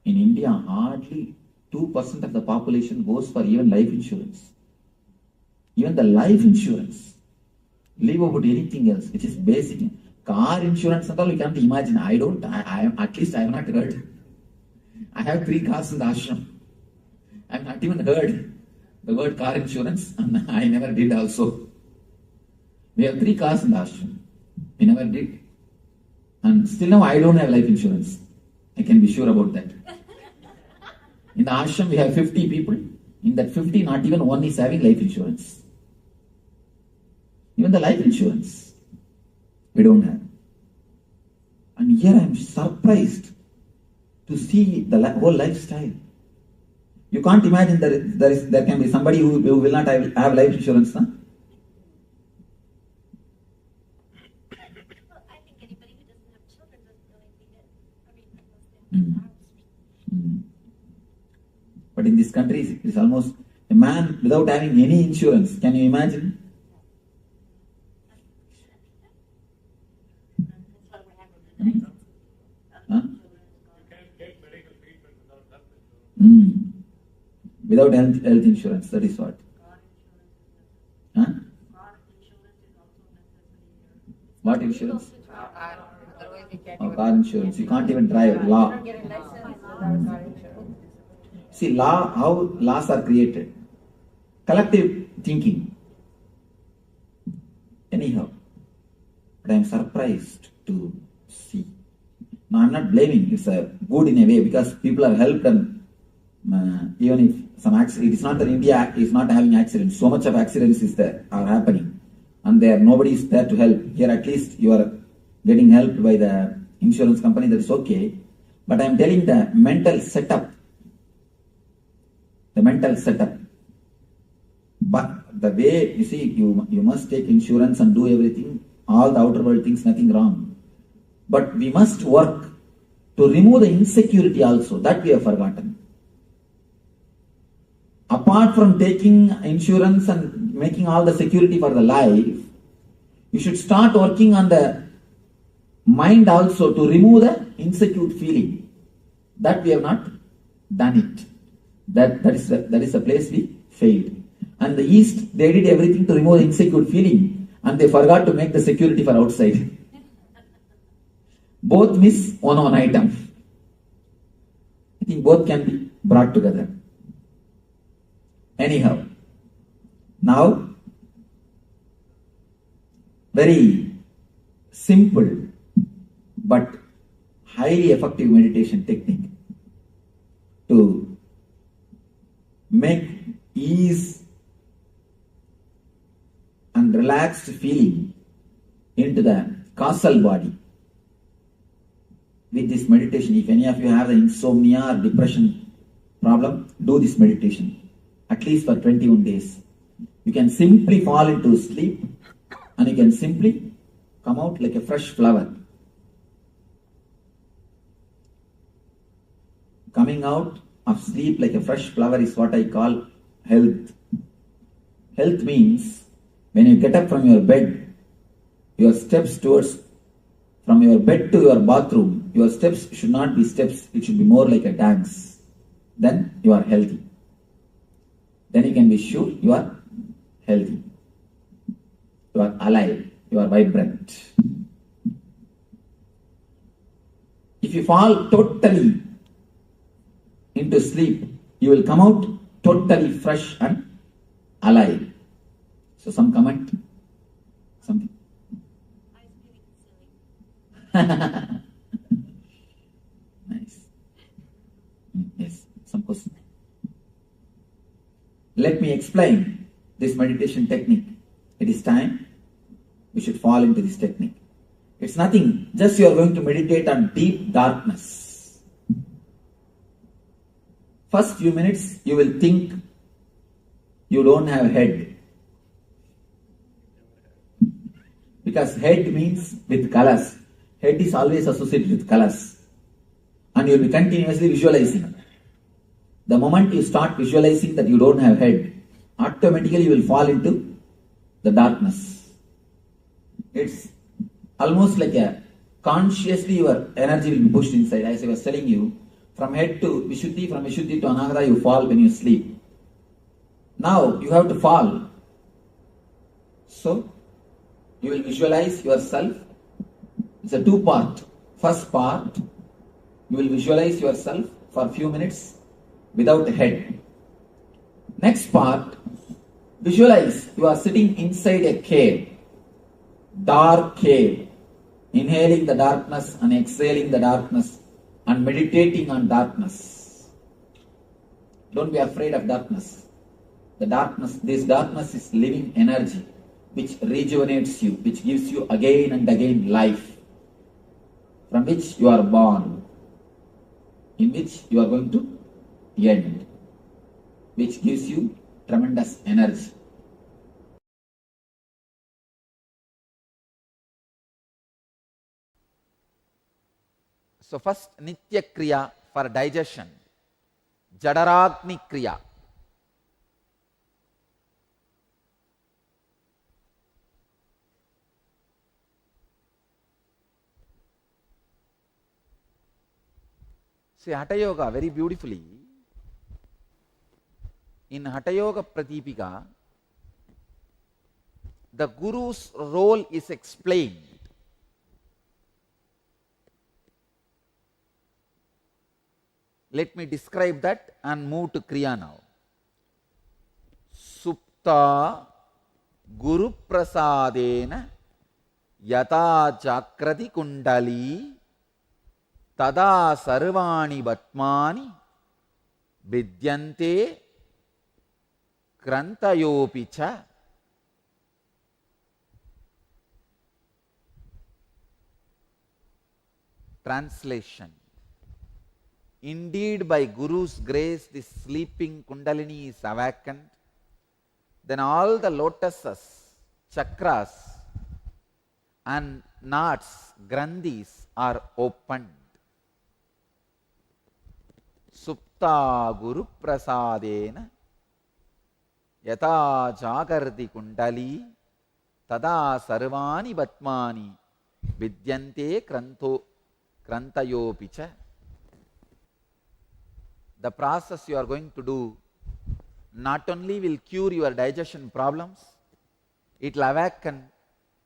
In India, hardly 2% of the population goes for even life insurance. Even the life insurance. Leave about anything else, which is basic. Car insurance and all, we can't imagine. At least I have not heard. I have 3 cars in the ashram. I have not even heard the word car insurance, and I never did also. We have 3 cars in the ashram. We never did. And still now I don't have life insurance. I can be sure about that. In the ashram, we have 50 people. In that 50, not even one is having life insurance. Even the life insurance, we don't have. And here I am surprised to see the whole lifestyle. You can't imagine there can be somebody who will not have life insurance, huh? Well, I think anybody who doesn't have children doesn't really need it. I mean, unless they have But in this country, it's almost a man without having any insurance. Can you imagine? Huh? Without health insurance, that is what? Huh? What insurance? Oh, car insurance. You can't even drive. Law. See, how laws are created. Collective thinking. Anyhow, but I am surprised to see. Now, I am not blaming. It's a good in a way because people are helped and even if some accident, it is not that India is not having accidents. So much of accidents are happening, and nobody is there to help. Here, at least you are getting helped by the insurance company. That is okay. But I am telling the mental setup. The mental setup. But the way you see, you must take insurance and do everything, all the outer world things, nothing wrong. But we must work to remove the insecurity also. That we have forgotten. Apart from taking insurance and making all the security for the life, you should start working on the mind also to remove the insecure feeling. That we have not done it. That is the place we failed. And the East, they did everything to remove the insecure feeling and they forgot to make the security for outside. Both miss one item. I think both can be brought together. Anyhow, now, very simple but highly effective meditation technique to make ease and relaxed feeling into the causal body. With this meditation, if any of you have the insomnia or depression problem, do this meditation. At least for 21 days. You can simply fall into sleep and you can simply come out like a fresh flower. Coming out of sleep like a fresh flower is what I call health. Health means when you get up from your bed, your steps from your bed to your bathroom, your steps should not be steps, it should be more like a dance. Then you are healthy. Then you can be sure you are healthy. You are alive. You are vibrant. If you fall totally into sleep, you will come out totally fresh and alive. So some comment? Something? Nice. Yes, some question. Let me explain this meditation technique. It is time we should fall into this technique. It's nothing, just you are going to meditate on deep darkness. First few minutes you will think you don't have head. Because head means with colors. Head is always associated with colors. And you will be continuously visualizing. The moment you start visualizing that you don't have head, automatically you will fall into the darkness. It's almost like consciously your energy will be pushed inside. As I was telling you, from head to Vishuddhi, from Vishuddhi to Anahata, you fall when you sleep. Now you have to fall. So, you will visualize yourself. It's a two-part. First part, you will visualize yourself for a few minutes without a head. Next part, visualize you are sitting inside a cave, dark cave, inhaling the darkness and exhaling the darkness and meditating on darkness. Don't be afraid of darkness. This darkness is living energy which rejuvenates you, which gives you again and again life, from which you are born, in which you are going to end, which gives you tremendous energy. So first Nitya Kriya for digestion, Jadaragni Kriya. See, Hatha Yoga very beautifully. In Hatha Yoga Pratipika, the Guru's role is explained. Let me describe that and move to Kriya now. Supta Guru Prasadena Yata Chakrati Kundali Tada Sarvani Batmani Vidyante Krantayopicha. Translation. Indeed, by Guru's grace, this sleeping Kundalini is awakened. Then all the lotuses, chakras, and knots, grandhis are opened. Supta Guru Prasadena Yata Jagardi Kundali Tada Sarvani Batmani Vidyante Krantayopicha. The process you are going to do not only will cure your digestion problems, it will awaken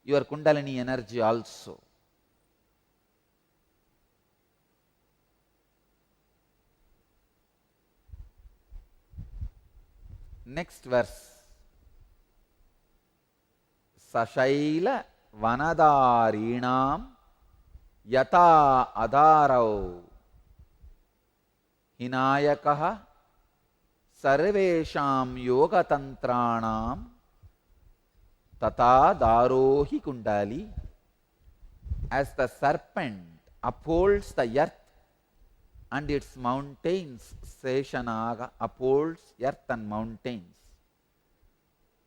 your Kundalini energy also. Next verse. Sashaila Vanadarinam Yata Adarau Hinayakaha Sarvesham Yogatantranam Tata Darohi Kundali. As the serpent upholds the earth and its mountains, Seshanaga upholds earth and mountains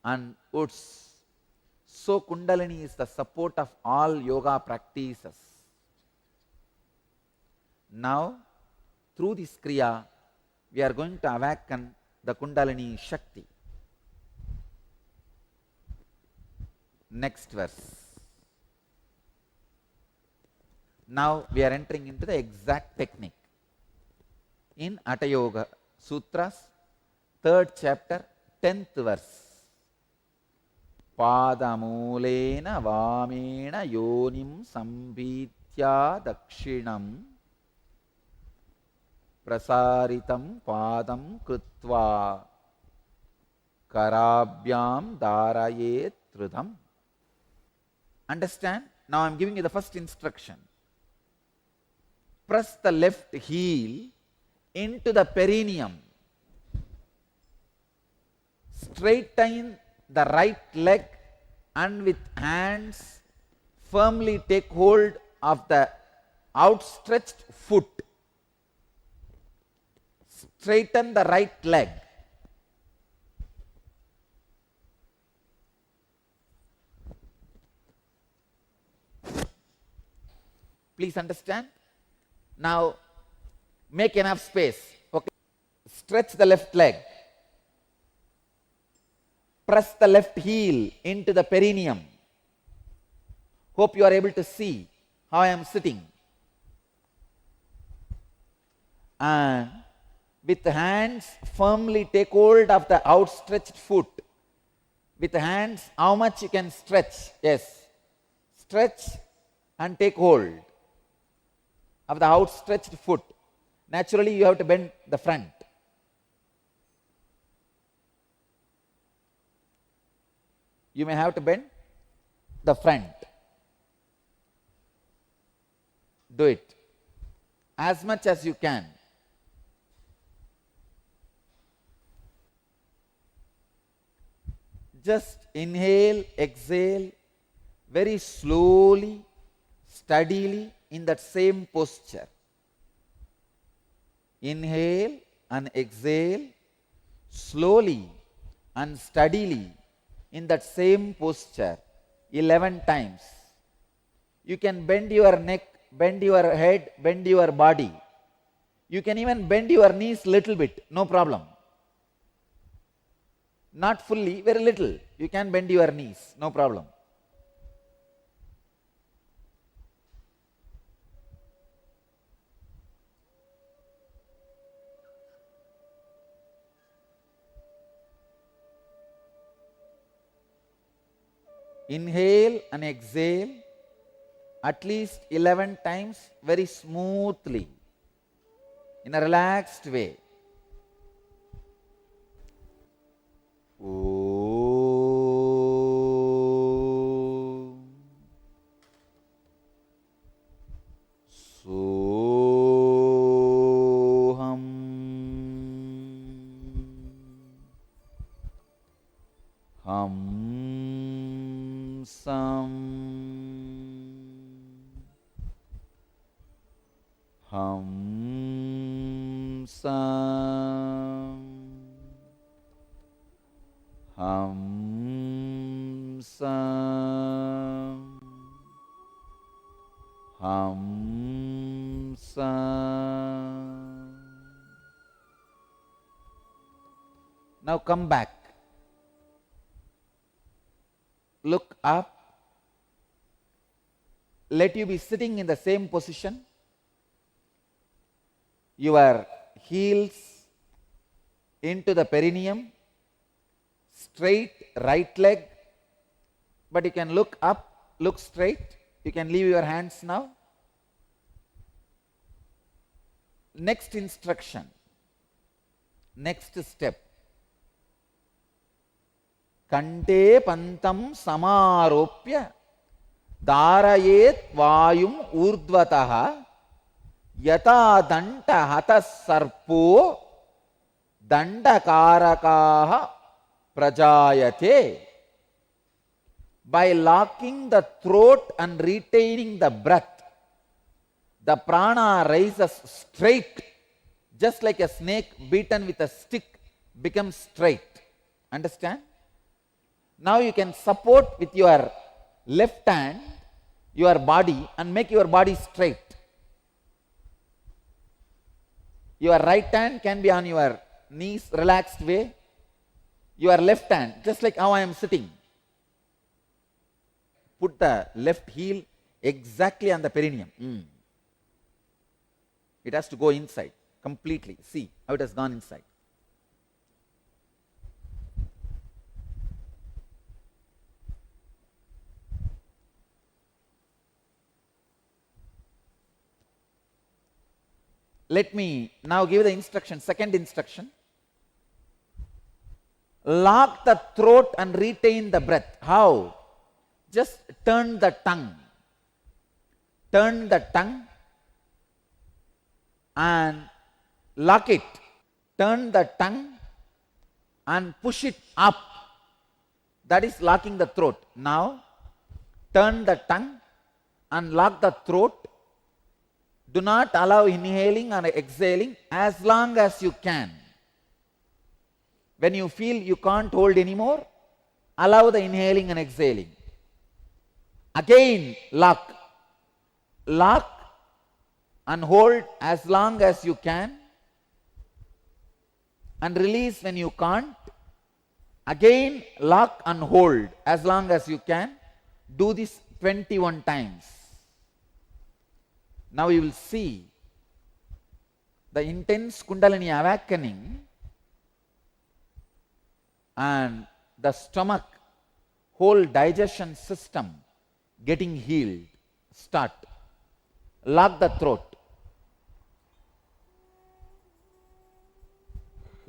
and woods. So Kundalini is the support of all yoga practices. Now, through this Kriya, we are going to awaken the Kundalini Shakti. Next verse. Now we are entering into the exact technique. In Hatha Yoga Sutras, 3rd chapter, 10th verse. Padamulena vamena yonim sambhitya dakshinam prasaritam padam krutva karabhyam dharayet trudam. Understand? Now I am giving you the first instruction. Press the left heel into the perineum. Straighten the right leg and with hands firmly take hold of the outstretched foot. Straighten the right leg. Please understand? Now make enough space. Okay. Stretch the left leg. Press the left heel into the perineum. Hope you are able to see how I am sitting. And with hands firmly take hold of the outstretched foot. With hands, how much you can stretch? Yes. Stretch and take hold of the outstretched foot. Naturally, you have to bend the front. You may have to bend the front. Do it as much as you can. Just inhale, exhale very slowly, steadily in that same posture. Inhale and exhale slowly and steadily in that same posture 11 times. You can bend your neck, bend your head, bend your body. You can even bend your knees little bit, no problem. Not fully, very little. You can bend your knees, no problem. Inhale and exhale at least 11 times very smoothly in a relaxed way. Soham Hamsam Hamsam Hamsam Hamsam. Now come back. Look up. Let you be sitting in the same position. Your heels into the perineum, straight right leg, but you can look up, look straight. You can leave your hands now. Next instruction, next step. Kante pantam samaropya dharayet vayum urdvataha yata danta hatas sarpo dandakarakaha prajayate. By locking the throat and retaining the breath, the prana rises straight, just like a snake beaten with a stick becomes straight. Understand? Now you can support with your left hand your body and make your body straight. Your right hand can be on your knees, relaxed way. Your left hand, just like how I am sitting. Put the left heel exactly on the perineum. It has to go inside completely. See how it has gone inside. Let me now give the instruction, second instruction. Lock the throat and retain the breath. How? Just turn the tongue. Turn the tongue and lock it. Turn the tongue and push it up. That is locking the throat. Now, turn the tongue and lock the throat. Do not allow inhaling and exhaling as long as you can. When you feel you can't hold anymore, allow the inhaling and exhaling. Again, lock. Lock and hold as long as you can, and release when you can't. Again, lock and hold as long as you can. Do this 21 times. Now you will see the intense Kundalini awakening and the stomach, whole digestion system getting healed. Start. Lock the throat.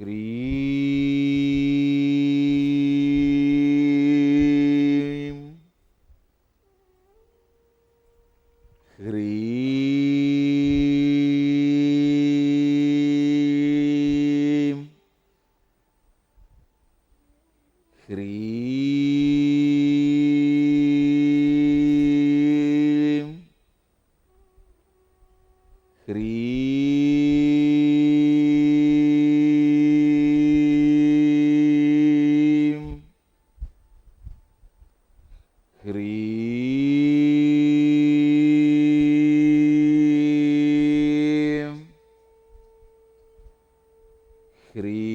Hreem. Hreem. Hreem. Hreem.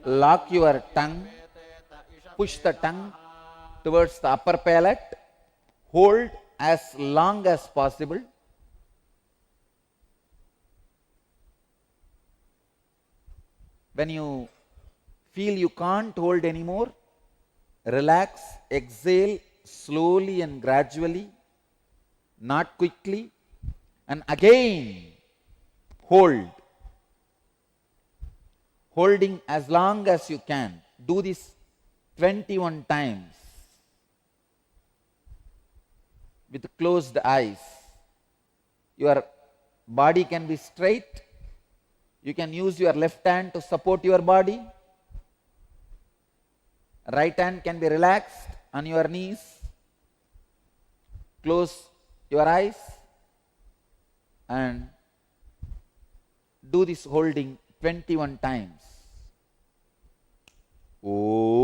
Lock your tongue, push the tongue towards the upper palate, hold as long as possible. When you feel you can't hold anymore, relax, exhale slowly and gradually, not quickly, and again hold. Holding as long as you can. Do this 21 times with closed eyes. Your body can be straight. You can use your left hand to support your body. Right hand can be relaxed on your knees. Close your eyes and do this holding 21 times. Oh.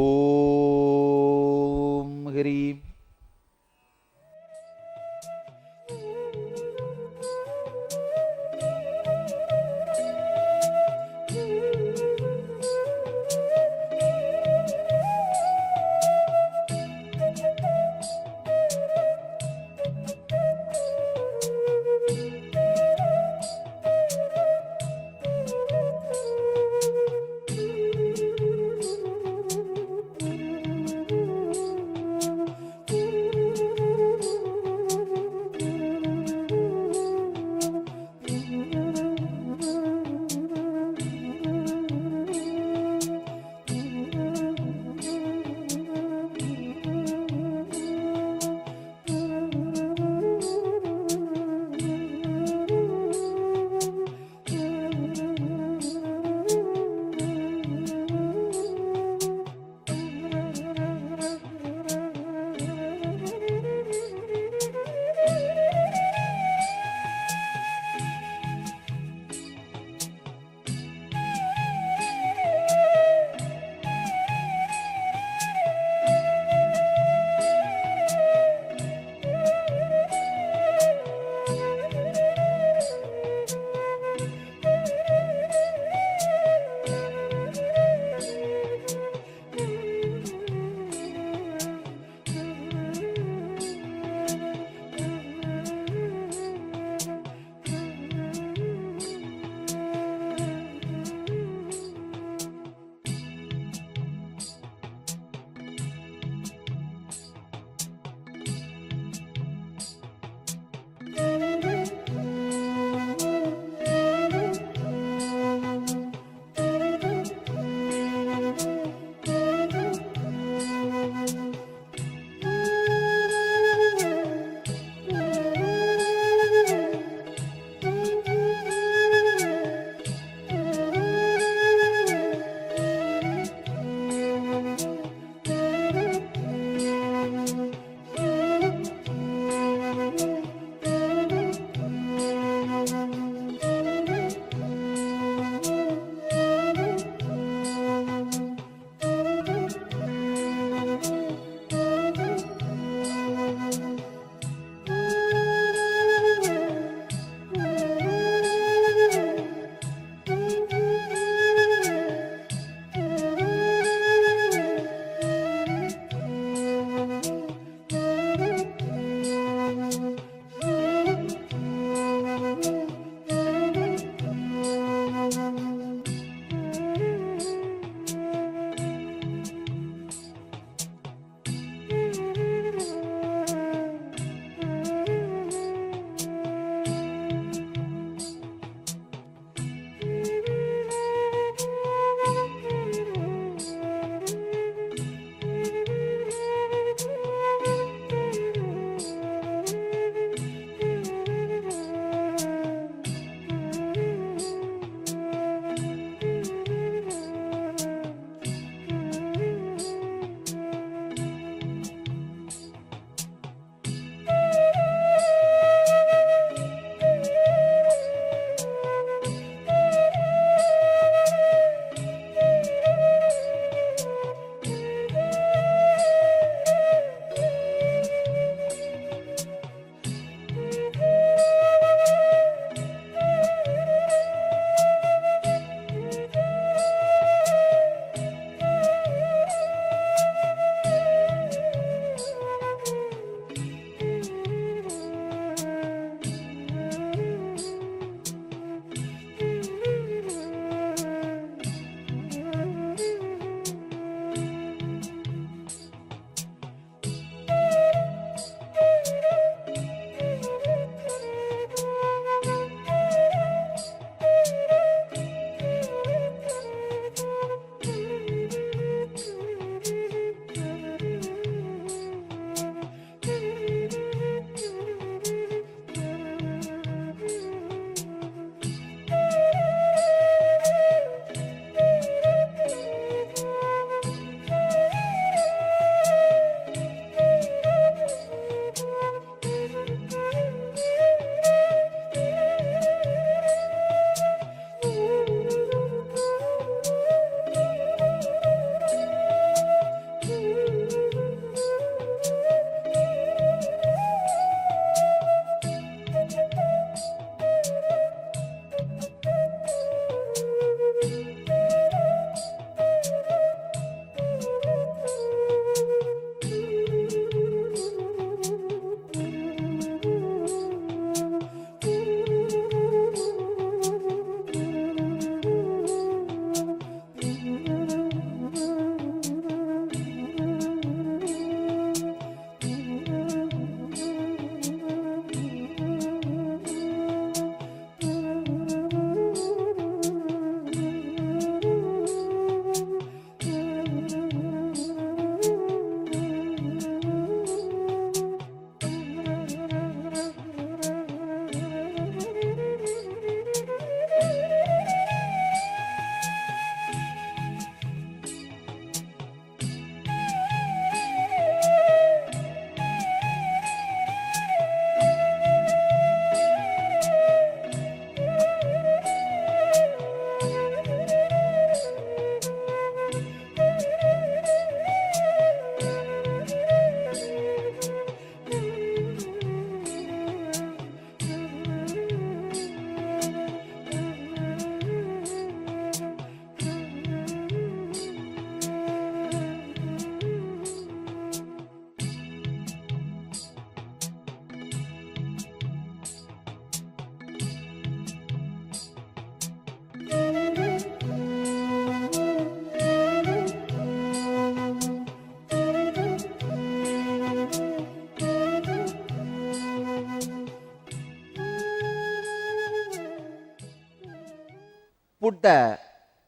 put the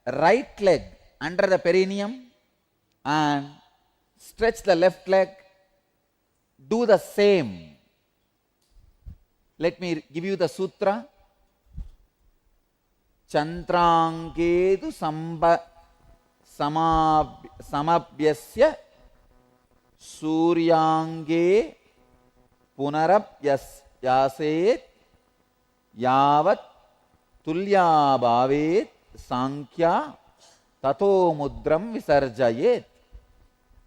right leg under the perineum and stretch the left leg. Do the same. Let me give you the sutra. Chantrankedu samabhyasya suryange punarapyaset yavat tulya bhavet sankhya tato mudram visarjayet.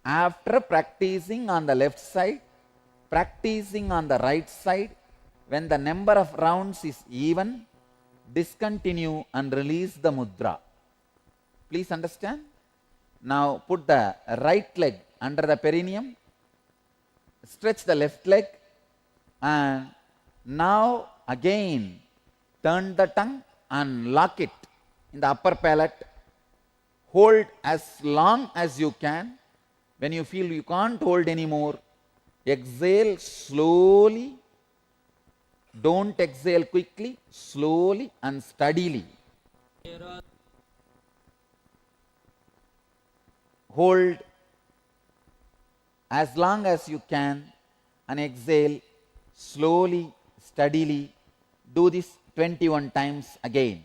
After practicing on the left side, practicing on the right side, when the number of rounds is even, discontinue and release the mudra. Please understand? Now put the right leg under the perineum, stretch the left leg, and now again turn the tongue and lock it in the upper palate. Hold as long as you can. When you feel you can't hold anymore, exhale slowly. Don't exhale quickly, slowly and steadily. Hold as long as you can and exhale slowly, steadily. Do this 21 times again.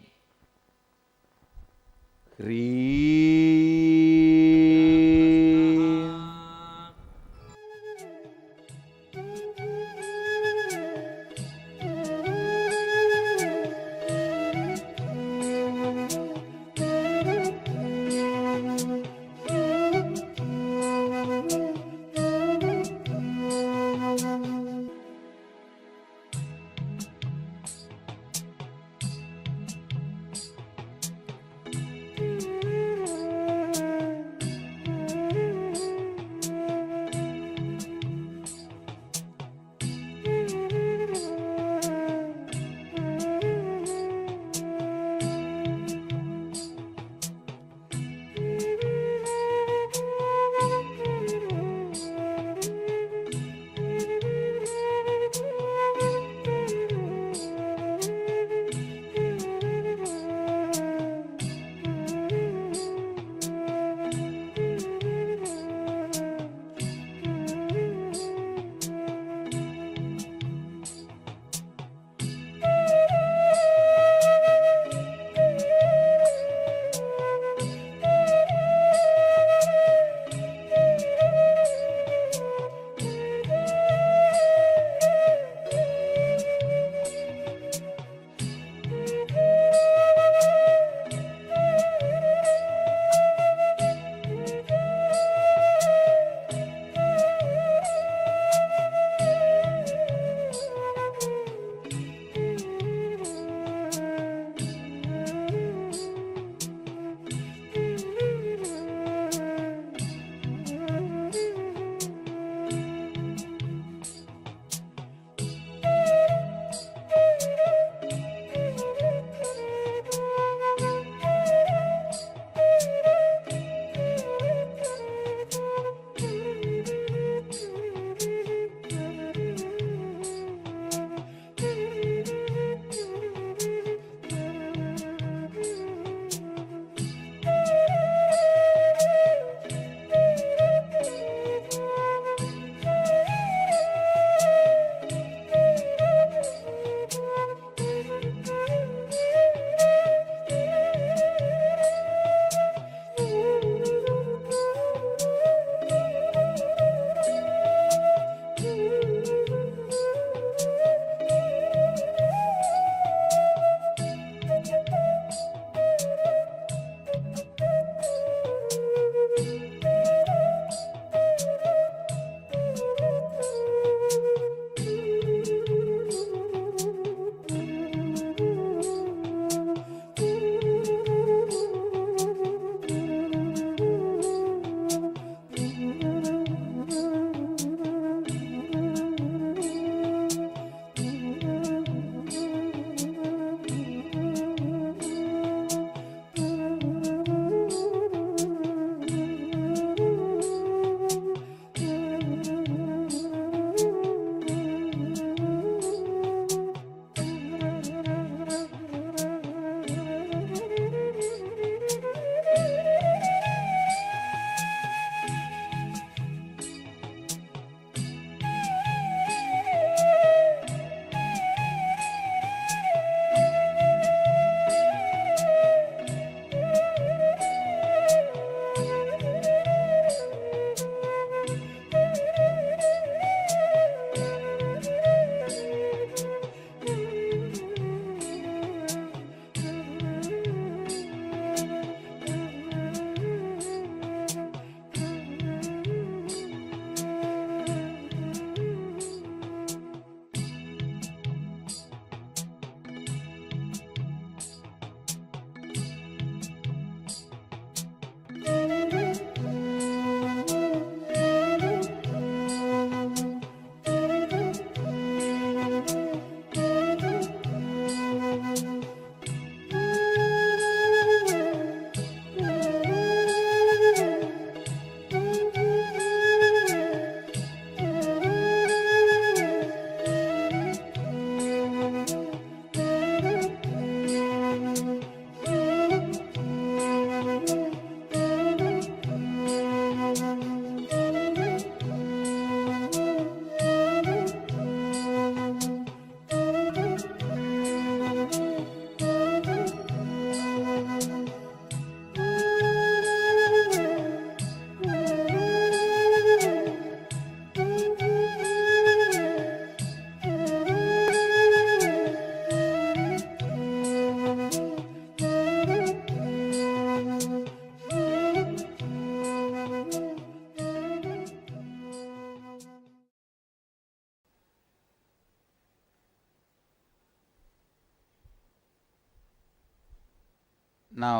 Now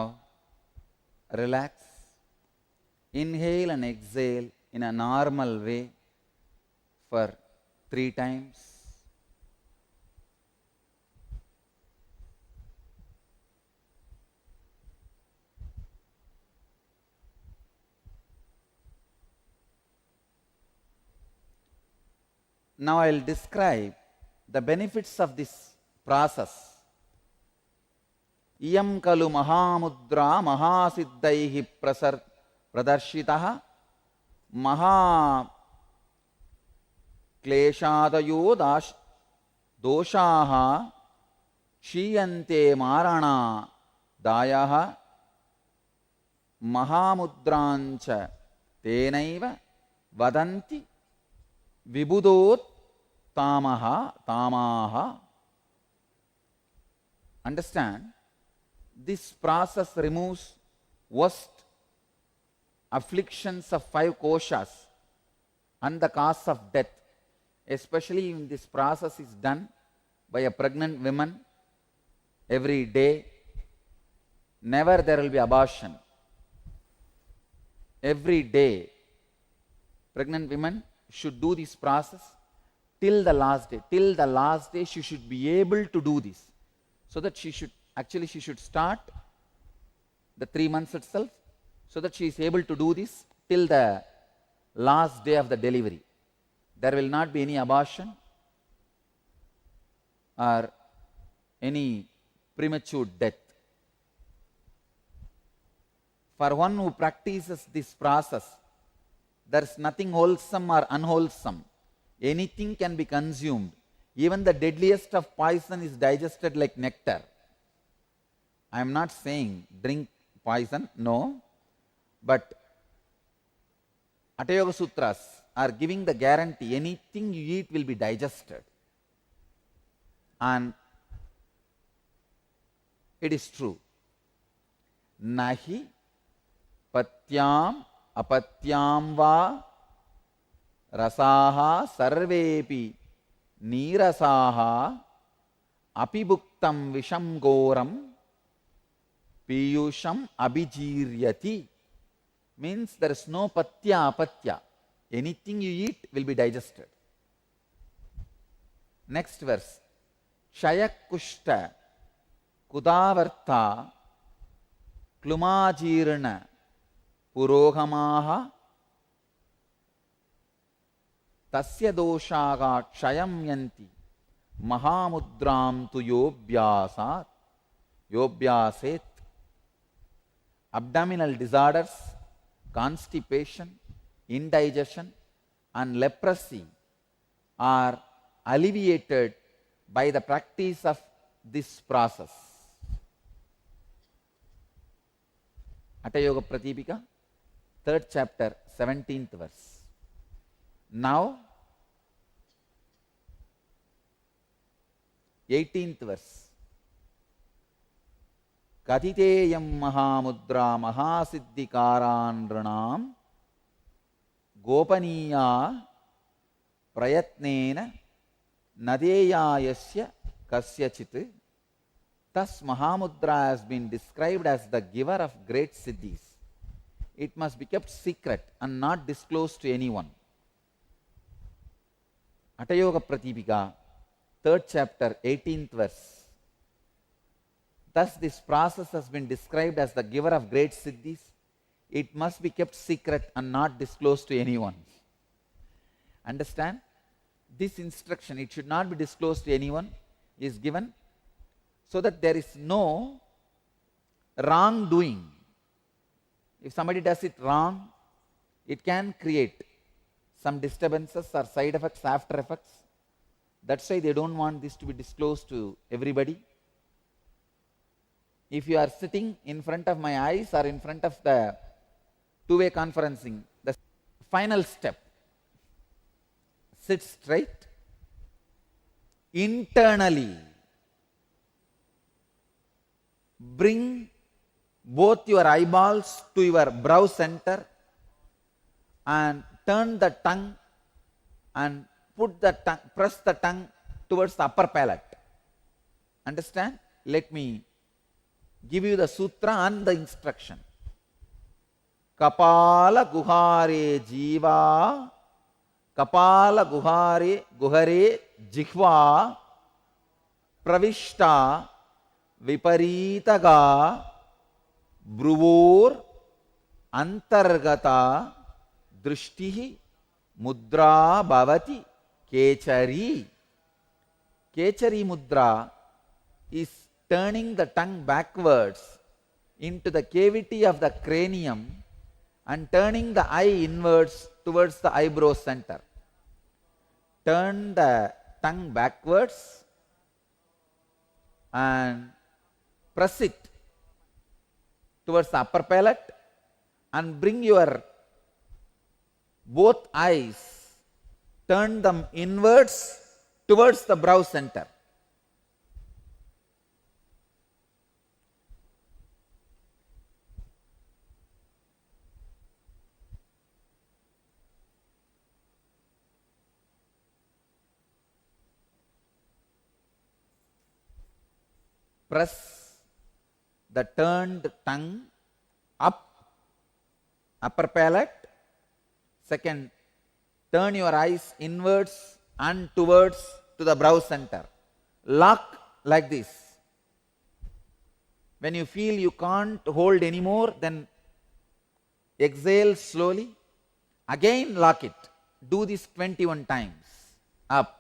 relax. Inhale and exhale in a normal way for 3 times. Now I will describe the benefits of this process. Iyam kalu Mahamudra Mahasiddhaihi pradarshitaha Maha Kleshadayo doshaha Shiyante Marana Dayaha Mahamudrancha Tenaiva Vadanti Vibudot Tamaha. Understand, this process removes worst afflictions of 5 koshas and the cause of death, especially when this process is done by a pregnant woman every day. Never there will be abortion. Every day pregnant women should do this process till the last day. Till the last day she should be able to do this, so that she should start the 3 months itself, so that she is able to do this till the last day of the delivery. There will not be any abortion or any premature death. For one who practices this process, there is nothing wholesome or unwholesome. Anything can be consumed. Even the deadliest of poison is digested like nectar. I am not saying drink poison, no. But Hatha Yoga Sutras are giving the guarantee, anything you eat will be digested. And it is true. Nahi patyam apatyam va rasaha sarvepi nirasaha apibuktam visham goram piyusham abhijiryati. Means there is no patya apatya. Anything you eat will be digested. Next verse. Shayakushta kudavarta klumajirna purohamaha tasya doshaga kshayam yanti mahamudram tu yobhyaset. Abdominal disorders, constipation, indigestion and leprosy are alleviated by the practice of this process. Hatha Yoga Pratipika, 3rd chapter, 17th verse. Now, 18th verse. Katiteyam Mahamudra Mahasiddhikaran Ranam Gopaniya Prayatnena Nadeyayasya Kasyachit. Thus Mahamudra has been described as the giver of great siddhis. It must be kept secret and not disclosed to anyone. Hatha Yoga Pratipika, 3rd chapter, 18th verse. Thus this process has been described as the giver of great siddhis. It must be kept secret and not disclosed to anyone. Understand? This instruction, it should not be disclosed to anyone, is given so that there is no wrongdoing. If somebody does it wrong, it can create some disturbances or side effects, after effects. That's why they don't want this to be disclosed to everybody. If you are sitting in front of my eyes or in front of the two-way conferencing, the final step, sit straight, internally bring both your eyeballs to your brow center and turn the tongue and press the tongue towards the upper palate. Understand? Let me give you the sutra and the instruction. Kapala guhare jiva, kapala guhare jihva, pravishta viparitaga, bruvor antargata drishtihi mudra bhavati kechari. Kechari mudra is turning the tongue backwards into the cavity of the cranium and turning the eye inwards towards the eyebrow center. Turn the tongue backwards and press it towards the upper palate and bring your both eyes, turn them inwards towards the brow center. Press the turned tongue up, upper palate. Second, turn your eyes inwards and towards to the brow center. Lock like this. When you feel you can't hold anymore, then exhale slowly. Again lock it. Do this 21 times. Up.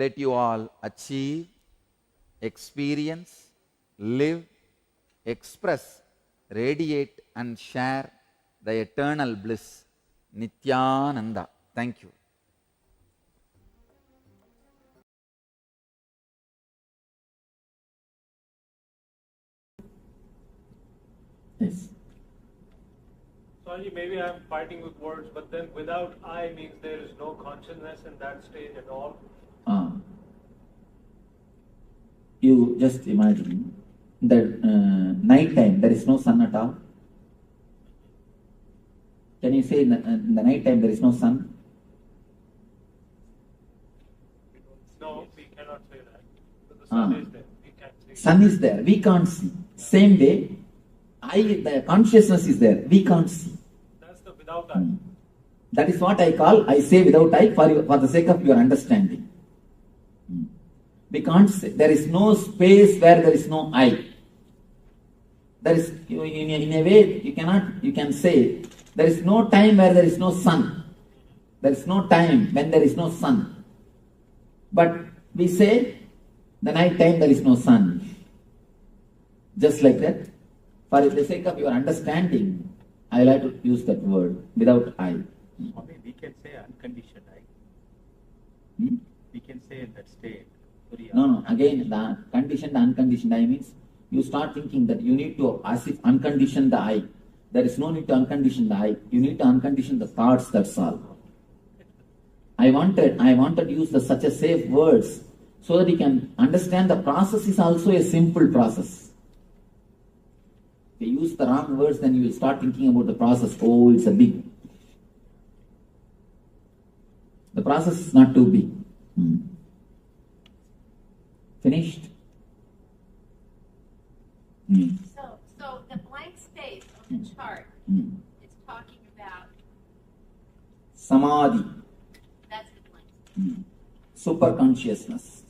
let you all achieve, experience, live, express, radiate and share the eternal bliss. Nityananda. Thank you. Yes. Sorry, maybe I'm fighting with words, but then without I means there is no consciousness in that stage at all. You just imagine that night time there is no sun at all. Can you say in the night time there is no sun? No, we cannot say that. So the sun is there. We can't see. Sun is there. We can't see. Same way, the consciousness is there. We can't see. That's the without I. That is what I say without I for the sake of your understanding. We can't say, there is no space where there is no I. There is, in a way, you can say, there is no time where there is no sun. There is no time when there is no sun. But we say, the night time there is no sun. Just like that. For the sake of your understanding, I like to use that word, without I. We can say unconditioned I. We can say in that state. No. Again, the conditioned, unconditioned I means you start thinking that you need to, as if uncondition the I. There is no need to uncondition the I. You need to uncondition the thoughts, that's all. I wanted to use such a safe words so that you can understand the process is also a simple process. If you use the wrong words, then you will start thinking about the process. Oh, it's a big. The process is not too big. Finished? So the blank space on the chart is talking about Samadhi. that's the blank. Super consciousness.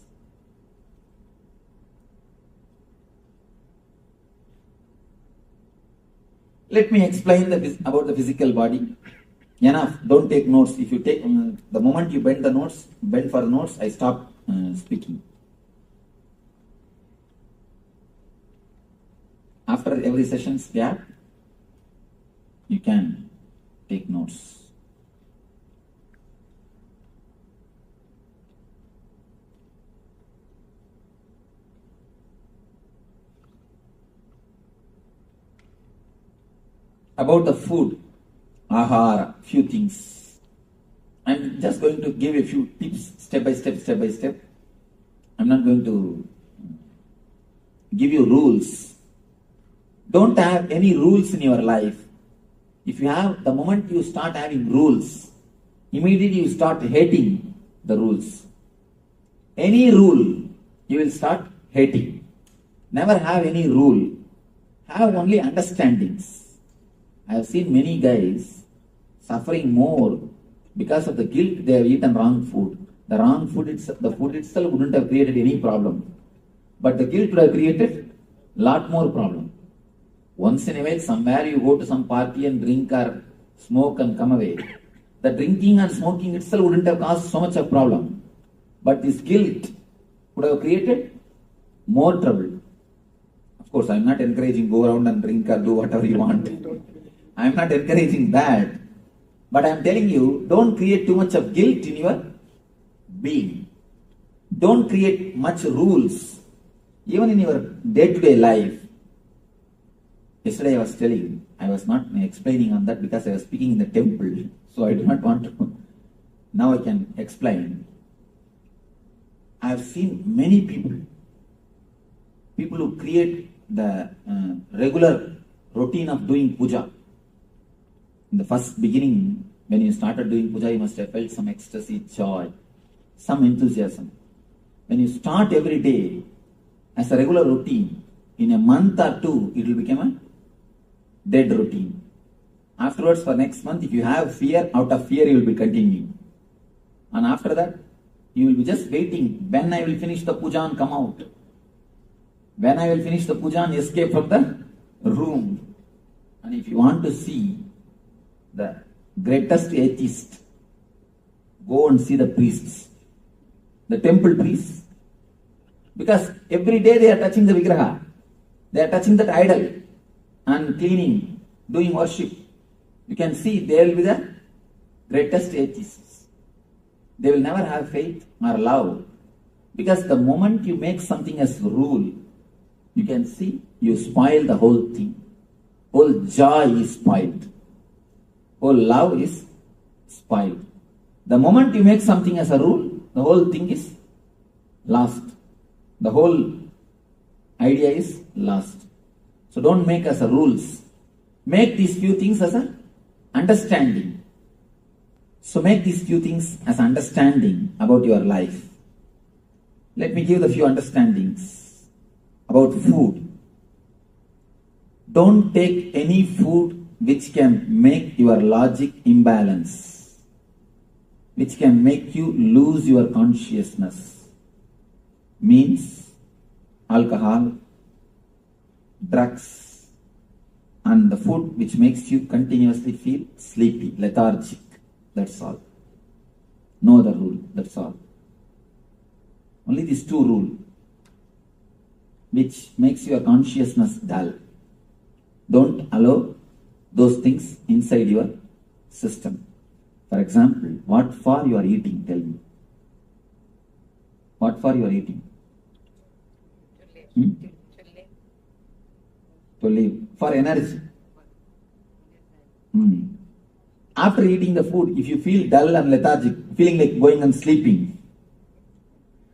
Let me explain about the physical body. Enough. Don't take notes. If you take the moment you bend for the notes, I stop speaking. After every session's gap, you can take notes. About the food, ahara, few things. I'm just going to give a few tips, step by step. I'm not going to give you rules. Don't have any rules in your life. If you have, the moment you start having rules, immediately you start hating the rules. Any rule, you will start hating. Never have any rule. Have only understandings. I have seen many guys suffering more because of the guilt they have eaten wrong food. The wrong food, the food itself wouldn't have created any problem. But the guilt would have created lot more problem. Once in a while, somewhere you go to some party and drink or smoke and come away. The drinking and smoking itself wouldn't have caused so much of problem. But this guilt would have created more trouble. Of course, I'm not encouraging go around and drink or do whatever you want. I'm not encouraging that. But I'm telling you, don't create too much of guilt in your being. Don't create much rules. Even in your day-to-day life. Yesterday I was telling, I was not explaining on that because I was speaking in the temple. So I do not want to. Now I can explain. I have seen many people who create the regular routine of doing puja. In the first beginning, when you started doing puja, you must have felt some ecstasy, joy, some enthusiasm. When you start every day as a regular routine, in a month or two, it will become a dead routine. Afterwards, for next month, if you have fear, out of fear, you will be continuing. And after that, you will be just waiting when I will finish the puja and come out. When I will finish the puja and escape from the room. And if you want to see the greatest atheist, go and see the priests. the temple priests, because every day they are touching the Vigraha, they are touching that idol and cleaning, doing worship. You can see they will be the greatest atheists. They will never have faith or love, because the moment you make something as rule, you can see you spoil the whole thing. Whole joy is spoiled. Whole love is spoiled. The moment you make something as a rule, the whole thing is lost. The whole idea is lost. So don't make as a rules. Make these few things as a understanding. So make these few things as understanding about your life. Let me give the few understandings about food. Don't take any food which can make your logic imbalance, which can make you lose your consciousness. Means alcohol, drugs, and the food which makes you continuously feel sleepy, lethargic. That's all. No other rule. That's all. Only these two rules, which makes your consciousness dull. Don't allow those things inside your system. For example, what for you are eating? Tell me. What for you are eating? To live. For energy. After eating the food, if you feel dull and lethargic, feeling like going and sleeping,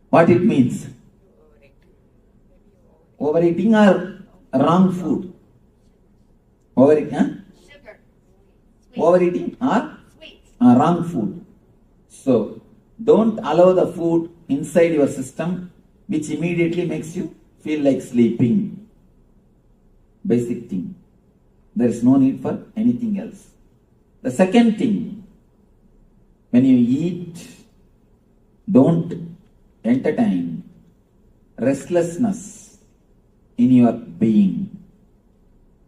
what it means? Overeating or wrong food? Overeating or wrong food. So, don't allow the food inside your system which immediately makes you feel like sleeping. Basic thing. There is no need for anything else. The second thing, when you eat, don't entertain restlessness in your being,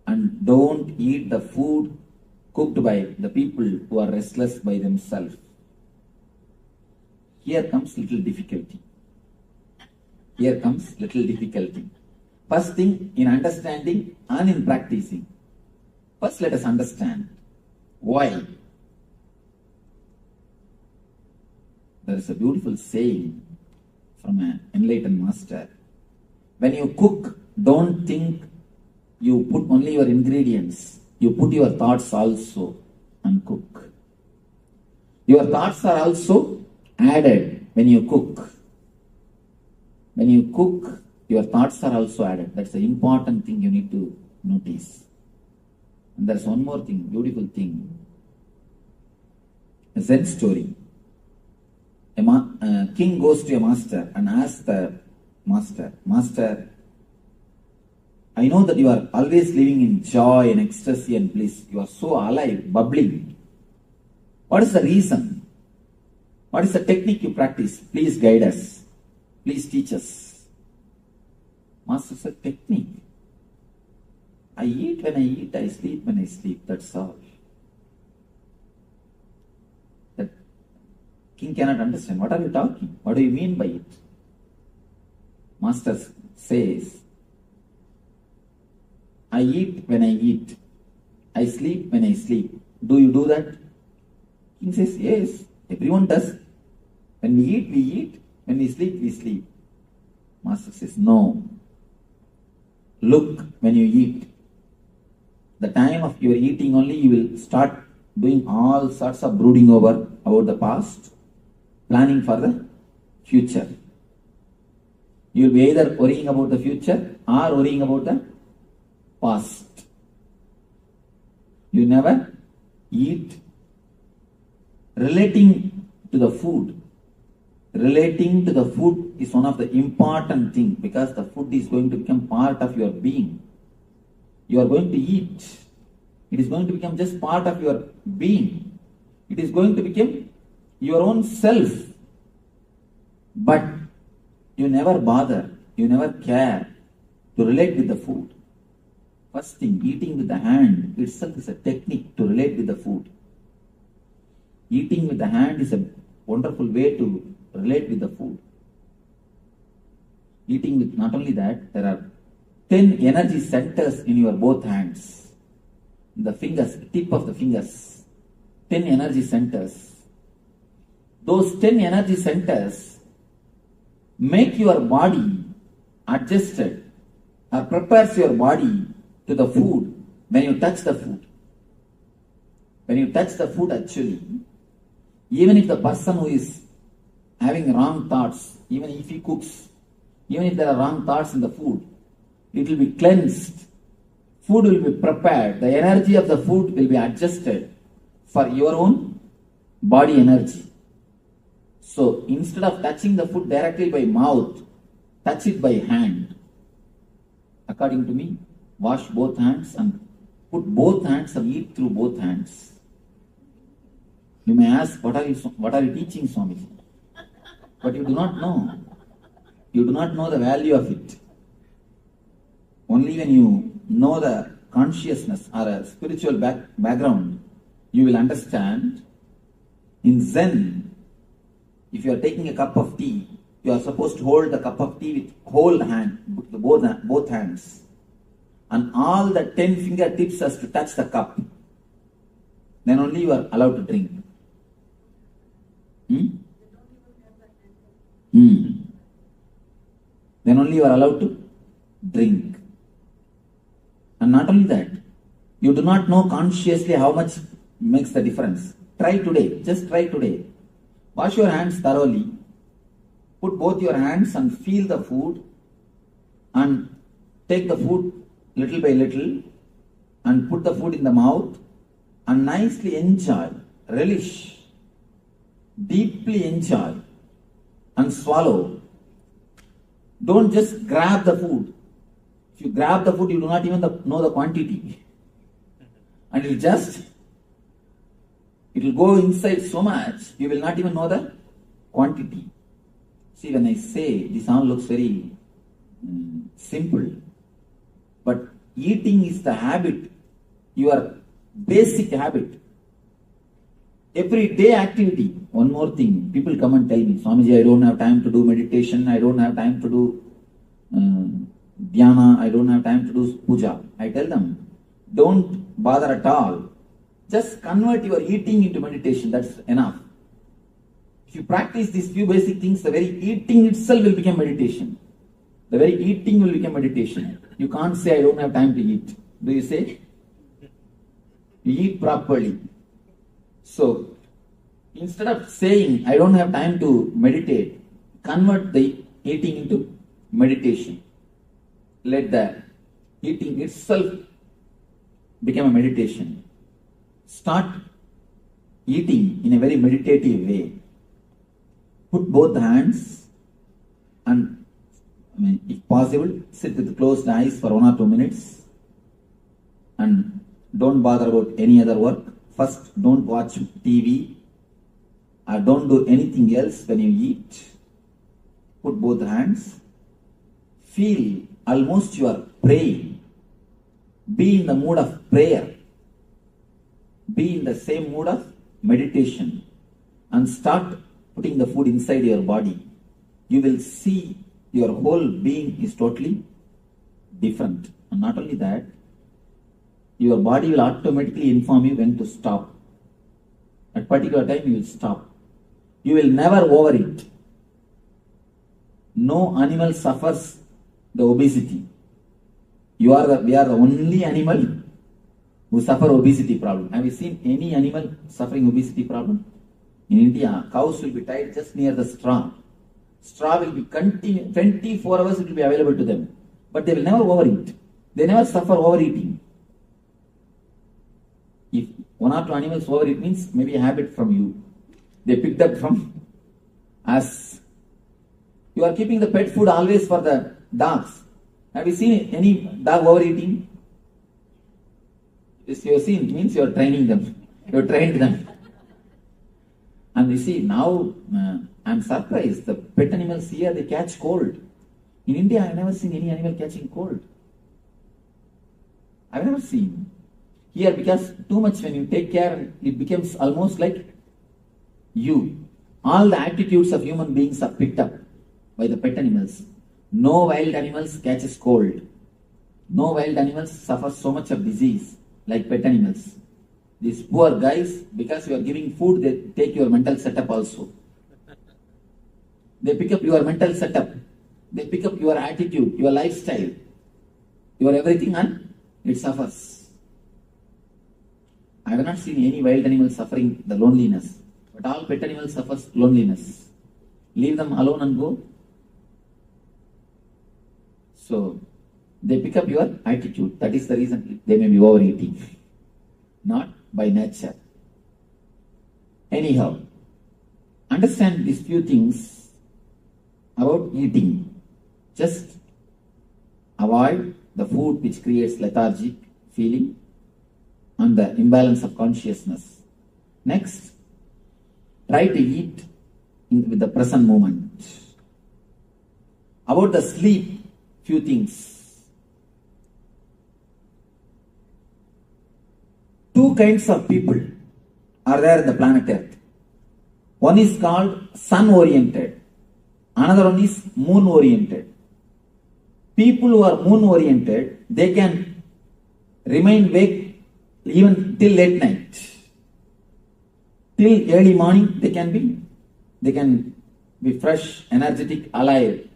and don't eat the food cooked by the people who are restless by themselves. Here comes little difficulty. Here comes little difficulty. First thing, in understanding and in practicing. First, let us understand why. There is a beautiful saying from an enlightened master. When you cook, don't think you put only your ingredients. You put your thoughts also and cook. Your thoughts are also added when you cook. When you cook, your thoughts are also added. That's the important thing you need to notice. And there's one more thing, beautiful thing. A Zen story. A king goes to a master and asks the master, Master, I know that you are always living in joy and ecstasy and bliss. You are so alive, bubbling. What is the reason? What is the technique you practice? Please guide us. Please teach us. Master said, technique. I eat when I eat, I sleep when I sleep. That's all. The king cannot understand. What are you talking? What do you mean by it? Master says, I eat when I eat. I sleep when I sleep. Do you do that? King says, yes, everyone does. When we eat, we eat. When we sleep, we sleep. Master says, no. Look when you eat. The time of your eating only, you will start doing all sorts of brooding over about the past, planning for the future. You will be either worrying about the future or worrying about the past. You never eat relating to the food. Relating to the food is one of the important things, because the food is going to become part of your being. You are going to eat. It is going to become just part of your being. It is going to become your own self. But you never bother, you never care to relate with the food. First thing, eating with the hand itself is a technique to relate with the food. Eating with the hand is a wonderful way to relate with the food. eating with, not only that, there are 10 energy centers in your both hands. The fingers, tip of the fingers, 10 energy centers. Those 10 energy centers make your body adjusted or prepares your body to the food when you touch the food. When you touch the food, actually, even if the person who is having wrong thoughts, even if he cooks, even if there are wrong thoughts in the food, it will be cleansed. Food will be prepared. The energy of the food will be adjusted for your own body energy. So instead of touching the food directly by mouth, touch it by hand. According to me, wash both hands and put both hands and eat through both hands. You may ask, what are you teaching, Swamiji? But you do not know. You do not know the value of it. Only when you know the consciousness or a spiritual background, you will understand. In Zen, if you are taking a cup of tea, you are supposed to hold the cup of tea with whole hand, both hands. And all the 10 fingertips has to touch the cup. Then only you are allowed to drink. Then only you are allowed to drink. And not only that, you do not know consciously how much makes the difference. Try today, just try today. Wash your hands thoroughly. Put both your hands and feel the food and take the food little by little and put the food in the mouth and nicely enjoy, relish, deeply enjoy and swallow. Don't just grab the food. If you grab the food, you do not even know the quantity. And it will go inside so much, you will not even know the quantity. See, when I say, this all looks very simple. But eating is the habit, your basic habit. Everyday activity. One more thing, people come and tell me, Swamiji, I don't have time to do meditation, I don't have time to do dhyana, I don't have time to do puja. I tell them, don't bother at all. Just convert your eating into meditation, that's enough. If you practice these few basic things, the very eating itself will become meditation. The very eating will become meditation. You can't say, I don't have time to eat. Do you say? You eat properly. So, instead of saying, I don't have time to meditate, convert the eating into meditation. Let the eating itself become a meditation. Start eating in a very meditative way. Put both hands and, if possible, sit with closed eyes for 1 or 2 minutes and don't bother about any other work. First, don't watch TV or don't do anything else when you eat. Put both hands. Feel almost you are praying. Be in the mood of prayer. Be in the same mood of meditation and start putting the food inside your body. You will see your whole being is totally different. And not only that, your body will automatically inform you when to stop. At particular time you will stop. You will never overeat. No animal suffers the obesity. We are the only animal who suffer obesity problem. Have you seen any animal suffering obesity problem? In India, cows will be tied just near the straw. Straw will be 24 hours it will be available to them. But they will never overeat. They never suffer overeating. If 1 or 2 animals overeat means maybe a habit from you. They picked up from us. You are keeping the pet food always for the dogs. Have you seen any dog overeating? If you have seen, it means you are training them. You have trained them. And you see, now I am surprised. The pet animals here, they catch cold. In India, I have never seen any animal catching cold. I have never seen. Here, because too much when you take care, it becomes almost like you. All the attitudes of human beings are picked up by the pet animals. No wild animals catches cold. No wild animals suffer so much of disease like pet animals. These poor guys, because you are giving food, they take your mental setup also. They pick up your mental setup. They pick up your attitude, your lifestyle, your everything, and it suffers. I have not seen any wild animal suffering the loneliness, but all pet animals suffer loneliness. Leave them alone and go. So, they pick up your attitude. That is the reason they may be overeating. Not by nature. Anyhow, understand these few things about eating. Just avoid the food which creates lethargic feeling and the imbalance of consciousness. Next, try to eat with the present moment. About the sleep, few things. Two kinds of people are there in the planet Earth. One is called sun-oriented. Another one is moon-oriented. People who are moon-oriented, they can remain awake even till late night. Till early morning, they can be fresh, energetic, alive.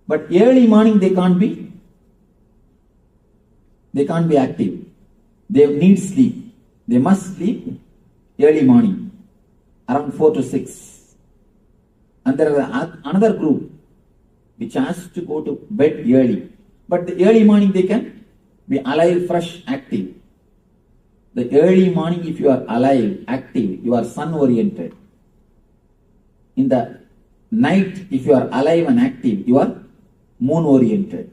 But early morning, they can't be active. They need sleep. They must sleep early morning, around 4 to 6. And there is another group which has to go to bed early. But the early morning they can be alive, fresh, active. The early morning, if you are alive, active, you are sun-oriented. In the night, if you are alive and active, you are moon-oriented.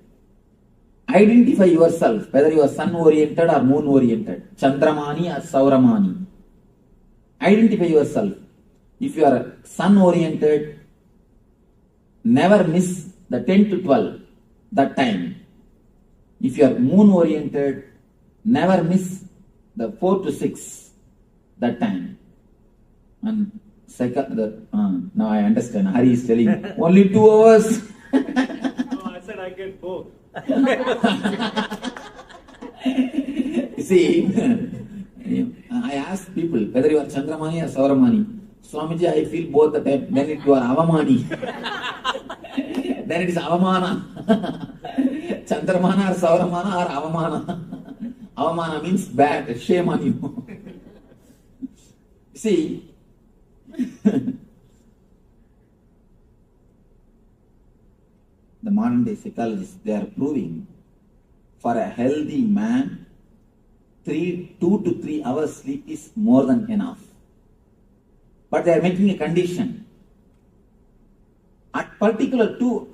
Identify yourself, whether you are sun-oriented or moon-oriented, Chandramani or Sauramani. Identify yourself. If you are sun-oriented, never miss the 10 to 12, that time. If you are moon-oriented, never miss the 4 to 6, that time. And now I understand. Hari is telling only 2 hours. No, I said I get both. You see, I ask people whether you are Chandramani or Sauramani. Swamiji, I feel both the time. Then you are Avamani. Then it is Avamana. Chandramana or Sauramana or Avamana. Avamana means bad, shame on you. See, the modern day psychologists, they are proving for a healthy man, 2 to 3 hours sleep is more than enough. But they are making a condition. At particular 2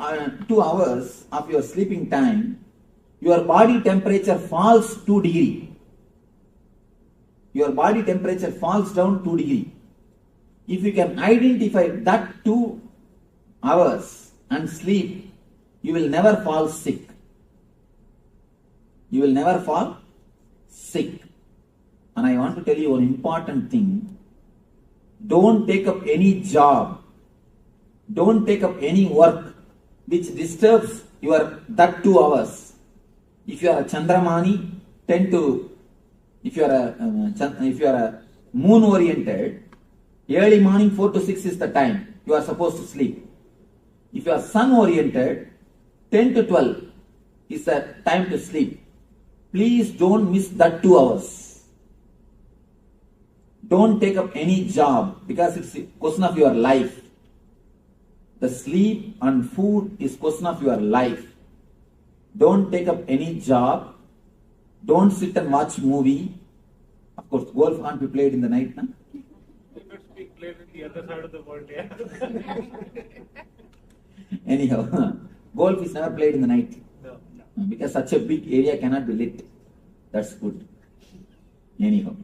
hours of your sleeping time, your body temperature falls 2 degrees. Your body temperature falls down 2 degrees. If you can identify that 2 hours and sleep, you will never fall sick. You will never fall sick. And I want to tell you one important thing. Don't take up any job. Don't take up any work which disturbs that 2 hours. If you are a Chandramani, if you are a moon oriented, early morning 4 to 6 is the time you are supposed to sleep. If you are sun oriented, 10 to 12 is the time to sleep. Please don't miss that 2 hours. Don't take up any job because it's a question of your life. The sleep and food is question of your life. Don't take up any job. Don't sit and watch movie. Of course, golf can't be played in the night. No? It must be played in the other side of the world, yeah. Anyhow, golf is never played in the night. No. Because such a big area cannot be lit. That's good. Anyhow.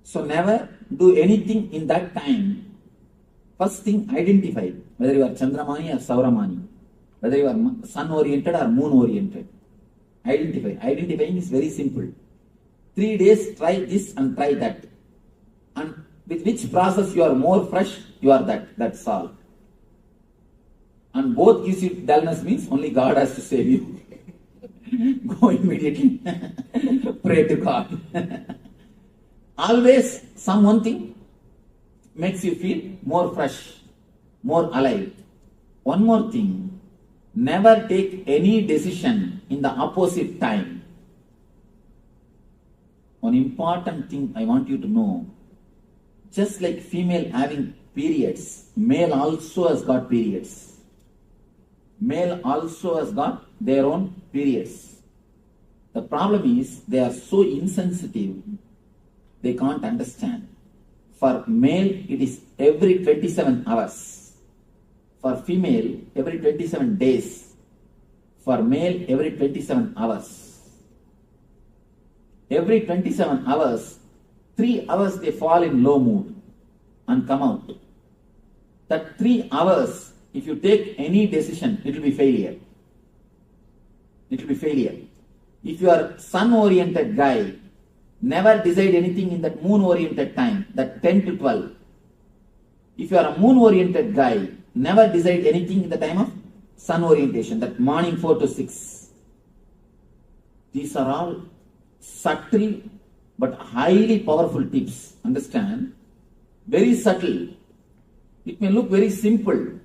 So never do anything in that time. First thing, identify whether you are Chandramani or Sauramani, whether you are sun-oriented or moon-oriented. Identify. Identifying is very simple. 3 days, try this and try that. And with which process you are more fresh, you are that. That's all. and both gives you dullness means only God has to save you. Go immediately. Pray to God. Always some one thing makes you feel more fresh, more alive. One more thing, never take any decision in the opposite time. One important thing I want you to know, just like female having periods, male also has got periods. Male also has got their own periods. The problem is they are so insensitive, they can't understand. For male, it is every 27 hours. For female, every 27 days. For male, every 27 hours. Every 27 hours, 3 hours they fall in low mood and come out. That 3 hours, if you take any decision, it will be failure. It will be failure. If you are sun-oriented guy, never decide anything in that moon-oriented time, that 10 to 12. If you are a moon-oriented guy, never decide anything in the time of sun orientation, that morning 4 to 6. These are all subtle but highly powerful tips. Understand? Very subtle. It may look very simple,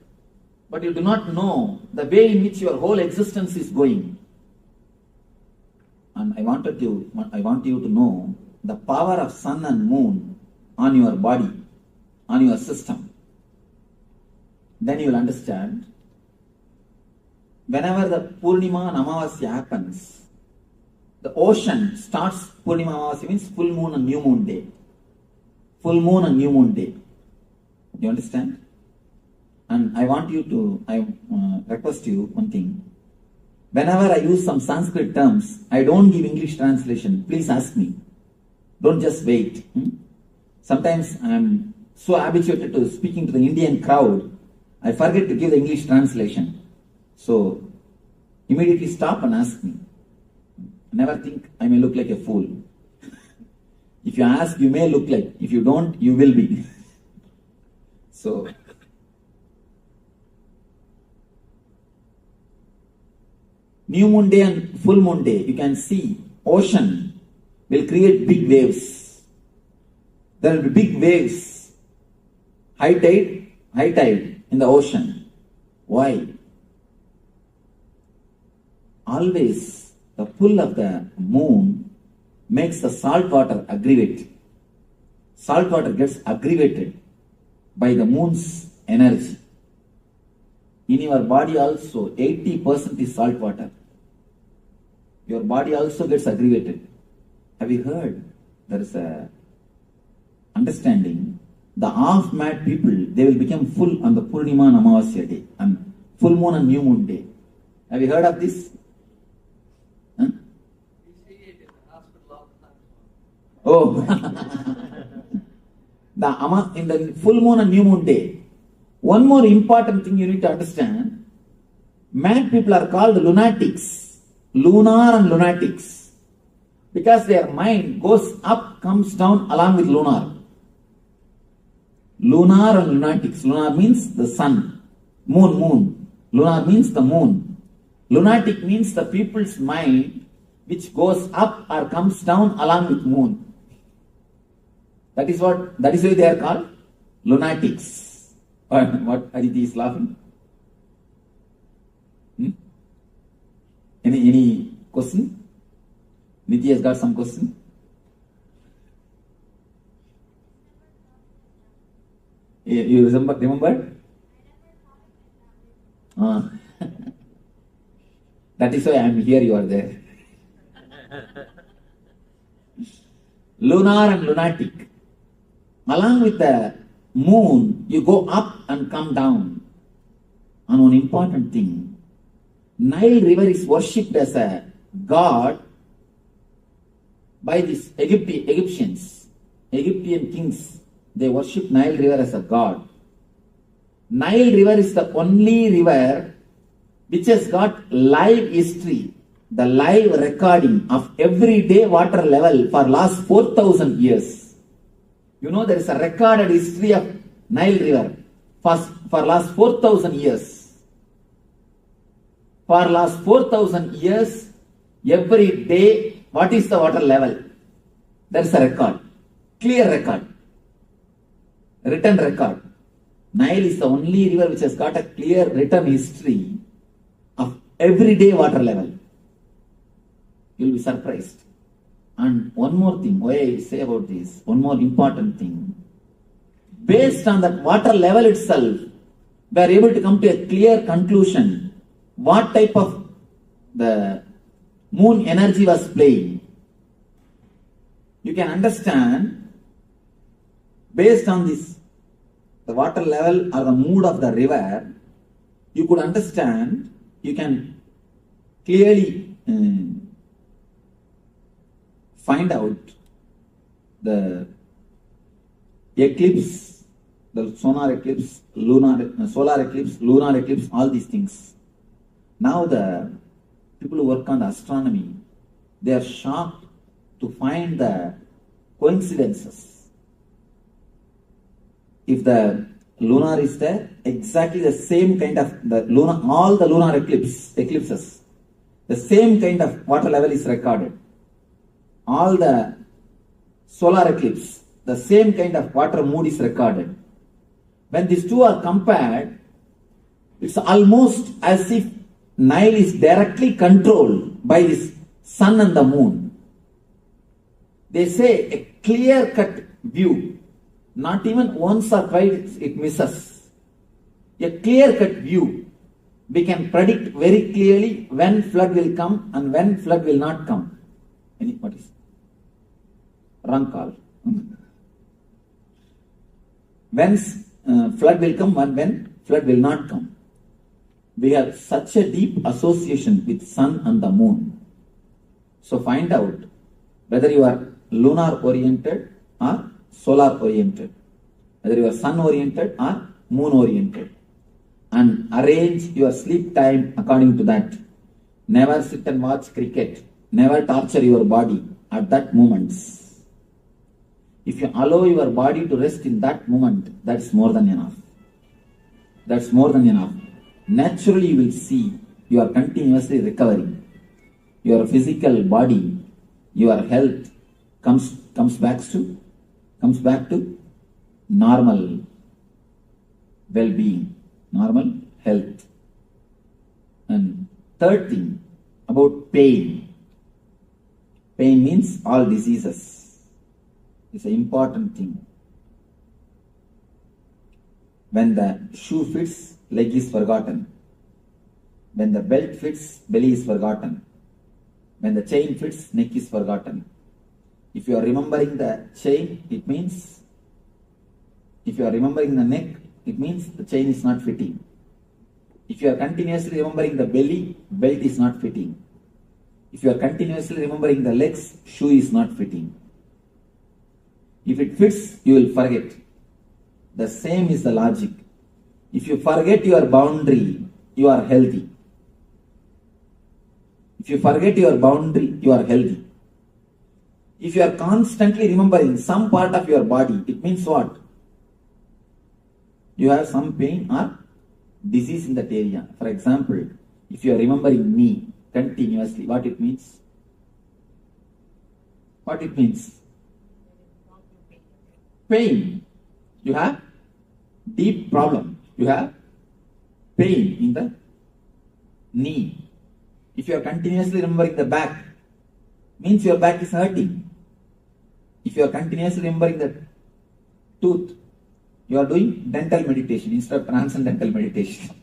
but you do not know the way in which your whole existence is going. And I want you to know the power of sun and moon on your body, on your system. Then you will understand. Whenever the Purnima and Amavasya happens, the ocean starts. Purnima Amavasya means full moon and new moon day. Full moon and new moon day. You understand? And I request you one thing. Whenever I use some Sanskrit terms, I don't give English translation. Please ask me. Don't just wait. Sometimes I am so habituated to speaking to the Indian crowd, I forget to give the English translation. So, immediately stop and ask me. Never think I may look like a fool. If you ask, you may look like. If you don't, you will be. So, new moon day and full moon day, you can see ocean will create big waves. There will be big waves. High tide in the ocean. Why? Always the pull of the moon makes the salt water aggravate. Salt water gets aggravated by the moon's energy. In your body also, 80% is salt water. Your body also gets aggravated. Have you heard? There is a understanding. The half-mad people, they will become full on the Purnima and Amavasya day, and full moon and new moon day. Have you heard of this? Huh? Oh, in the full moon and new moon day. One more important thing you need to understand. Mad people are called lunatics. Lunar and lunatics. Because their mind goes up, comes down along with lunar. Lunar and lunatics. Lunar means the sun. Moon. Lunar means the moon. Lunatic means the people's mind which goes up or comes down along with moon. That is why they are called lunatics. What Aditi is laughing? Any question? Niti has got some question? You remember? That is why I am here, you are there. Lunar and lunatic. Along with the moon, you go up and come down. And one important thing, Nile river is worshipped as a god by these Egyptians. Egyptian kings, they worship Nile river as a god. Nile river is the only river which has got live history, the live recording of everyday water level for last 4,000 years. You know, there is a recorded history of Nile river for last 4,000 years. For last 4,000 years, every day, what is the water level? There is a record, clear record, written record. Nile is the only river which has got a clear written history of everyday water level. You will be surprised. And one more thing, why I say about this, one more important thing. Based on that water level itself, we are able to come to a clear conclusion what type of the moon energy was playing. You can understand based on this, the water level or the mood of the river, you could understand, you can clearly find out the eclipse, the solar eclipse, solar eclipse, lunar eclipse, all these things. Now the people who work on the astronomy, they are shocked to find the coincidences. If the lunar is there, exactly the same kind of the lunar, all the lunar eclipses, the same kind of water level is recorded. All the solar eclipse, the same kind of water mood is recorded. When these two are compared, it's almost as if Nile is directly controlled by this sun and the moon. They say a clear-cut view, not even once or twice it misses. A clear-cut view. We can predict very clearly when flood will come and when flood will not come. What is wrong call? When flood will come and when flood will not come. We have such a deep association with sun and the moon. So find out whether you are lunar oriented or solar oriented, whether you are sun oriented or moon oriented, and arrange your sleep time according to that. Never sit and watch cricket. Never torture your body at that moment. If you allow your body to rest in that moment, that's more than enough. That's more than enough. Naturally, you will see you are continuously recovering. Your physical body, your health comes back to normal well-being, normal health. And third thing about pain. Pain means all diseases. It's an important thing. When the shoe fits, leg is forgotten. When the belt fits, belly is forgotten. When the chain fits, neck is forgotten. If you are remembering the chain, it means, if you are remembering the neck, it means the chain is not fitting. If you are continuously remembering the belly, belt is not fitting. If you are continuously remembering the legs, shoe is not fitting. If it fits, you will forget. The same is the logic. If you forget your boundary, you are healthy. If you forget your boundary, you are healthy. If you are constantly remembering some part of your body, it means what? You have some pain or disease in that area. For example, if you are remembering knee continuously, what it means? What it means? Pain. You have deep problem. You have pain in the knee. If you are continuously remembering the back, means your back is hurting. If you are continuously remembering the tooth, you are doing dental meditation instead of transcendental meditation.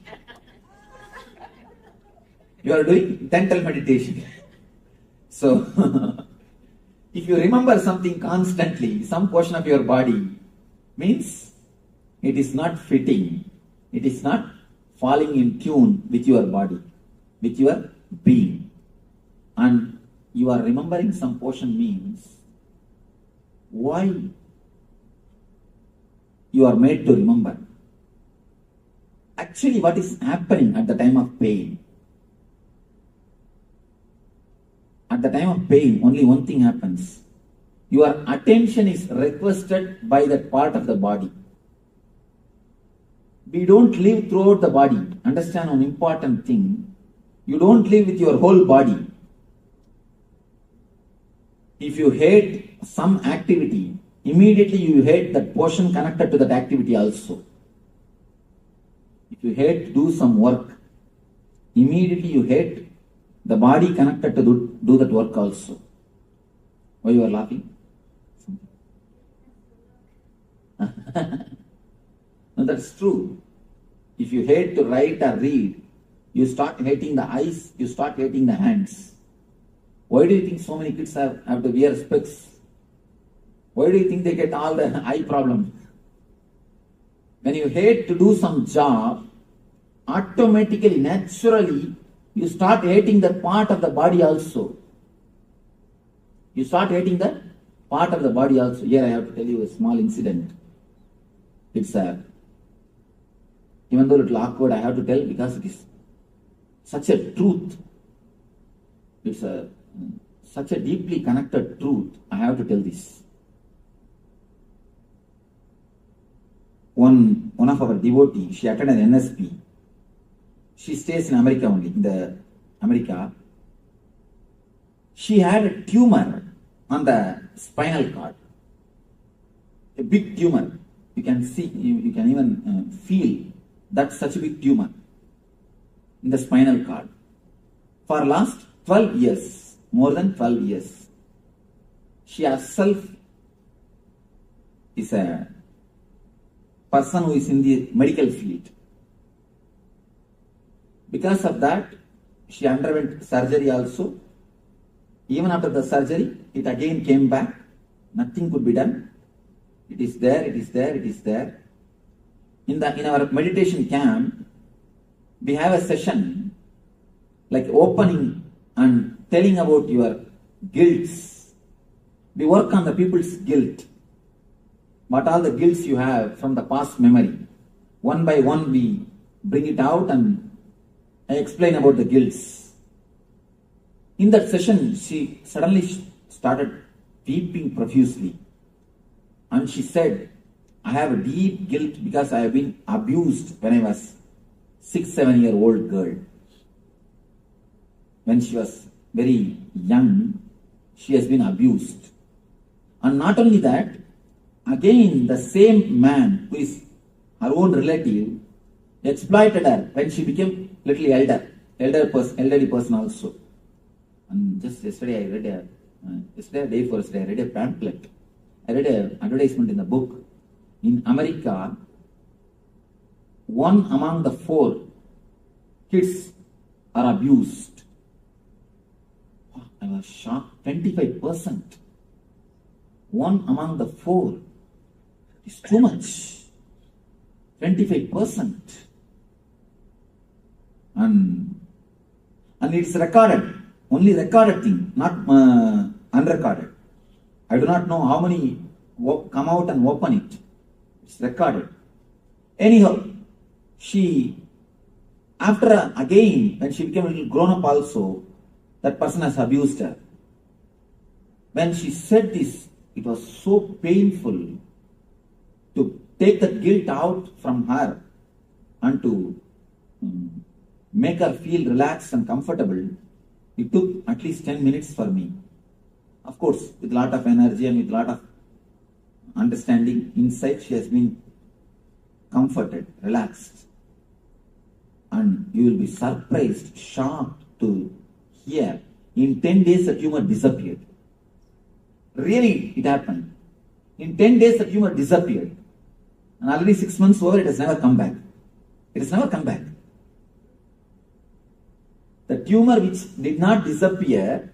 You are doing dental meditation. So, if you remember something constantly, some portion of your body, means it is not fitting. It is not falling in tune with your body, with your being. And you are remembering some portion means why you are made to remember. Actually, what is happening at the time of pain? At the time of pain, only one thing happens. Your attention is requested by that part of the body. We don't live throughout the body. Understand one important thing. You don't live with your whole body. If you hate some activity, immediately you hate that portion connected to that activity also. If you hate to do some work, immediately you hate the body connected to do that work also. Why you are laughing? No, that's true. If you hate to write or read, you start hating the eyes, you start hating the hands. Why do you think so many kids have to wear specs? Why do you think they get all the eye problems? When you hate to do some job, automatically, naturally, you start hating that part of the body also. You start hating that part of the body also. Here I have to tell you a small incident. It's even though a little awkward, I have to tell because it is such a truth. It's such a deeply connected truth. I have to tell this. One of our devotees, she attended an NSP. She stays in America only, in America. She had a tumor on the spinal cord. A big tumor. You can see, you can even feel that's such a big tumor in the spinal cord. For last 12 years, more than 12 years, she herself is a person who is in the medical field. Because of that, she underwent surgery also. Even after the surgery, it again came back. Nothing could be done. It is there, it is there, it is there. In our meditation camp, we have a session like opening and telling about your guilts. We work on the people's guilt. What all the guilts you have from the past memory. One by one we bring it out and I explain about the guilts. In that session, she suddenly started weeping profusely. And she said, I have a deep guilt because I have been abused when I was 6-7-year-old girl. When she was very young, she has been abused. And not only that, again the same man who is her own relative exploited her when she became little elderly person also. And just yesterday I read I read a pamphlet. I read an advertisement in the book. In America, 1 among the 4 kids are abused. I was shocked. 25%. 1 among the 4 is too much. 25%. And it's recorded. Only recorded thing, not unrecorded. I do not know how many come out and open it. It's recorded. Anyhow, she, after again, when she became a little grown up also, that person has abused her. When she said this, it was so painful to take that guilt out from her and to make her feel relaxed and comfortable. It took at least 10 minutes for me. Of course, with a lot of energy and with a lot of understanding, insight, she has been comforted, relaxed. And you will be surprised, shocked to hear, in 10 days the tumor disappeared. Really, it happened. In 10 days the tumor disappeared. And already 6 months over, it has never come back. It has never come back. The tumor which did not disappear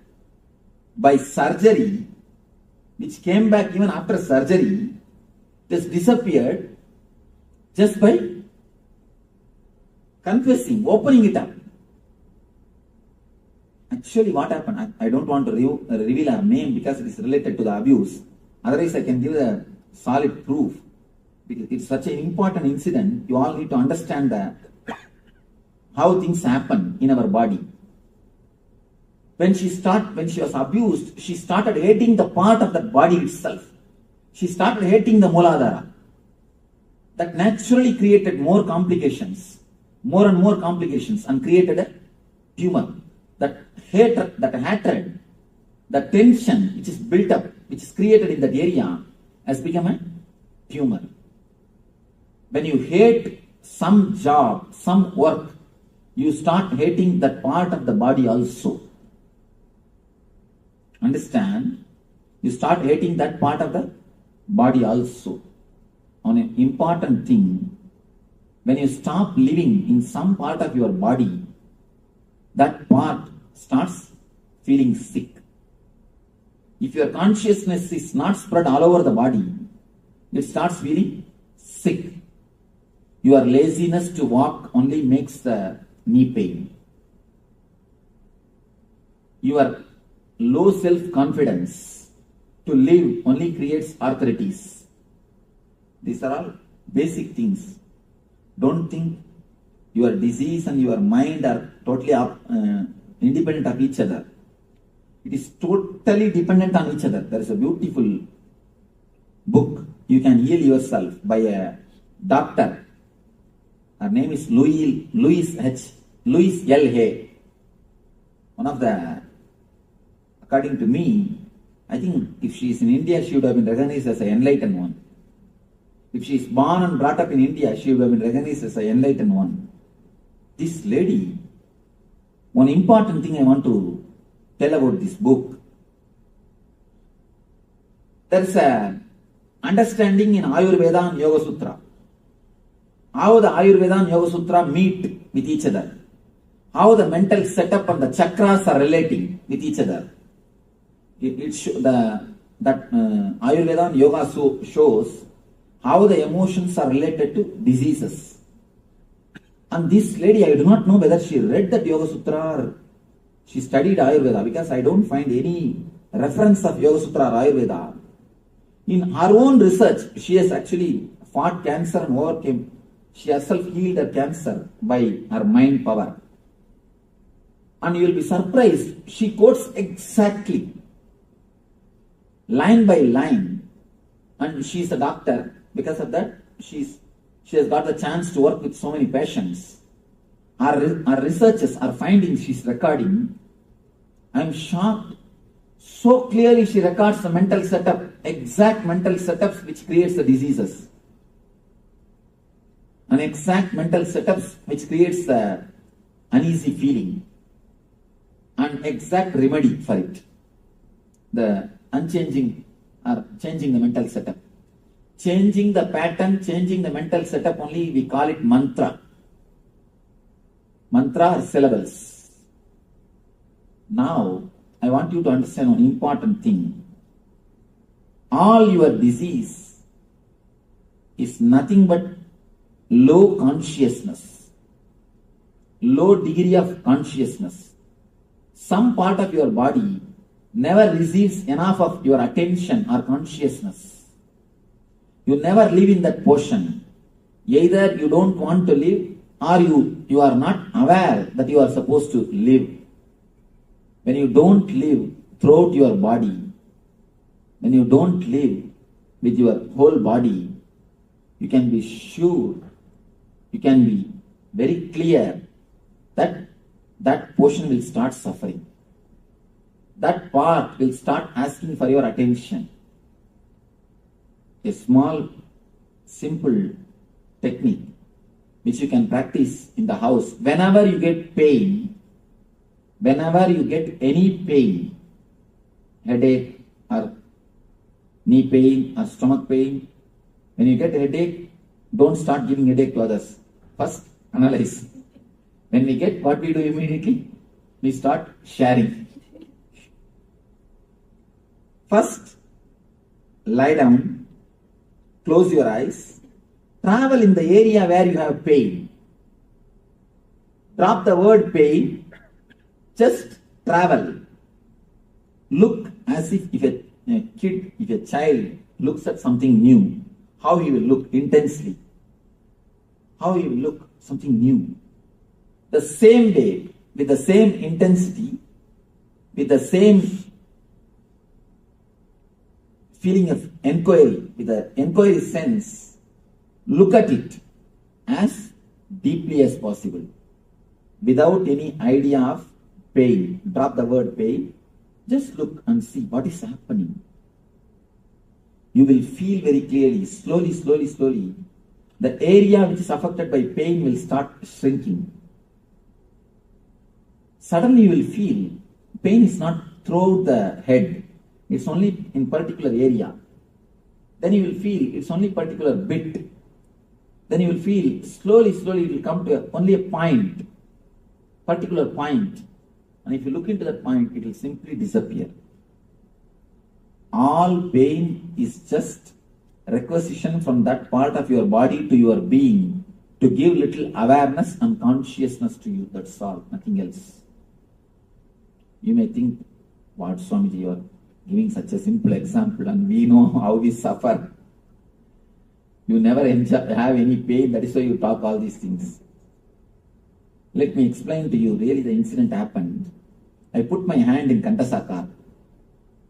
by surgery, which came back even after surgery, just disappeared just by confessing, opening it up. Actually, what happened? I don't want to reveal her name because it is related to the abuse. Otherwise, I can give a solid proof. Because it's such an important incident. You all need to understand how things happen in our body. When she was abused, she started hating the part of that body itself. She started hating the Mooladhara. That naturally created more complications, more and more complications, and created a tumor. That hatred, the tension which is built up, which is created in that area, has become a tumor. When you hate some job, some work, you start hating that part of the body also. Understand? You start hating that part of the body also. On an important thing, when you stop living in some part of your body, that part starts feeling sick. If your consciousness is not spread all over the body, it starts feeling sick. Your laziness to walk only makes the knee pain. Your low self-confidence to live only creates arthritis. These are all basic things. Don't think your disease and your mind are totally independent of each other. It is totally dependent on each other. There is a beautiful book, You Can Heal Yourself, by a doctor. Her name is Louise L. Hay. One of the, according to me, I think if she is in India, she would have been recognized as an enlightened one. If she is born and brought up in India, she would have been recognized as an enlightened one. This lady, one important thing I want to tell about this book. There is a understanding in Ayurveda and Yoga Sutra. How the Ayurveda and Yoga Sutra meet with each other. How the mental setup and the chakras are relating with each other. Ayurveda and Yoga shows how the emotions are related to diseases. And this lady, I do not know whether she read that Yoga Sutra or she studied Ayurveda, because I don't find any reference of Yoga Sutra or Ayurveda. In her own research, she has actually fought cancer and overcame. She herself healed her cancer by her mind power. And you will be surprised, she quotes exactly, line by line. And she is a doctor. Because of that, she has got the chance to work with so many patients. Our researches, our findings she's recording, I'm shocked. So clearly she records the mental setup, exact mental setups which creates the diseases. An exact mental setups which creates the uneasy feeling. An exact remedy for it. The unchanging or changing the mental setup. Changing the pattern, changing the mental setup, only we call it mantra. Mantra or syllables. Now, I want you to understand one important thing. All your disease is nothing but low consciousness. Low degree of consciousness. Some part of your body never receives enough of your attention or consciousness. You never live in that portion. Either you don't want to live or you are not aware that you are supposed to live. When you don't live throughout your body, when you don't live with your whole body, you can be sure, you can be very clear that that portion will start suffering. That part will start asking for your attention. A small, simple technique which you can practice in the house. Whenever you get pain, whenever you get any pain, headache or knee pain or stomach pain, when you get a headache, don't start giving headache to others. First, analyze. When we get, what we do immediately? We start sharing. First, lie down, close your eyes, travel in the area where you have pain. Drop the word pain, just travel. Look as if a child looks at something new, how he will look intensely. How he will look, something new. The same way, with the same intensity, with the same feeling of inquiry, with the inquiry sense, look at it as deeply as possible. without any idea of pain. Drop the word pain. Just look and see what is happening. You will feel very clearly, slowly, the area which is affected by pain will start shrinking. Suddenly you will feel pain is not throughout the head. It's only in particular area. Then you will feel it's only particular bit. Then you will feel slowly it will come to only a point, particular point. And if you look into that point, it will simply disappear. All pain is just requisition from that part of your body to your being to give little awareness and consciousness to you. That's all, nothing else. You may think, what Swamiji, you are giving such a simple example and we know how we suffer. You never have any pain, that is why you talk all these things. Let me explain to you, really the incident happened. I put my hand in Kantasa car.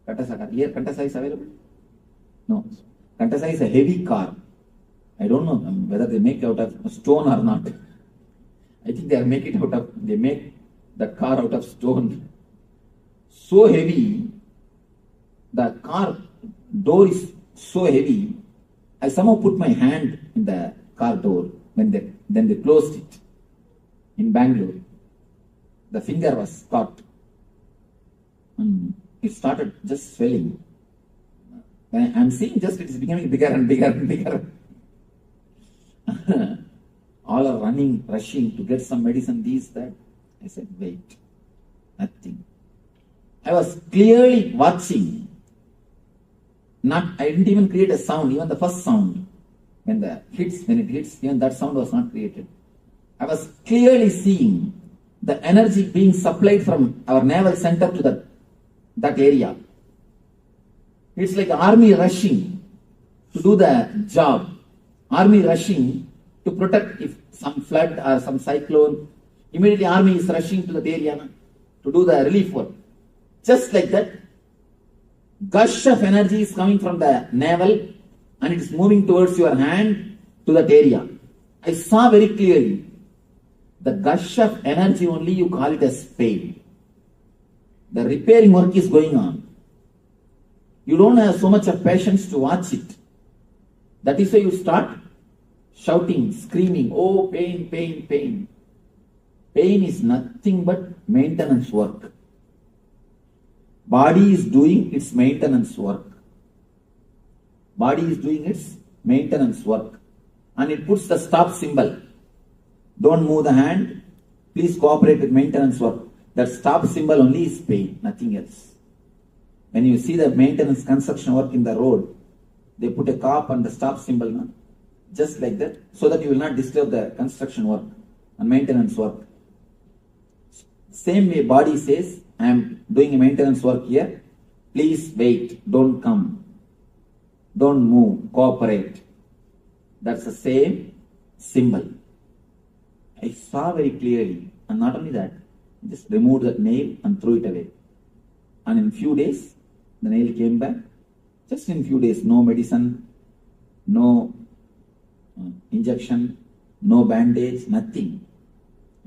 Kantasa car. Here Kantasa is available? No. Kantasa is a heavy car. I don't know whether they make it out of stone or not. I think they make the car out of stone. So heavy, the car door is so heavy, I somehow put my hand in the car door when then they closed it in Bangalore. The finger was caught. It started just swelling. I'm seeing just it's becoming bigger and bigger and bigger. All are running, rushing to get some medicine, these, that. I said, wait, nothing. I was clearly watching. I didn't even create a sound, even the first sound. When it hits, even that sound was not created. I was clearly seeing the energy being supplied from our navel center to that area. It's like army rushing to do the job. Army rushing to protect if some flood or some cyclone. Immediately army is rushing to that area to do the relief work. Just like that, gush of energy is coming from the navel and it is moving towards your hand to that area. I saw very clearly the gush of energy only you call it as pain. The repairing work is going on. You don't have so much of patience to watch it. That is why you start shouting, screaming, oh pain, pain, pain. Pain is nothing but maintenance work. Body is doing its maintenance work. Body is doing its maintenance work. And it puts the stop symbol. Don't move the hand. Please cooperate with maintenance work. That stop symbol only is pain, nothing else. When you see the maintenance construction work in the road, they put a cop on the stop symbol, no? Just like that, so that you will not disturb the construction work and maintenance work. Same way body says, I am doing a maintenance work here. Please wait, don't come. Don't move, cooperate. That's the same symbol. I saw very clearly, and not only that, just removed that nail and threw it away. And in few days, the nail came back. Just in few days, no medicine, no injection, no bandage, nothing.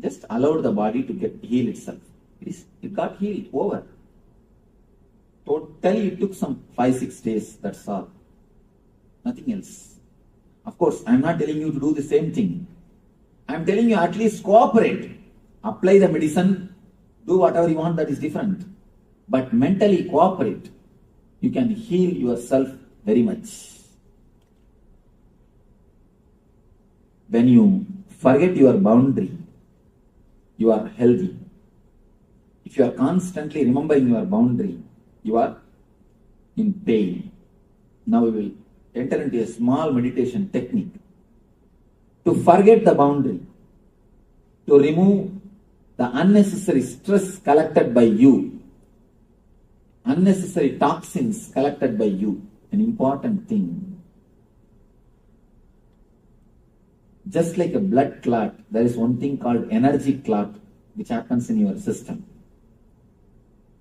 Just allowed the body to heal itself. It got healed, over. Totally it took some 5-6 days, that's all. Nothing else. Of course, I am not telling you to do the same thing. I am telling you at least cooperate. Apply the medicine, do whatever you want, that is different. But mentally cooperate. You can heal yourself very much. When you forget your boundary, you are healthy. If you are constantly remembering your boundary, you are in pain. Now we will enter into a small meditation technique to forget the boundary, to remove the unnecessary stress collected by you, unnecessary toxins collected by you, an important thing. Just like a blood clot, there is one thing called energy clot which happens in your system.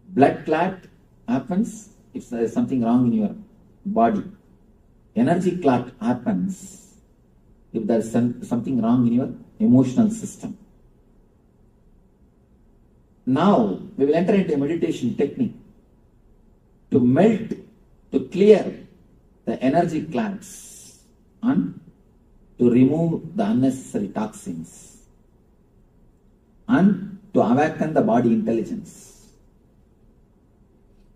Blood clot happens if there is something wrong in your body. Energy clot happens if there is something wrong in your emotional system. Now we will enter into a meditation technique to melt, to clear the energy clouds and to remove the unnecessary toxins and to awaken the body intelligence.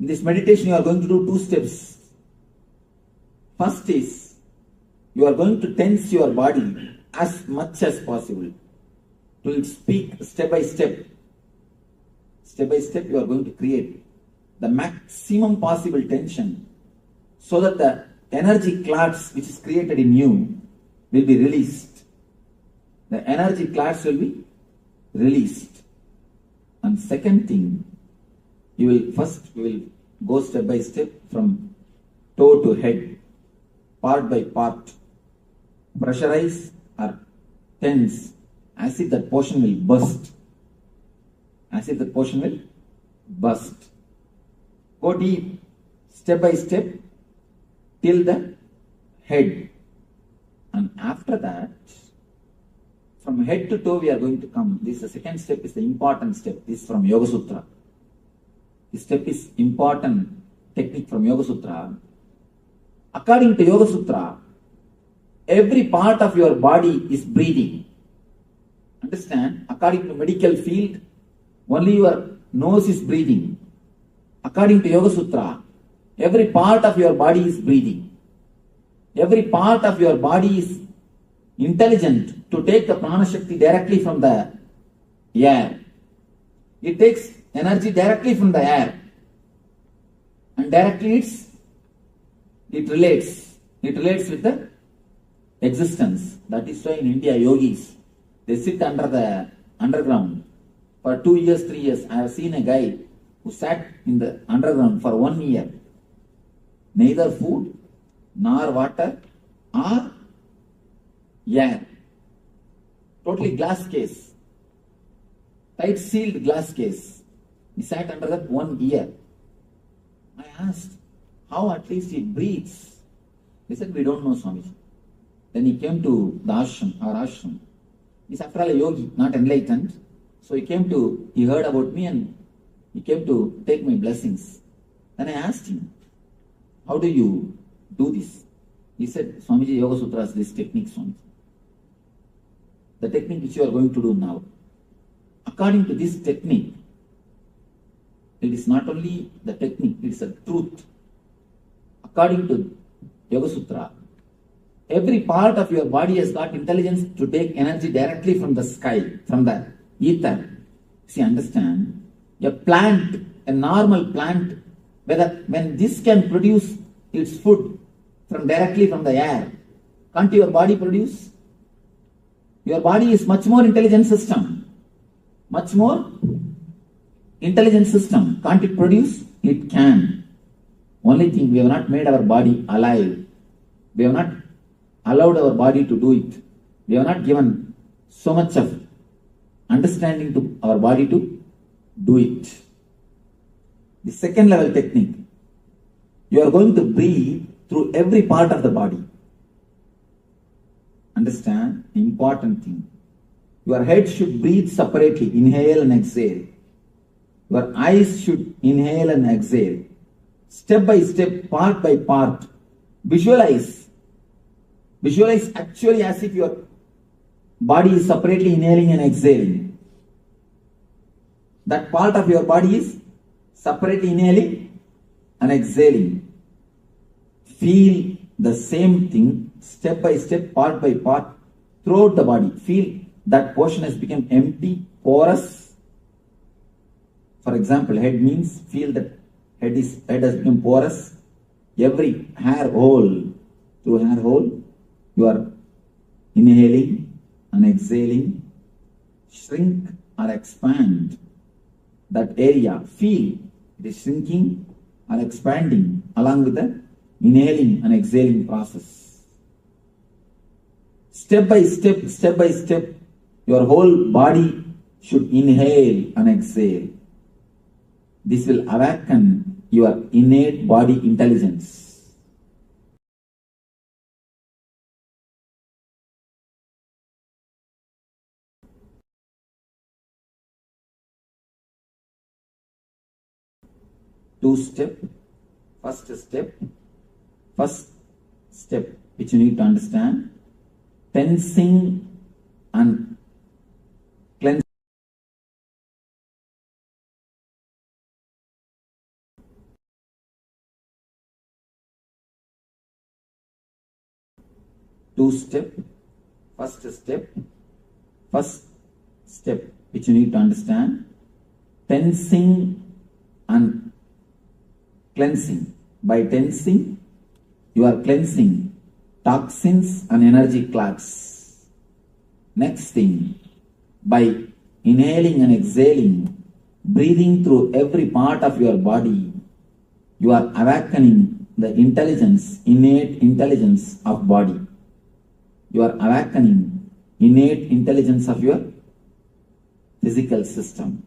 In this meditation, you are going to do 2 steps. First is, you are going to tense your body as much as possible to its peak, step by step. Step by step, you are going to create the maximum possible tension so that the energy clouds which is created in you will be released. The energy clouds will be released. And second thing, we will go step by step from toe to head, part by part. Pressurize or tense as if that portion will burst. As if that portion will burst. Go deep, step by step, till the head. And after that, from head to toe we are going to come. This is the second step, is the important step. This is from Yoga Sutra. This step is important technique from Yoga Sutra. According to Yoga Sutra, every part of your body is breathing. Understand? According to medical field, only your nose is breathing. According to Yoga Sutra, every part of your body is breathing. Every part of your body is intelligent to take the prana shakti directly from the air. It takes energy directly from the air. And directly it relates. It relates with the existence. That is why in India, yogis, they sit under the underground for 2 years, 3 years. I have seen a guy who sat in the underground for 1 year. Neither food, nor water, or air. Totally glass case. Tight sealed glass case. He sat under that 1 year. I asked, how at least he breathes? He said, we don't know, Swamiji. Then he came to the ashram, our ashram. He's after all a yogi, not enlightened. So he heard about me and he came to take my blessings. Then I asked him, how do you do this? He said, Swamiji, Yoga Sutra is this technique, Swamiji. The technique which you are going to do now. According to this technique, it is not only the technique, it is a truth. According to Yoga Sutra, every part of your body has got intelligence to take energy directly from the sky, from the ether. See, understand? A plant, a normal plant, when this can produce its food directly from the air, can't your body produce? Your body is much more intelligent system. Much more intelligent system. Can't it produce? It can. Only thing, we have not made our body alive. We have not allowed our body to do it. We have not given so much of understanding to our body to do it. The second level technique, you are going to breathe through every part of the body. Understand? Important thing. Your head should breathe separately, inhale and exhale. Your eyes should inhale and exhale. Step by step, part by part. Visualize. Visualize actually as if your body is separately inhaling and exhaling. That part of your body is separately inhaling and exhaling. Feel the same thing step by step, part by part, throughout the body. Feel that portion has become empty, porous. For example, head means feel that head has become porous. Every hair hole, through hair hole, you are inhaling and exhaling. Shrink or expand that area. Feel it is shrinking or expanding along with the inhaling and exhaling process. Step by step, your whole body should inhale and exhale. This will awaken your innate body intelligence. two-step. First step which you need to understand, tensing and cleansing. Two-step. First step which you need to understand, tensing and cleansing. By tensing, you are cleansing toxins and energy clots. Next thing, by inhaling and exhaling, breathing through every part of your body, you are awakening the intelligence, innate intelligence of body. You are awakening innate intelligence of your physical system.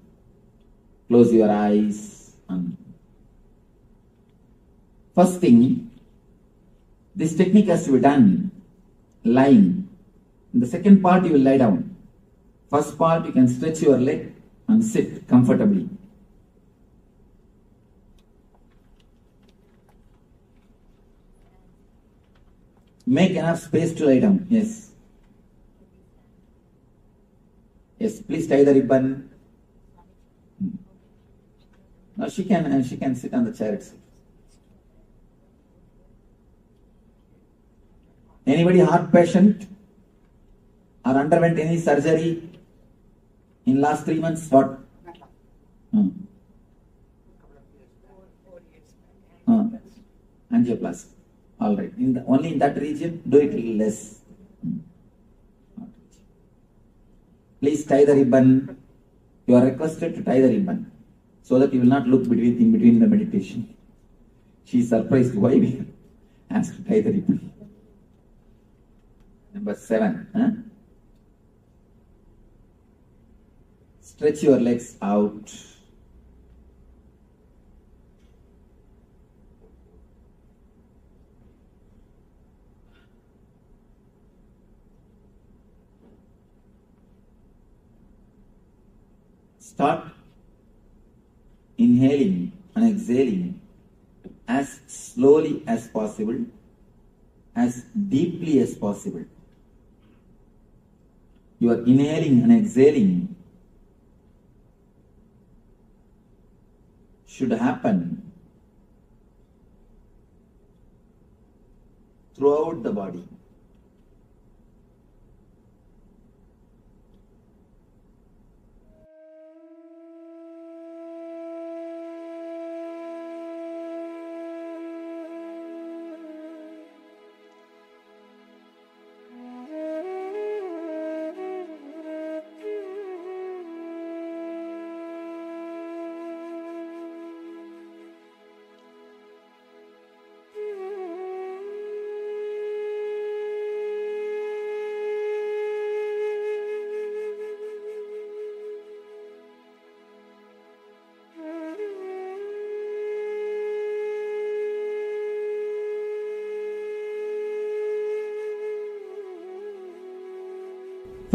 Close your eyes. And first thing, this technique has to be done lying. In the second part, you will lie down. First part, you can stretch your leg and sit comfortably. Make enough space to lie down. Yes. Yes, please tie the ribbon. Now she can sit on the chair itself. Anybody heart patient or underwent any surgery in last 3 months? What? Angioplasty. All right. Only in that region, do it a little less. Please tie the ribbon. You are requested to tie the ribbon so that you will not look in between the meditation. She is surprised why we asked to tie the ribbon. Number 7. Stretch your legs out. Start inhaling and exhaling as slowly as possible, as deeply as possible. Your inhaling and exhaling should happen throughout the body.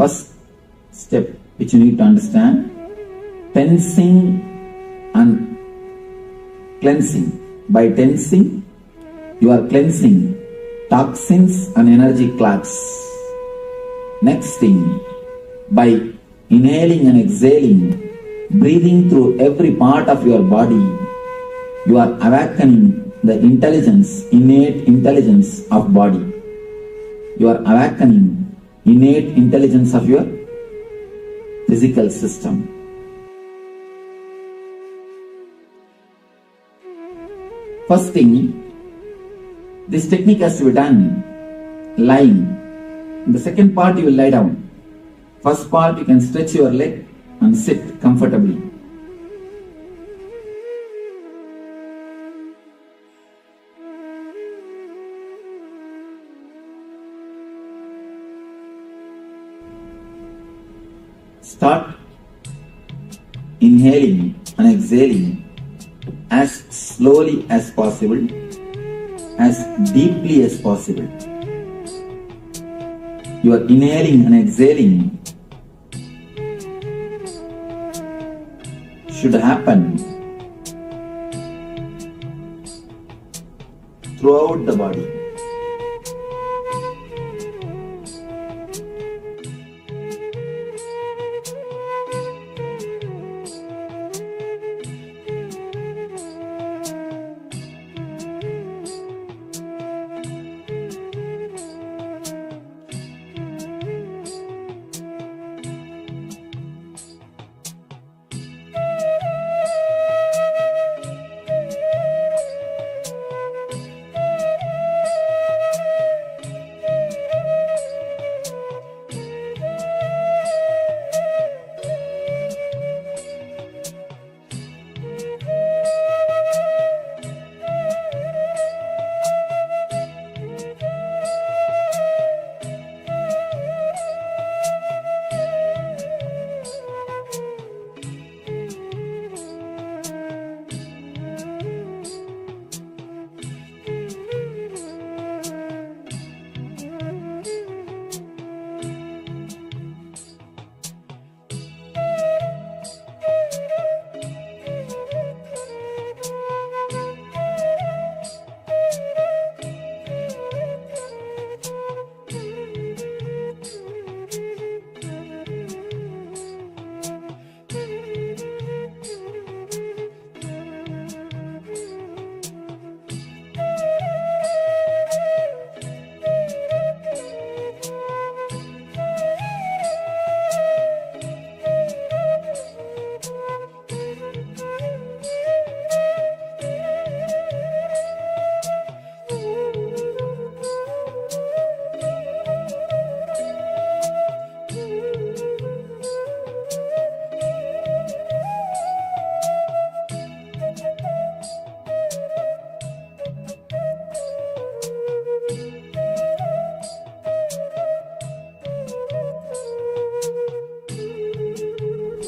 First step which you need to understand, tensing and cleansing. By tensing, you are cleansing toxins and energy clots. Next thing, by inhaling and exhaling, breathing through every part of your body, you are awakening the intelligence, innate intelligence of body. You are awakening innate intelligence of your physical system. First thing, this technique has to be done lying. In the second part, you will lie down. First part, you can stretch your leg and sit comfortably. Start inhaling and exhaling as slowly as possible, as deeply as possible. You are inhaling and exhaling should happen throughout the body.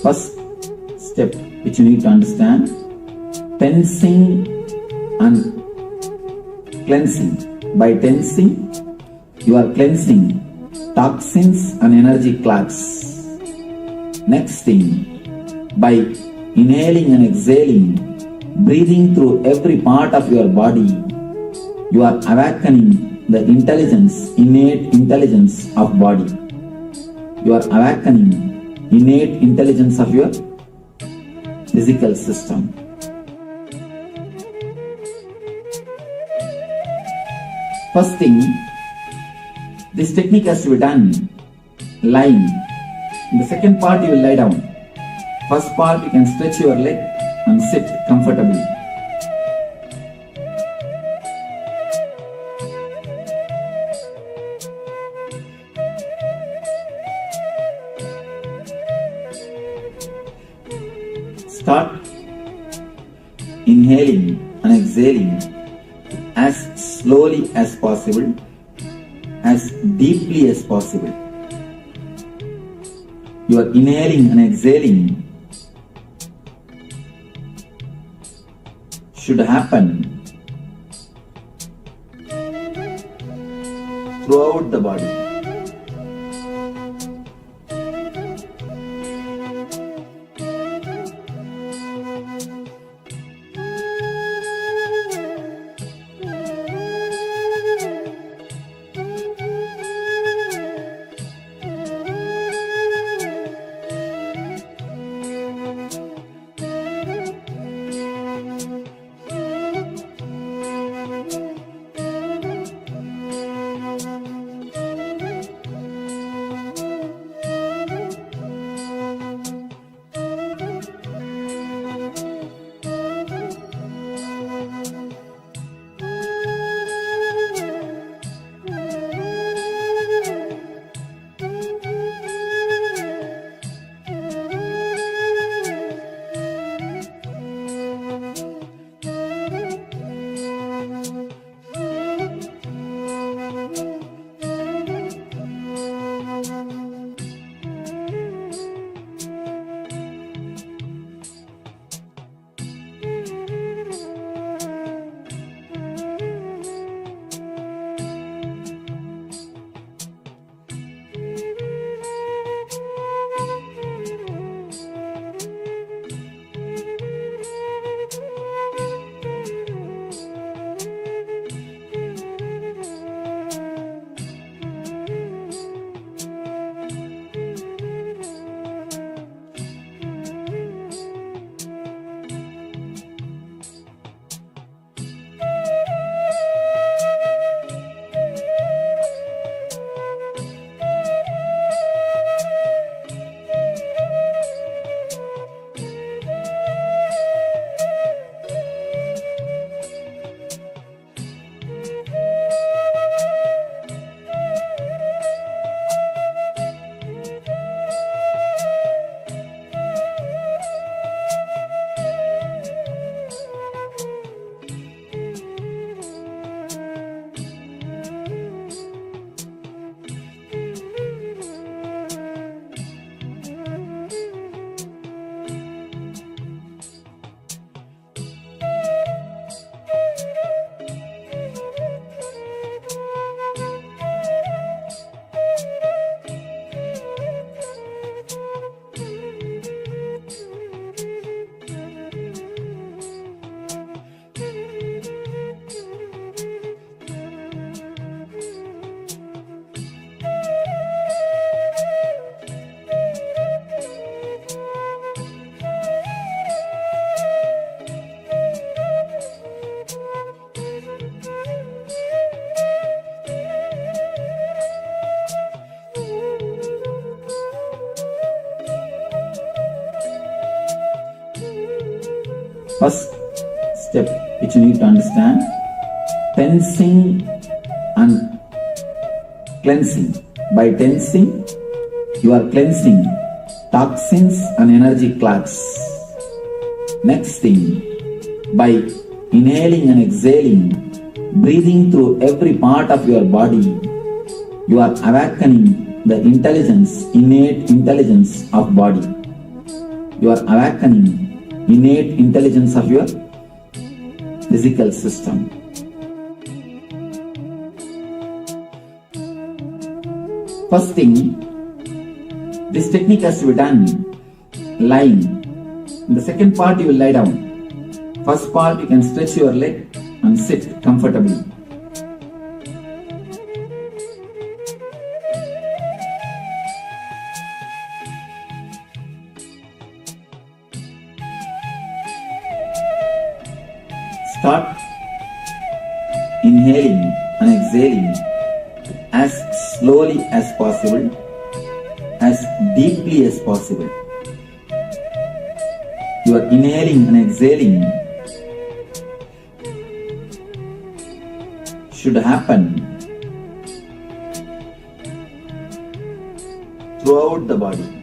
First step which you need to understand, tensing and cleansing. By tensing, you are cleansing toxins and energy clots. Next thing, by inhaling and exhaling, breathing through every part of your body, you are awakening the intelligence, innate intelligence of body. You are awakening innate intelligence of your physical system. First thing, this technique has to be done lying. In the second part, you will lie down. First part, you can stretch your leg and sit comfortably. Start inhaling and exhaling as slowly as possible, as deeply as possible. Your inhaling and exhaling should happen throughout the body. First step which you need to understand, tensing and cleansing. By tensing, you are cleansing toxins and energy clots. Next thing, by inhaling and exhaling, breathing through every part of your body, you are awakening the intelligence, innate intelligence of body. You are awakening innate intelligence of your physical system. First thing, this technique has to be done lying. In the second part, you will lie down. First part, you can stretch your leg and sit comfortably. Start inhaling and exhaling as slowly as possible, as deeply as possible. You are inhaling and exhaling should happen throughout the body.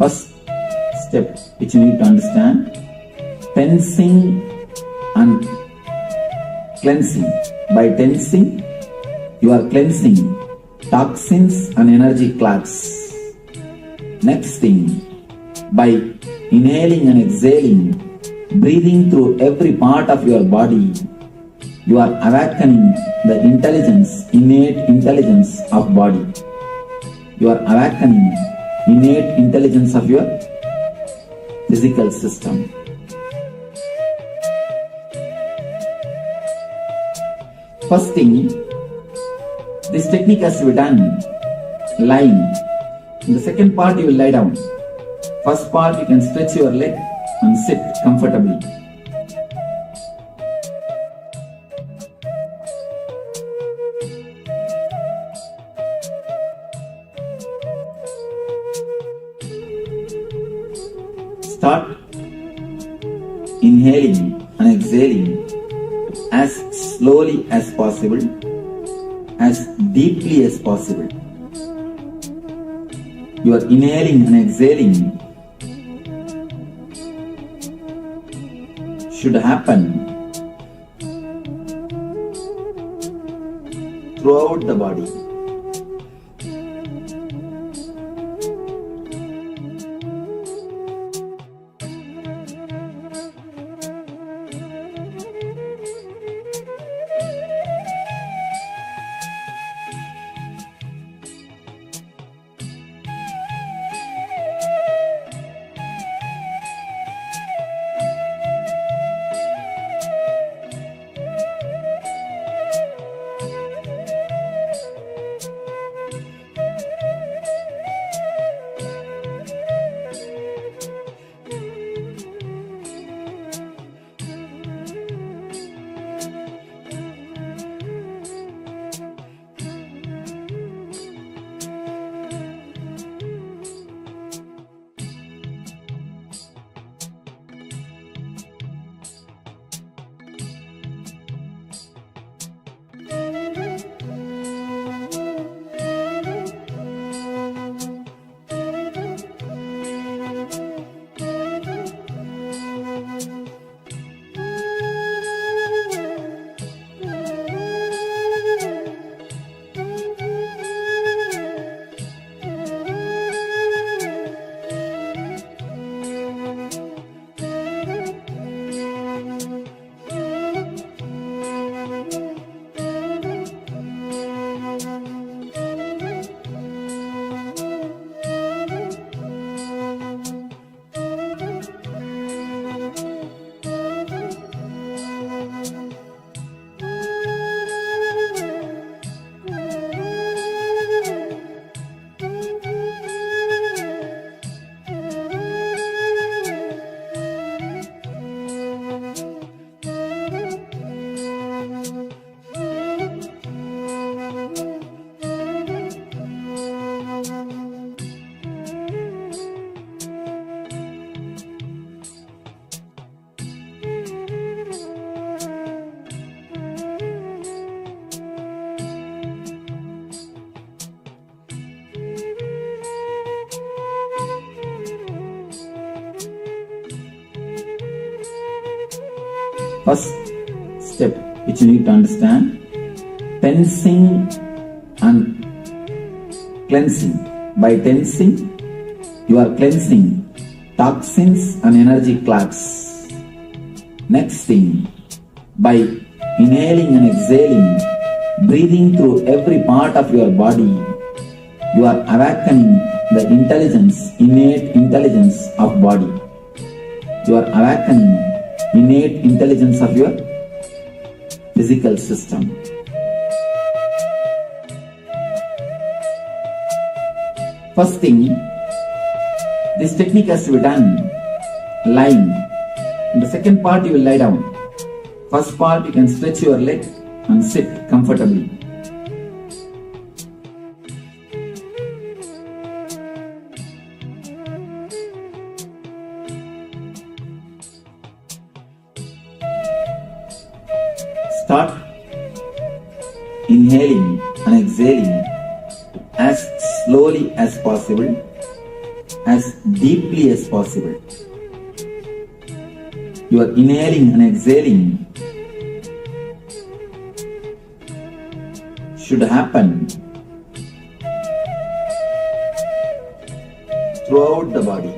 First step which you need to understand, tensing and cleansing. By tensing, you are cleansing toxins and energy clots. Next thing, by inhaling and exhaling, breathing through every part of your body, you are awakening the intelligence, innate intelligence of body. You are awakening innate intelligence of your physical system. First thing, this technique has to be done lying. In the second part, you will lie down. First part, you can stretch your leg and sit comfortably. Start inhaling and exhaling as slowly as possible, as deeply as possible. You are inhaling and exhaling should happen throughout the body. First step which you need to understand, tensing and cleansing. By tensing, you are cleansing toxins and energy clogs. Next thing, by inhaling and exhaling, breathing through every part of your body, you are awakening the intelligence, innate intelligence of body. You are awakening innate intelligence of your physical system. First thing, this technique has to be done lying. In the second part, you will lie down. First part, you can stretch your leg and sit comfortably. Start inhaling and exhaling as slowly as possible, as deeply as possible. You are inhaling and exhaling should happen throughout the body.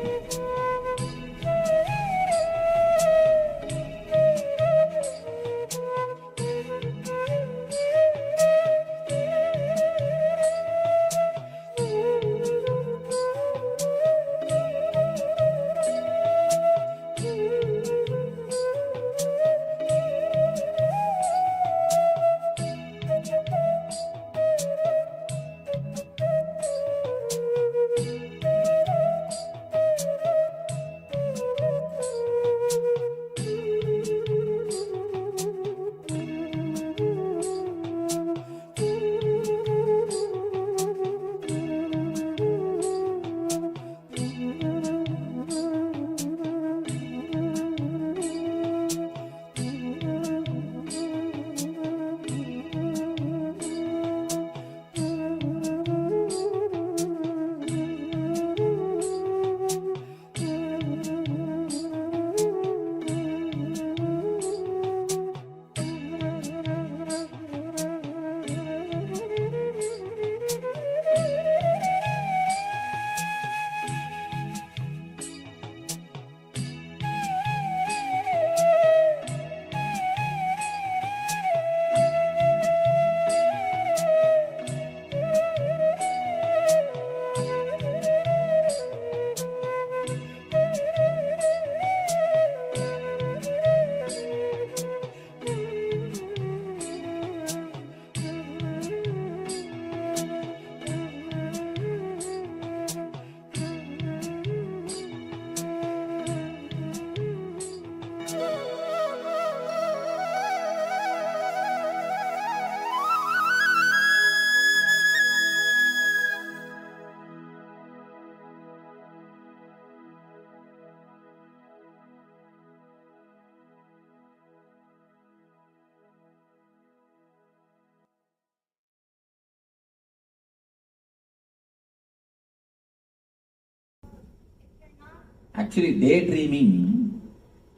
Actually, daydreaming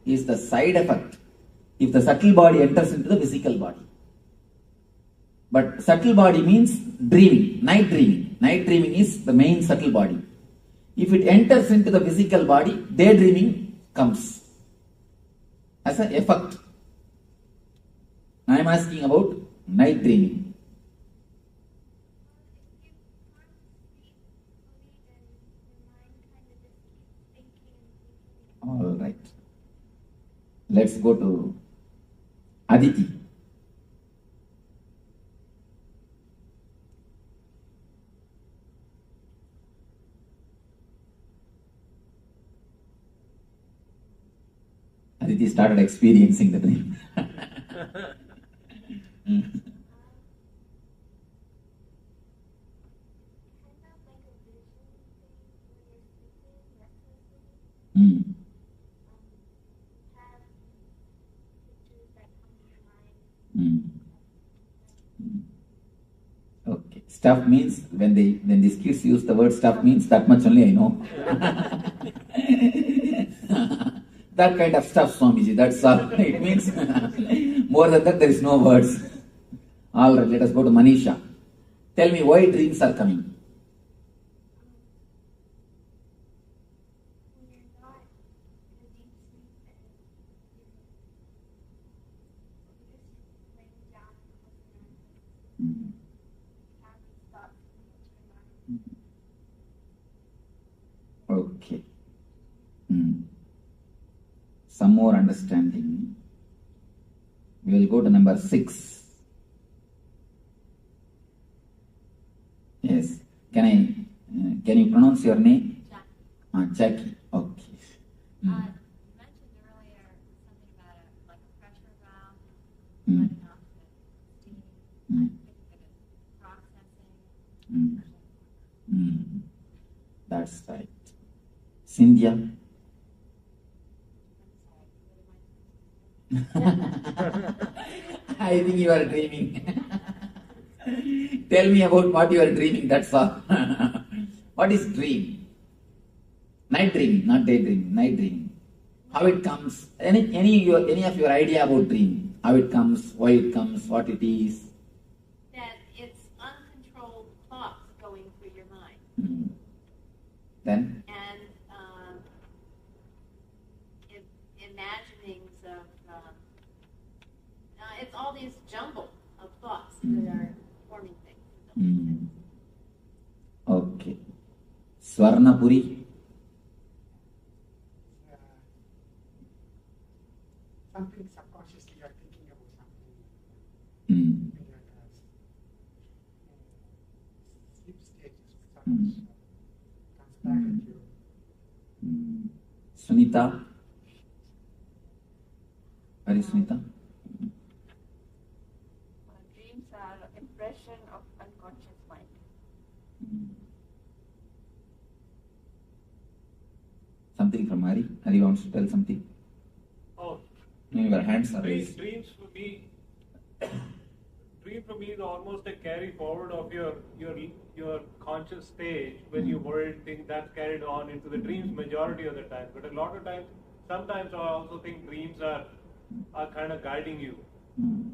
is the side effect if the subtle body enters into the physical body. But subtle body means dreaming, night dreaming. Night dreaming is the main subtle body. If it enters into the physical body, daydreaming comes as an effect. I am asking about night dreaming. All right. Let's go to Aditi. Aditi started experiencing the dream. Okay. Stuff means when these kids use the word stuff means that much only I know. That kind of stuff, Swamiji, that's all. It means more than that there is no words. All right, let us go to Manisha. Tell me why dreams are coming. Okay. Some more understanding. We will go to number 6. Yes. Can you pronounce your name? Jackie. Okay. You mentioned earlier something about like a pressure valve, letting off the steam. I think that it's processing. That's right. Cynthia. I think you are dreaming. Tell me about what you are dreaming, that's all. What is dream? Night dreaming, not daydreaming, night dreaming. How it comes? Any of your idea about dream? How it comes, why it comes, what it is? That it's uncontrolled thoughts going through your mind. Then? And imaginings of, it's all these jumble of thoughts that are forming things. Okay. Swarnapuri. Something subconsciously you are thinking about something. Sleep stages, comes back at you. Sunita. Where is Sunita? Dreams are impression of unconscious mind. Something from Hari? Hari wants to tell something? Oh. Your hands are raised. Dreams for me is almost a carry forward of your conscious stage when you were think that's carried on into the dreams majority of the time. But a lot of times, sometimes I also think dreams are kind of guiding you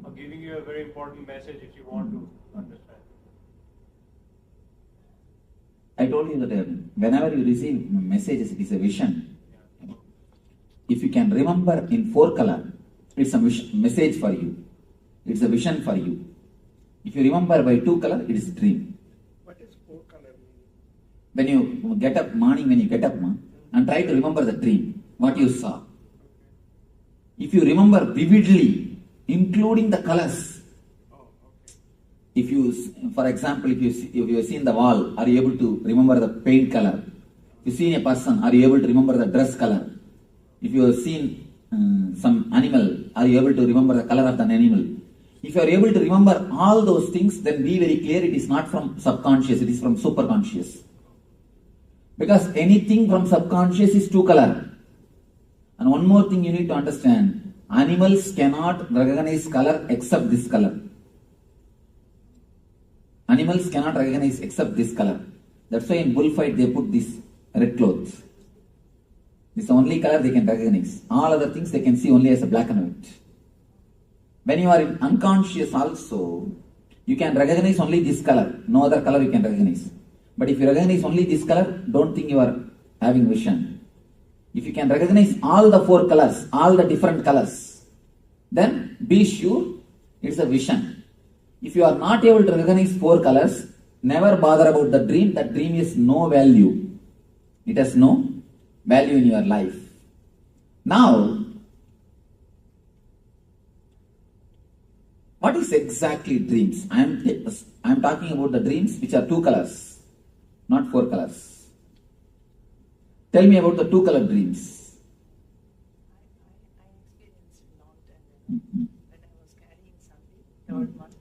or giving you a very important message if you want to understand. I told you that whenever you receive messages, it is a vision. If you can remember in 4 color, it's a message for you. It's a vision for you. If you remember by 2 color, it is a dream. What is 4 color? When you get up, morning when you get up, and try to remember the dream, what you saw. If you remember vividly, including the colors, if you, for example, if you have seen the wall, are you able to remember the paint color? If you seen a person, are you able to remember the dress color? If you have seen some animal, are you able to remember the color of the animal? If you are able to remember all those things, then be very clear it is not from subconscious, it is from superconscious. Because anything from subconscious is 2 color. And one more thing you need to understand, animals cannot recognize color except this color. Animals cannot recognize except this color. That's why in bullfight they put these red clothes. This is the only color they can recognize. All other things they can see only as a black and white. When you are in unconscious also, you can recognize only this color. No other color you can recognize. But if you recognize only this color, don't think you are having vision. If you can recognize all the 4 colors, all the different colors, then be sure it's a vision. If you are not able to recognize 4 colors, never bother about the dream. That dream is no value. It has no value in your life. Now, what is exactly dreams? I am talking about the dreams which are 2 colors, not 4 colors. Tell me about the 2 color dreams. I experienced a long time when I was carrying something, 3rd month,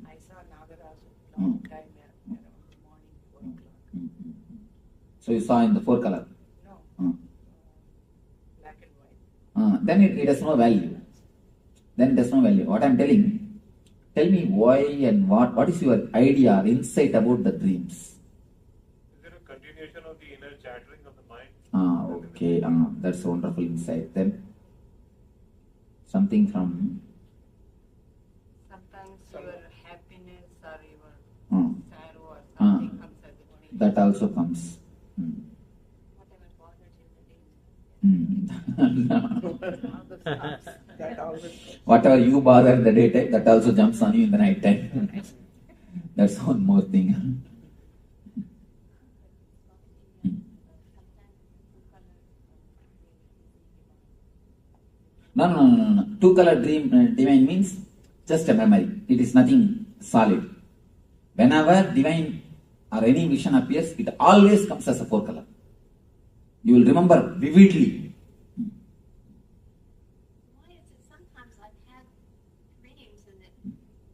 I saw Natarajasana long time around the morning, 4 o'clock. So you saw in the 4 color? No, black and white. Then it has no value. Then it has no value. What I am telling, tell me why and what is your idea or insight about the dreams? Is there a continuation of the inner chattering of the mind? Okay, that's a wonderful insight. Then something from... Sometimes your happiness or your sorrow or something comes as a morning. That also comes. Whatever bothers you That always whatever you bother in the daytime, that also jumps on you in the night time. That's one more thing. No. 2 color dream divine means just a memory. It is nothing solid. Whenever divine or any vision appears, it always comes as a 4 color. You will remember vividly. Why is it sometimes I've had dreams and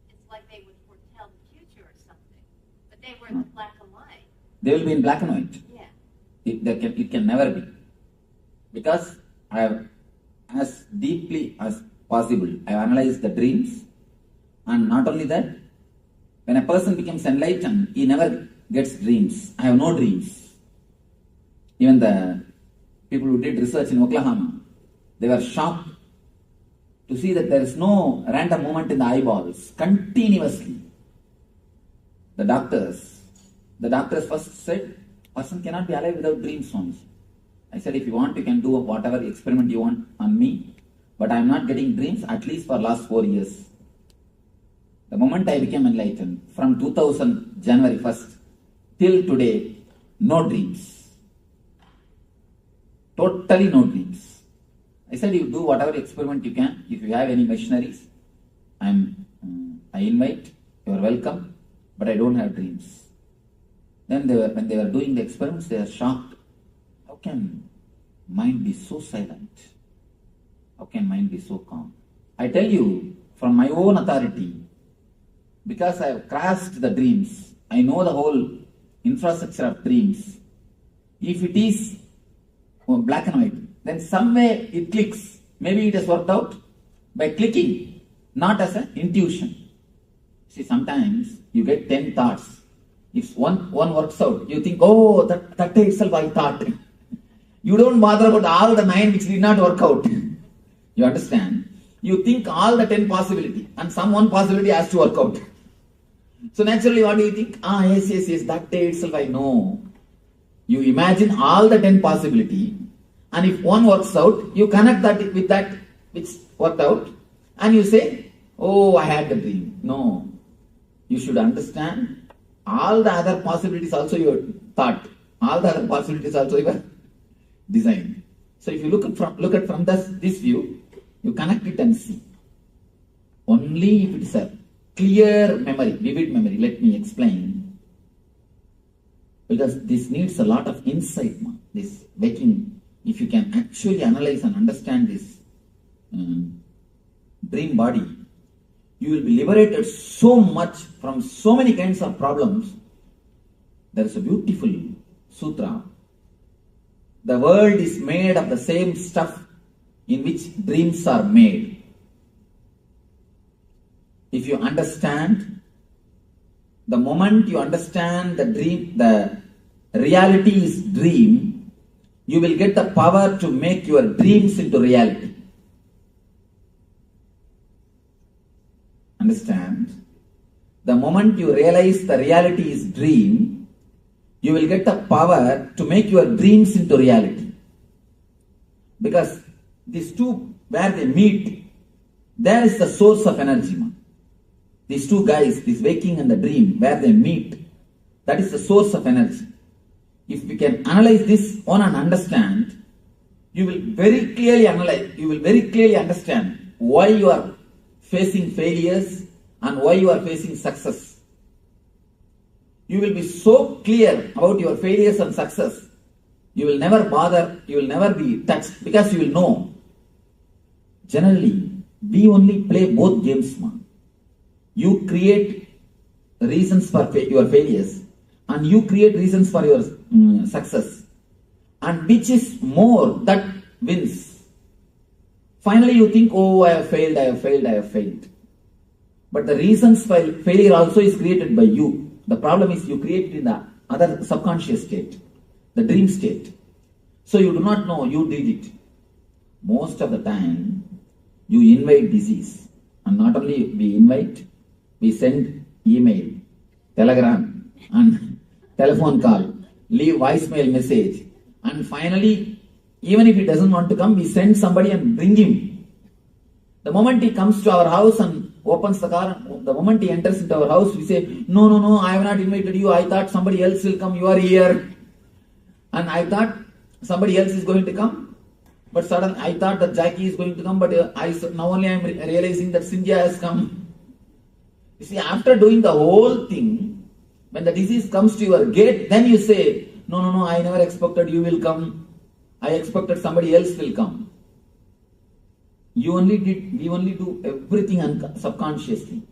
it's like they would foretell the future or something, but they were in black and white. They will be in black and white. Yeah. It can never be. Because I have, as deeply as possible, I have analyzed the dreams, and not only that, when a person becomes enlightened, he never gets dreams. I have no dreams. Even the people who did research in Oklahoma, they were shocked to see that there is no random movement in the eyeballs continuously. The doctors first said, person cannot be alive without dreams, Swami. I said, if you want, you can do whatever experiment you want on me, but I am not getting dreams at least for last 4 years. The moment I became enlightened, from 2000 January 1st till today, no dreams. Totally no dreams. I said, you do whatever experiment you can. If you have any missionaries, I invite, you are welcome, but I don't have dreams. Then when they were doing the experiments, they are shocked. How can mind be so silent? How can mind be so calm? I tell you, from my own authority, because I have crashed the dreams, I know the whole infrastructure of dreams. If it is black and white, then some way it clicks. Maybe it has worked out by clicking, not as an intuition. See, sometimes you get 10 thoughts. If one works out, you think, oh, that itself I thought. You don't bother about all the 9 which did not work out. You understand? You think all the 10 possibility, and some one possibility has to work out. So naturally, what do you think? Yes, that day itself I know. You imagine all the 10 possibility, and if one works out, you connect that with that which worked out, and you say, oh, I had the dream. No. You should understand, all the other possibilities also your thought. All the other possibilities also your design. So if you look at from this view, you connect it and see. Only if it is a clear memory, vivid memory. Let me explain. Because this needs a lot of insight, this waking. If you can actually analyze and understand this dream body, you will be liberated so much from so many kinds of problems. There is a beautiful sutra. The world is made of the same stuff in which dreams are made. If you understand, the moment you understand the dream, the reality is dream, you will get the power to make your dreams into reality. Understand? The moment you realize the reality is dream, you will get the power to make your dreams into reality. Because these two, where they meet, there is the source of energy. These two guys, this waking and the dream, where they meet, that is the source of energy. If we can analyze this one and understand, you will very clearly understand why you are facing failures and why you are facing success. You will be so clear about your failures and success, you will never bother, you will never be touched, because you will know. Generally, we only play both games, man. You create reasons for your failures and you create reasons for your success. And which is more, that wins. Finally you think, oh, I have failed. But the reasons for failure also is created by you. The problem is you create it in the other subconscious state, the dream state. So you do not know you did it. Most of the time, you invite disease. And not only we invite, we send email, telegram, and telephone call, leave voicemail message. And finally, even if he doesn't want to come, we send somebody and bring him. The moment he comes to our house and opens the car, the moment he enters into our house, we say, no, I have not invited you. I thought somebody else will come. You are here. And I thought somebody else is going to come. But suddenly I thought that Jackie is going to come, but now only I am realizing that Cynthia has come. You see, after doing the whole thing, when the disease comes to your gate, then you say, no, I never expected you will come. I expected somebody else will come. We only do everything subconsciously.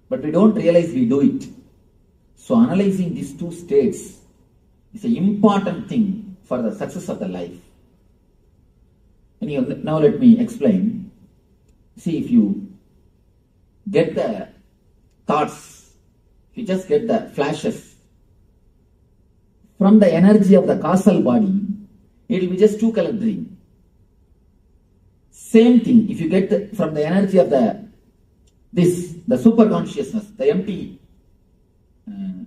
But we don't realize we do it. So analyzing these two states is an important thing for the success of the life. Now let me explain. See, if you get the thoughts, if you just get the flashes from the energy of the causal body, it will be just two-color dream. Same thing, if you get from the energy of the super consciousness, the empty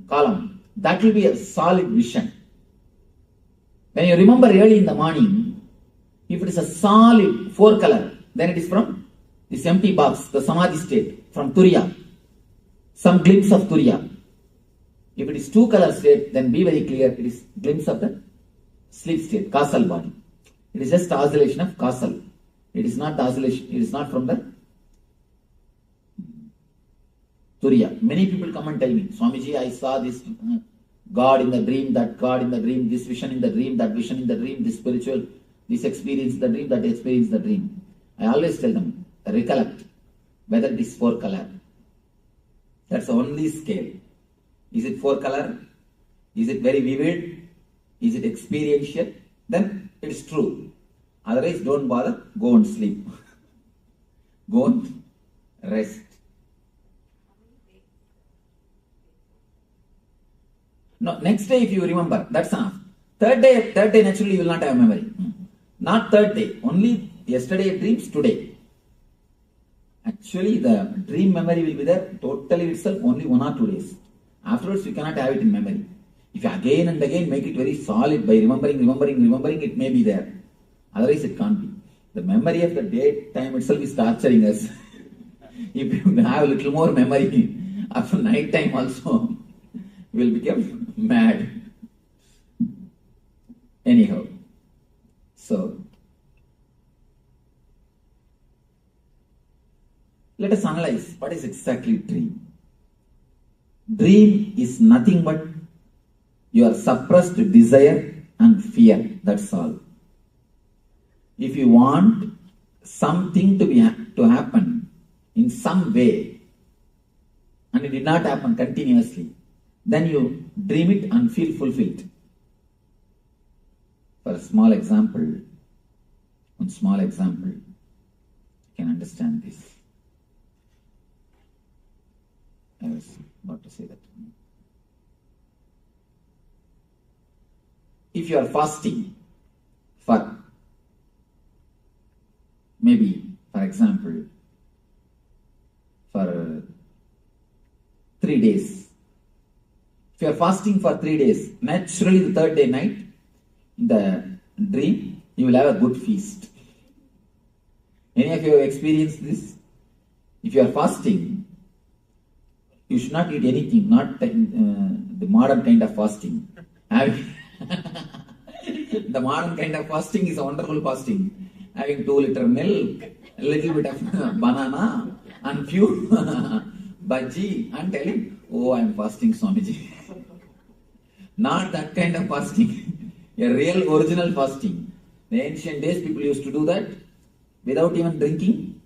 column, that will be a solid vision. When you remember early in the morning, if it is a solid 4-color, then it is from this empty box, the samadhi state, from Turiya. Some glimpse of Turiya. If it is 2-color state, then be very clear, it is glimpse of the sleep state, causal body. It is just oscillation of causal. It is not the oscillation, it is not from the Turiya. Many people come and tell me, Swamiji, I saw this God in the dream, that God in the dream, this vision in the dream, that vision in the dream, this spiritual, this experience in the dream, that experience in the dream. I always tell them, recollect whether it is 4-color. That's the only scale. Is it 4-color? Is it very vivid? Is it experiential? Then it is true. Otherwise, don't bother. Go and sleep. Go and rest. No, next day if you remember, that's enough. Third day naturally you will not have memory. Not third day. Only yesterday dreams, today. Actually, the dream memory will be there totally itself only 1 or 2 days. Afterwards, you cannot have it in memory. If you again and again make it very solid by remembering, it may be there. Otherwise, it can't be. The memory of the daytime itself is torturing us. If you have a little more memory after night time also, you will become mad. Anyhow, so let us analyze what is exactly dream. Dream is nothing but your suppressed desire and fear. That's all. If you want something to happen in some way and it did not happen continuously, then you dream it and feel fulfilled. For a small example, you can understand this. I was about to say that. If you are fasting for maybe, for example, for 3 days. If you are fasting for 3 days, naturally the third day night, in the dream, you will have a good feast. Any of you have experienced this? If you are fasting, you should not eat anything, not the modern kind of fasting. The modern kind of fasting is a wonderful fasting. Having 2 liter milk, a little bit of banana, and few bhaji, and telling, oh, I am fasting, Swamiji. Not that kind of fasting. A real original fasting. The ancient days, people used to do that without even drinking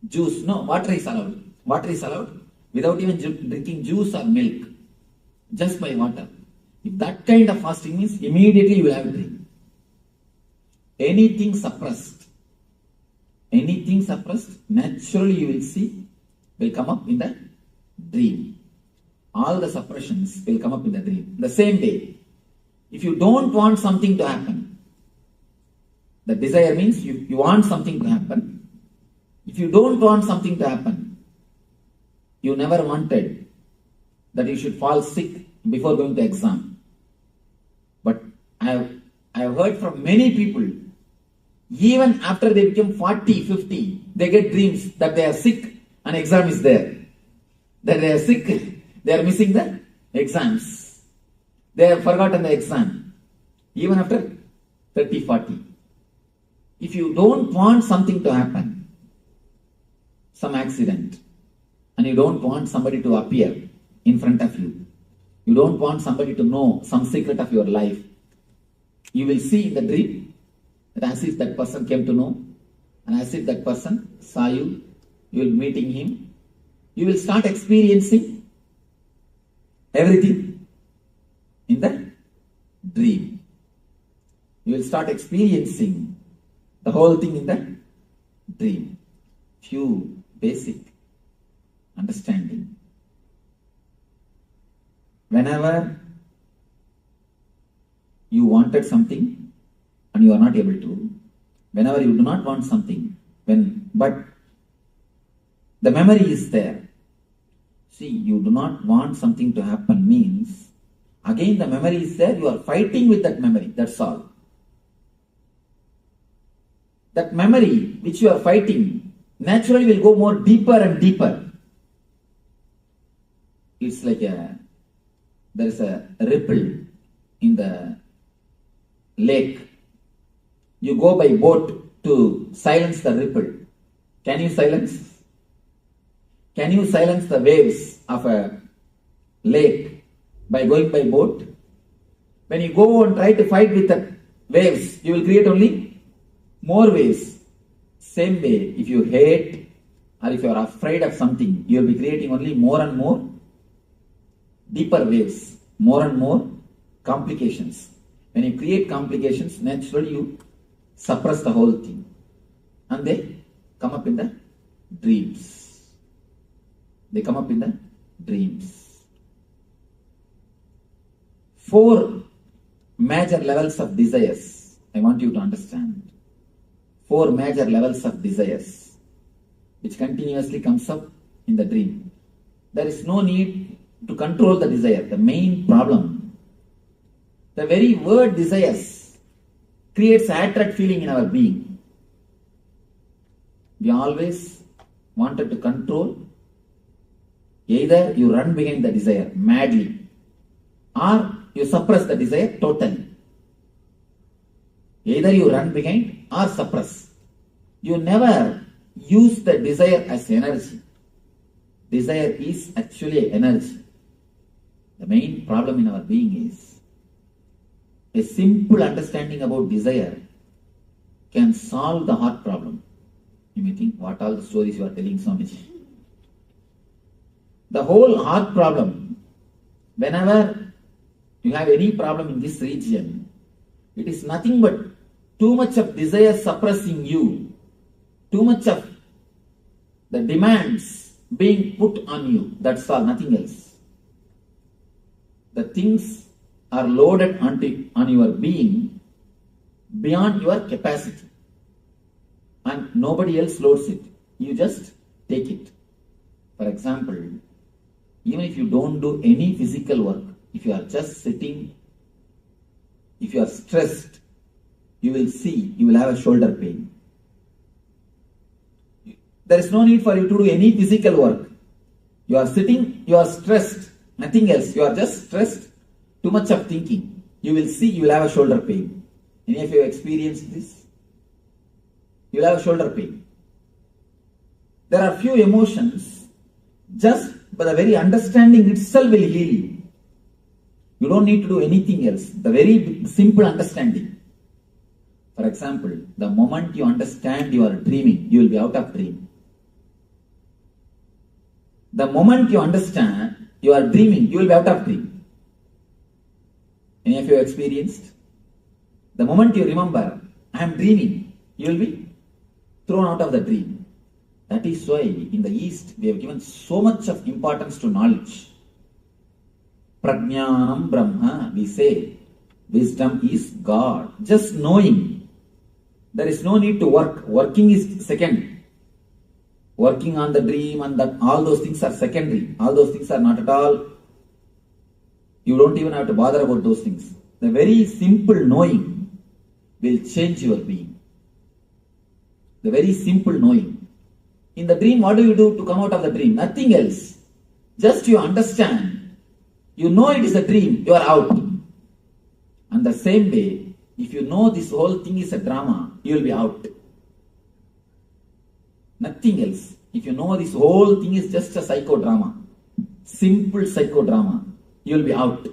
juice. No, water is allowed. Water is allowed without even drinking juice or milk. Just by water. If that kind of fasting means, immediately you will have a dream. Anything suppressed, naturally you will see, will come up in the dream. All the suppressions will come up in the dream. The same day, if you don't want something to happen, the desire means you want something to happen. If you don't want something to happen, you never wanted that you should fall sick before going to exam. But I have heard from many people, even after they become 40, 50, they get dreams that they are sick and exam is there. That they are sick, they are missing the exams. They have forgotten the exam. Even after 30, 40. If you don't want something to happen, some accident, and you don't want somebody to appear in front of you, you don't want somebody to know some secret of your life, you will see in the dream that as if that person came to know, and as if that person saw you, you will be meeting him, you will start experiencing everything in the dream. You will start experiencing the whole thing in the dream. Few basic understanding. Whenever you wanted something and you are not able to, whenever you do not want something, but the memory is there. See, you do not want something to happen means, again the memory is there, you are fighting with that memory, that's all. That memory which you are fighting naturally will go more deeper and deeper. It's like there is a ripple in the lake. You go by boat to silence the ripple. Can you silence? Can you silence the waves of a lake by going by boat? When you go and try to fight with the waves, you will create only more waves. Same way, if you hate or if you are afraid of something, you will be creating only more and more deeper waves, more and more complications. When you create complications, naturally you suppress the whole thing. And they come up in the dreams. They come up in the dreams. 4 major levels of desires. I want you to understand. 4 major levels of desires, which continuously comes up in the dream. There is no need to control the desire. The main problem, the very word desires creates attract feeling in our being. We always wanted to control. Either you run behind the desire madly, or you suppress the desire totally. Either you run behind or suppress. You never use the desire as energy. Desire is actually energy. The main problem in our being is a simple understanding about desire can solve the heart problem. You may think, what all the stories you are telling, Swamiji? The whole heart problem, whenever you have any problem in this region, it is nothing but too much of desire suppressing you, too much of the demands being put on you. That's all, nothing else. The things are loaded on your being beyond your capacity. And nobody else loads it. You just take it. For example, even if you don't do any physical work, if you are just sitting, if you are stressed, you will see, you will have a shoulder pain. There is no need for you to do any physical work. You are sitting, you are stressed, nothing else. You are just stressed, too much of thinking. You will see, you will have a shoulder pain. Any of you have experienced this? You will have a shoulder pain. There are few emotions, just by the very understanding itself will heal you. You don't need to do anything else. The very simple understanding. For example, the moment you understand you are dreaming, you will be out of dream. The moment you understand you are dreaming, you will be out of dream. Any of you have experienced? The moment you remember, I am dreaming, you will be thrown out of the dream. That is why in the East we have given so much of importance to knowledge. Prajnanam Brahma, we say, wisdom is God. Just knowing. There is no need to work. Working is second. Working on the dream and that, all those things are secondary. All those things are not at all. You don't even have to bother about those things. The very simple knowing will change your being. The very simple knowing. In the dream, what do you do to come out of the dream? Nothing else. Just you understand. You know it is a dream. You are out. And the same way, if you know this whole thing is a drama, you will be out. Nothing else. If you know this whole thing is just a psychodrama, simple psychodrama, you will be out.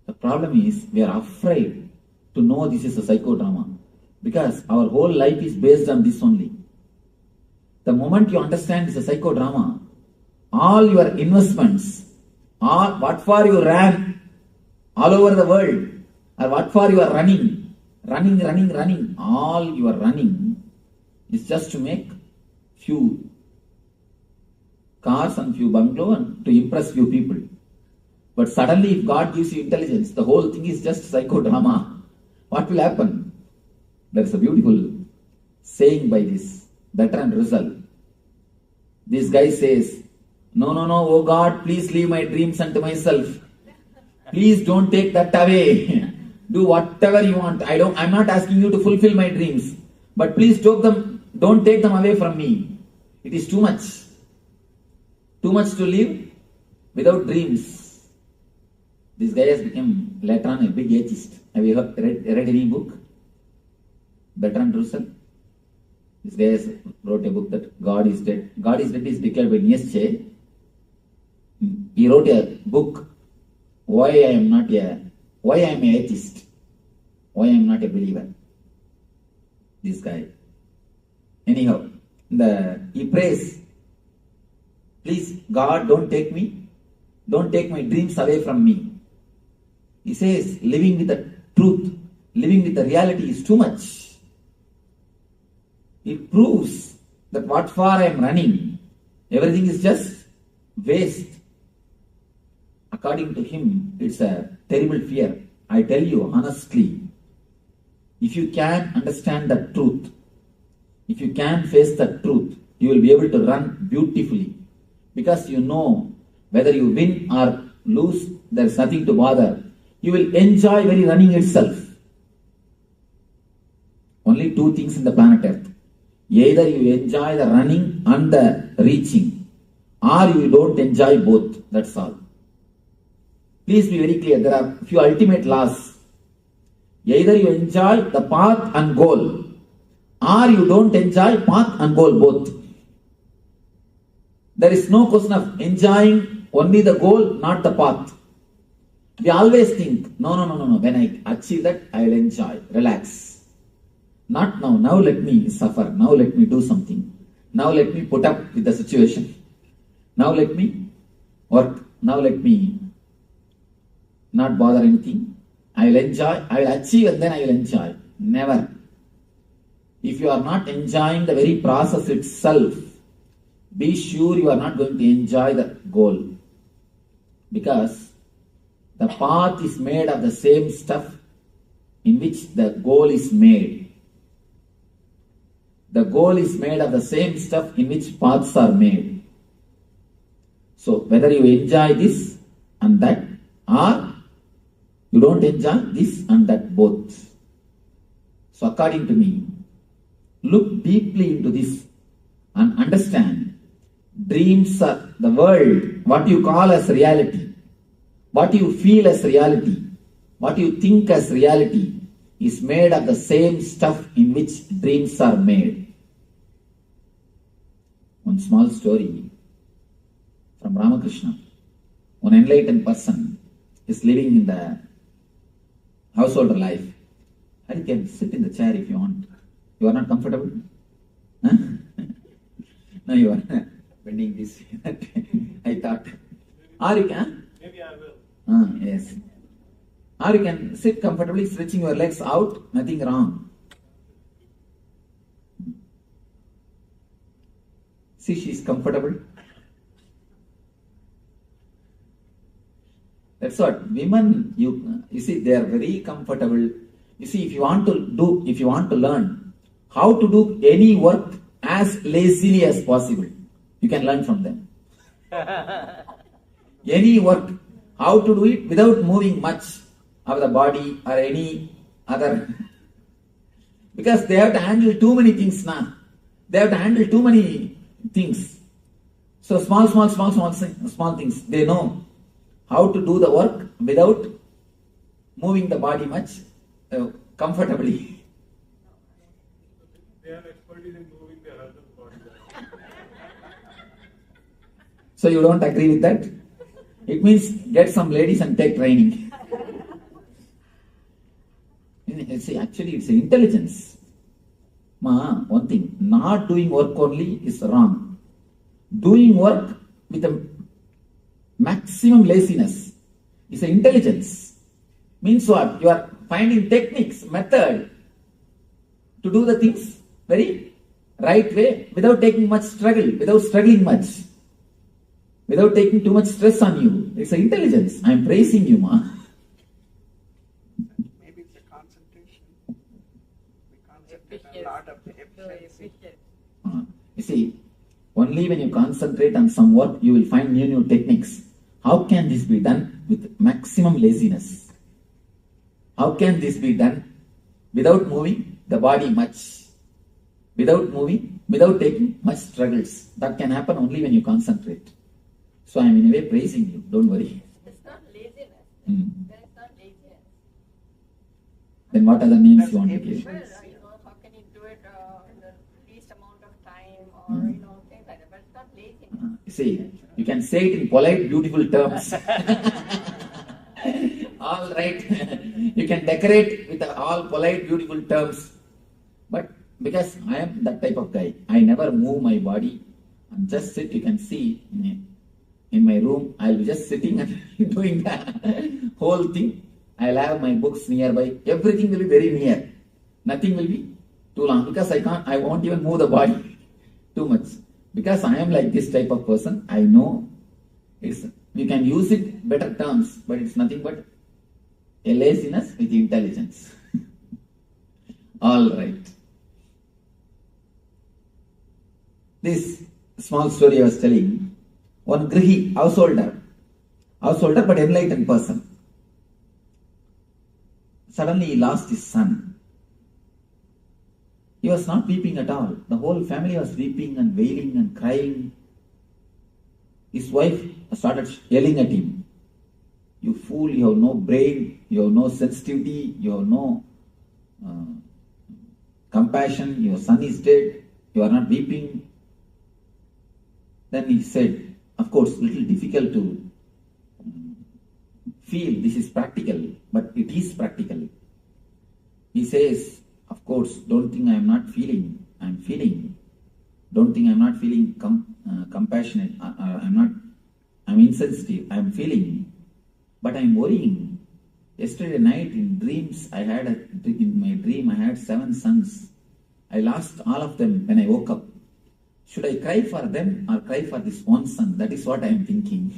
The problem is we are afraid to know this is a psychodrama because our whole life is based on this only. The moment you understand it's a psychodrama, all your investments, all what for you ran all over the world, or what for you are running, all you are running is just to make few cars and few bungalow and to impress few people. But suddenly if God gives you intelligence, the whole thing is just psychodrama. What will happen? There is a beautiful saying by this Bertrand Russell. This guy says, no, oh God, please leave my dreams unto myself. Please don't take that away. Do whatever you want. I'm not asking you to fulfill my dreams. But please don't take them away from me. It is too much. Too much to live without dreams. This guy has become later on a big atheist. Have you read any book? Bertrand Russell. This guy has wrote a book that God is dead. God is dead is declared by Nietzsche. He wrote a book, Why I am an atheist. Why I am not a believer. This guy. Anyhow, he prays, please God, don't take my dreams away from me. He says, living with the truth, living with the reality is too much. It proves that what for I am running, everything is just waste. According to him, it's a terrible fear. I tell you honestly, if you can understand the truth, if you can face the truth, you will be able to run beautifully. Because you know whether you win or lose, there is nothing to bother. You will enjoy very running itself. Only two things in the planet Earth. Either you enjoy the running and the reaching, or you don't enjoy both. That's all. Please be very clear. There are few ultimate laws. Either you enjoy the path and goal, or you don't enjoy path and goal both. There is no question of enjoying only the goal, not the path. We always think, no. When I achieve that, I will enjoy, relax. Not now. Now let me suffer. Now let me do something. Now let me put up with the situation. Now let me work. Now let me not bother anything. I will enjoy, I will achieve and then I will enjoy. Never. If you are not enjoying the very process itself, be sure you are not going to enjoy the goal. Because the path is made of the same stuff in which the goal is made. The goal is made of the same stuff in which paths are made. So whether you enjoy this and that, or you don't enjoy this and that both. So according to me, look deeply into this and understand dreams are the world, what you call as reality, what you feel as reality, what you think as reality is made of the same stuff in which dreams are made. One small story from Ramakrishna. One enlightened person is living in the householder life. And you can sit in the chair if you want. You are not comfortable? Huh? No, you are bending this. I thought. Or you can? Maybe I will. Yes. Or you can sit comfortably, stretching your legs out, nothing wrong. See, she is comfortable. That's what women, you see, they are very comfortable. You see, if you want to learn how to do any work as lazily as possible, you can learn from them. Any work, how to do it without moving much of the body or any other. Because they have to handle too many things now. They have to handle too many things. So small things. They know how to do the work without moving the body much comfortably. They have expertise in moving their husband's body. So you don't agree with that? It means get some ladies and take training. See, actually it's intelligence. One thing, not doing work only is wrong. Doing work with a maximum laziness is an intelligence. Means what? You are finding techniques, method to do the things very right way without taking much struggle, without struggling much, without taking too much stress on you. It's an intelligence. I am praising you, ma. Maybe it's a concentration. We concentrate a lot of efficiency. You see, only when you concentrate on some work, you will find new techniques. How can this be done with maximum laziness? How can this be done without moving the body much? Without moving, without taking much struggles. That can happen only when you concentrate. So I am in a way praising you. Don't worry. It's not laziness. Then it's not laziness. Then what other names you want to give? Well, how can you do it in the least amount of time or, things like that. But it's not laziness. You see, you can say it in polite, beautiful terms. All right. You can decorate with all polite, beautiful terms. But because I am that type of guy, I never move my body and just sit. You can see in my room, I'll be just sitting and doing the whole thing. I'll have my books nearby. Everything will be very near. Nothing will be too long because I won't even move the body too much. Because I am like this type of person, I know you can use it better terms, but it's nothing but a laziness with intelligence. All right. This small story I was telling, one grihi, householder but enlightened person. Suddenly he lost his son. He was not weeping at all. The whole family was weeping and wailing and crying. His wife started yelling at him. You fool, you have no brain, you have no sensitivity, you have no compassion, your son is dead, you are not weeping. Then he said, of course, little difficult to feel this is practical, but it is practical. He says, of course, don't think I am not feeling, I am feeling. Don't think I am not feeling compassionate, I'm insensitive, I am feeling, but I am worrying. Yesterday night in dreams, in my dream I had 7 sons. I lost all of them when I woke up. Should I cry for them or cry for this one son? That is what I am thinking.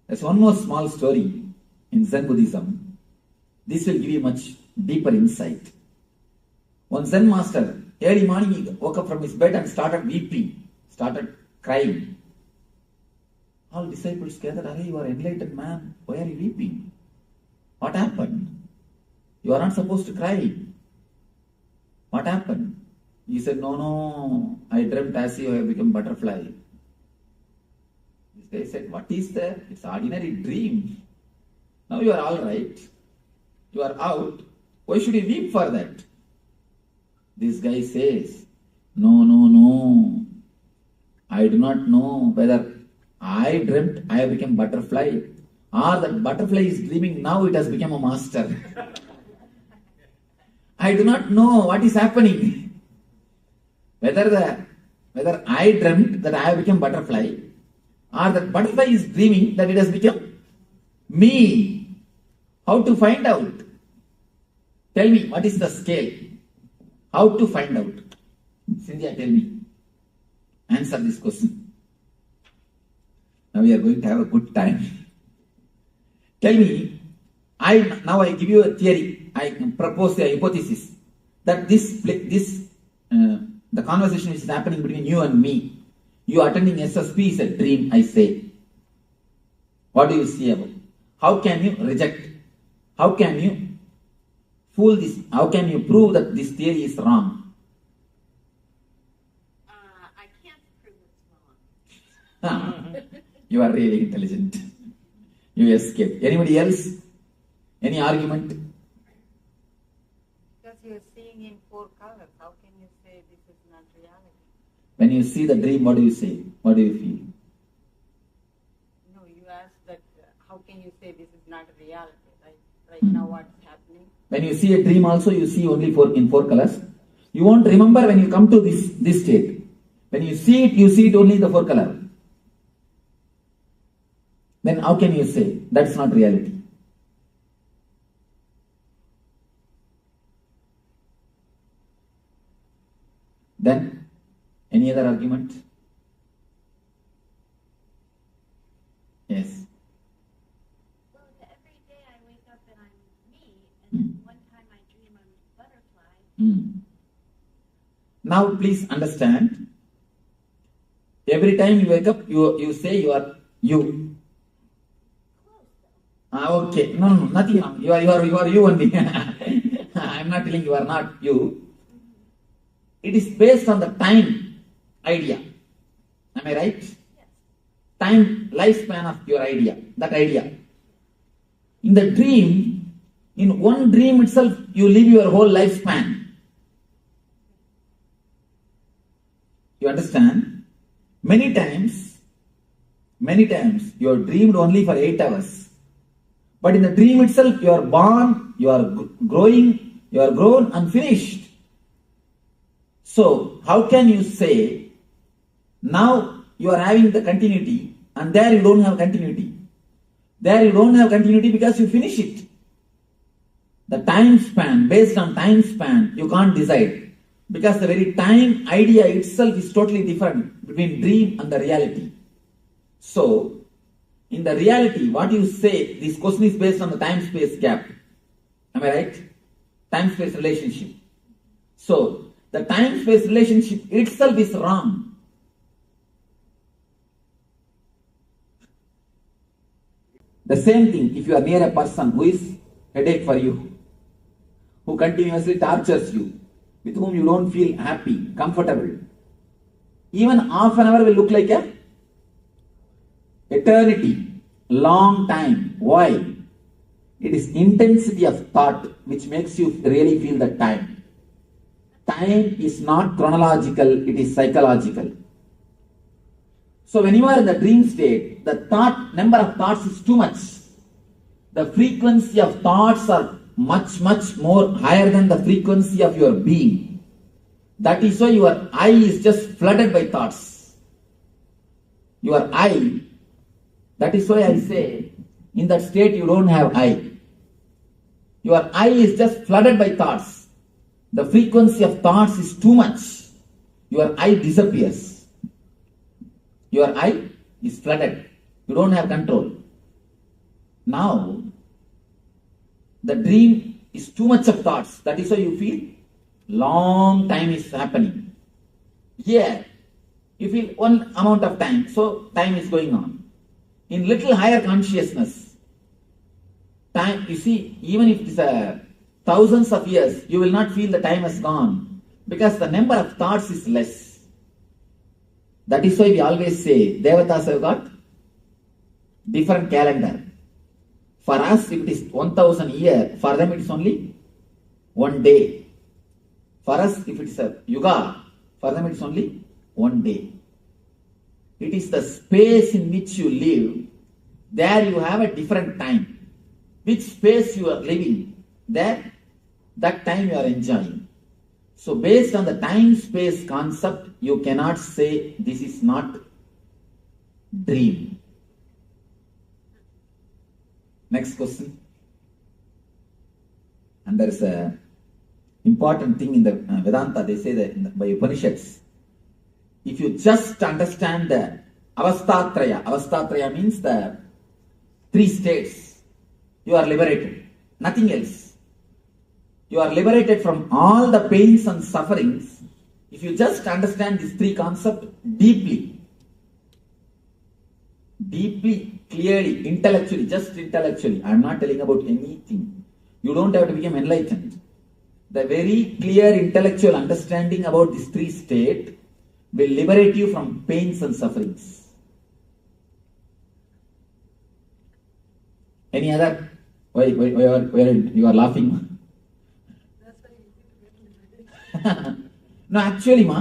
There's one more small story in Zen Buddhism. This will give you much deeper insight. One Zen master, early morning he woke up from his bed and started weeping, started crying. All disciples gathered, "Are you are enlightened man? Why are you weeping? What happened? You are not supposed to cry. What happened?" He said, "No, I dreamt as if I have become butterfly." This guy said, "What is that? It's ordinary dream. Now you are all right. You are out. Why should you weep for that?" This guy says, No. I do not know whether I dreamt I have become butterfly or that butterfly is dreaming now it has become a master. I do not know what is happening. Whether I dreamt that I have become butterfly or that butterfly is dreaming that it has become me. How to find out? Tell me, what is the scale? How to find out? Cynthia, tell me. Answer this question. Now we are going to have a good time. Tell me, now I give you a theory. I propose a hypothesis that the conversation which is happening between you and me, you attending SSP is a dream, I say. What do you see about? How can you reject? How can you fool this? How can you prove that this theory is wrong? I can't prove it's wrong. You are really intelligent. You escaped. Anybody else? Any argument? Because you're seeing in 4 colors, how can you say this is not reality? When you see the dream, what do you say? What do you feel? No, you asked that, how can you say this is not reality, right? Right now what's happening? When you see a dream also, you see only in 4 colors. You won't remember when you come to this state. When you see it only in the 4 color. Then how can you say that's not reality? Then, any other argument? Yes. Well, every day I wake up and I'm me, and then one time I dream I'm a butterfly. Now please understand, every time you wake up, you say you are you. Okay. No, nothing. You are you only. I am not telling you are not you. It is based on the time idea. Am I right? Yes. Time, lifespan of your idea, that idea. In the dream, in one dream itself, you live your whole lifespan. You understand? Many times, you are dreamed only for 8 hours. But in the dream itself, you are born, you are growing, you are grown and finished. So, how can you say, now you are having the continuity and there you don't have continuity? There you don't have continuity because you finish it. The time span, based on time span, you can't decide. Because the very time idea itself is totally different between dream and the reality. So, in the reality, what you say, this question is based on the time-space gap. Am I right? Time-space relationship. So, the time-space relationship itself is wrong. The same thing, if you are near a person who is headache for you, who continuously tortures you, with whom you don't feel happy, comfortable, even half an hour will look like a eternity, long time. Why? It is intensity of thought which makes you really feel the time. Time is not chronological, it is psychological. So when you are in the dream state, the number of thoughts is too much. The frequency of thoughts are much more higher than the frequency of your being. That is why your eye is just flooded by thoughts. Your eye, that is why I say, in that state you don't have eye. Your eye is just flooded by thoughts. The frequency of thoughts is too much. Your eye disappears. Your eye is flooded. You don't have control. Now, The dream is too much of thoughts. That is why you feel long time is happening. Here, you feel one amount of time, so time is going on. In little higher consciousness, time, you see, even if it is thousands of years, you will not feel the time has gone because the number of thoughts is less. That is why we always say, Devatas have got different calendar. For us, if it is 1000 years, for them it is only one day. For us, if it is a yuga, for them it is only one day. It is the space in which you live. There you have a different time. Which space you are living, there, that time you are enjoying. So based on the time-space concept, you cannot say this is not dream. Next question. And there is a important thing in the Vedanta, they say that by Upanishads, if you just understand the Avastatraya means the 3 states, you are liberated. Nothing else. You are liberated from all the pains and sufferings. If you just understand these 3 concepts deeply, clearly, intellectually, just intellectually. I am not telling about anything. You don't have to become enlightened. The very clear intellectual understanding about these 3 states will liberate you from pains and sufferings. Any other? Why you are laughing? No, actually, I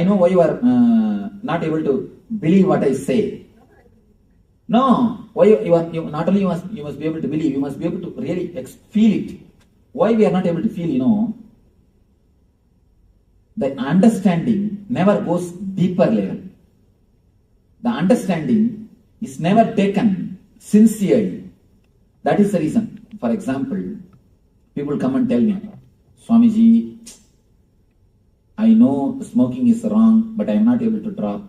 know why you are not able to believe what I say. No, why you not only you must be able to believe, you must be able to really feel it. Why we are not able to feel, the understanding never goes deeper level. The understanding is never taken sincerely. That is the reason. For example, people come and tell me, Swamiji, I know smoking is wrong, but I am not able to drop.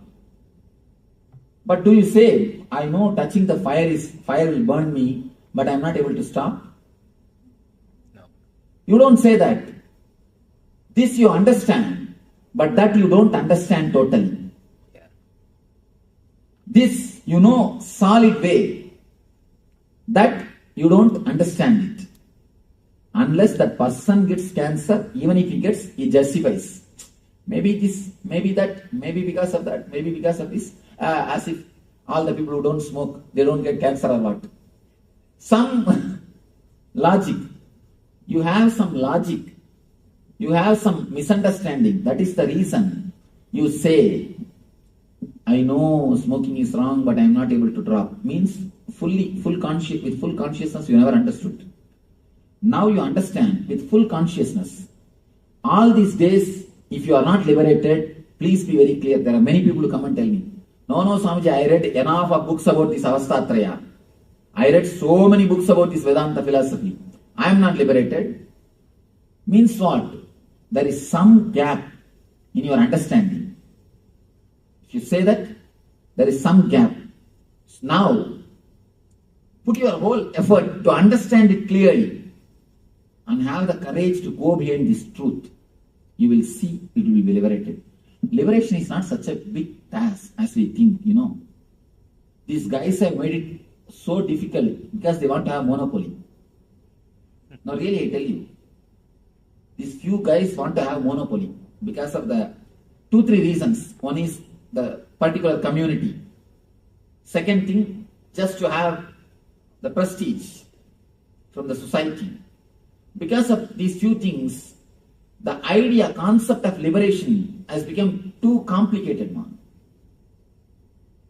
But do you say, I know touching the fire will burn me, but I am not able to stop? No. You don't say that. This you understand, but that you don't understand totally. Yeah. This you know solid way, that you don't understand it. Unless that person gets cancer, even if he gets, he justifies. Maybe this, maybe that, maybe because of that, maybe because of this. As if all the people who don't smoke, they don't get cancer or what. Some logic. You have some logic. You have some misunderstanding. That is the reason you say, I know smoking is wrong, but I am not able to drop. Means with full consciousness you never understood. Now you understand with full consciousness. All these days, if you are not liberated, please be very clear. There are many people who come and tell me, no, Swamiji, I read enough of books about this Avastatraya. I read so many books about this Vedanta philosophy. I am not liberated. Means what? There is some gap in your understanding. If you say that, there is some gap. Now, put your whole effort to understand it clearly and have the courage to go behind this truth. You will see it will be liberated. Liberation is not such a big task as we think, These guys have made it so difficult because they want to have monopoly. Now really I tell you, these few guys want to have monopoly because of the 2-3 reasons. One is the particular community. Second thing, just to have the prestige from the society. Because of these few things, the concept of liberation has become too complicated, man.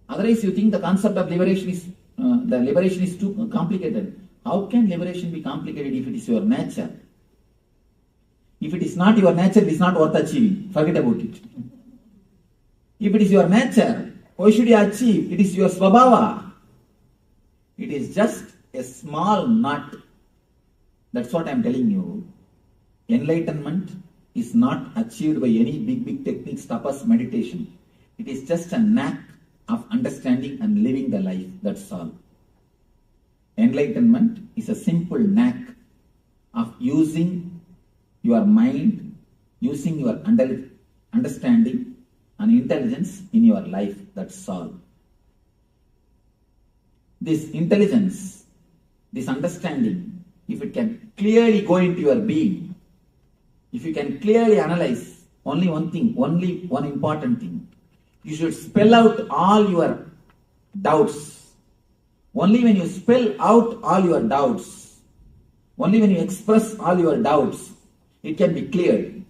Otherwise, you think the concept of liberation is too complicated. How can liberation be complicated if it is your nature? If it is not your nature, it is not worth achieving. Forget about it. If it is your nature, why should you achieve? It is your svabhava. It is just a small knot. That's what I am telling you. Enlightenment is not achieved by any big techniques, tapas, meditation. It is just a knack of understanding and living the life. That's all. Enlightenment is a simple knack of using your mind, using your understanding and intelligence in your life. That's all. This intelligence, this understanding, if it can clearly go into your being, if you can clearly analyze only one thing, only one important thing, you should spell out all your doubts. Only when you spell out all your doubts, only when you express all your doubts, it can be cleared.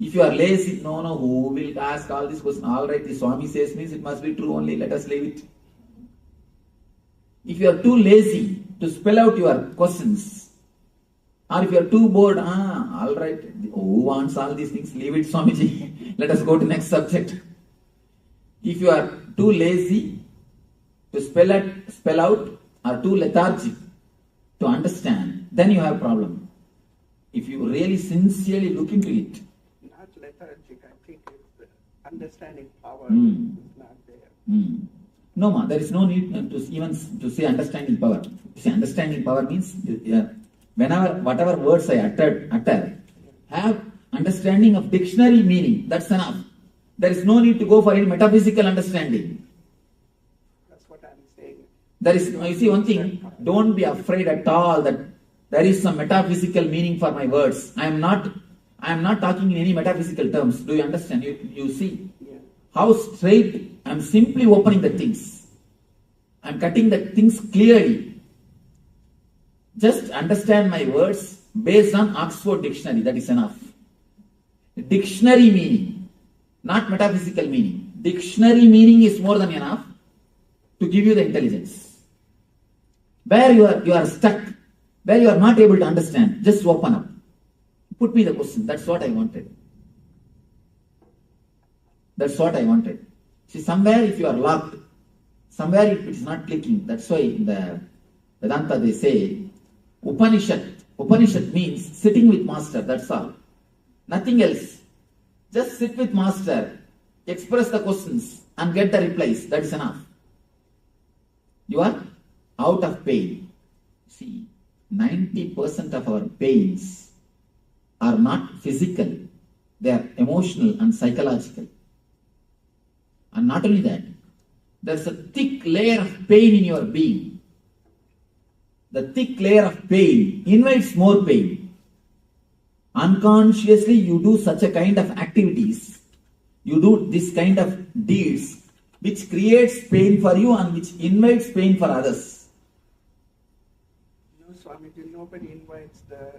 If you are lazy, no, who will ask all these questions? All right, the Swami says means it must be true only, let us leave it. If you are too lazy to spell out your questions, or if you are too bored, all right, who wants all these things? Leave it, Swamiji. Let us go to next subject. If you are too lazy to spell out, or too lethargic to understand, then you have a problem. If you really sincerely look into it. Not lethargic, I think it's the understanding power is not there. No, ma, there is no need to say understanding power. See, understanding power means whatever words I utter, have understanding of dictionary meaning. That's enough. There is no need to go for any metaphysical understanding. That's what I'm saying. There is, you see one thing, don't be afraid at all that there is some metaphysical meaning for my words. I am not talking in any metaphysical terms. Do you understand? You see how straight I am simply opening the things. I am cutting the things clearly. Just understand my words based on Oxford Dictionary. That is enough. Dictionary meaning, not metaphysical meaning. Dictionary meaning is more than enough to give you the intelligence. Where you are stuck, where you are not able to understand, just open up. Put me the question. That's what I wanted. That's what I wanted. See, somewhere if you are locked, somewhere if it is not clicking, that's why in the Vedanta they say, Upanishad means sitting with master, that's all. Nothing else. Just sit with master, express the questions and get the replies, that is enough. You are out of pain. See, 90% of our pains are not physical, they are emotional and psychological. And not only that, there's a thick layer of pain in your being. The thick layer of pain invites more pain. Unconsciously you do such a kind of activities, you do this kind of deeds which creates pain for you and which invites pain for others. No, Swamiji, nobody invites the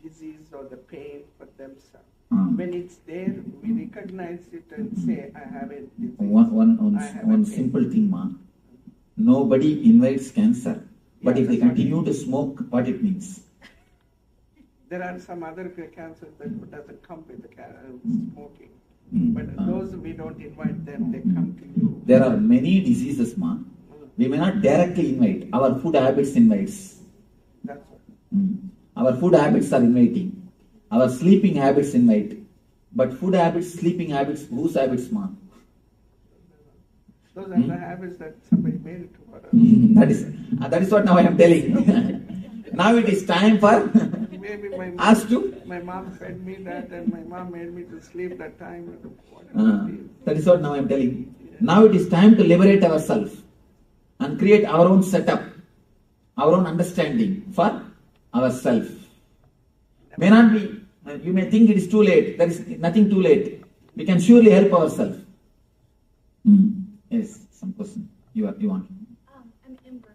disease or the pain for themselves. When it's there, we recognize it and say, I have a disease. One simple thing, ma. Nobody invites cancer. But if they continue to smoke, what it means? There are some other cancers that doesn't come with the smoking. But those we don't invite them, they come to you. There are many diseases, ma. We may not directly invite. Our food habits invites. That's what. Our food habits are inviting. Our sleeping habits invite. But food habits, sleeping habits, whose habits, ma? Those are the habits that somebody made it to us. That is what now I am telling. Now it is time for Maybe my mom fed me that and my mom made me to sleep that time. That is what now I am telling. Now it is time to liberate ourselves and create our own setup, our own understanding for ourselves. May not be, you may think it is too late. There is nothing too late. We can surely help ourselves. Yes, some question you want. I'm Ember.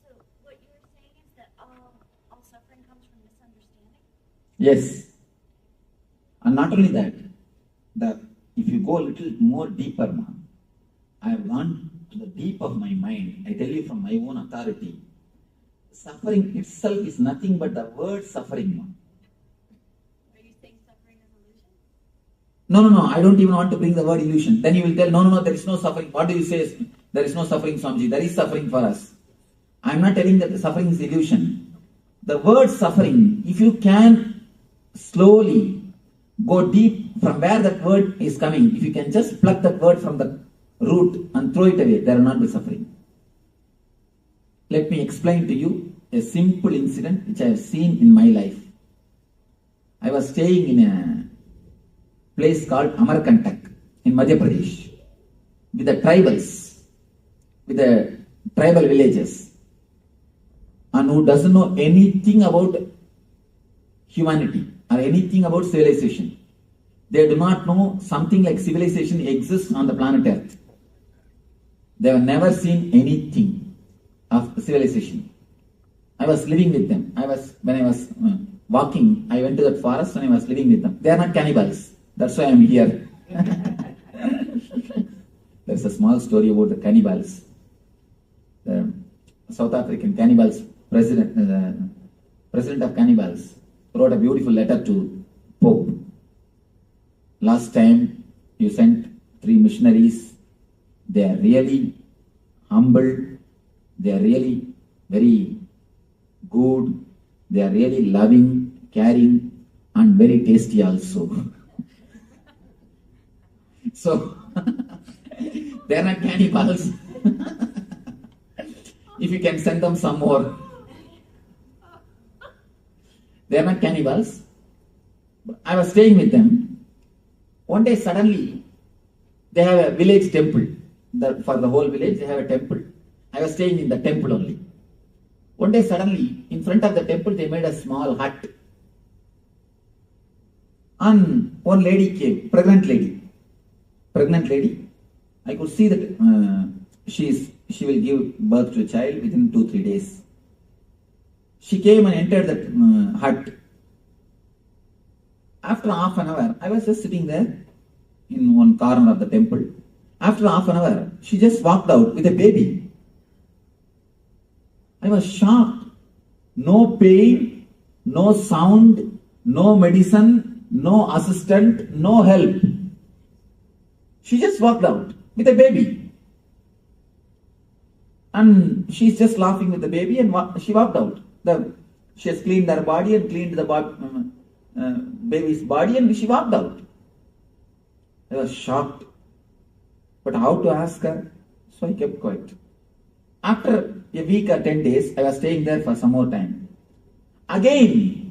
So what you were saying is that all suffering comes from misunderstanding? Yes. And not only that, if you go a little more deeper, ma, I have gone to the deep of my mind. I tell you from my own authority. Suffering itself is nothing but the word suffering, ma. Are you saying suffering is illusion? No, I don't even want to bring the word illusion. Then you will tell, no, there is no suffering. What do you say? There is no suffering, Swamiji. There is suffering for us. I am not telling that the suffering is illusion. The word suffering, if you can slowly go deep from where that word is coming, if you can just pluck that word from the root and throw it away, there will not be suffering. Let me explain to you a simple incident which I have seen in my life. I was staying in a place called Amarkantak in Madhya Pradesh with the tribals, with the tribal villages, and who doesn't know anything about humanity or anything about civilization. They do not know something like civilization exists on the planet Earth. They have never seen anything of civilization. I was living with them. When I was walking, I went to that forest and I was living with them. They are not cannibals. That's why I am here. There's a small story about the cannibals. The South African cannibals president of cannibals wrote a beautiful letter to Pope. Last time you sent 3 missionaries. They are really humble. They are really very good. They are really loving, caring, and very tasty also. So, they are not cannibals. If you can send them some more. They are not cannibals. I was staying with them. One day suddenly, they have a village temple. For the whole village, they have a temple. I was staying in the temple only. One day suddenly, in front of the temple, they made a small hut. And one lady came, pregnant lady. I could see that she will give birth to a child within 2-3 days. She came and entered the hut. After half an hour, I was just sitting there in one corner of the temple. After half an hour, she just walked out with a baby. I was shocked. No pain, no sound, no medicine, no assistant, no help. She just walked out with a baby. And she's just laughing with the baby and she walked out. She has cleaned her body and cleaned the baby's body and she walked out. I was shocked. But how to ask her? So I kept quiet. After a week or 10 days, I was staying there for some more time. Again,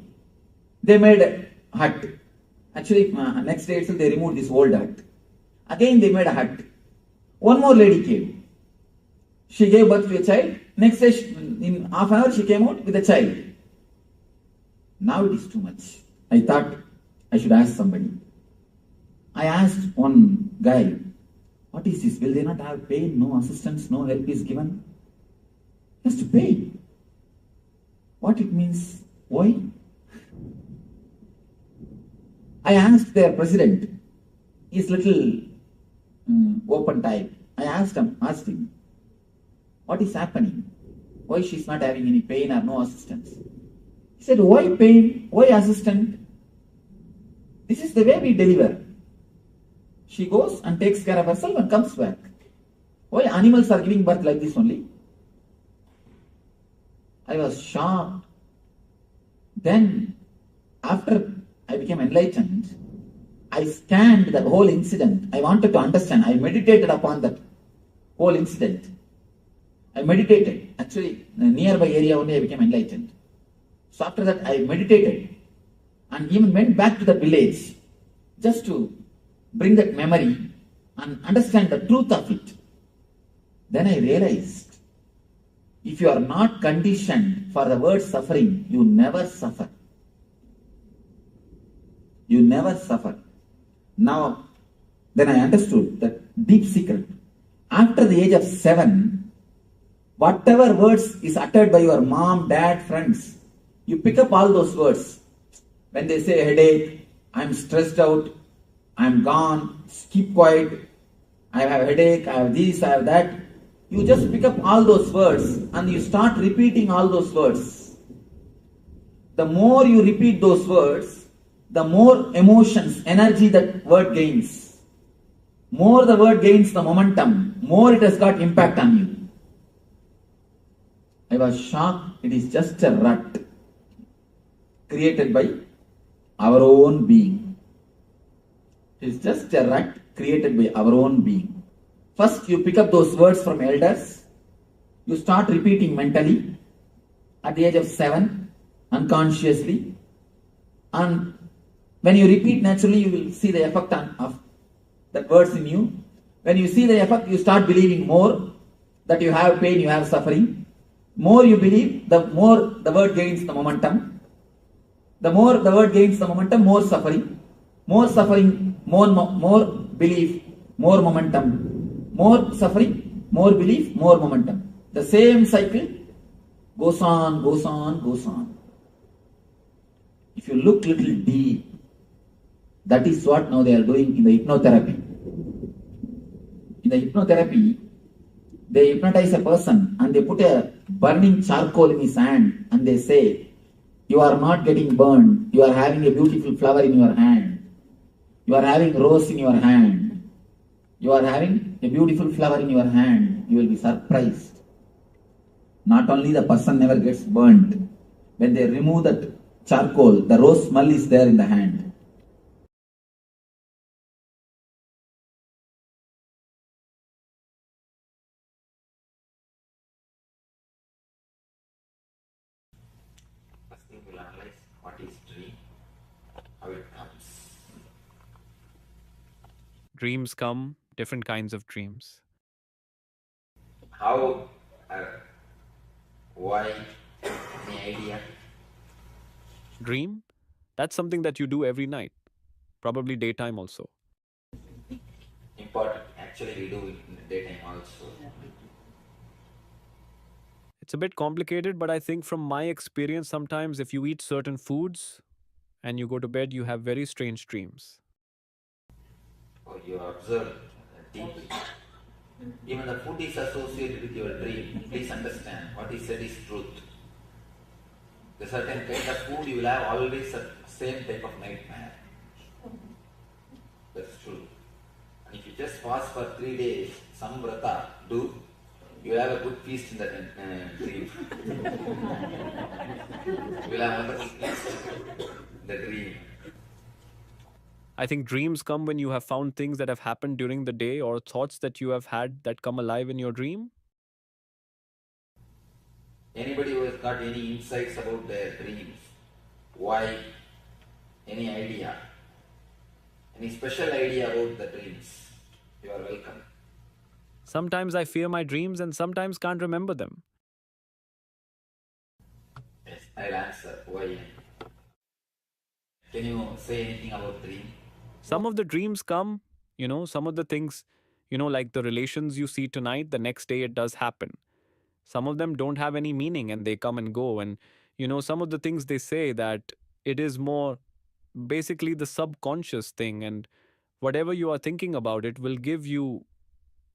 they made a hut. Actually, next day itself they removed this old hut. Again, they made a hut. One more lady came. She gave birth to a child. Next day, in half an hour, she came out with a child. Now it is too much. I thought I should ask somebody. I asked one guy, what is this? Will they not have pain? No assistance, no help is given? Just to pay. What it means? Why? I asked their president. He's little open type. I asked him, what is happening? Why she's not having any pain or no assistance? He said, why pain? Why assistant? This is the way we deliver. She goes and takes care of herself and comes back. Why animals are giving birth like this only? I was shocked. Then, after I became enlightened, I scanned the whole incident. I wanted to understand. I meditated upon that whole incident. I meditated. Actually, in a nearby area only I became enlightened. So after that, I meditated and even went back to the village just to bring that memory and understand the truth of it. Then I realized, if you are not conditioned for the word suffering, you never suffer. You never suffer. Now, then I understood that deep secret. After the age of 7, whatever words is uttered by your mom, dad, friends, you pick up all those words. When they say headache, I'm stressed out, I'm gone, keep quiet, I have a headache, I have this, I have that. You just pick up all those words and you start repeating all those words. The more you repeat those words, the more emotions, energy that word gains. More the word gains the momentum, more it has got impact on you. I was shocked. It is just a rut created by our own being. It is just a rut created by our own being. First, you pick up those words from elders. You start repeating mentally at the age of 7, unconsciously. And when you repeat naturally, you will see the effect of that words in you. When you see the effect, you start believing more that you have pain, you have suffering. More you believe, the more the word gains the momentum. The more the word gains the momentum, more suffering. More suffering, more belief, more momentum. More suffering, more belief, more momentum. The same cycle goes on, goes on, goes on. If you look little deep, that is what now they are doing in the hypnotherapy. In the hypnotherapy, they hypnotize a person and they put a burning charcoal in his hand and they say, you are not getting burned, you are having a beautiful flower in your hand, you are having rose in your hand, you are having a beautiful flower in your hand, you will be surprised. Not only the person never gets burned, when they remove that charcoal, the rose smell is there in the hand. First thing we'll analyze what is dream, how it comes. Dreams come, different kinds of dreams. How, why, any idea? Dream? That's something that you do every night, probably daytime also. Important. Actually, we do it in the daytime also. It's a bit complicated, but I think from my experience, sometimes if you eat certain foods and you go to bed, you have very strange dreams. Or you observe deeply. Even the food is associated with your dream. Please understand, what is said is truth. The certain kind of food you will have always the same type of nightmare. That's true. And if you just fast for 3 days, some vrata do, you will have a good feast in the dream. You will have wonderful feast in the dream. I think dreams come when you have found things that have happened during the day or thoughts that you have had that come alive in your dream. Anybody who has got any insights about their dreams, why, any idea, any special idea about the dreams, you are welcome. Sometimes I fear my dreams and sometimes can't remember them. Yes, I'll answer. Why? Can you say anything about dream? Some of the dreams come, some of the things, like the relations you see tonight, the next day it does happen. Some of them don't have any meaning and they come and go. And, some of the things they say that it is more basically the subconscious thing, and whatever you are thinking about, it will give you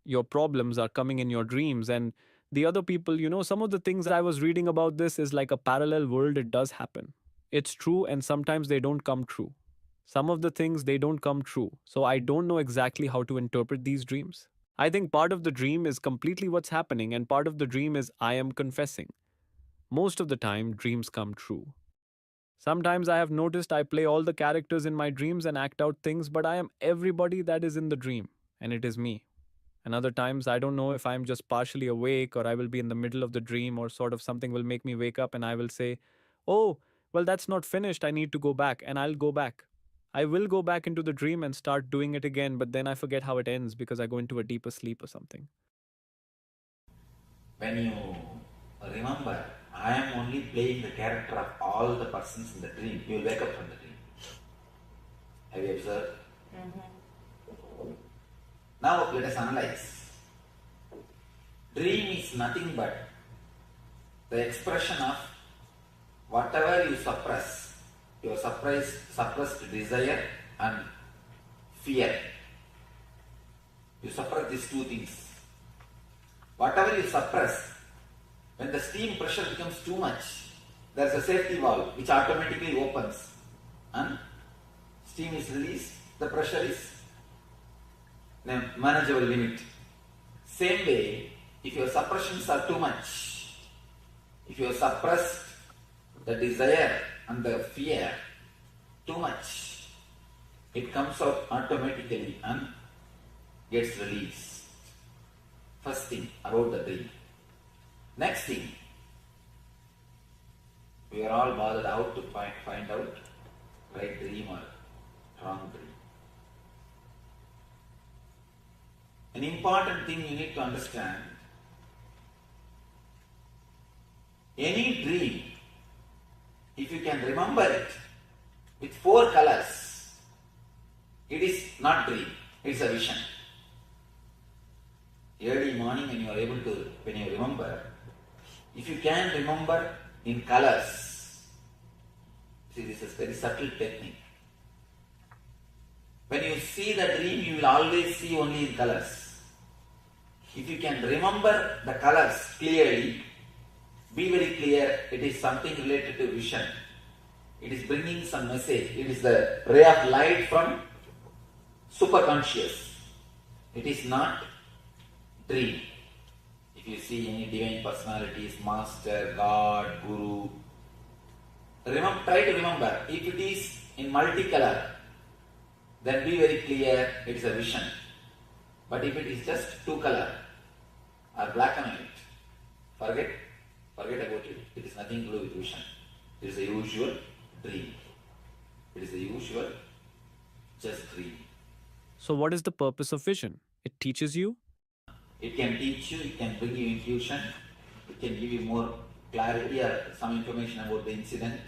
your problems are coming in your dreams. And the other people, some of the things that I was reading about this is like a parallel world. It does happen. It's true, and sometimes they don't come true. Some of the things, they don't come true. So I don't know exactly how to interpret these dreams. I think part of the dream is completely what's happening, and part of the dream is I am confessing. Most of the time, dreams come true. Sometimes I have noticed I play all the characters in my dreams and act out things, but I am everybody that is in the dream, and it is me. And other times, I don't know if I'm just partially awake or I will be in the middle of the dream or sort of something will make me wake up and I will say, oh, well, that's not finished. I need to go back, and I'll go back. I will go back into the dream and start doing it again, but then I forget how it ends because I go into a deeper sleep or something. When you remember, I am only playing the character of all the persons in the dream, you will wake up from the dream. Have you observed? Mm-hmm. Now let us analyze. Dream is nothing but the expression of whatever you suppress. Your suppressed desire and fear. You suppress these two things. Whatever you suppress, when the steam pressure becomes too much, there is a safety valve which automatically opens and steam is released, the pressure is in a manageable limit. Same way, if your suppressions are too much, if you suppress the desire and the fear too much, it comes out automatically and gets released. First thing about the dream. Next thing, we are all bothered out to find out right dream or wrong dream. An important thing you need to understand, any dream, if you can remember it with 4 colors, it is not dream, it is a vision. Early morning when you remember, if you can remember in colors, see, this is very subtle technique. When you see the dream, you will always see only in colors. If you can remember the colors clearly, be very clear, it is something related to vision. It is bringing some message. It is the ray of light from superconscious. It is not dream. If you see any divine personalities, master, God, guru, try to remember. If it is in multicolor, then be very clear it is a vision. But if it is just 2 color or black and white, forget about it. It is nothing to do with vision. It is a usual dream. It is a usual just dream. So what is the purpose of vision? It teaches you? It can teach you, it can bring you intuition, it can give you more clarity or some information about the incident.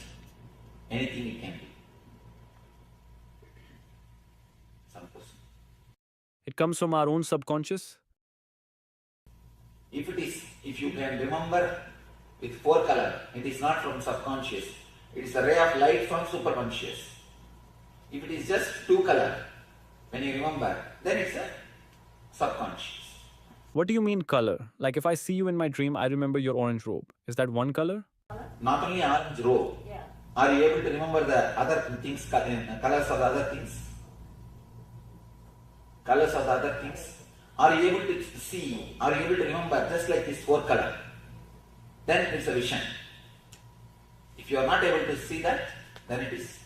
Anything it can be. Some person. It comes from our own subconscious? If you can remember with 4 color, it is not from subconscious. It is a ray of light from superconscious. If it is just 2 color, when you remember, then it's a subconscious. What do you mean color? Like if I see you in my dream, I remember your orange robe. Is that one color? Not only orange robe. Yeah. Are you able to remember the other things, colors of the other things? Colors of the other things? Are you able to see, are you able to remember just like this 4 color? Then it's a vision. If you are not able to see that, then it is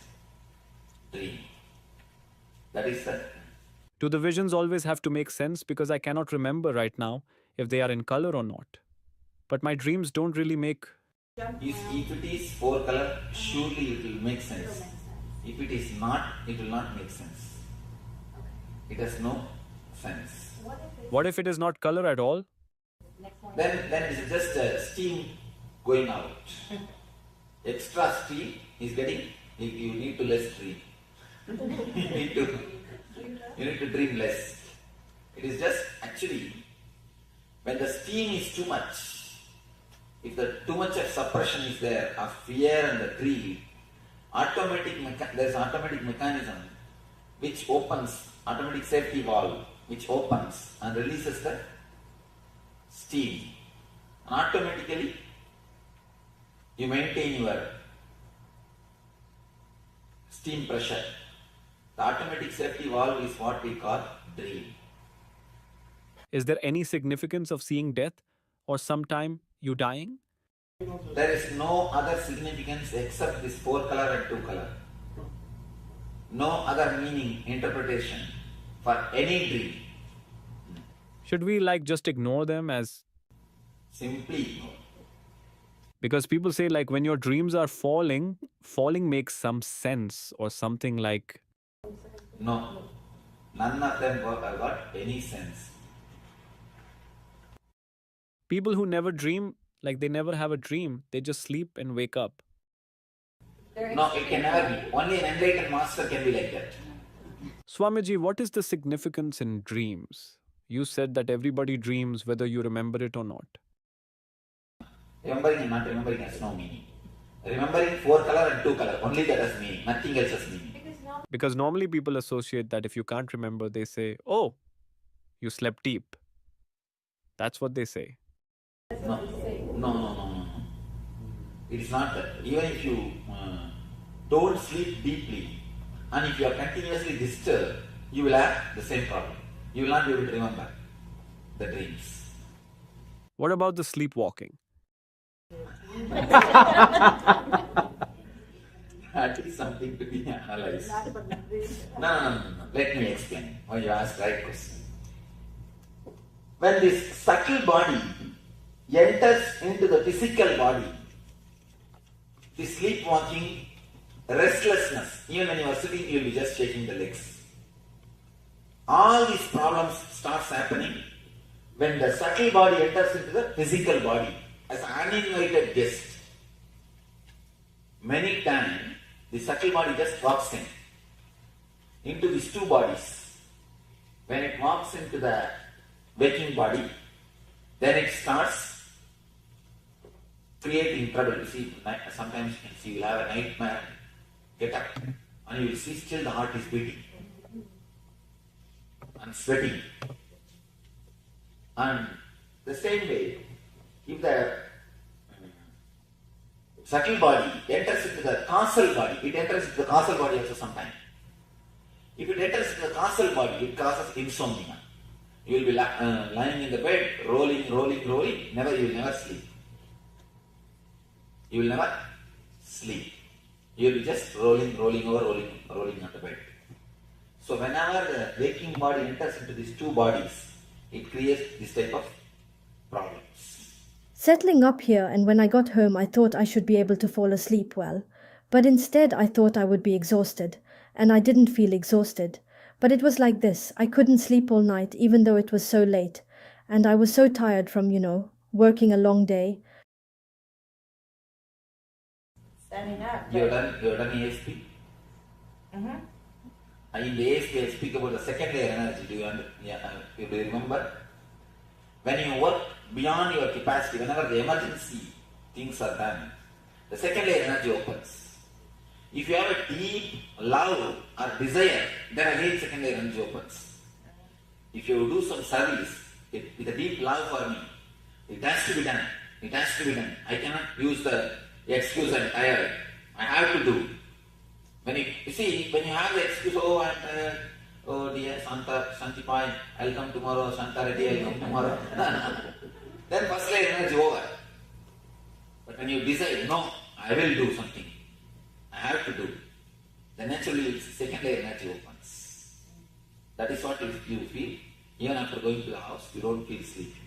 dream. That is the... Do the visions always have to make sense because I cannot remember right now if they are in color or not? But my dreams don't really make... If it is 4 color, surely it will make sense. If it is not, it will not make sense. It has no sense. What if it is not color at all? Then it is just steam going out. Extra steam is getting, you need to less dream. You need to dream less. It is just actually, when the steam is too much, if too much of suppression is there, of fear and the greed, there is an automatic mechanism which opens, automatic safety valve, which opens and releases the steam. And automatically, you maintain your steam pressure. The automatic safety valve is what we call dream. Is there any significance of seeing death or sometime you dying? There is no other significance except this 4 color and 2 color. No other meaning, interpretation for any dream. Should we just ignore them as... Simply ignore. Because people say when your dreams are falling makes some sense or something like... No, none of them have got any sense. People who never dream, they never have a dream, they just sleep and wake up. No, it can never be. Only an enlightened master can be like that. Swamiji, what is the significance in dreams? You said that everybody dreams whether you remember it or not. Remembering and not remembering has no meaning. Remembering 4 color and 2 color, only that has meaning, nothing else has meaning. Because normally people associate that if you can't remember, they say, oh, you slept deep. That's what they say. No. It is not that. Even if you don't sleep deeply and if you are continuously disturbed, you will have the same problem. You will not be able to remember the dreams. What about the sleepwalking? That is something to be analyzed. No. Let me explain why you asked right question. When this subtle body enters into the physical body, the sleepwalking, restlessness, even when you are sitting, you will be just shaking the legs. All these problems starts happening when the subtle body enters into the physical body as an uninvited guest. Many times, the subtle body just walks into these two bodies. When it walks into the waking body, then it starts creating trouble. You see, sometimes you will have a nightmare, get up, and you will see still the heart is beating and sweating. And the same way, if the subtle body enters into the causal body, it enters into the causal body also sometimes. If it enters into the causal body, it causes insomnia. You will be lying in the bed, rolling, you will never sleep. You will never sleep. You will be just rolling on the bed. So whenever the waking body enters into these two bodies, it creates this type of problems. Settling up here, and when I got home, I thought I should be able to fall asleep well. But instead, I thought I would be exhausted, and I didn't feel exhausted. But it was like this. I couldn't sleep all night, even though it was so late. And I was so tired from, working a long day. Standing up. You have done ASP? Mm-hmm. In the ASP, I speak about the second layer energy. Do you remember? When you work beyond your capacity, whenever the emergency things are done, the second layer energy opens. If you have a deep love or desire, then again second layer energy opens. If you do some service with a deep love for me, it has to be done. I cannot use the excuse I'm tired. I have to do. When you have the excuse, I'm tired, oh dear, Santipai, I'll come tomorrow, Santa Reddy, I'll come tomorrow. Then first layer energy over. But when you decide, no, I will do something, I have to do, then naturally second layer energy opens. That is what you feel. Even after going to the house, you don't feel sleepy.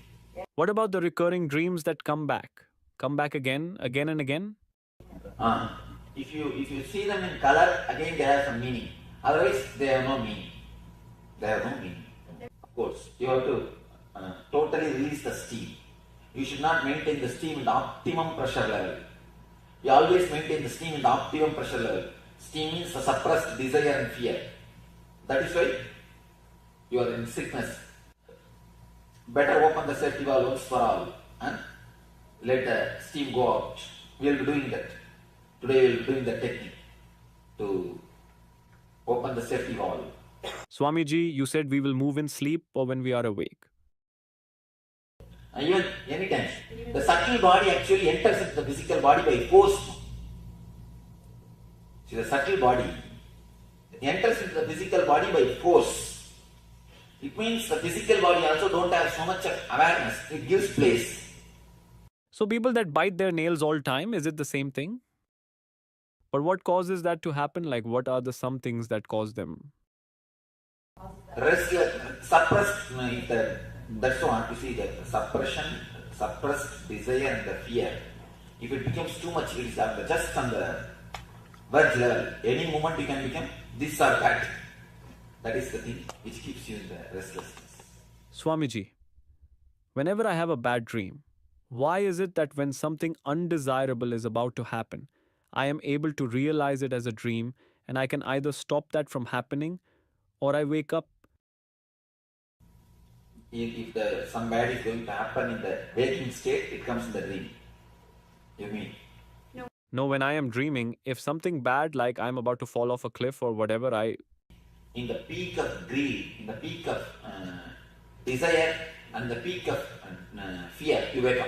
What about the recurring dreams that come back? Come back again and again? If you see them in color, again they have some meaning. Otherwise, they have no meaning. Of course, you have to totally release the steam. You should not maintain the steam in the optimum pressure level. You always maintain the steam in the optimum pressure level. Steam means a suppressed desire and fear. That is why you are in sickness. Better open the safety valve once for all and let the steam go out. We will be doing that. Today we will be doing the technique to open the safety valve. Swamiji, you said we will move in sleep or when we are awake. Even anytime. The subtle body actually enters into the physical body by force. See, the subtle body enters into the physical body by force. It means the physical body also don't have so much of awareness. It gives place. So people that bite their nails all time, is it the same thing? But what causes that to happen? Like, what are the some things that cause them? Suppressed, that's what you see, the suppression, suppressed desire and the fear. If it becomes too much, it is just on the verge level. Any moment you can become this or that. That is the thing which keeps you in the restlessness. Swamiji, whenever I have a bad dream, why is it that when something undesirable is about to happen, I am able to realize it as a dream and I can either stop that from happening or I wake up? If some bad is going to happen in the waking state, it comes in the dream. You mean? No, when I am dreaming, if something bad like I'm about to fall off a cliff or whatever, in the peak of greed, in the peak of desire and the peak of fear, you wake up.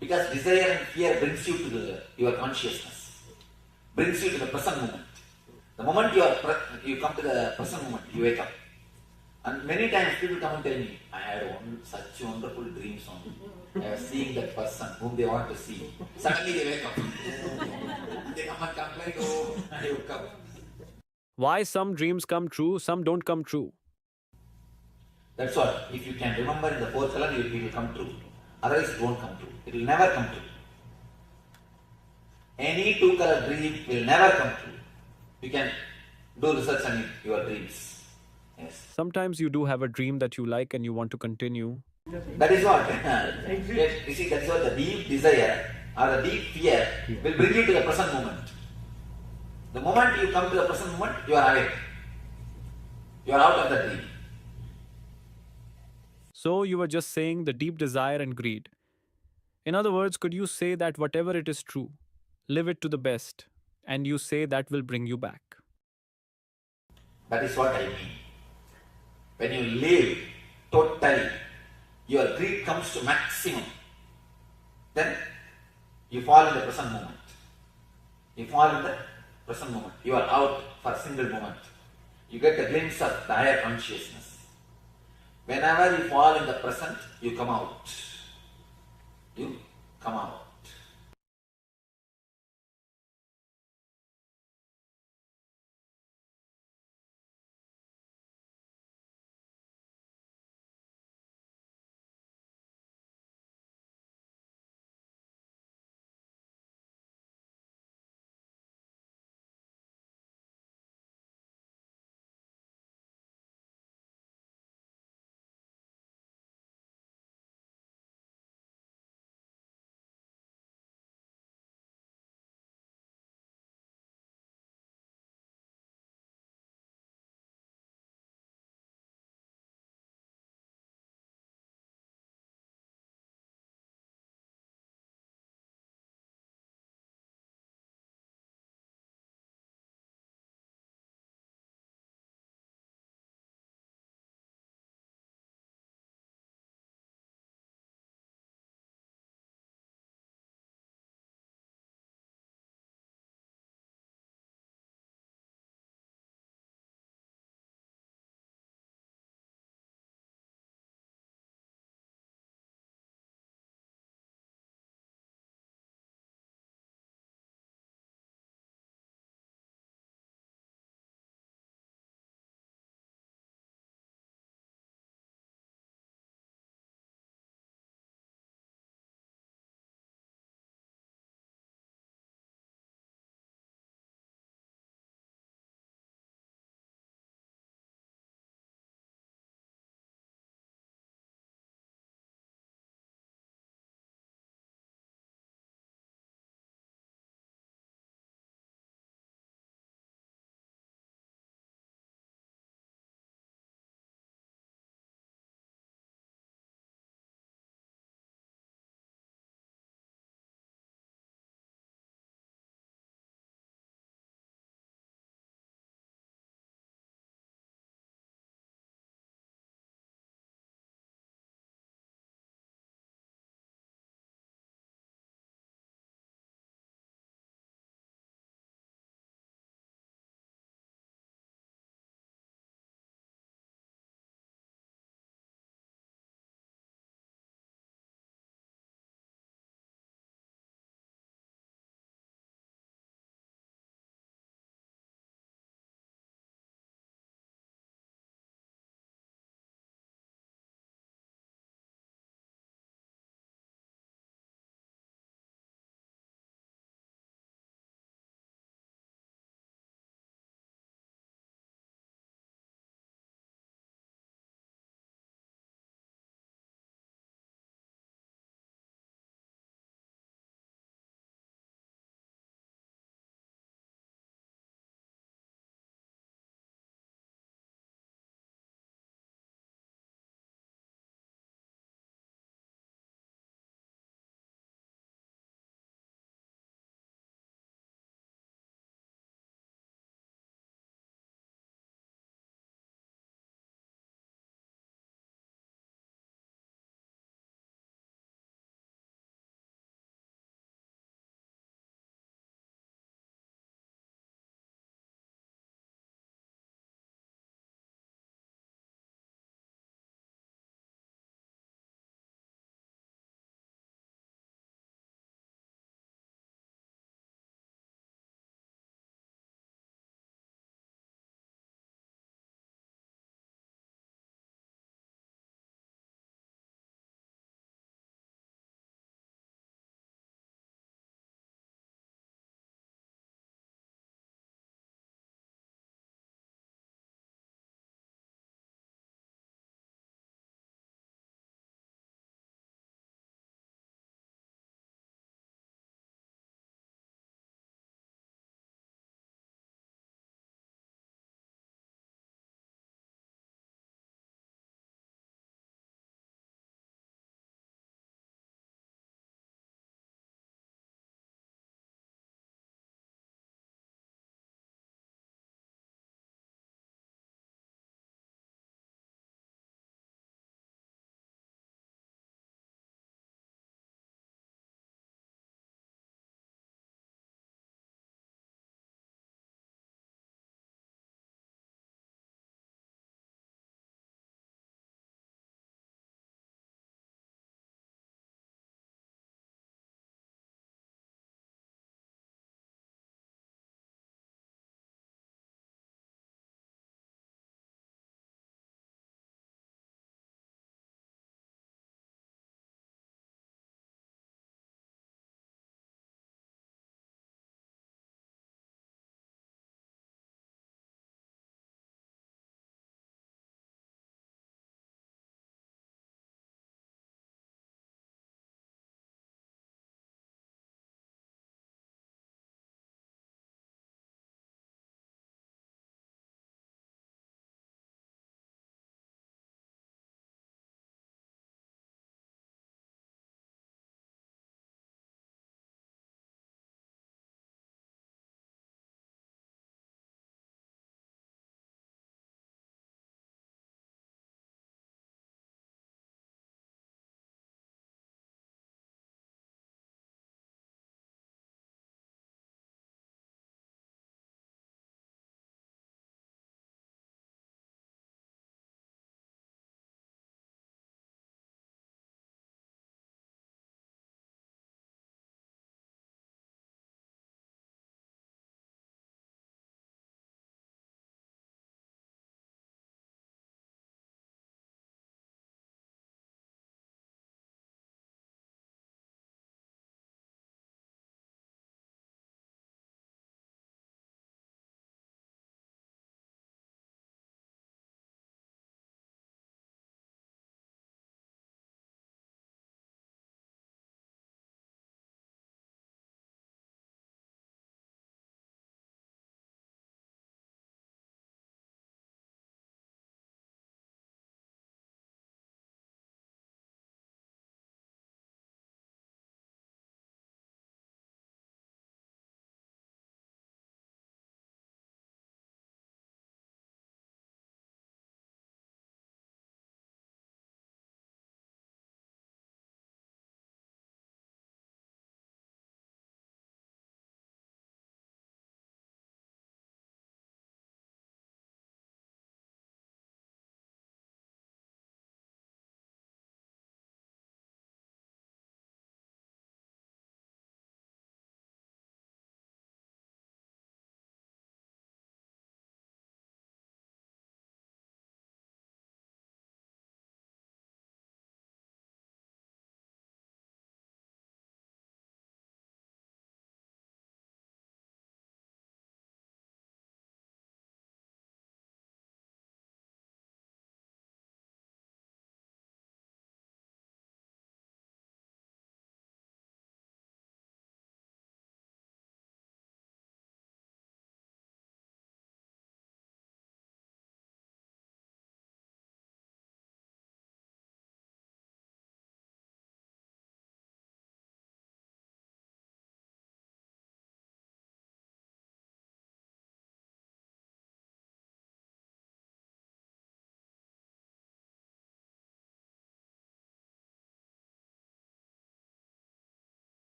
Because desire and fear brings you to your consciousness, brings you to the present moment. The moment you come to the present moment, you wake up. And many times people come and tell me, I had such wonderful dreams on. I was seeing that person whom they want to see. Suddenly they wake up. They come and complain, oh, I woke up. Why some dreams come true, some don't come true? That's what. If you can remember in the fourth color, it will come true. Otherwise it won't come true. It will never come true. Any two-color dream will never come true. You can do research on your dreams. Yes. Sometimes you do have a dream that you like and you want to continue. That is what. Yes, you see, that is what the deep desire or the deep fear will bring you to the present moment. The moment you come to the present moment, you are awake. You are out of the dream. So you were just saying the deep desire and greed. In other words, could you say that whatever it is true, live it to the best, and you say that will bring you back? That is what I mean. When you live totally, your greed comes to maximum. Then you fall in the present moment. You fall in the present moment. You are out for a single moment. You get a glimpse of the higher consciousness. Whenever you fall in the present, you come out. You come out.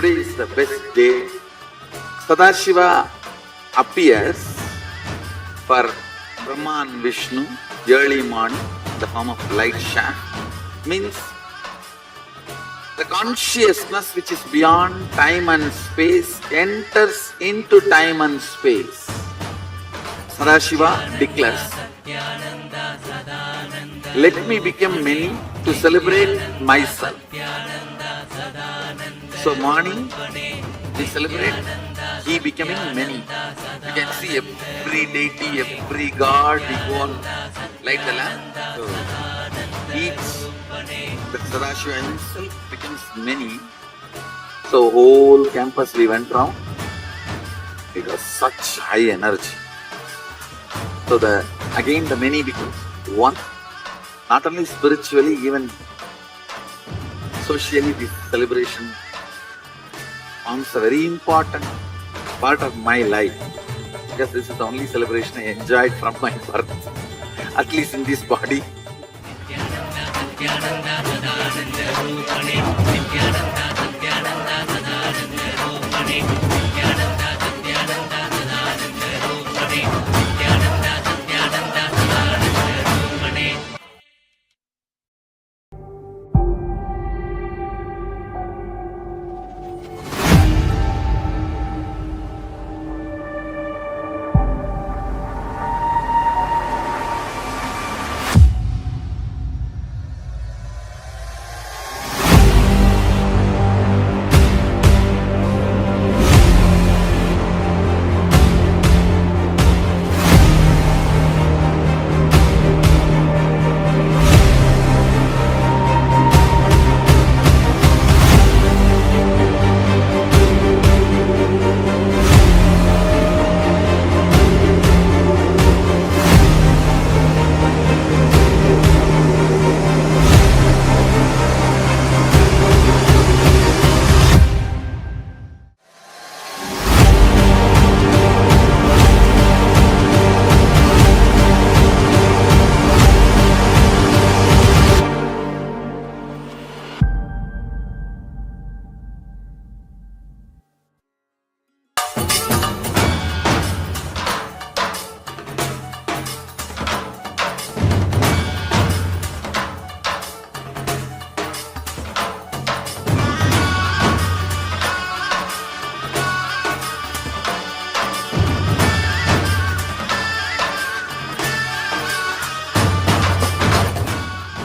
Today is the best day. Sadashiva appears for Brahma and Vishnu early morning in the form of light shaft. Means the consciousness which is beyond time and space enters into time and space. Sadashiva declares, let me become many to celebrate myself. So morning we celebrate he becoming many. You can see every deity, every god, we go and light the lamp. So each, the Sadashiva himself becomes many. So whole campus we went round. It was such high energy. So again the many becomes one. Not only spiritually, even socially, this celebration forms a very important part of my life, because this is the only celebration I enjoyed from my birth, at least in this body.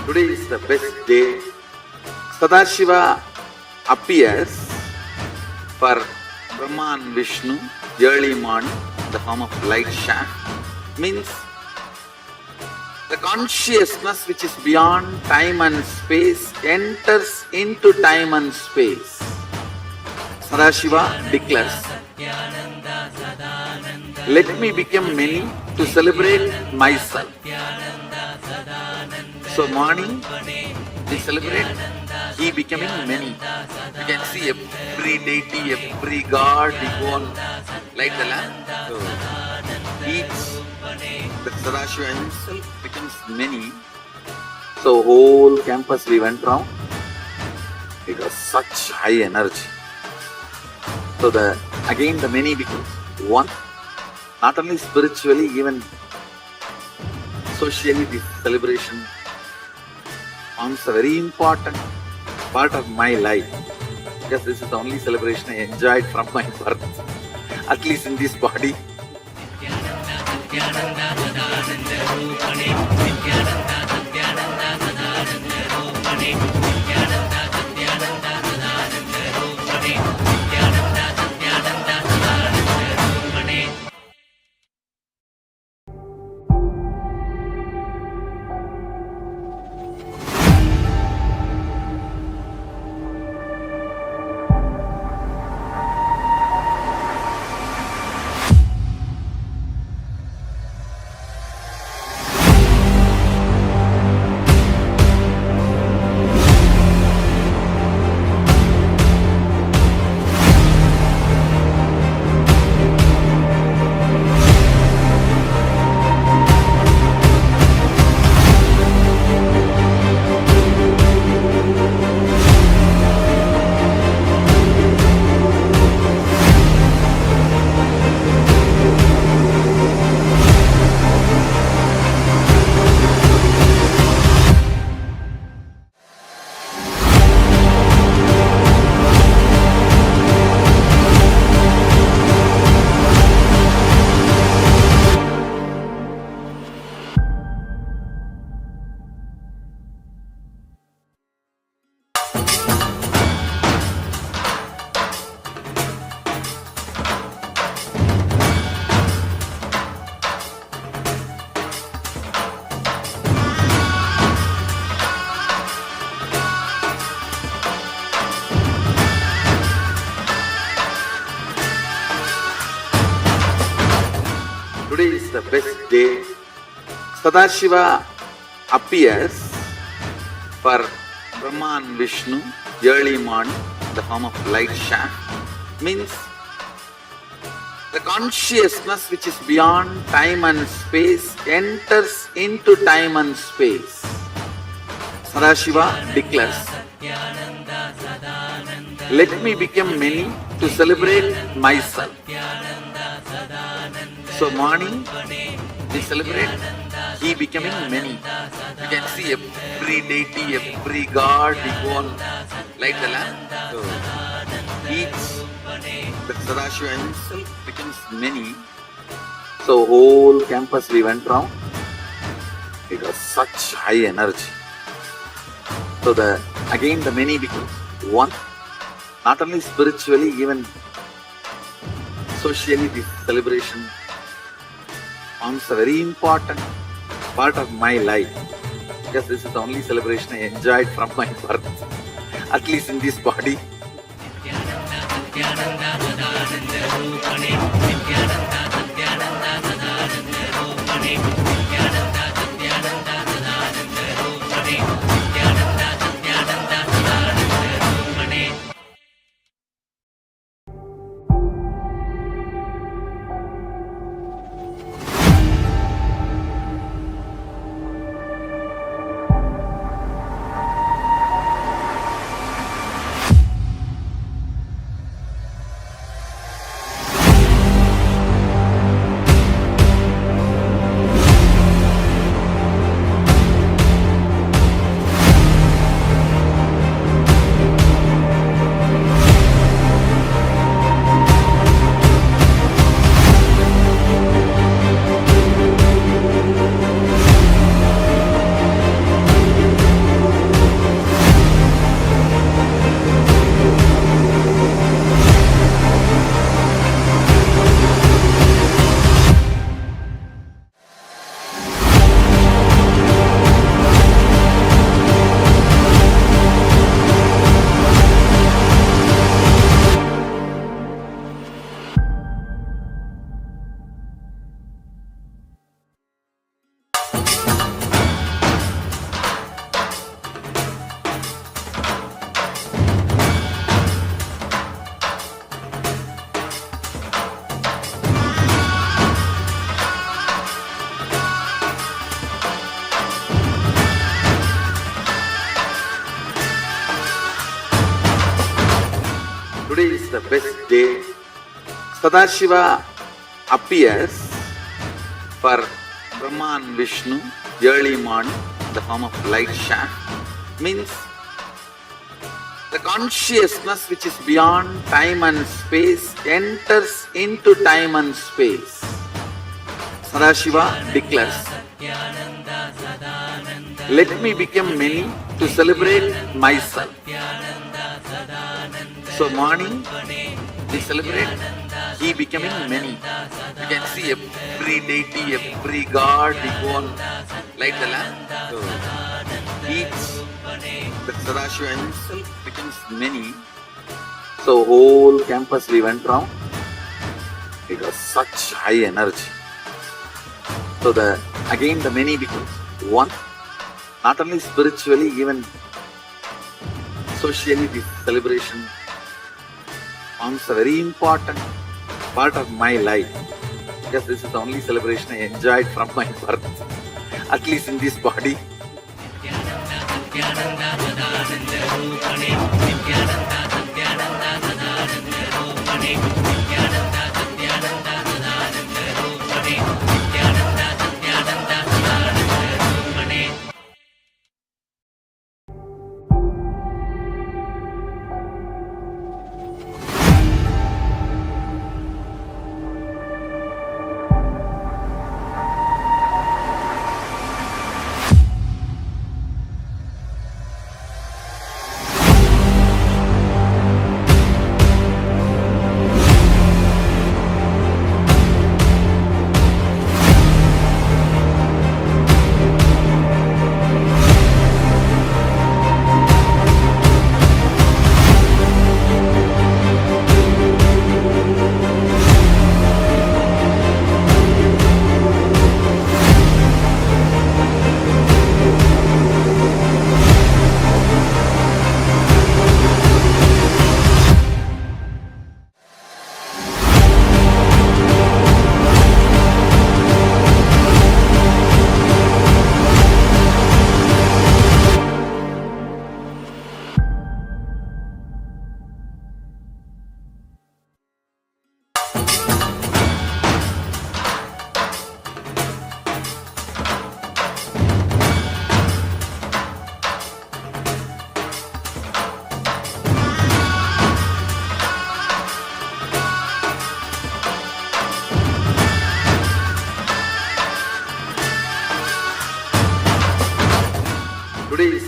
Today is the best day. Sadashiva appears for Brahma and Vishnu early morning in the form of light shaft. Means the consciousness which is beyond time and space enters into time and space. Sadashiva declares, let me become many to celebrate myself. So morning we celebrate he becoming many. You can see every deity, every god, we go and light the lamp. So each, the Sadashiva himself becomes many. So whole campus we went round. It was such high energy. So again the many becomes one. Not only spiritually, even socially, this celebration forms a very important part of my life, because this is the only celebration I enjoyed from my birth, at least in this body. the best day. Sadashiva appears for Brahma and Vishnu early morning in the form of light shaft. Means the consciousness which is beyond time and space enters into time and space. Sadashiva declares, let me become many to celebrate myself. So morning we celebrate he becoming many. You can see every deity, every god, we go on light the lamp. So each, the Sadashiva himself becomes many. So whole campus we went round. It was such high energy. So again the many becomes one. Not only spiritually, even socially, this celebration forms a very important part of my life, because this is the only celebration I enjoyed from my birth, at least in this body. Today is the best day. Sadashiva appears for Brahma and Vishnu early morning in the form of light shaft. Means the consciousness which is beyond time and space enters into time and space. Sadashiva declares, let me become many to celebrate myself. So morning we celebrate he becoming many. You can see every deity, every god, we go on light the lamp. So each, the Sadashiva himself becomes many. So whole campus we went round. It was such high energy. So again the many becomes one. Not only spiritually, even socially, this celebration forms a very important part of my life, because this is the only celebration I enjoyed from my birth, at least in this body.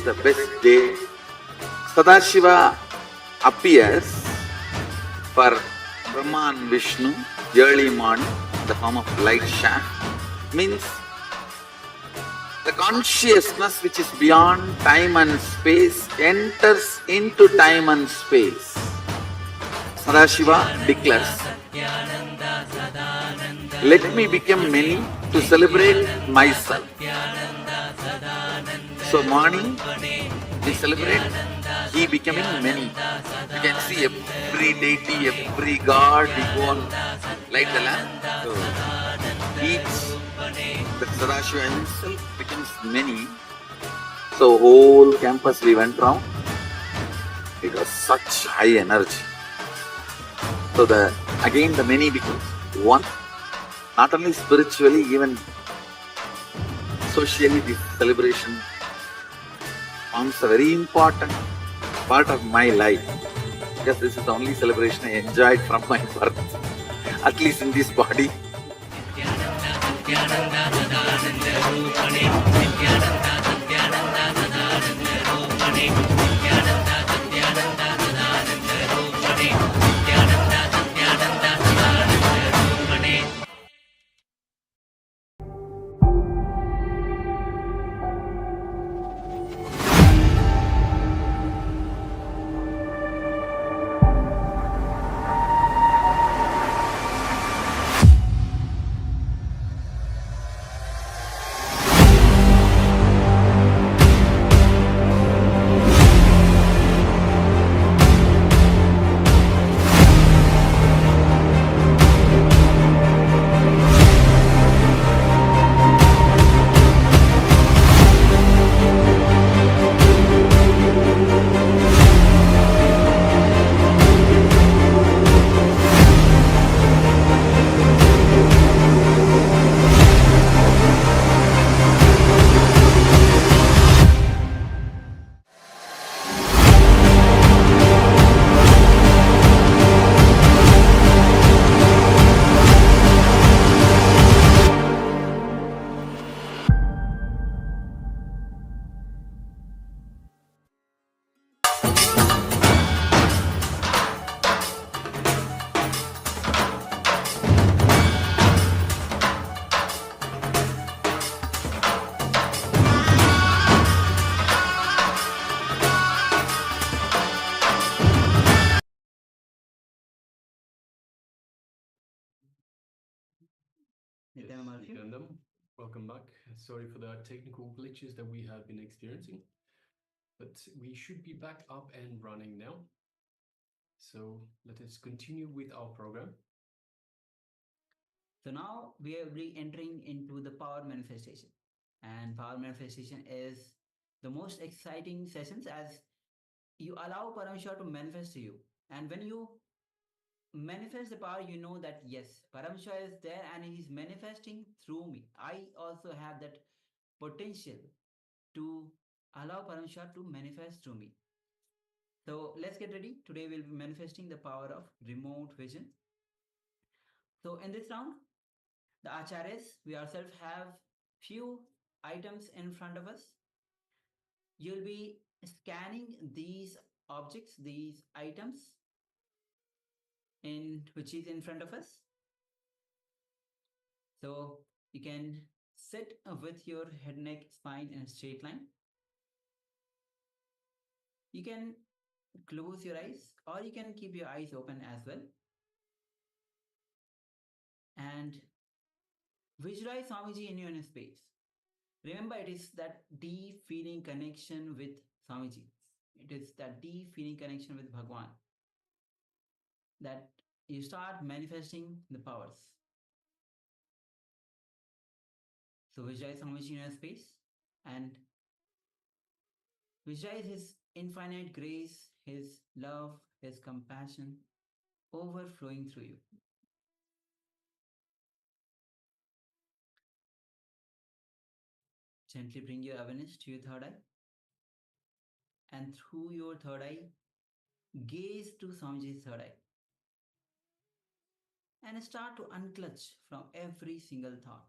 the best day. Sadashiva appears for Brahma and Vishnu early morning in the form of light shaft. Means the consciousness which is beyond time and space enters into time and space. Sadashiva declares, let me become many to celebrate myself. So morning we celebrate he becoming many. You can see every deity, every god, we go and light the lamp. So each, the Sadashiva himself becomes many. So whole campus we went round. It was such high energy. So again the many becomes one. Not only spiritually, even socially, this celebration forms a very important part of my life, because this is the only celebration I enjoyed from my birth, at least in this body. Nityanam, welcome back. Sorry for the technical glitches that we have been experiencing, but we should be back up and running now. So let us continue with our program. So now we are re-entering into the power manifestation. And power manifestation is the most exciting sessions, as you allow Parameshwar to manifest to you. And when you manifest the power, you know that yes, Parameshwar is there and he is manifesting through me. I also have that potential to allow Parameshwar to manifest through me. So let's get ready. Today we'll be manifesting the power of remote vision. So in this round, the acharyas, we ourselves have few items in front of us. You'll be scanning these objects, these items which is in front of us. So you can sit with your head, neck, spine in a straight line. You can close your eyes or you can keep your eyes open as well. And visualize Swamiji in your inner space. Remember, it is that deep feeling connection with Swamiji. It is that deep feeling connection with Bhagwan that you start manifesting the powers. So visualize Swamiji in your space and visualize his infinite grace, his love, his compassion overflowing through you. Gently bring your awareness to your third eye, and through your third eye, gaze to Swamiji's third eye and start to unclutch from every single thought.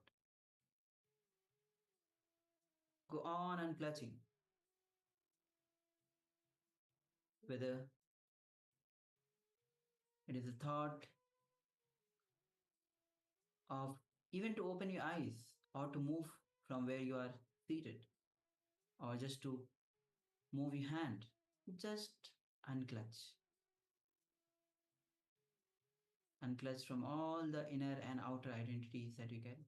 Go on unclutching. whether it is a thought of even to open your eyes or to move from where you are seated or just to move your hand, just unclutch. Unclutch from all the inner and outer identities that you get.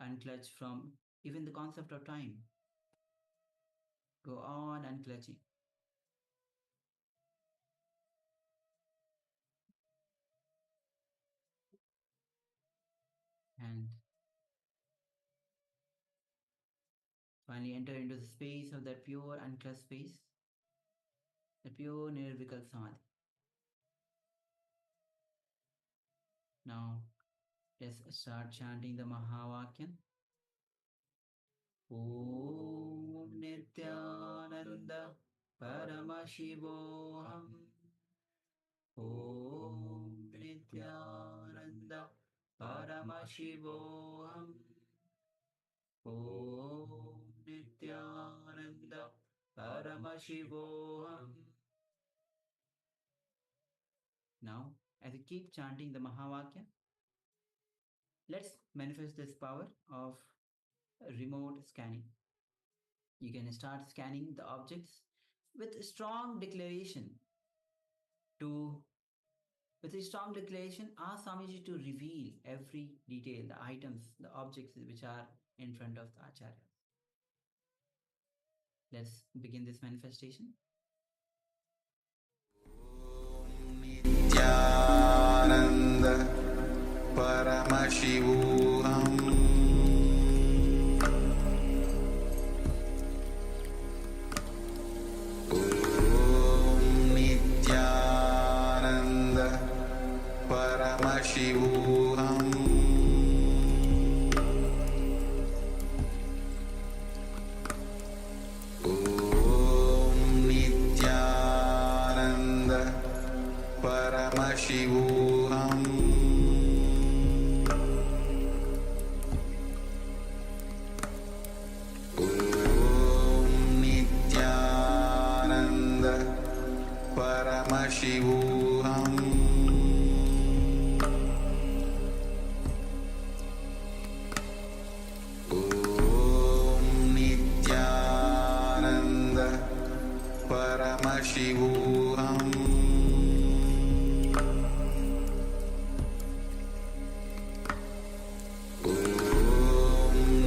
Unclutch from even the concept of time. Go on unclutching. And finally enter into the space of that pure unclutched space, the pure nirvikal samadhi. Now let's start chanting the Mahavakyan. Om Nityananda Paramashivoham. Om Nityananda Paramashivoham. Om Nityananda Paramashivoham. Now, as you keep chanting the Mahavakya, let's manifest this power of remote scanning. You can start scanning the objects with a strong declaration. With a strong declaration, ask Swamiji to reveal every detail, the items, the objects which are in front of the Acharya. Let's begin this manifestation. Nityananda Paramashivoham. Paramashivoham. Om Nityananda Paramashivoham. Om Nityananda Paramashivoham. Paramashivoham. Om Nityananda Paramashivoham. Om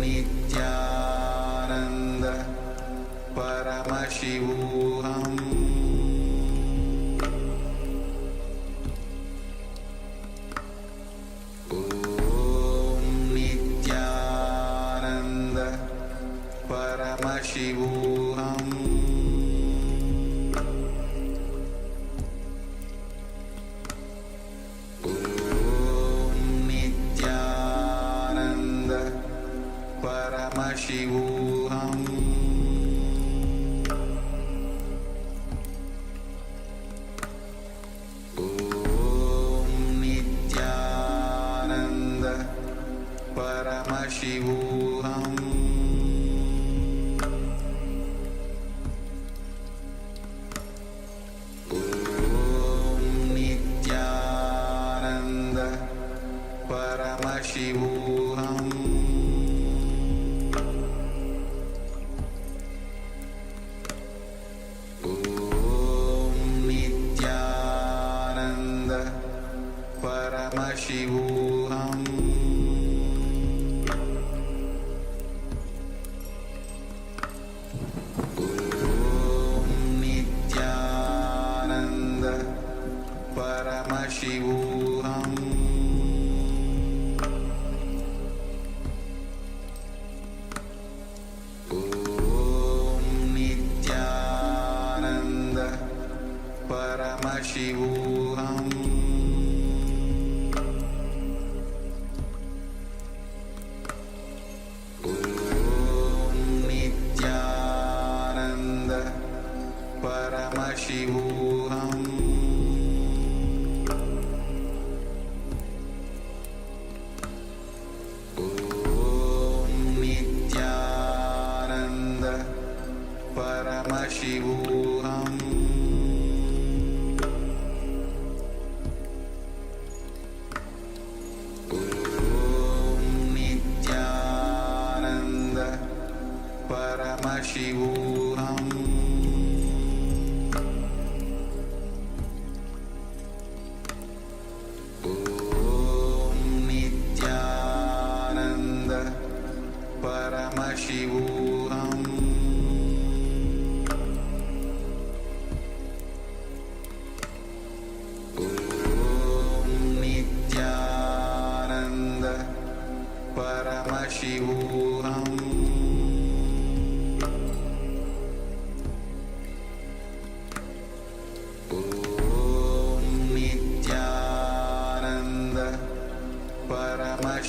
Nityananda Paramashivoham. Paramashivoham. Om Nityananda Paramashivoham. Om Nityananda Paramashivoham. Paramashivoham. Om Nityananda Paramashivoham. Om Nityananda Paramashivoham. Paramashivoham. Om Nityananda Paramashivoham.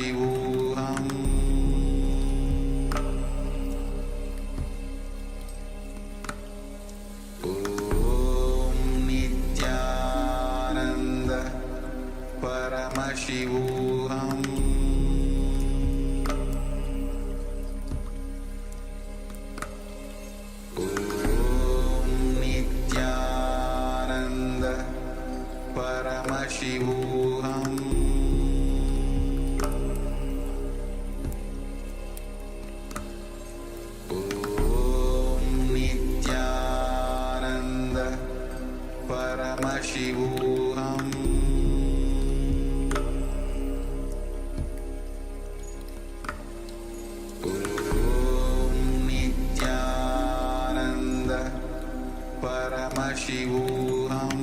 Paramashivoham Om Nityananda Paramashivoham Om Nityananda Paramashivoham Om Nityananda Paramashivoham Om Nityananda Paramashivoham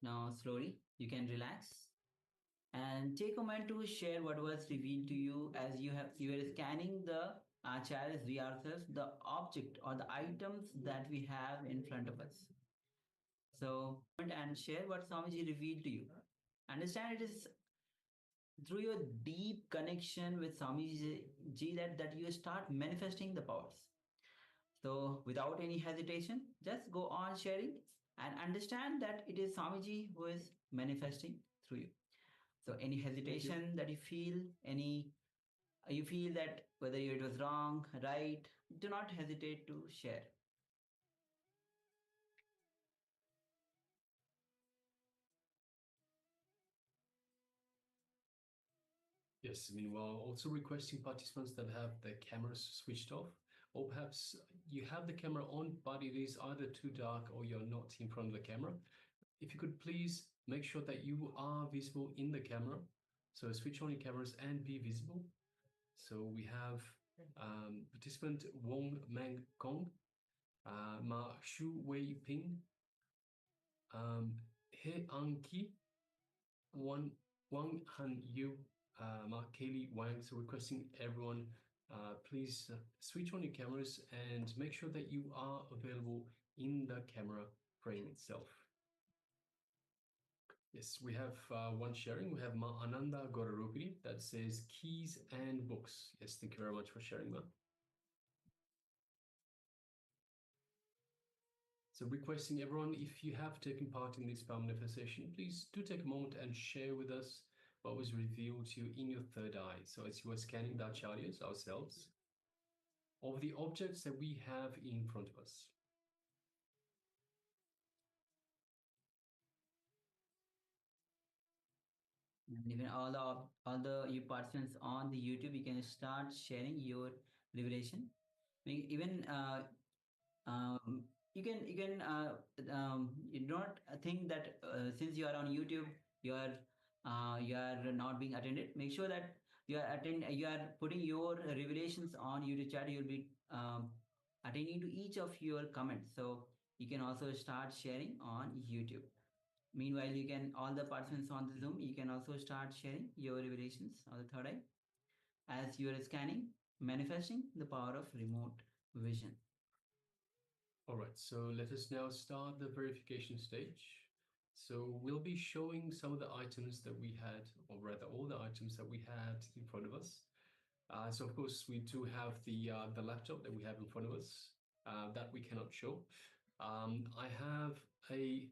Now, slowly, you can relax and take a moment to share what was revealed to you as you were scanning the acharyas, rehearsals, the object or the items that we have in front of us. So, and share what Swamiji revealed to you. Understand it is through your deep connection with Swamiji that you start manifesting the powers. So, without any hesitation, just go on sharing and understand that it is Swamiji who is manifesting through you. So, any hesitation that you feel, you feel that whether it was wrong, right, do not hesitate to share. Yes, meanwhile, also requesting participants that have their cameras switched off, or perhaps you have the camera on, but it is either too dark or you're not in front of the camera. If you could please make sure that you are visible in the camera. So switch on your cameras and be visible. So we have participant Wong Mang Kong, Ma Shu Wei Ping, He Ang Ki, Wang Han Yu, Ma Kaylee Wang. So requesting everyone, please switch on your cameras and make sure that you are available in the camera frame itself. Yes, we have one sharing. We have Ma Ananda Gorarupini that says keys and books. Yes, thank you very much for sharing, Ma. So requesting everyone, if you have taken part in this power manifestation, please do take a moment and share with us what was revealed to you in your third eye. So as you are scanning the acharyas ourselves, of the objects that we have in front of us. And even all the you participants on the YouTube, you can start sharing your revelation. Even you can you don't think that since you are on YouTube, you are not being attended. Make sure that you are putting your revelations on YouTube chat. You'll be attending to each of your comments. So you can also start sharing on YouTube. Meanwhile, you can all the participants on the Zoom, you can also start sharing your revelations on the third eye as you are scanning, manifesting the power of remote vision. All right, so let us now start the verification stage. So we'll be showing some of the items that we had, or rather all the items that we had in front of us. So of course we do have the laptop that we have in front of us that we cannot show. I have a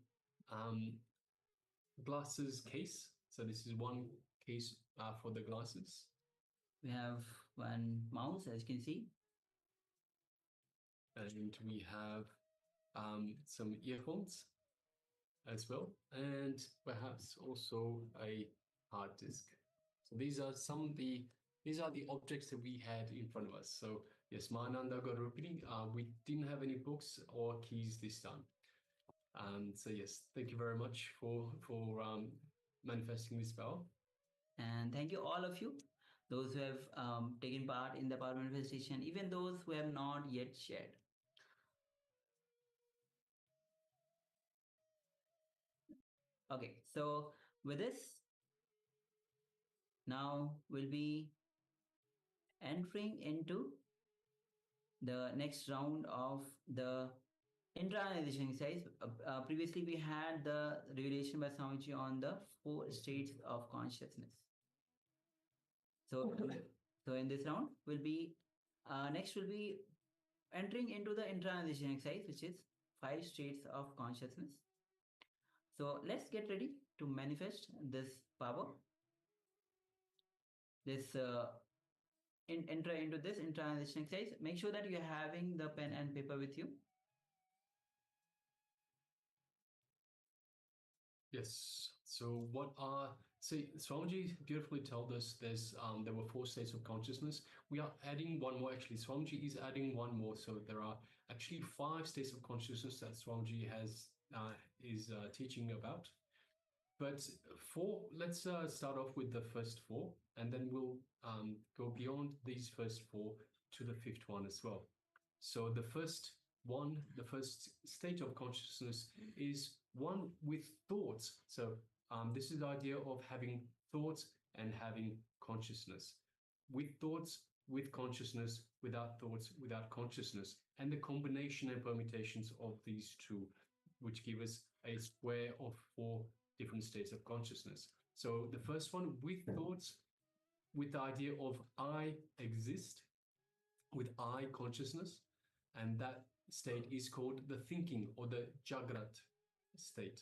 glasses case. So this is one case for the glasses. We have one mouse, as you can see. And we have some earphones as well, and perhaps also a hard disk. So these are the objects that we had in front of us. So yes, Mananda Garupini, we didn't have any books or keys this time. So yes, thank you very much for manifesting this power. And thank you all of you, those who have taken part in the power manifestation, even those who have not yet shared. Okay, so with this, now we'll be entering into the next round of the internalization exercise. Previously, we had the revelation by Swamiji on the 4 states of consciousness. So, in this round, we'll be next will be entering into the internalization exercise, which is 5 states of consciousness. So let's get ready to manifest this power. This enter into this internalization exercise. Make sure that you're having the pen and paper with you. Yes. So what are, see, Swamiji beautifully told us there were 4 states of consciousness. We are adding one more, actually. Swamiji is adding one more. So there are actually 5 states of consciousness that Swamiji is teaching about. But let's start off with the first 4, and then we'll go beyond these first 4 to the 5th one as well. So the first state of consciousness is one with thoughts. So this is the idea of having thoughts and having consciousness. With thoughts, with consciousness, without thoughts, without consciousness, and the combination and permutations of these two, which give us a square of 4 different states of consciousness. So the first one, with thoughts, with the idea of I exist, with I consciousness, and that state is called the thinking or the Jagrat state.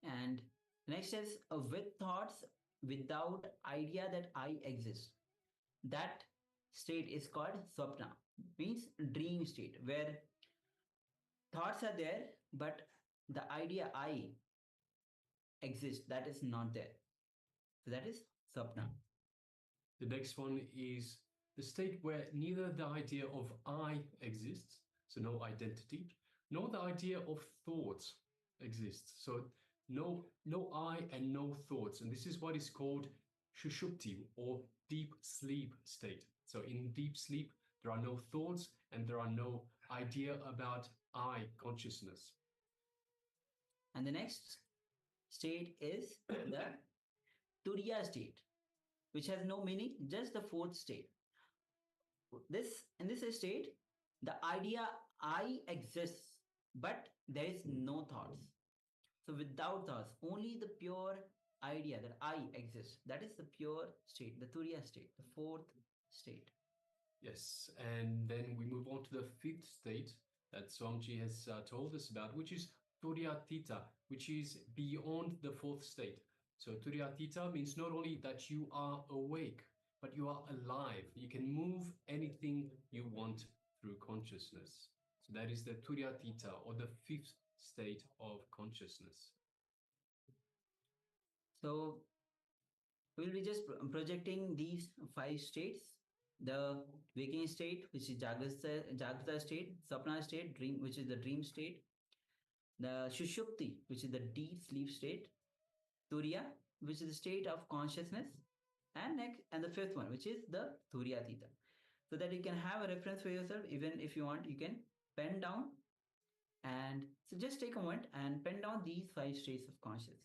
And next is with thoughts without idea that I exist. That state is called Swapna, means dream state, where thoughts are there, but the idea I exist, that is not there. So that is Swapna. The next one is the state where neither the idea of I exists, so no identity, nor the idea of thoughts exists. So no I and no thoughts. And this is what is called Shushupti, or deep sleep state. So in deep sleep, there are no thoughts and there are no idea about I consciousness. And the next state is the Turiya state, which has no meaning, just the 4th state. In this state, the idea I exists, but there is no thoughts. So without thoughts, only the pure idea that I exist. That is the pure state, the Turiya state, the 4th state. Yes, and then we move on to the 5th state that Swamiji has told us about, which is Turiyatita, which is beyond the 4th state. So Turiyatita means not only that you are awake, but you are alive. You can move anything you want through consciousness. So that is the Turiyatita, or the 5th state of consciousness. So we'll be just projecting these 5 states. The waking state, which is Jagrata state, Sapna state, dream, which is the dream state, the Shushupti, which is the deep sleep state, Turiya, which is the state of consciousness, and the 5th one, which is the Turiyatita. So that you can have a reference for yourself. Even if you want, you can pen down. And so just take a moment and pen down these 5 states of consciousness.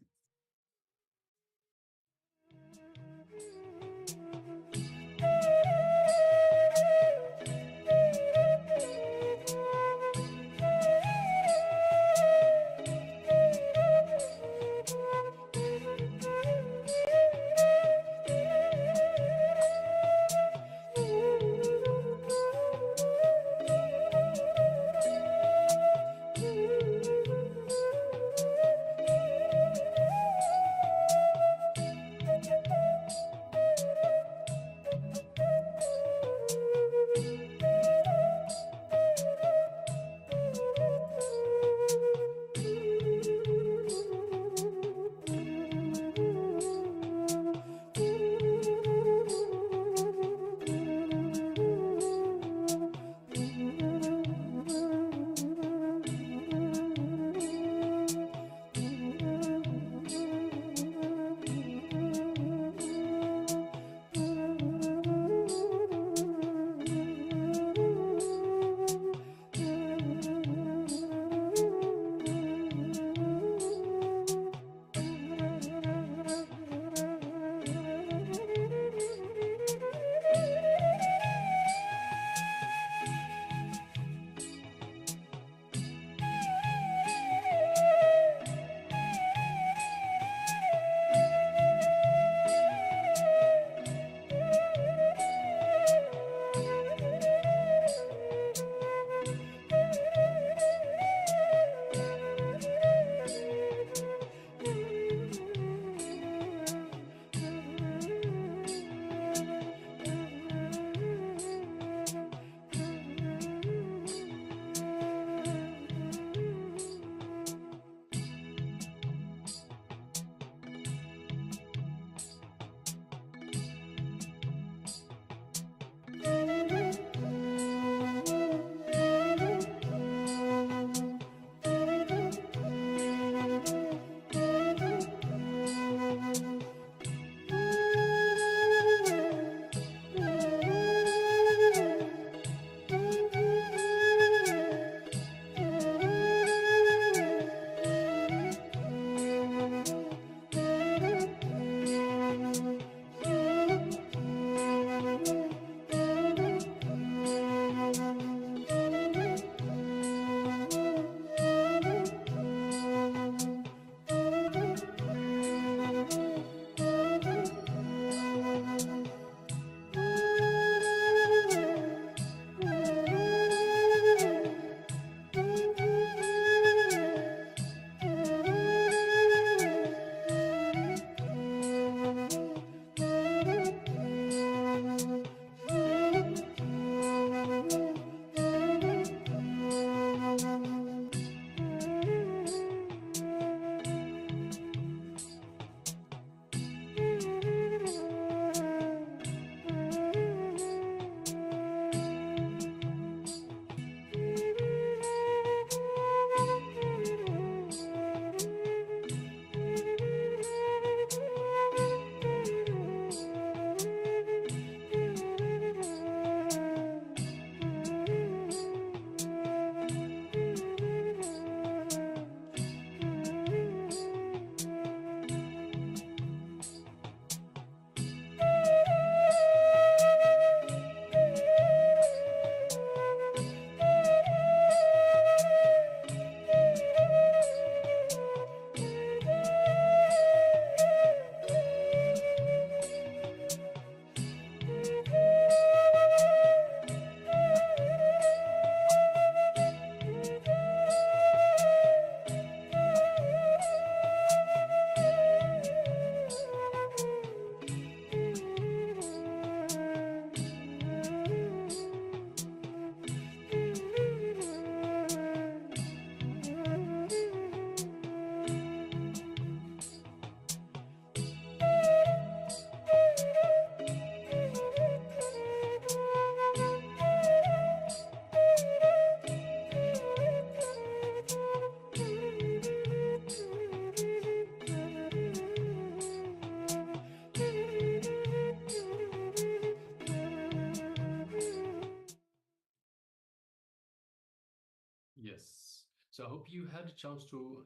Yes. So I hope you had a chance to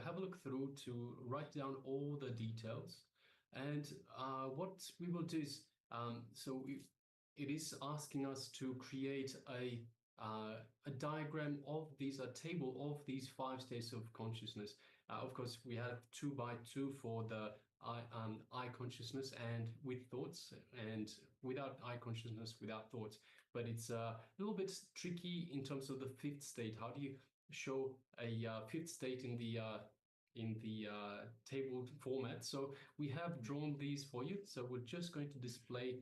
have a look through, to write down all the details. And what we will do is, it is asking us to create a diagram of these, a table of these 5 states of consciousness. Of course, we have 2 by 2 for the eye consciousness and with thoughts, and without eye consciousness, without thoughts. But it's a little bit tricky in terms of the 5th state. How do you show a 5th state in the table format? So we have drawn these for you. So we're just going to display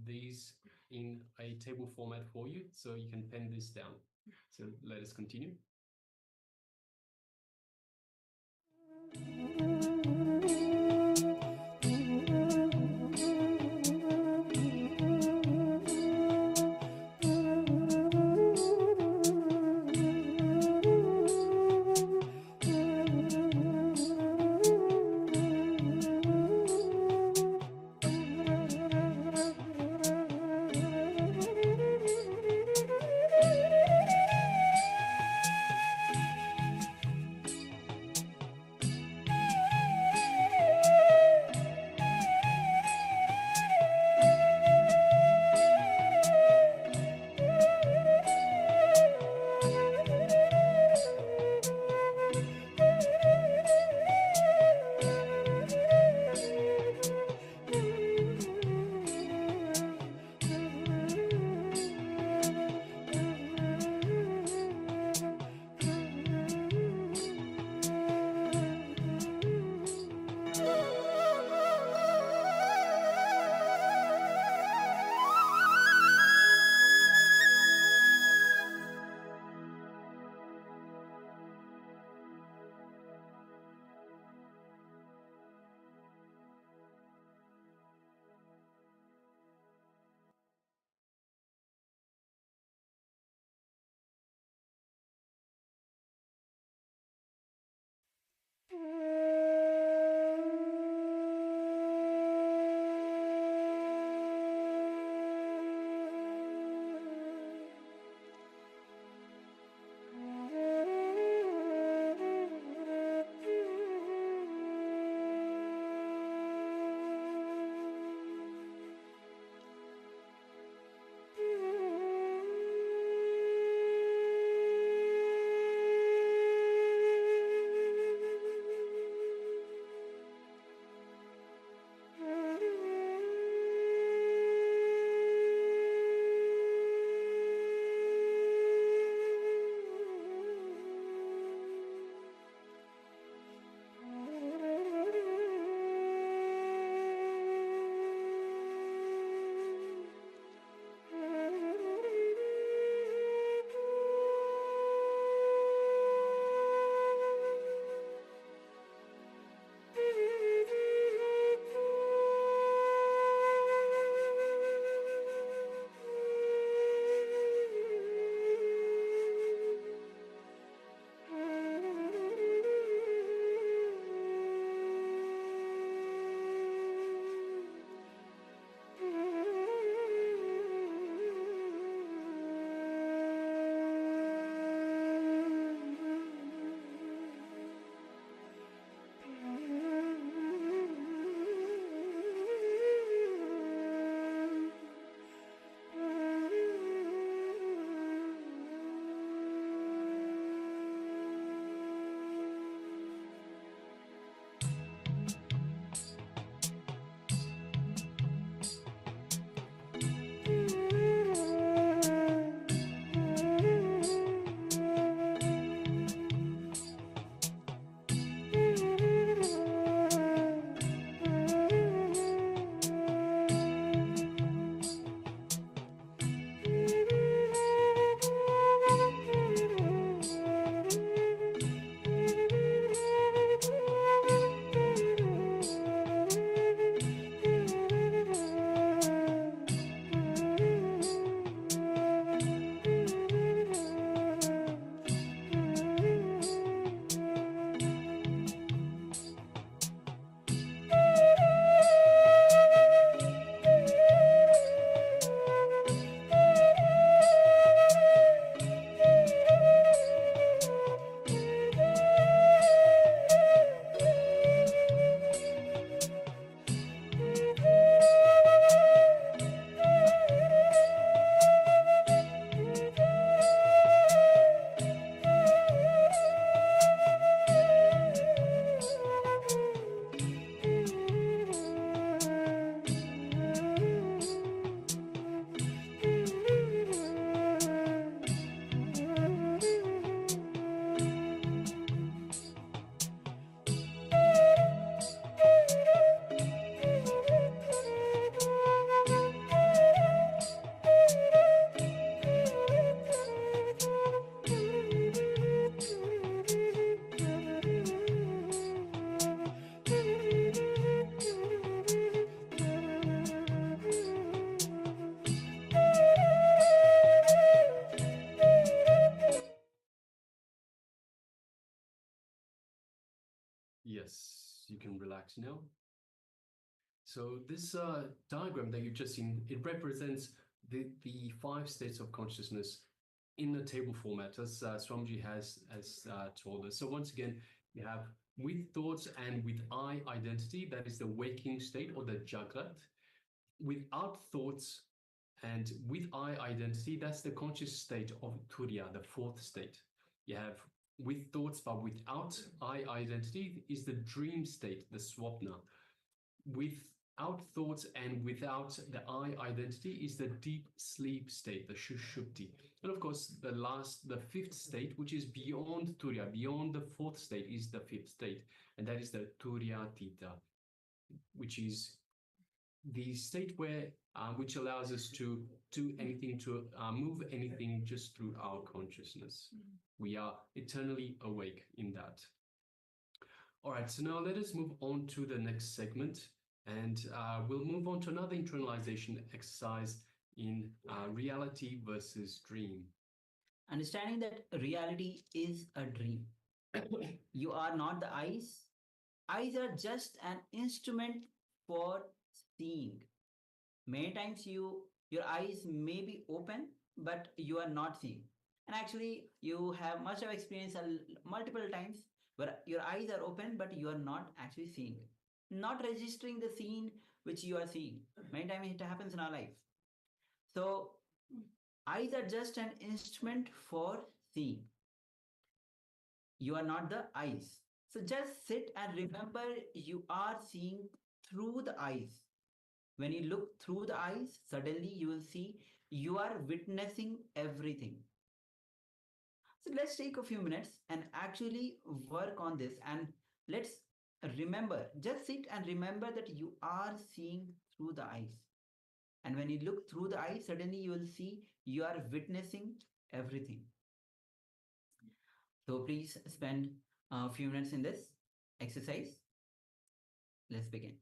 these in a table format for you, so you can pen this down. So let us continue. Yes, you can relax now. So this diagram that you've just seen, it represents the 5 states of consciousness in a table format, as Swamiji has told us. So once again, you have with thoughts and with I identity, that is the waking state or the Jagrat. Without thoughts and with I identity, that's the conscious state of Turiya, the 4th state. You have with thoughts but without I identity is the dream state, the Swapna. Without thoughts and without the I identity is the deep sleep state, the Shushupti. And of course, the 5th state, which is beyond Turiya, beyond the 4th state, is the 5th state, and that is the Turiyatita, which is the state where which allows us to do anything, to move anything just through our consciousness. We are eternally awake in that. All right, so now let us move on to the next segment, and we'll move on to another internalization exercise in reality versus dream. Understanding that reality is a dream. You are not the eyes. Eyes are just an instrument for seeing. Many times your eyes may be open, but you are not seeing. And actually, you must have experienced multiple times where your eyes are open, but you are not actually seeing, not registering the scene which you are seeing. Many times it happens in our life. So eyes are just an instrument for seeing. You are not the eyes. So just sit and remember you are seeing through the eyes. When you look through the eyes, suddenly you will see you are witnessing everything. So let's take a few minutes and actually work on this, and let's remember, just sit and remember that you are seeing through the eyes. And when you look through the eyes, suddenly you will see you are witnessing everything. So please spend a few minutes in this exercise. Let's begin.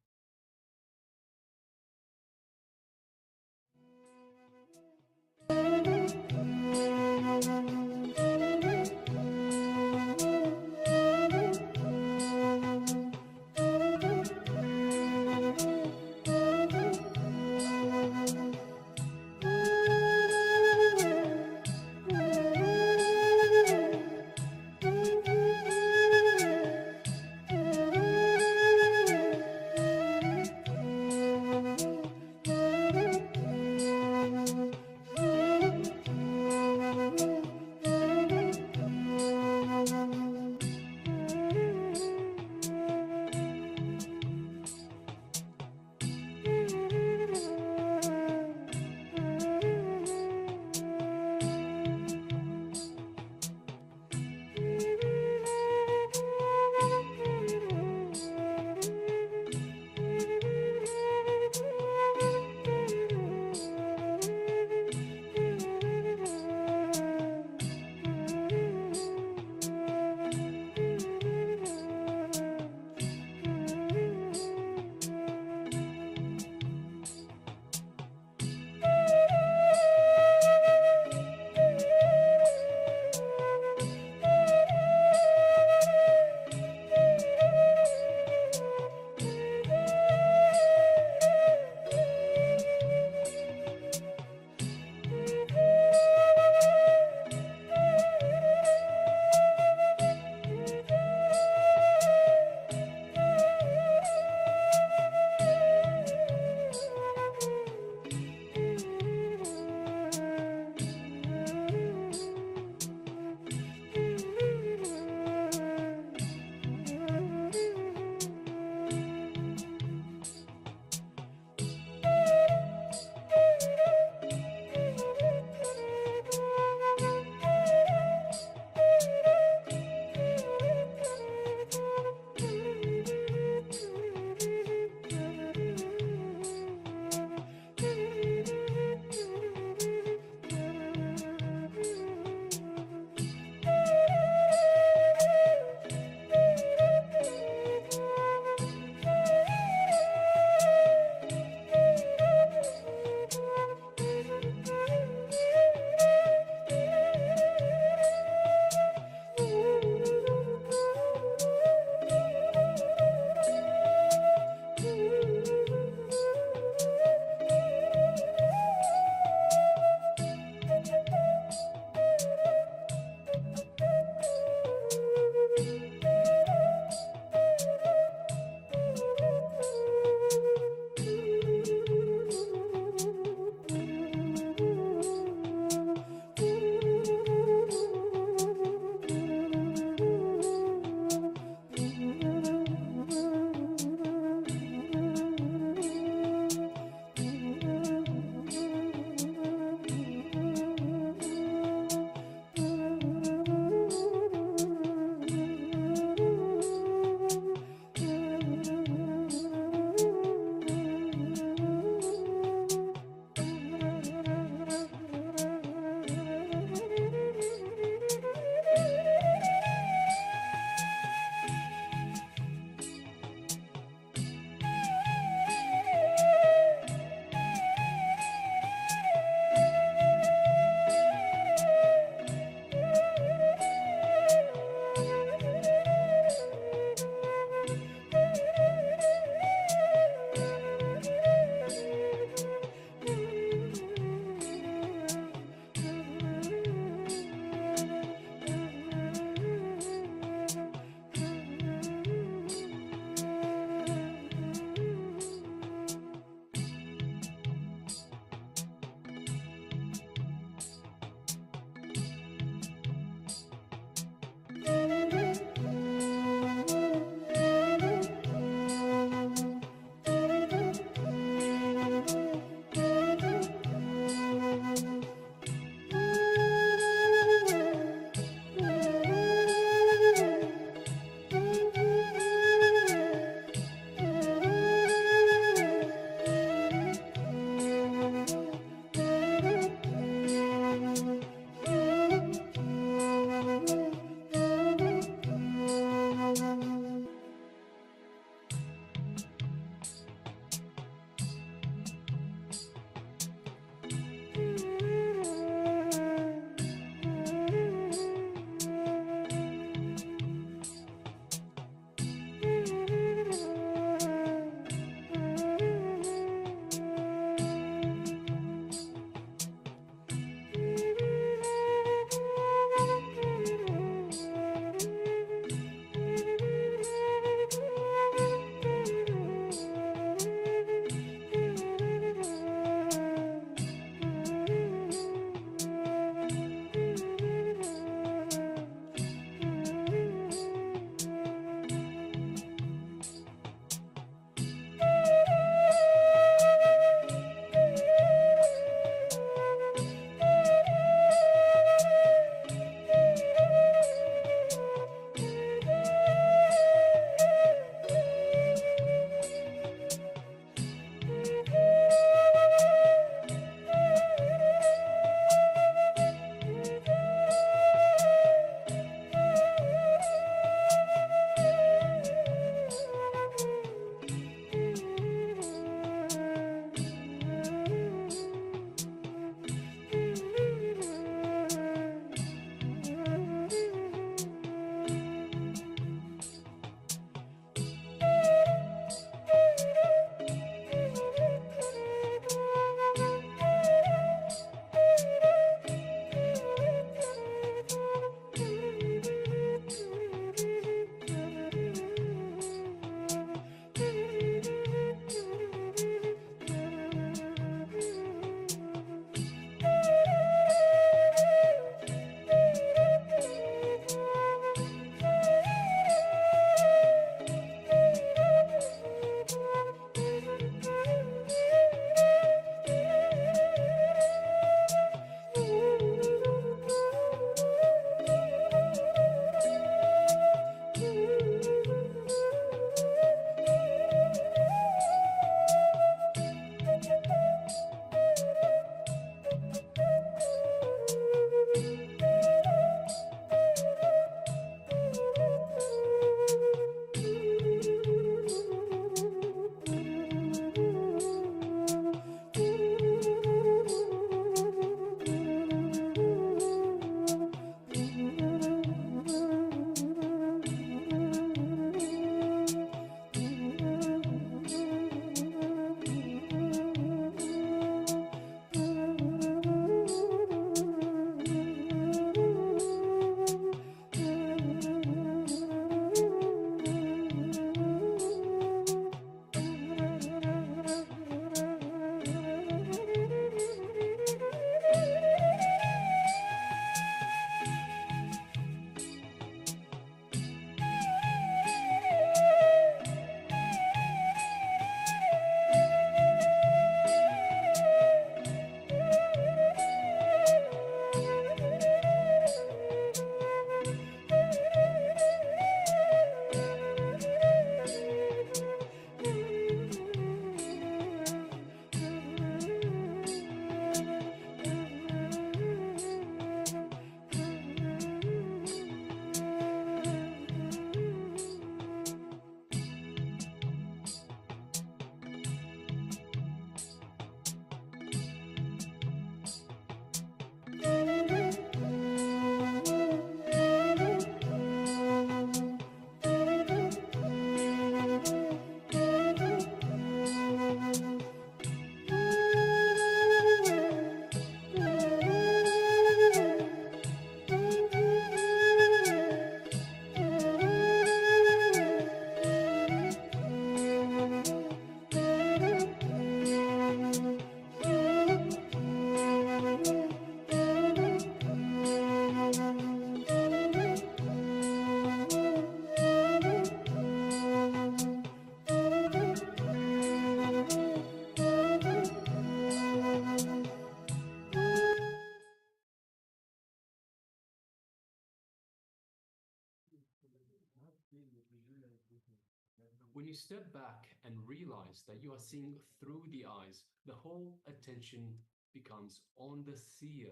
When you step back and realize that you are seeing through the eyes, the whole attention becomes on the seer.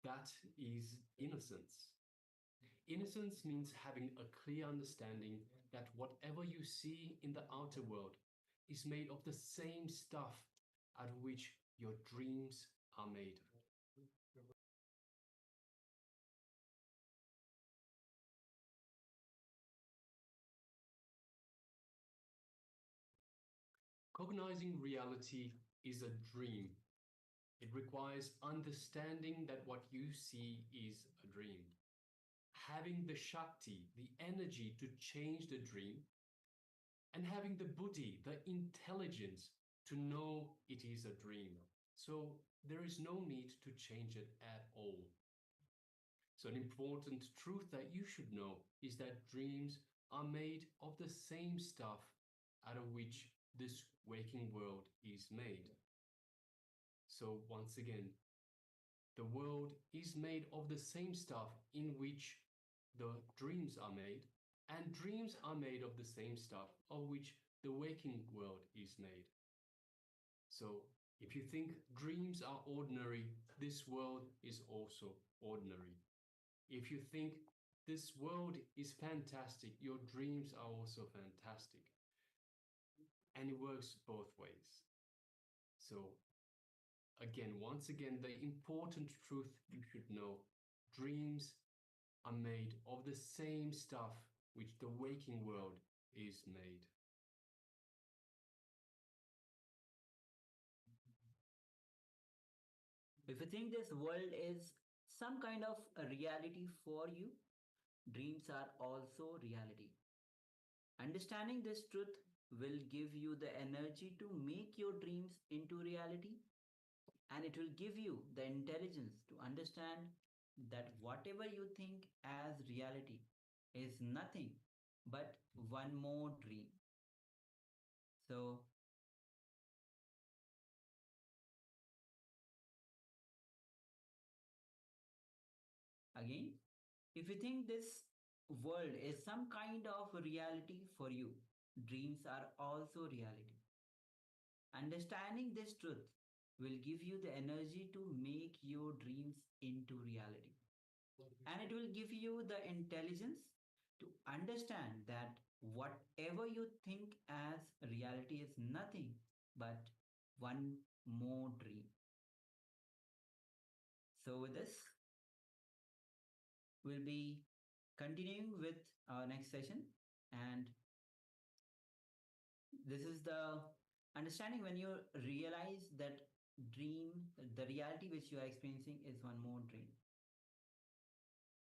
That is innocence. Innocence means having a clear understanding that whatever you see in the outer world is made of the same stuff out of which your dreams are made. Cognizing reality is a dream. It requires understanding that what you see is a dream. Having the Shakti, the energy to change the dream, and having the buddhi, the intelligence to know it is a dream. So there is no need to change it at all. So an important truth that you should know is that dreams are made of the same stuff out of which this waking world is made. So once again, the world is made of the same stuff in which the dreams are made, and dreams are made of the same stuff of which the waking world is made. So if you think dreams are ordinary, this world is also ordinary. If you think this world is fantastic, your dreams are also fantastic. And it works both ways. So again, once again, the important truth you should know, dreams are made of the same stuff which the waking world is made. If you think this world is some kind of a reality for you, dreams are also reality. Understanding this truth will give you the energy to make your dreams into reality, and it will give you the intelligence to understand that whatever you think as reality is nothing but one more dream. So again, if you think this world is some kind of reality for you, dreams are also reality. Understanding this truth will give you the energy to make your dreams into reality. And it will give you the intelligence to understand that whatever you think as reality is nothing but one more dream. So, with this, we'll be continuing with our next session. And this is the understanding when you realize that dream, the reality which you are experiencing is one more dream.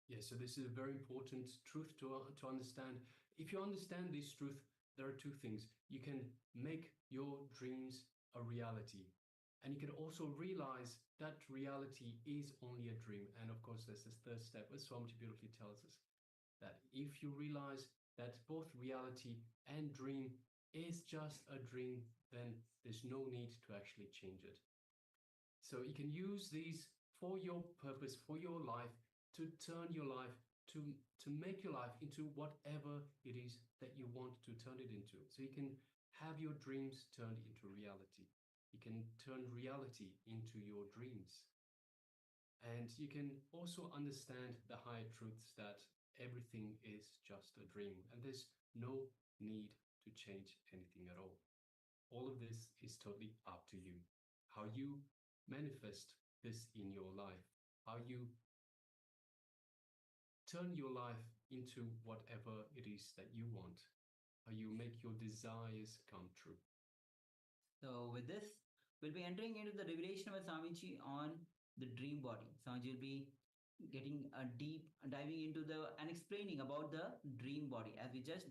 Yes, so this is a very important truth to understand. If you understand this truth, there are two things. You can make your dreams a reality, and you can also realize that reality is only a dream. And of course, there's this third step, as Swamiji beautifully tells us, that if you realize that both reality and dream is just a dream, then there's no need to actually change it. So you can use these for your purpose, for your life, to turn your life, to make your life into whatever it is that you want to turn it into. So you can have your dreams turned into reality. You can turn reality into your dreams. And you can also understand the higher truths that everything is just a dream, and there's no need to change anything at all. All of this is totally up to you. How you manifest this in your life, how you turn your life into whatever it is that you want, how you make your desires come true. So, with this, we'll be entering into the revelation of Swamiji on the dream body. Swamiji will be getting a deep diving into the and explaining about the dream body, as we just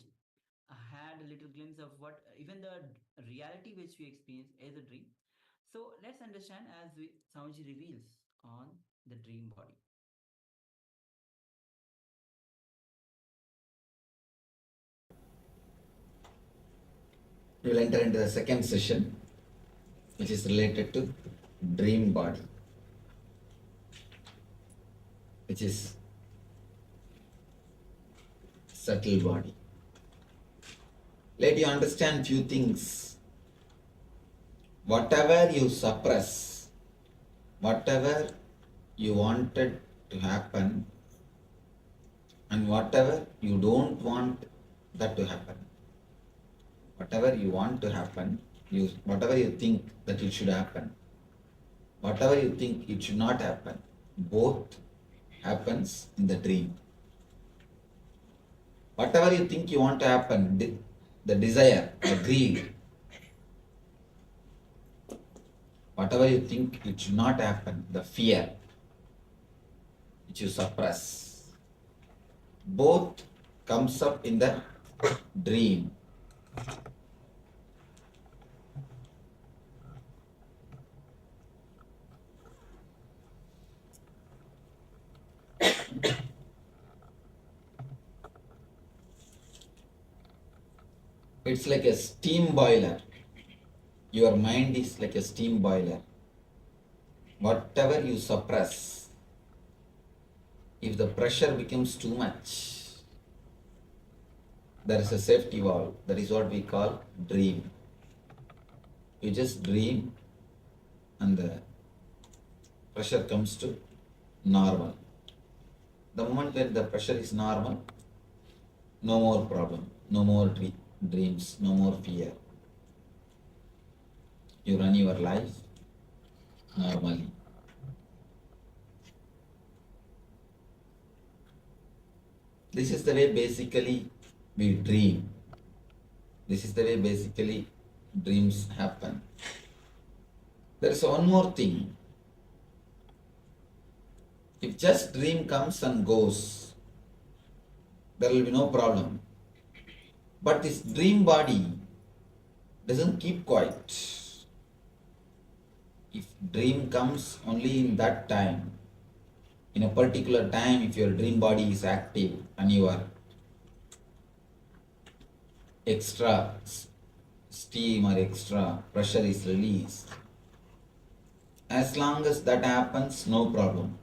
had a little glimpse of what even the reality which we experience is a dream. So let's understand as Swamiji reveals on the dream body. We will enter into the second session, which is related to dream body, which is subtle body. Let you understand few things. Whatever you suppress, whatever you wanted to happen, and whatever you don't want that to happen, whatever you want to happen, whatever you think that it should happen, whatever you think it should not happen, both happens in the dream. Whatever you think you want to happen, the desire, the greed, whatever you think it should not happen, the fear which you suppress, both comes up in the dream. It's like a steam boiler. Your mind is like a steam boiler. Whatever you suppress, if the pressure becomes too much, there is a safety valve. That is what we call dream. You just dream and the pressure comes to normal. The moment when the pressure is normal, no more problem, no more dreams, no more fear. You run your life normally. This is the way basically we dream. This is the way basically dreams happen. There is one more thing. If just dream comes and goes, there will be no problem. But this dream body doesn't keep quiet. If dream comes only in that time, in a particular time, if your dream body is active and your extra steam or extra pressure is released, as long as that happens, no problem.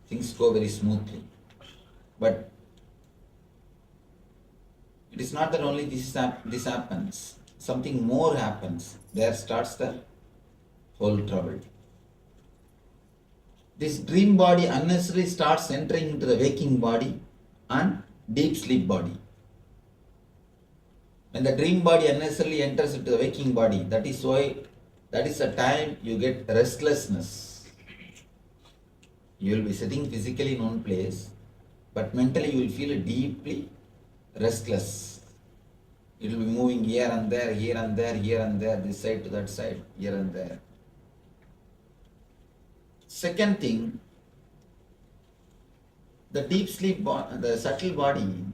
Things go very smoothly. But it is not that only this happens. Something more happens. There starts the whole trouble. This dream body unnecessarily starts entering into the waking body and deep sleep body. When the dream body unnecessarily enters into the waking body, that is the time you get restlessness. You will be sitting physically in one place, but mentally you will feel deeply restless. It will be moving here and there, here and there, here and there, this side to that side, here and there. Second thing, the deep sleep, the subtle body,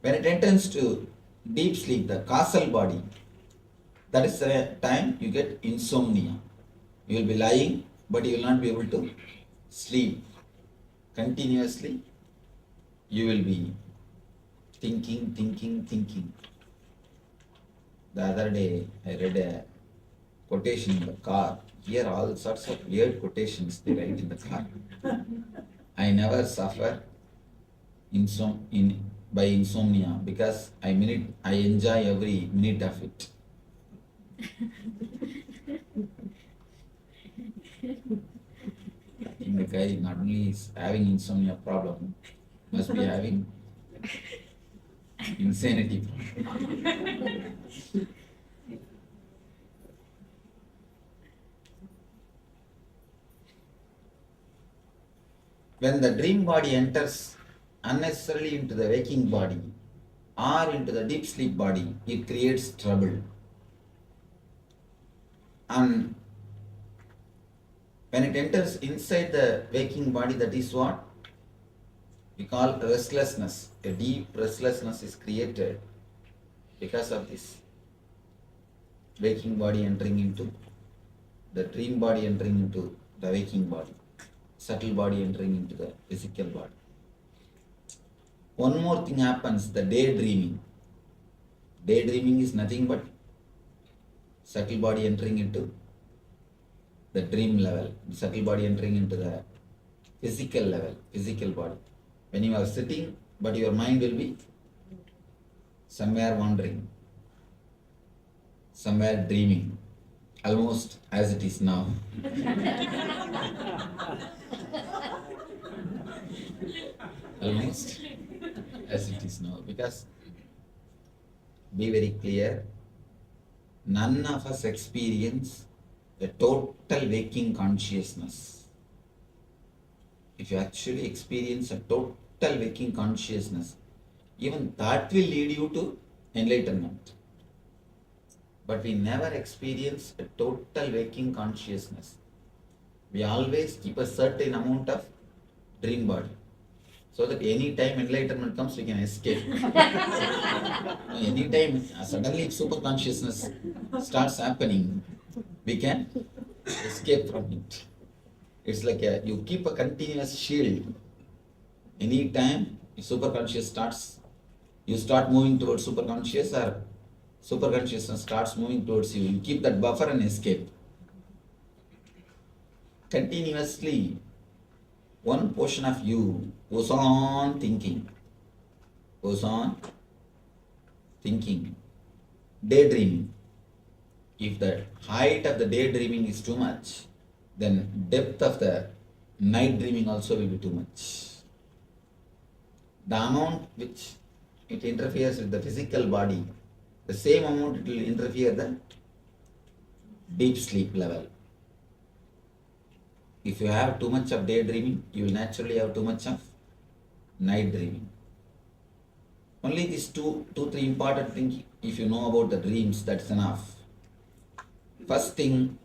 when it enters to deep sleep, the causal body, that is the time you get insomnia. You will be lying, but you will not be able to sleep. Continuously, you will be thinking. The other day, I read a quotation in the car. Here all sorts of weird quotations they write in the car. I never suffer by insomnia because I enjoy every minute of it. I think the guy not only is having insomnia problem, must be having insanity. When the dream body enters unnecessarily into the waking body or into the deep sleep body, it creates trouble. And when it enters inside the waking body, that is what we call restlessness. A deep restlessness is created because of this waking body entering into the dream body, entering into the waking body, subtle body entering into the physical body. One more thing happens, the daydreaming. Daydreaming is nothing but subtle body entering into the dream level, subtle body entering into the physical level, physical body. When you are sitting, but your mind will be somewhere wandering, somewhere dreaming, almost as it is now. Almost as it is now. Because, be very clear, none of us experience a total waking consciousness. If you actually experience a total waking consciousness, even that will lead you to enlightenment. But we never experience a total waking consciousness. We always keep a certain amount of dream body, so that any time enlightenment comes, we can escape. Any time suddenly if super consciousness starts happening, we can escape from it. It's like you keep a continuous shield. Any time if super conscious starts, you start moving towards super conscious, or super consciousness starts moving towards you, you keep that buffer and escape. Continuously, one portion of you goes on thinking, daydreaming. If the height of the daydreaming is too much, then depth of the night dreaming also will be too much. The amount which it interferes with the physical body, the same amount it will interfere the deep sleep level. If you have too much of daydreaming, you will naturally have too much of night dreaming. Only these two, three important things, if you know about the dreams, that's enough. First thing,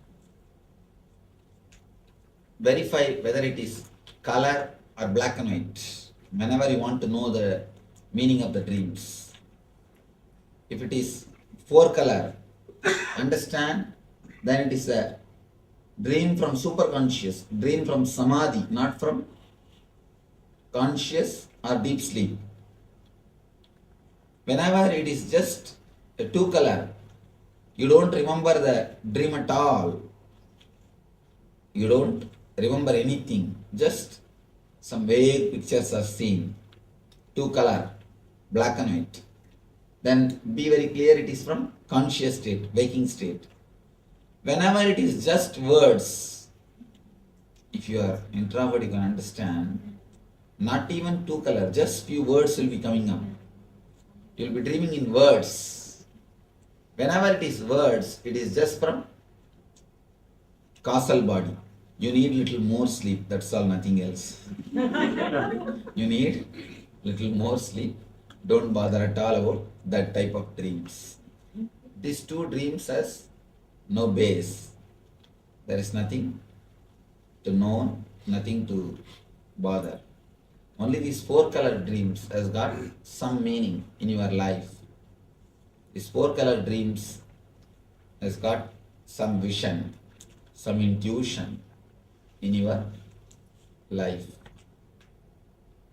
verify whether it is color or black and white. Whenever you want to know the meaning of the dreams. If it is 4 color, understand, then it is a dream from superconscious, dream from samadhi, not from conscious or deep sleep. Whenever it is just a 2 color, you don't remember the dream at all. You don't remember anything, just some vague pictures are seen. 2 color, black and white. Then be very clear it is from conscious state, waking state. Whenever it is just words, if you are introvert, you can understand, not even 2 color, just few words will be coming up. You will be dreaming in words. Whenever it is words, it is just from causal body. You need little more sleep, that's all, nothing else. You need little more sleep. Don't bother at all about that type of dreams. These 2 dreams has no base. There is nothing to know, nothing to bother. Only these 4 color dreams has got some meaning in your life. These 4 color dreams has got some vision, some intuition in your life.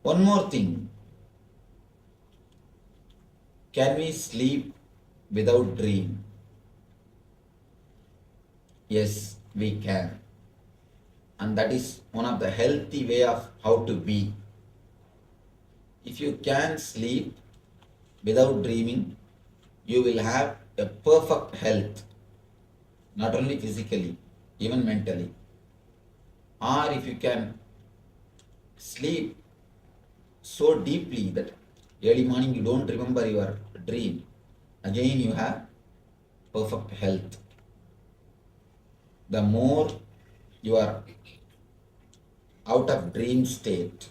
One more thing. Can we sleep without dream? Yes, we can. And that is one of the healthy way of how to be. If you can sleep without dreaming, you will have a perfect health, not only physically, even mentally. Or if you can sleep so deeply that early morning you don't remember your dream, again you have perfect health. The more you are out of dream state,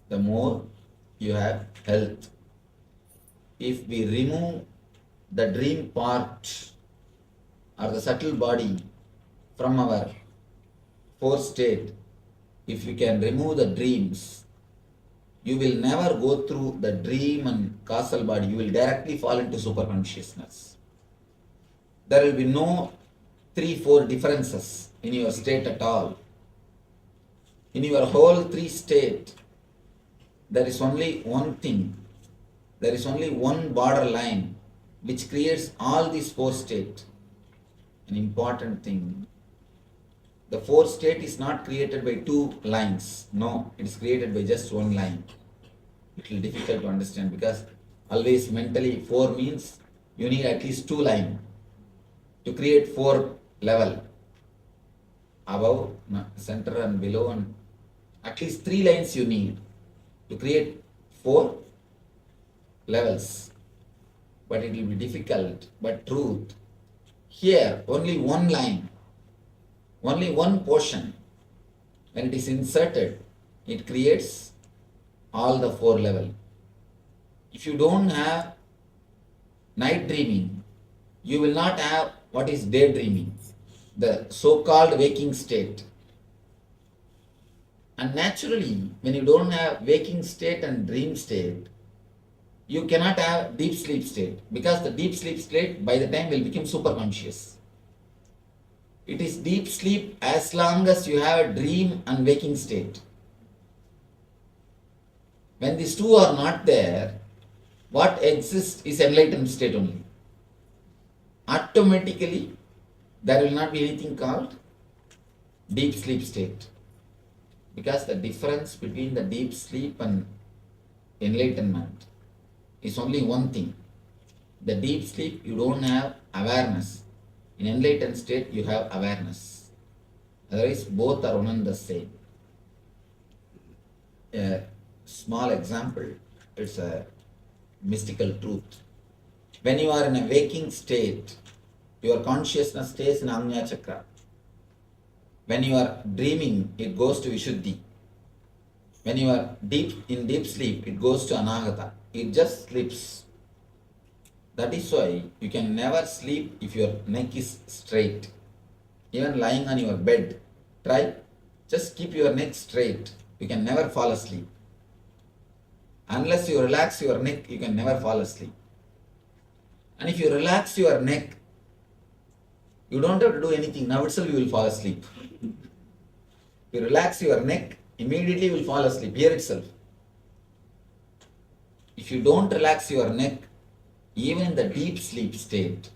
the more you have health. If we remove the dream part or the subtle body from our 4th state, if you can remove the dreams, you will never go through the dream and causal body. You will directly fall into superconsciousness. There will be no 3-4 differences in your state at all. In your whole 3 state, there is only one thing. There is only one borderline which creates all these 4 states. An important thing. The 4th state is not created by 2 lines. No, it is created by just 1 line. It will be difficult to understand because Always mentally, 4 means you need at least 2 lines to create 4 level. Above, center and below, and at least 3 lines you need to create 4 levels. But it will be difficult. But truth, here only 1 line, only 1 portion, when it is inserted, it creates all the 4 level. If you don't have night dreaming, you will not have what is daydreaming, the so-called waking state. And naturally, when you don't have waking state and dream state, you cannot have deep sleep state, because the deep sleep state by the time will become super conscious. It is deep sleep as long as you have a dream and waking state. When these two are not there, what exists is enlightened state only. Automatically, there will not be anything called deep sleep state. Because the difference between the deep sleep and enlightenment is only one thing. The deep sleep, you don't have awareness. In enlightened state, you have awareness. Otherwise, both are one and the same. A small example, it's a mystical truth. When you are in a waking state, your consciousness stays in Agnya Chakra. When you are dreaming, it goes to Vishuddhi. When you are in deep sleep, it goes to Anahata. It just sleeps. That is why you can never sleep if your neck is straight. Even lying on your bed, try. Just keep your neck straight. You can never fall asleep. Unless you relax your neck, you can never fall asleep. And if you relax your neck, you don't have to do anything. Now itself you will fall asleep. If you relax your neck, immediately you will fall asleep here itself. If you don't relax your neck, even in the deep sleep state,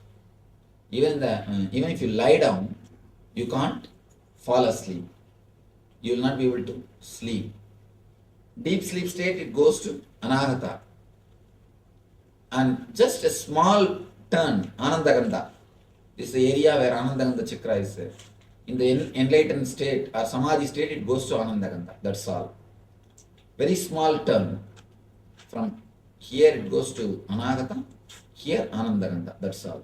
even if you lie down, you can't fall asleep. You will not be able to sleep. Deep sleep state, it goes to Anahata. And just a small turn, Anandagandha. This is the area where Anandagandha Chakra is there. In the enlightened state or Samadhi state, it goes to Anandagandha. That's all. Very small turn. From here it goes to Anahata, here Anandagandha. That's all.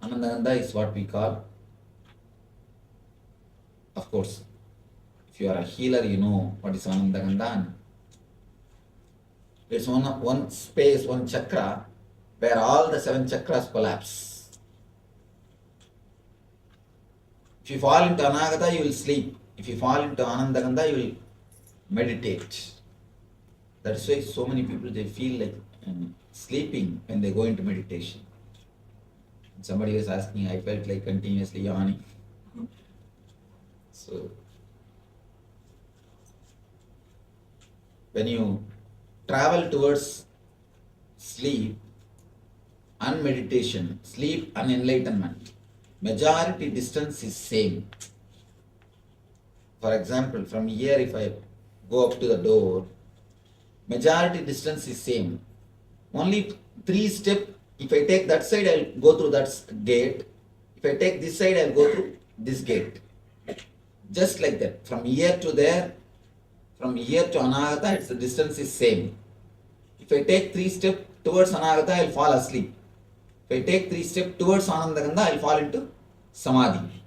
Anandagandha is what we call, of course, if you are a healer, you know what is Anandagandha. It's one space, one chakra, where all the 7 chakras collapse. If you fall into Anahata, you will sleep. If you fall into Anandagandha, you will meditate. That's why so many people, they feel like sleeping when they go into meditation. Somebody was asking, I felt like continuously yawning. So, when you travel towards sleep and meditation, sleep and enlightenment, majority distance is same. For example, from here if I go up to the door, majority distance is same. Only 3 steps, if I take that side, I will go through that gate. If I take this side, I will go through this gate. Just like that. From here to there, from here to Anahata, the distance is same. If I take 3 steps towards Anahata, I will fall asleep. If I take 3 steps towards Anandagandha, I will fall into Samadhi.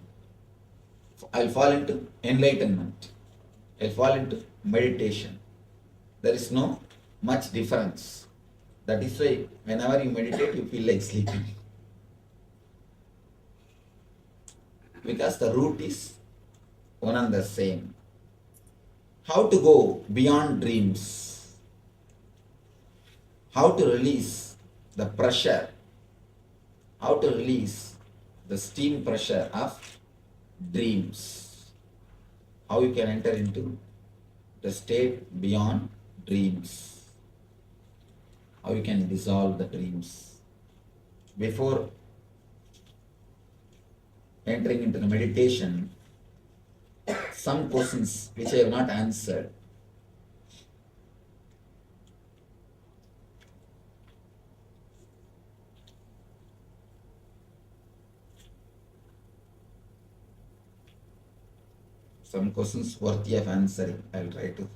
I will fall into enlightenment. I will fall into meditation. There is no much difference. That is why whenever you meditate, you feel like sleeping. Because the root is one and the same. How to go beyond dreams? How to release the pressure? How to release the steam pressure of dreams? How you can enter into the state beyond dreams? How you can dissolve the dreams? Before entering into the meditation, some questions which I have not answered. some questions worthy of answering. I'll try to.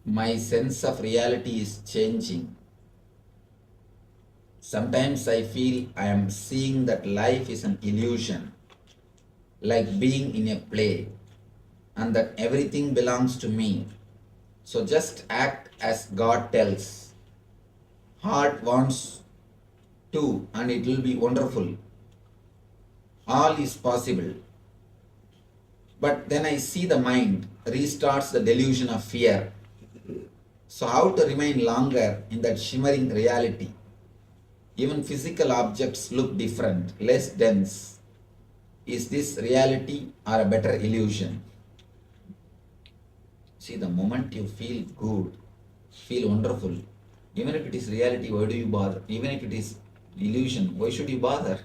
My sense of reality is changing. Sometimes I feel I am seeing that life is an illusion, like being in a play, and that everything belongs to me. So just act as God tells. Heart wants to, and it will be wonderful. All is possible. But then I see the mind restarts the delusion of fear. So how to remain longer in that shimmering reality? Even physical objects look different, less dense. Is this reality or a better illusion? See, the moment you feel good, feel wonderful, even if it is reality, why do you bother? Even if it is illusion, why should you bother?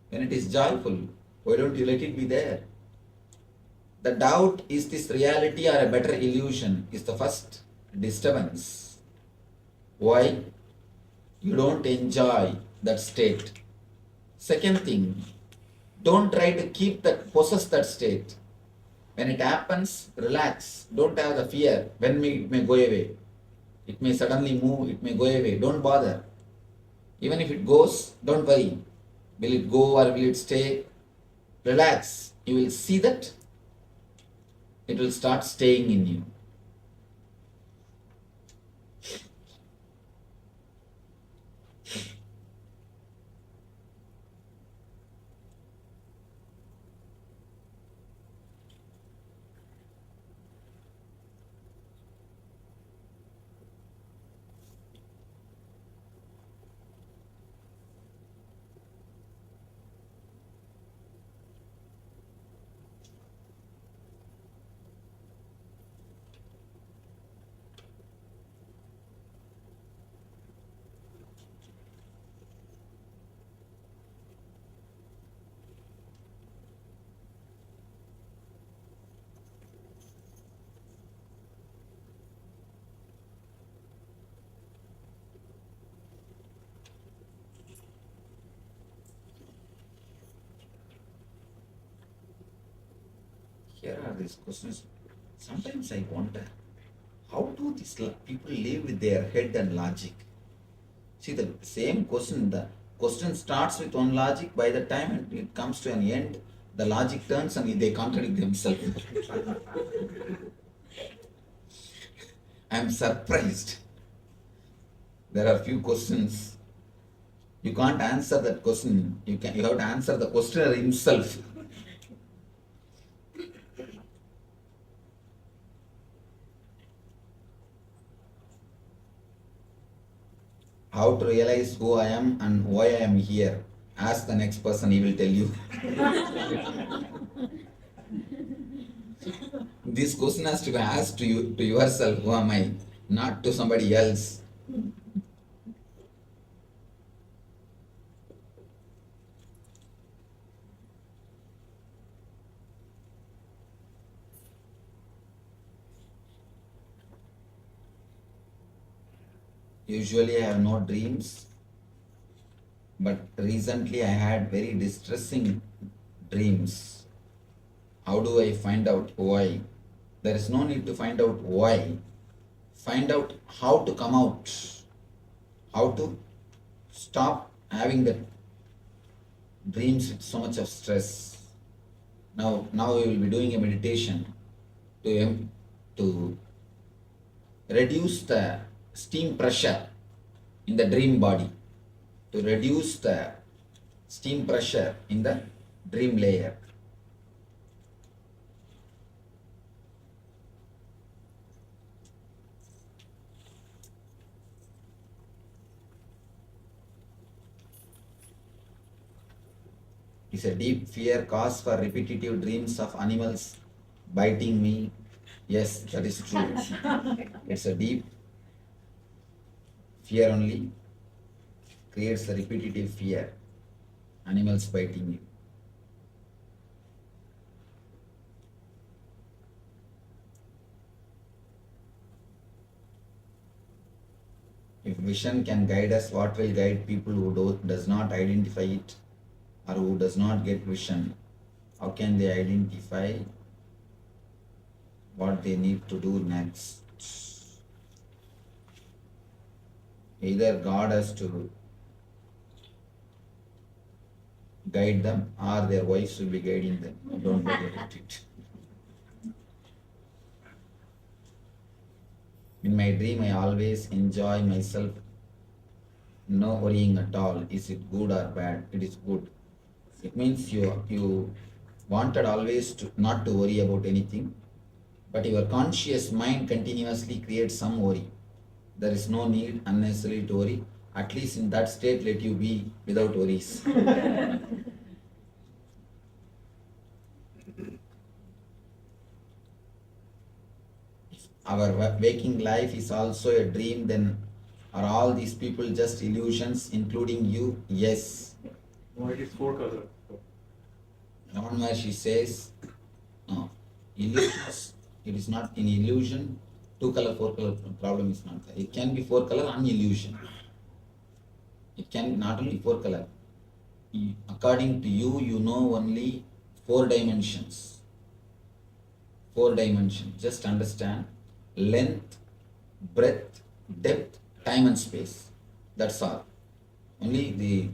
When it is joyful, why don't you let it be there? The doubt, is this reality or a better illusion, is the first disturbance. Why? You don't enjoy that state. Second thing, don't try to possess that state. When it happens, relax. Don't have the fear. When it may go away. It may suddenly move, it may go away. Don't bother. Even if it goes, don't worry. Will it go or will it stay? Relax. You will see that it will start staying in you. Here are these questions. Sometimes I wonder, how do these people live with their head and logic? See, the same question, the question starts with one logic, by the time it comes to an end, the logic turns and they contradict themselves. I am surprised. There are few questions. You can't answer that question. You have to answer the questioner himself. How to realize who I am and why I am here? Ask the next person, he will tell you. This question has to be asked to you, to yourself, who am I? Not to somebody else. Usually I have no dreams, but recently I had very distressing dreams. How do I find out why? There is no need to find out why. Find out how to come out, how to stop having the dreams with so much of stress. Now we will be doing a meditation to reduce the steam pressure in the dream body. to reduce the steam pressure in the dream layer. Is a deep fear cause for repetitive dreams of animals biting me? Yes, that is true. It's a deep fear only creates a repetitive fear. Animals biting you. If vision can guide us, what will guide people who does not identify it or who does not get vision? How can they identify what they need to do next? Either God has to guide them or their wives will be guiding them. Don't worry about it. In my dream, I always enjoy myself, no worrying at all. Is it good or bad? It is good. It means you wanted always to not to worry about anything, but your conscious mind continuously creates some worry. There is no need unnecessarily to worry. At least in that state, let you be without worries. Our waking life is also a dream, then are all these people just illusions, including you? Yes. No, it is 4 color. Ramana Maharshi says, no, illusions, it is not in illusion, 2 color, 4 color problem is not there. It can be 4 color and illusion. It can be not only 4 color. According to you, you know only 4 dimensions. 4 dimensions. Just understand length, breadth, depth, time and space. That's all. Only the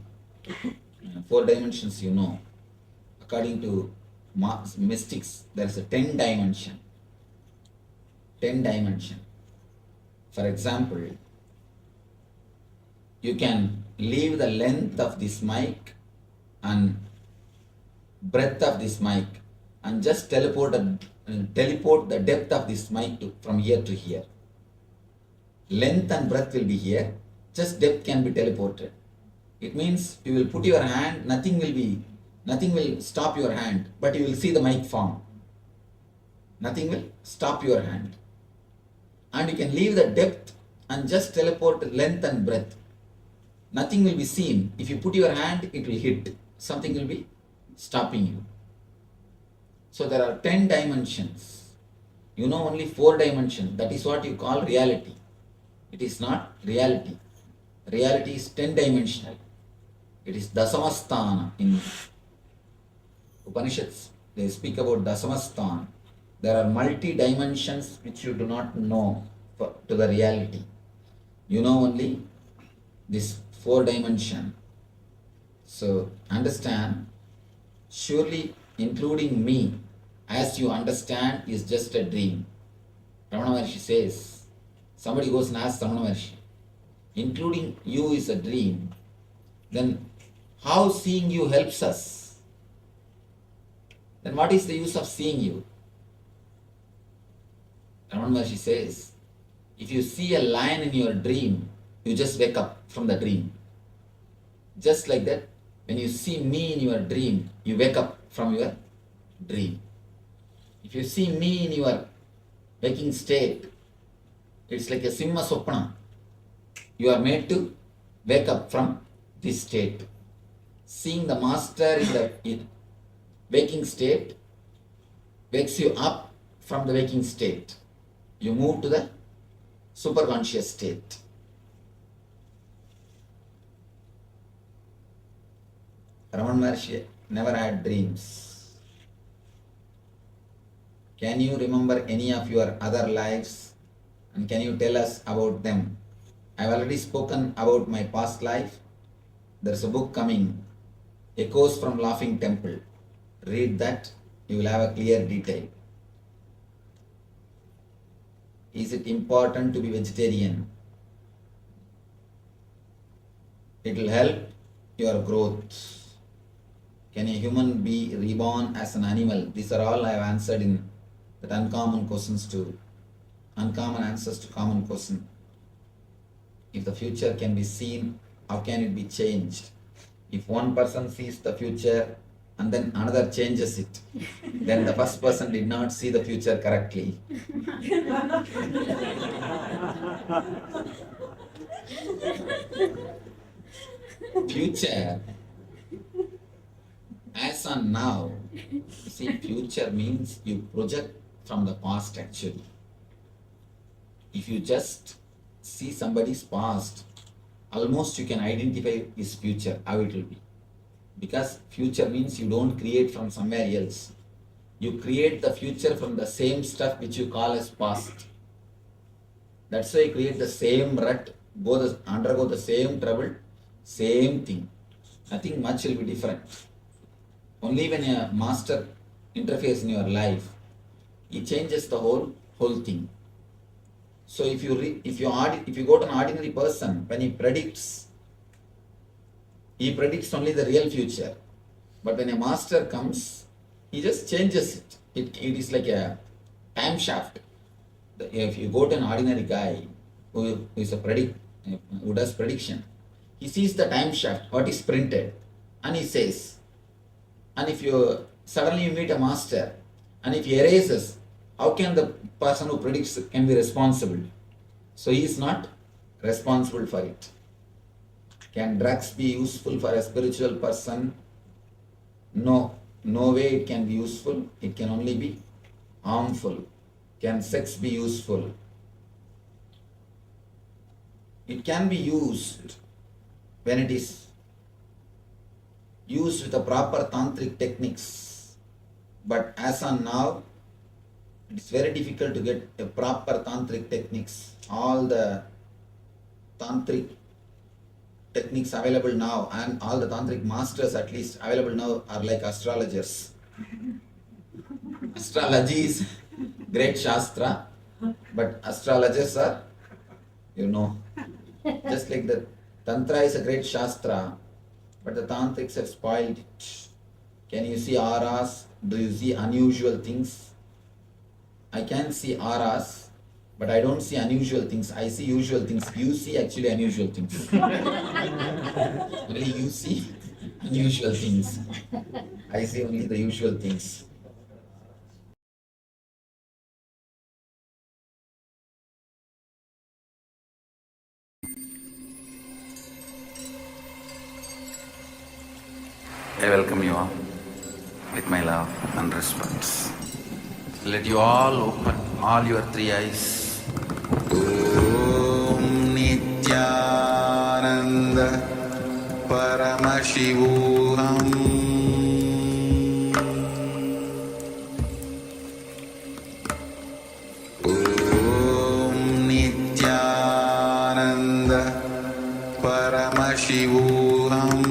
4 dimensions you know. According to mystics, there is a 10 dimension. 10 dimension. For example, you can leave the length of this mic and breadth of this mic and just teleport the depth of this mic from here to here. Length and breadth will be here, just depth can be teleported. It means you will put your hand, nothing will stop your hand, but you will see the mic form. Nothing will stop your hand. And you can leave the depth and just teleport length and breadth. Nothing will be seen. If you put your hand, it will hit. Something will be stopping you. So there are 10 dimensions. You know only 4 dimensions. That is what you call reality. It is not reality. Reality is 10 dimensional. It is Dasamasthana. In Upanishads, they speak about Dasamasthana. There are multi-dimensions which you do not know to the reality. You know only this 4 dimension. So understand, surely including me, as you understand, is just a dream. Ramana Maharshi says, somebody goes and asks Ramana Maharshi, including you is a dream, then how seeing you helps us? Then what is the use of seeing you? Ramana Maharshi says, if you see a lion in your dream, you just wake up from the dream. Just like that, when you see me in your dream, you wake up from your dream. If you see me in your waking state, it's like a simha sopna. You are made to wake up from this state. Seeing the master in waking state wakes you up from the waking state. You move to the superconscious state. Ramana Maharshi never had dreams. Can you remember any of your other lives and can you tell us about them? I've already spoken about my past life. There's a book coming, Echoes from Laughing Temple. Read that, you will have a clear detail. Is it important to be vegetarian? It will help your growth. Can a human be reborn as an animal? These are all I have answered in that uncommon questions to uncommon answers to common question. If the future can be seen, how can it be changed? If one person sees the future and then another changes it, then the first person did not see the future correctly. Future, as on now, see, future means you project from the past actually. If you just see somebody's past, almost you can identify his future, how it will be. Because future means you don't create from somewhere else. You create the future from the same stuff which you call as past. That's why you create the same rut, undergo the same trouble, same thing. Nothing much will be different. Only when a master interferes in your life, he changes the whole thing. So if you go to an ordinary person, when he predicts only the real future. But when a master comes, he just changes it. It is like a time shaft. If you go to an ordinary guy who does prediction, he sees the time shaft, what is printed, and he says. And if you suddenly meet a master, and if he erases, how can the person who predicts can be responsible? So he is not responsible for it. Can drugs be useful for a spiritual person? No way it can be useful. It can only be harmful. Can sex be useful? It can be used when it is used with the proper tantric techniques. But as on now, it's very difficult to get a proper tantric techniques. All the tantric techniques available now and all the tantric masters at least available now are like astrologers. Astrology is great shastra, but astrologers are, just like the tantra is a great shastra, but the tantrics have spoiled it. Can you see auras? Do you see unusual things? I can see auras, but I don't see unusual things. I see usual things. You see actually unusual things. Only you see unusual things. I see only the usual things. I welcome you all with my love and respect. Let you all open all your three eyes. Om Nityananda Paramashivoham Om Nityananda Paramashivoham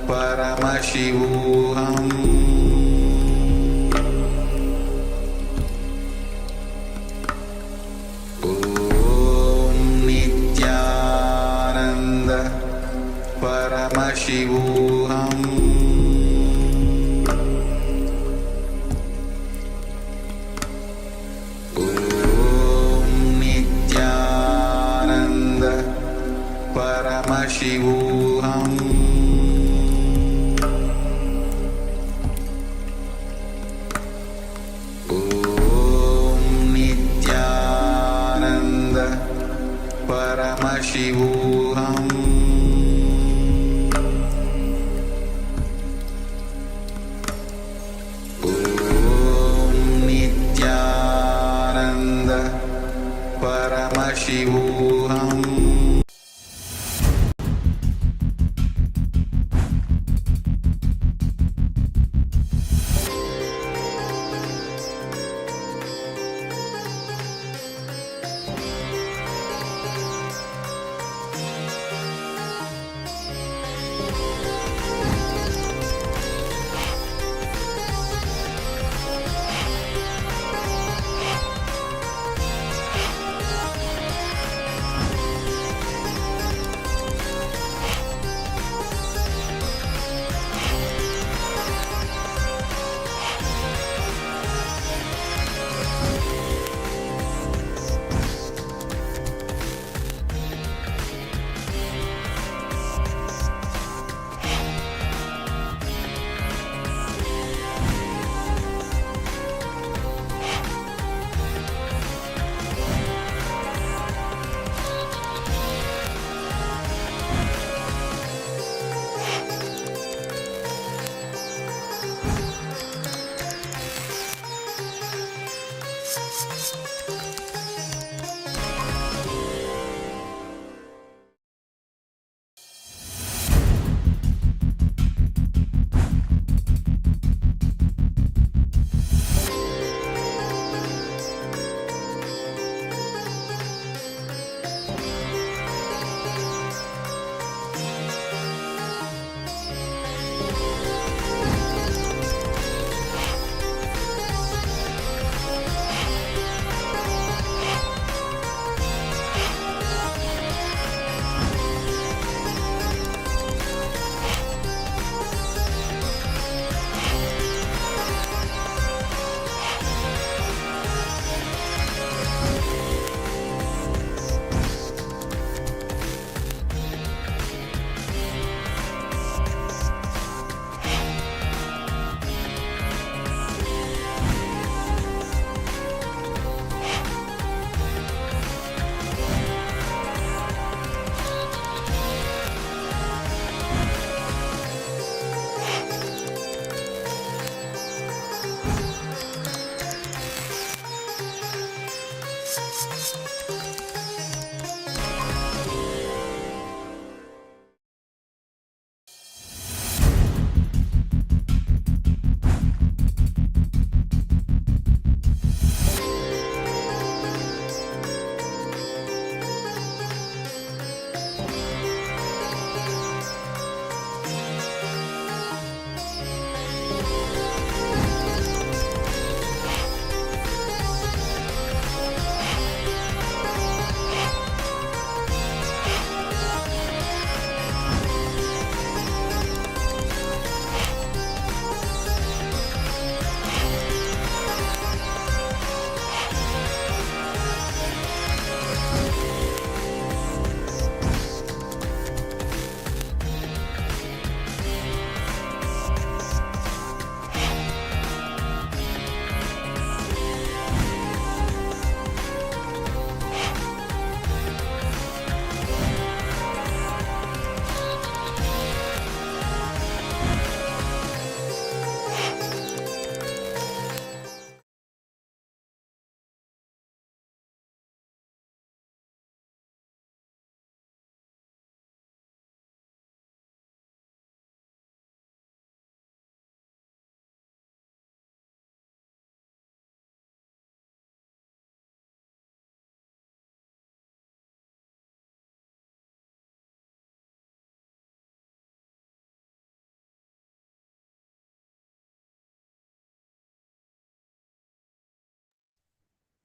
Paramashivoham Om Nityananda Paramashivoham Om Nityananda Paramashivoham Paramashivoham Om Nityananda Paramashivoham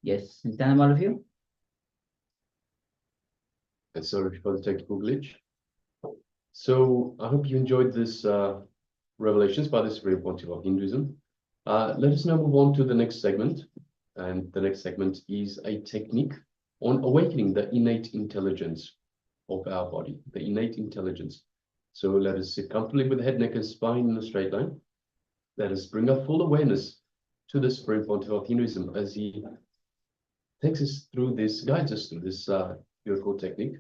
Yes, Nityam, all of you? Sorry for the technical glitch. So I hope you enjoyed this revelations by the Supreme Pontiff of Hinduism. Let us now move on to the next segment. And the next segment is a technique on awakening the innate intelligence of our body, the innate intelligence. So let us sit comfortably with the head, neck, and spine in a straight line. Let us bring our full awareness to the Supreme Pontiff of Hinduism as he takes us through this, guides us through this beautiful technique.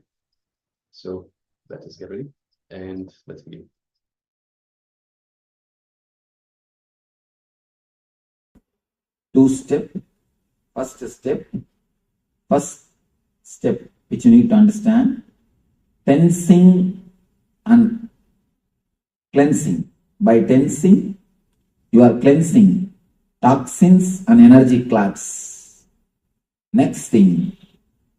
So let us get ready and let's begin. First step which you need to understand, tensing and cleansing. By tensing, you are cleansing toxins and energy clots. Next thing,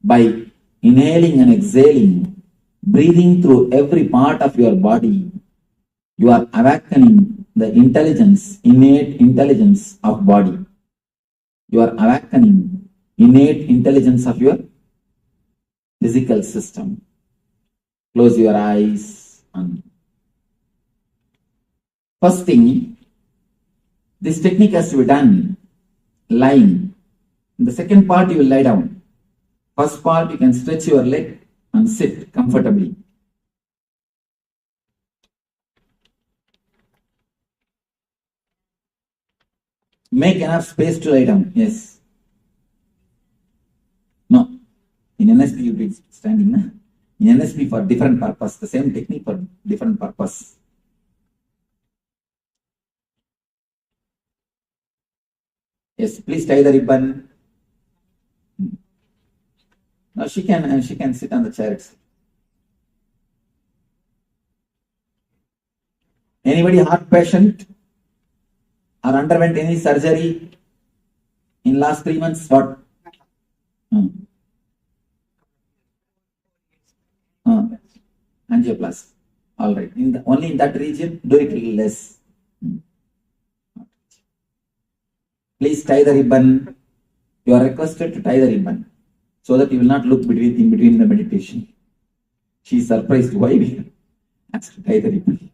by inhaling and exhaling, breathing through every part of your body, you are awakening the intelligence, innate intelligence of body. You are awakening innate intelligence of your physical system. Close your eyes. And first thing, this technique has to be done lying. In the second part, you will lie down. First part, you can stretch your leg and sit comfortably. Make enough space to lie down. Yes. No. In NSP, you did standing. Na? In NSP, for different purpose. The same technique for different purpose. Yes. Please tie the ribbon. Now she can sit on the chair itself. Anybody heart patient or underwent any surgery in last 3 months? What? Angioplasty. All right. Only in that region, do it little less. Please tie the ribbon. You are requested to tie the ribbon so that you will not look in between the meditation. She is surprised why we asked to tie the ribbon.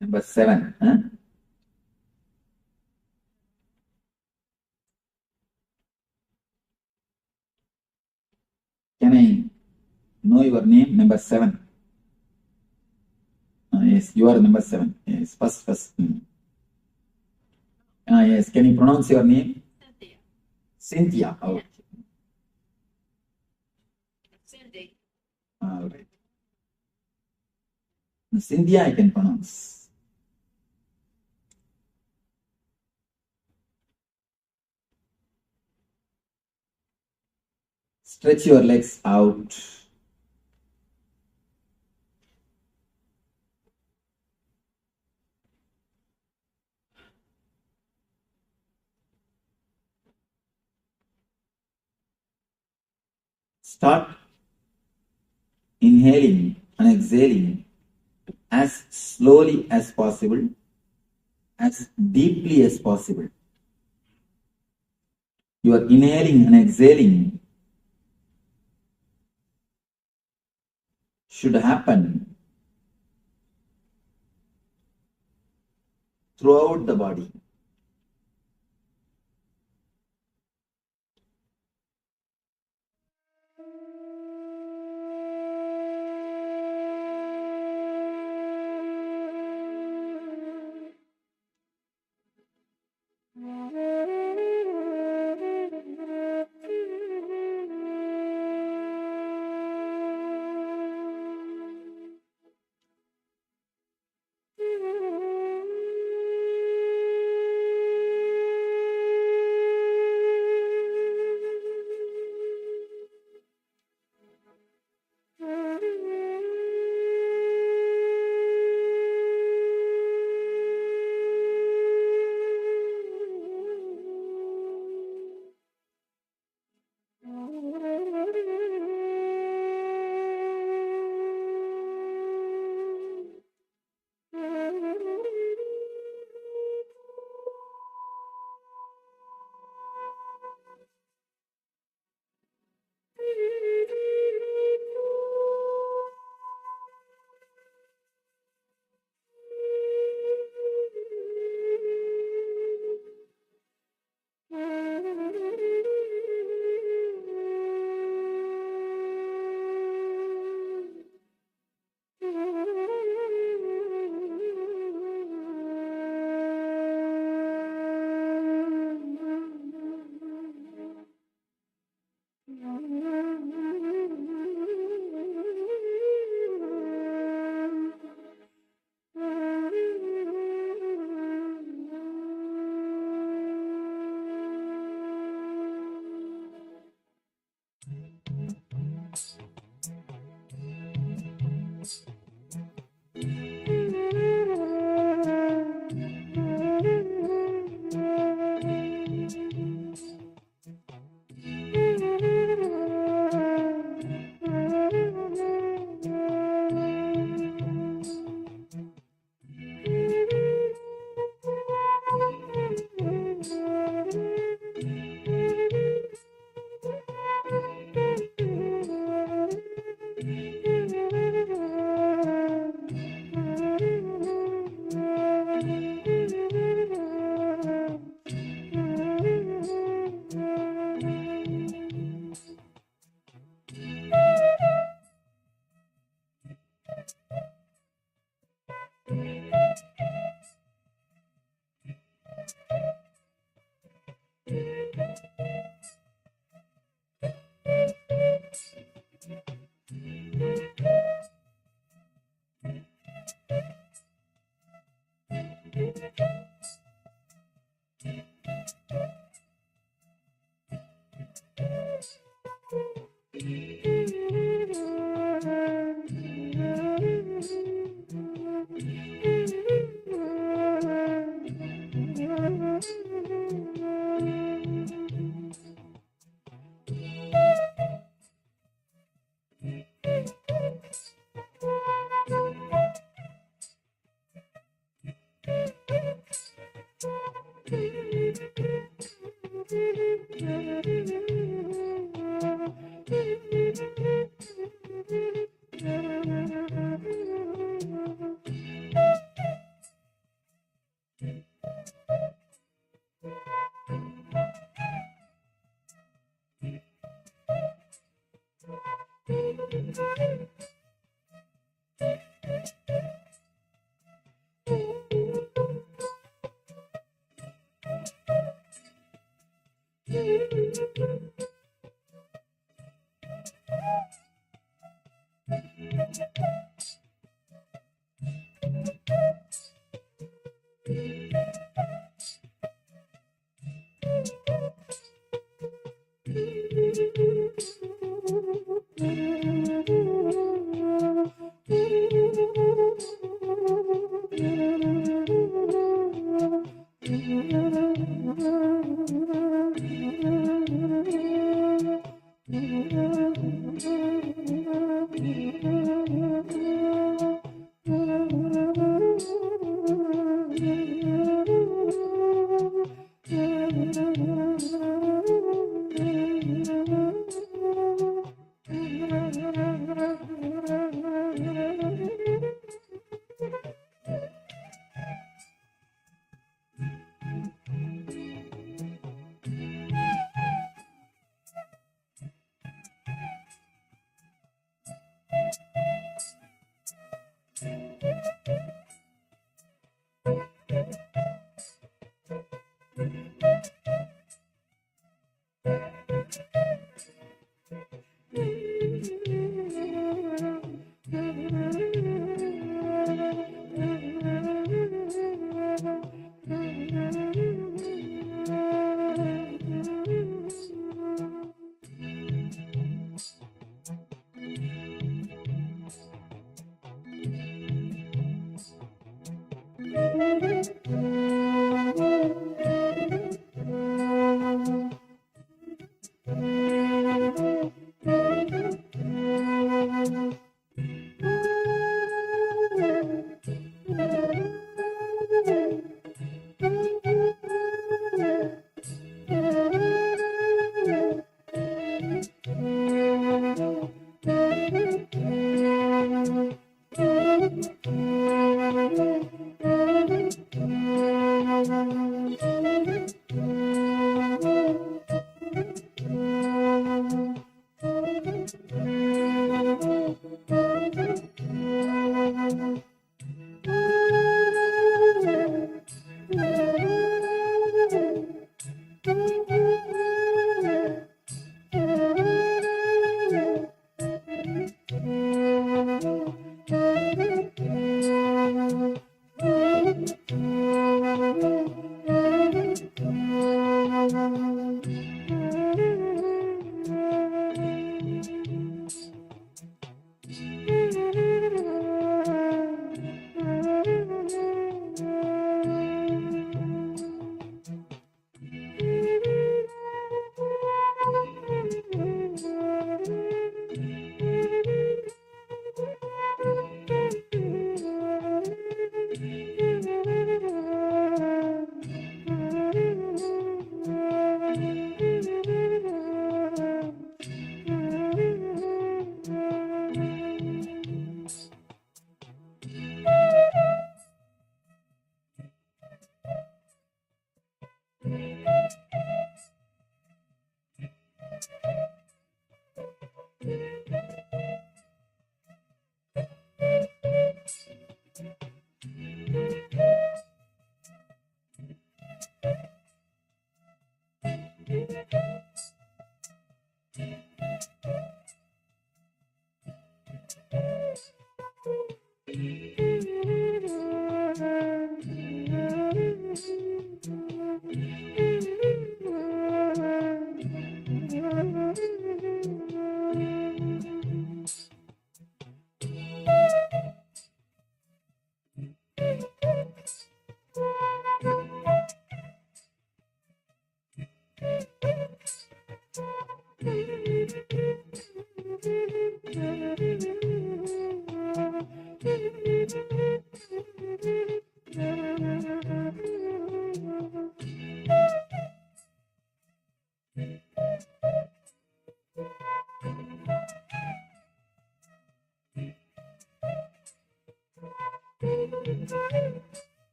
Number 7. Can I know your name? Number 7. Yes, you are number 7. Yes, first. Yes, can you pronounce your name? Cynthia. Okay. Cindy. All right. Cynthia, I can pronounce. Stretch your legs out. Start inhaling and exhaling as slowly as possible, as deeply as possible. Your inhaling and exhaling should happen throughout the body.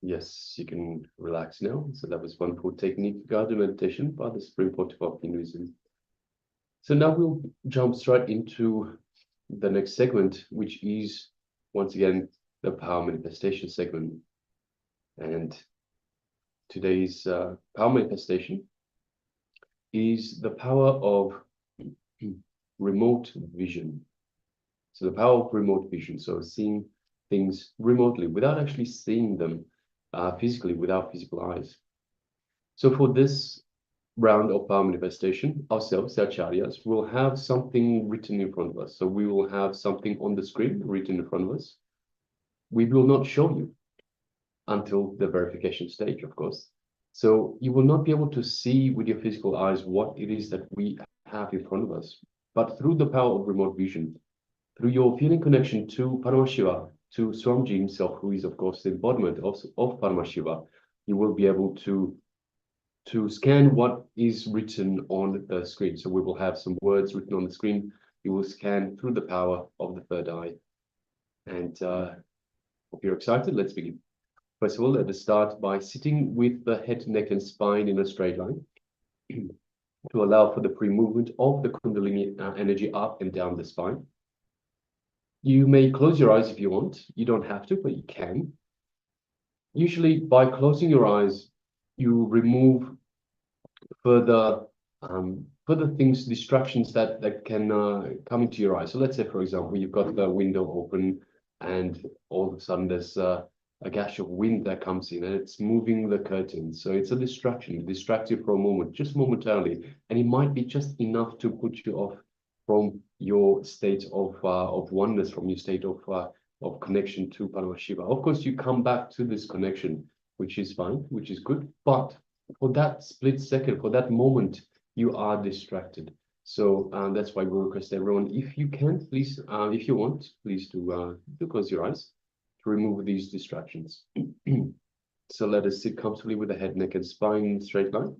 Yes, you can relax now. So that was wonderful technique guided meditation by the Supreme Pontiff of Hinduism. So now we'll jump straight into the next segment, which is once again the power manifestation segment. And today's power manifestation is the power of remote vision. So the power of remote vision, so seeing things remotely without actually seeing them physically, without physical eyes. So for this round of power manifestation, ourselves, the acharyas, will have something written in front of us. So we will have something on the screen written in front of us. We will not show you until the verification stage, of course. So you will not be able to see with your physical eyes what it is that we have in front of us. But through the power of remote vision, through your feeling connection to Paramashiva, to Swamiji himself, who is, of course, the embodiment of Paramashiva, you will be able to scan what is written on the screen. So we will have some words written on the screen. You will scan through the power of the third eye. And if you're excited, let's begin. First of all, let us start by sitting with the head, neck, and spine in a straight line to allow for the free movement of the Kundalini energy up and down the spine. You may close your eyes if you want. You don't have to, but you can. Usually, by closing your eyes, you remove further things, distractions that can come into your eyes. So let's say, for example, you've got the window open and all of a sudden there's a gush of wind that comes in and it's moving the curtain. So it's a distraction. It distracts you for a moment, just momentarily, and it might be just enough to put you off from your state of oneness, from your state of connection to Paramashiva. Of course, you come back to this connection, which is fine, which is good, but for that split second, for that moment, you are distracted. So that's why we request everyone, if you can, please, if you want, please do close your eyes to remove these distractions. So let us sit comfortably with the head, neck, and spine in straight line.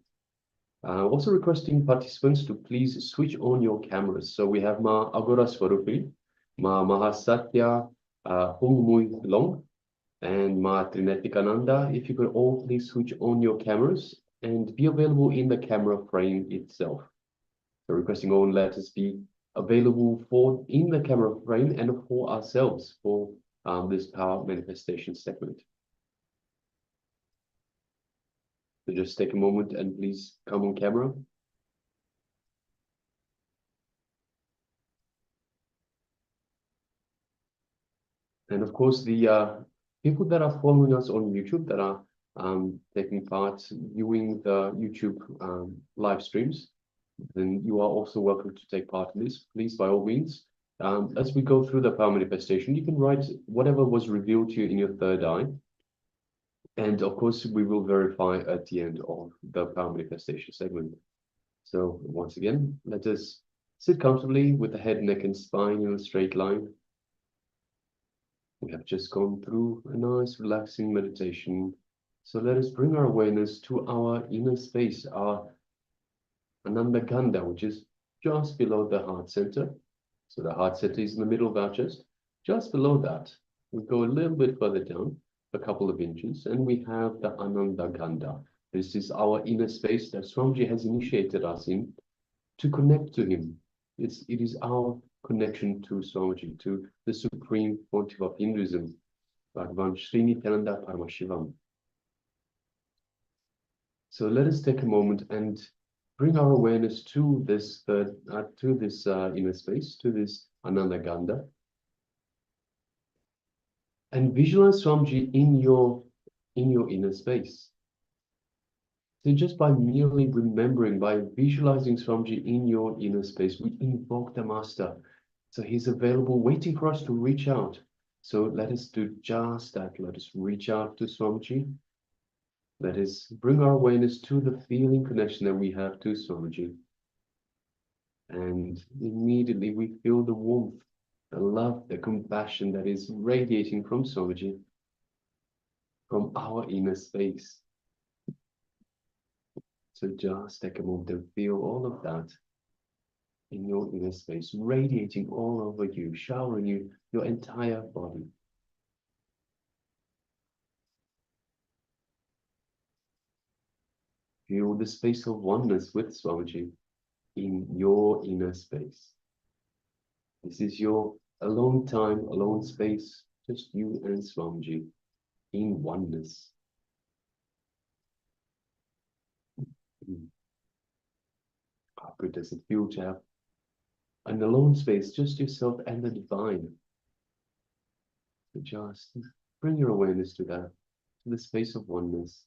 Also requesting participants to please switch on your cameras. So we have Ma Agora Swarupi, Ma Mahasatya Hung Mui Long, and Ma Trinetikananda. If you could all please switch on your cameras and be available in the camera frame itself. So requesting all let us be available in the camera frame and for ourselves for this power manifestation segment. So just take a moment and please come on camera. And of course, the people that are following us on YouTube, that are taking part, viewing the YouTube live streams, then you are also welcome to take part in this. Please, by all means, as we go through the power manifestation, you can write whatever was revealed to you in your third eye. And of course, we will verify at the end of the power manifestation segment. So once again, let us sit comfortably with the head, neck, and spine in a straight line. We have just gone through a nice, relaxing meditation. So let us bring our awareness to our inner space, our Ananda Ganda, which is just below the heart center. So the heart center is in the middle of our chest. Just below that, we go a little bit further down, a couple of inches, and we have the Ananda Ganda. This is our inner space that Swamiji has initiated us in to connect to him. It is our connection to Swamiji, to the Supreme Pontiff of Hinduism, Bhagavan Srinitananda Paramashivam. So let us take a moment and bring our awareness to this inner space, to this Ananda Ganda, and visualize Swamiji in your inner space. So just by merely remembering, by visualizing Swamiji in your inner space, we invoke the Master. So he's available, waiting for us to reach out. So let us do just that. Let us reach out to Swamiji. Let us bring our awareness to the feeling connection that we have to Swamiji. And immediately we feel the warmth, the love, the compassion that is radiating from Swamiji, from our inner space. So just take a moment and feel all of that in your inner space, radiating all over you, showering you, your entire body. Feel the space of oneness with Swamiji in your inner space. This is your alone time, alone space, just you and Swamiji in oneness. How good does it feel to have an alone space, just yourself and the divine? So just bring your awareness to that, to the space of oneness.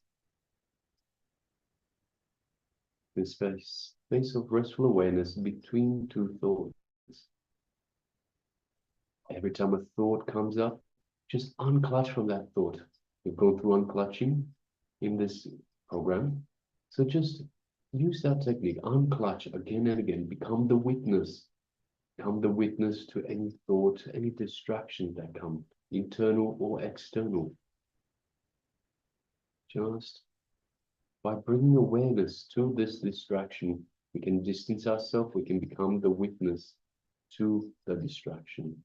The space of restful awareness between two thoughts. Every time a thought comes up, just unclutch from that thought. We've gone through unclutching in this program. So just use that technique, unclutch again and again, become the witness. Become the witness to any thought, any distraction that come, internal or external. Just by bringing awareness to this distraction, we can distance ourselves, we can become the witness to the distraction.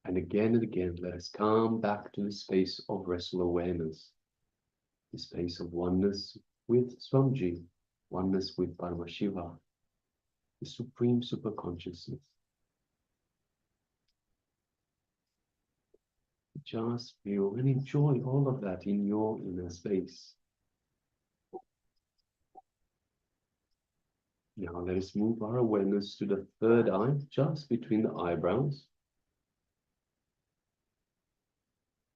And again, let us come back to the space of restful awareness, the space of oneness with Swamiji, oneness with Paramashiva, the supreme superconsciousness. Just feel and enjoy all of that in your inner space. Now let us move our awareness to the third eye, just between the eyebrows.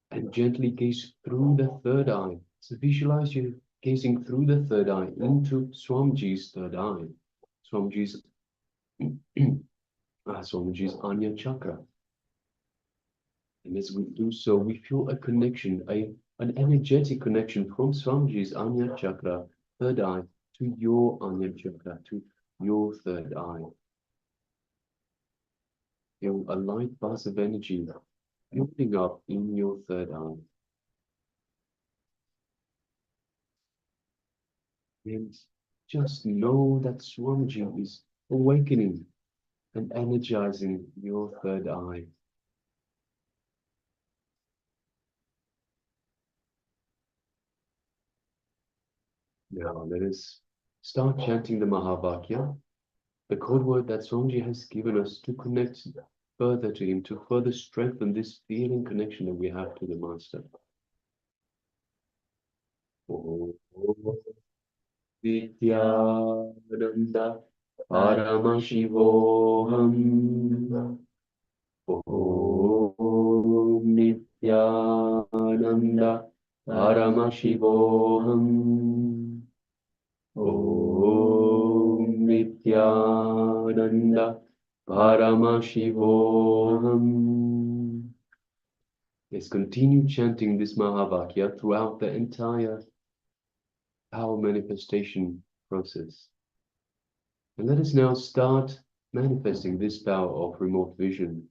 And gently gaze through the third eye. So visualize you gazing through the third eye into Swamiji's third eye. Swamiji's Anya Chakra. And as we do so, we feel a connection, an energetic connection from Swamiji's Anya Chakra, third eye, to your Anya Chakra, to your third eye. Feel a light buzz of energy building up in your third eye. And just know that Swamiji is awakening and energizing your third eye. Now let us start chanting the Mahavakya, the code word that Swamiji has given us to connect further to him, to further strengthen this feeling connection that we have to the Master. Om Nityananda Paramashivoham. Om Nityananda Paramashivoham. Om Nityananda Paramashivoham. Let's continue chanting this Mahavakya throughout the entire power manifestation process. And let us now start manifesting this power of remote vision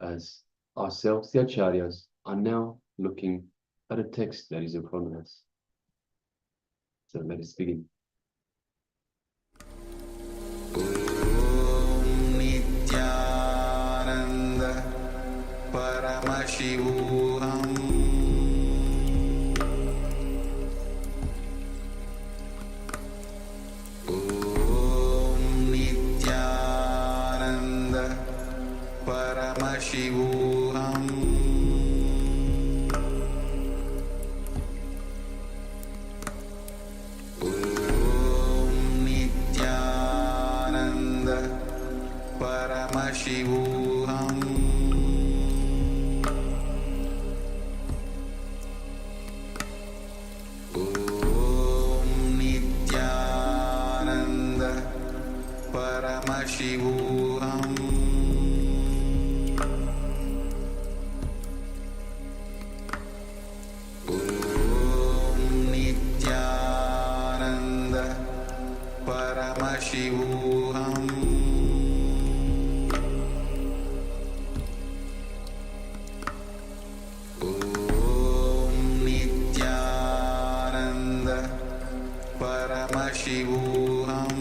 as ourselves, the Acharyas, are now looking at a text that is in front of us. So let us begin. Paramashivoham. Om Nityananda Paramashivoham. Om Nityananda Paramashivoham. Paramashivoham. Om Nityananda Paramashivoham. Om Nityananda Paramashivoham.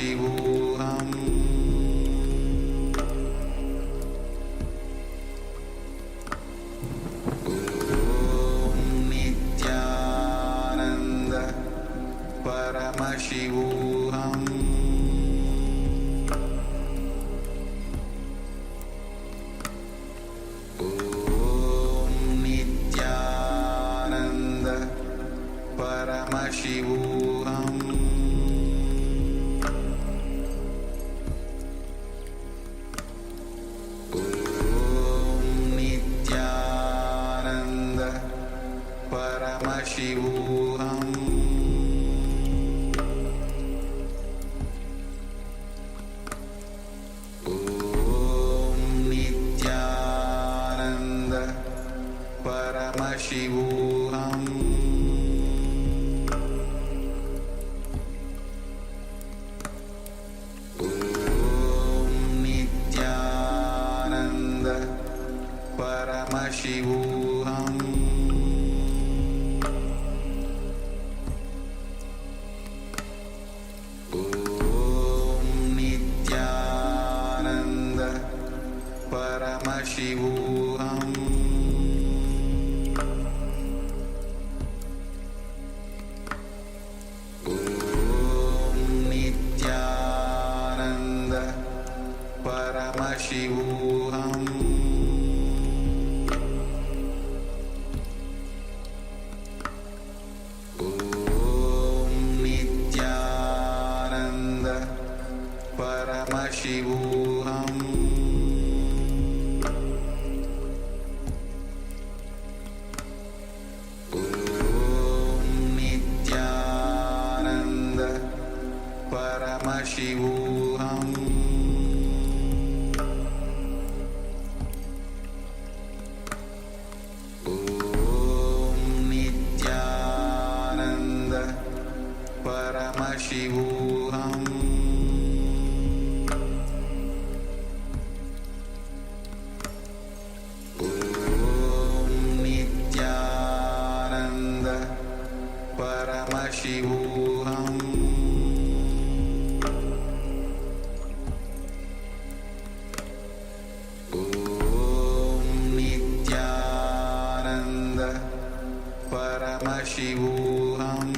Paramashivoham Nityananda Paramashivoham Nityananda Paramashivoham Nityananda Paramashivoham Nityananda Paramashivoham Nityananda Paramashivoham Nityananda Paramashivoham Nityananda Paramashivoham Nityananda Paramashivoham Nityananda Paramashivoham Nityananda Paramashivoham Nityananda Paramashivoham Nityananda Paramashivoham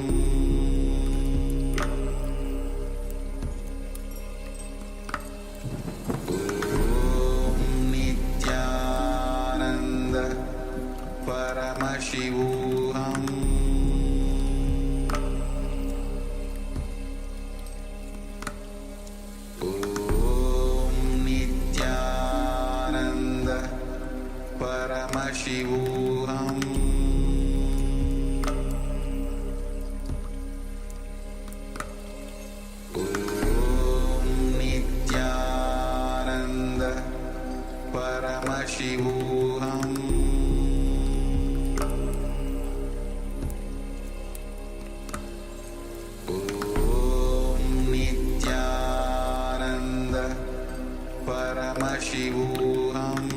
Nityananda Paramashivoham Nityananda Paramashivoham Nityananda Paramashivoham Nityananda Paramashivoham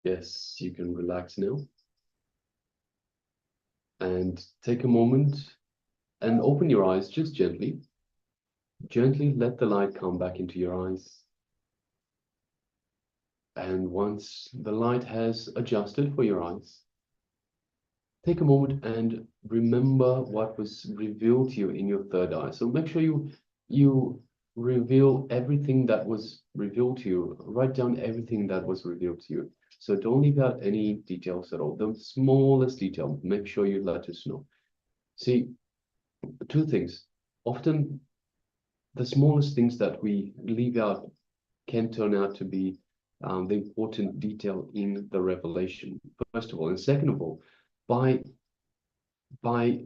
Yes, you can relax now. And take a moment and open your eyes just gently. Gently let the light come back into your eyes. And once the light has adjusted for your eyes, take a moment and remember what was revealed to you in your third eye. So make sure you reveal everything that was revealed to you. Write down everything that was revealed to you. So don't leave out any details at all. The smallest detail, make sure you let us know. See, two things. Often the smallest things that we leave out can turn out to be the important detail in the revelation, first of all. And second of all, by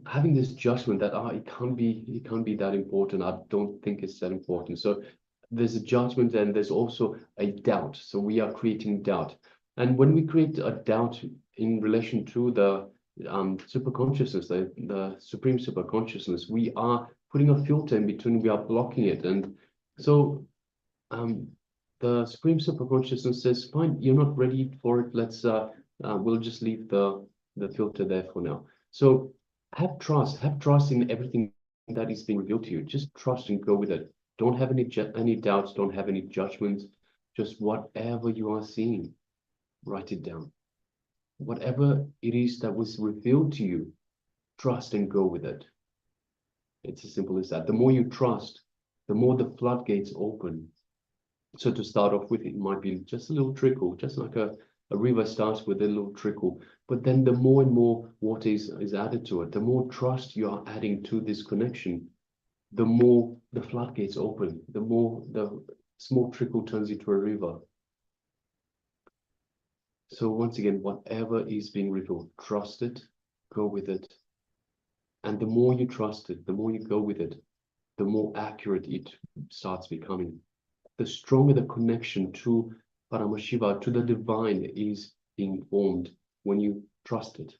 having this judgment that it can't be that important, I don't think it's that important. So there's a judgment and there's also a doubt. So we are creating doubt. And when we create a doubt in relation to the superconsciousness, the supreme superconsciousness, we are putting a filter in between, we are blocking it. And so the supreme superconsciousness says, fine, you're not ready for it. Let's we'll just leave the filter there for now. So Have trust in everything that is being revealed to you. Just trust and go with it. Don't have any doubts, don't have any judgments. Just whatever you are seeing, write it down. Whatever it is that was revealed to you, trust and go with it. It's as simple as that. The more you trust, the more the floodgates open. So to start off with, it might be just a little trickle, just like a river starts with a little trickle. But then the more and more water is added to it, the more trust you are adding to this connection, the more the floodgates open, the more the small trickle turns into a river. So once again, whatever is being revealed, trust it, go with it. And the more you trust it, the more you go with it, the more accurate it starts becoming. The stronger the connection to Paramashiva, to the divine, is being formed when you trust it.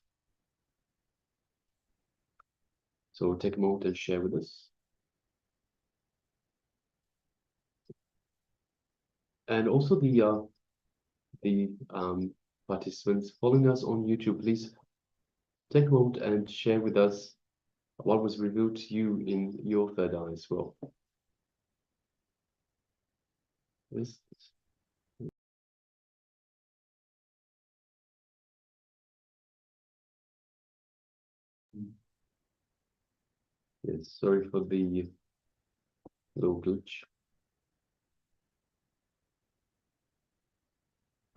So take a moment and share with us. And also the participants following us on YouTube, please take a moment and share with us what was revealed to you in your third eye as well. Yes. Yes, sorry for the little glitch.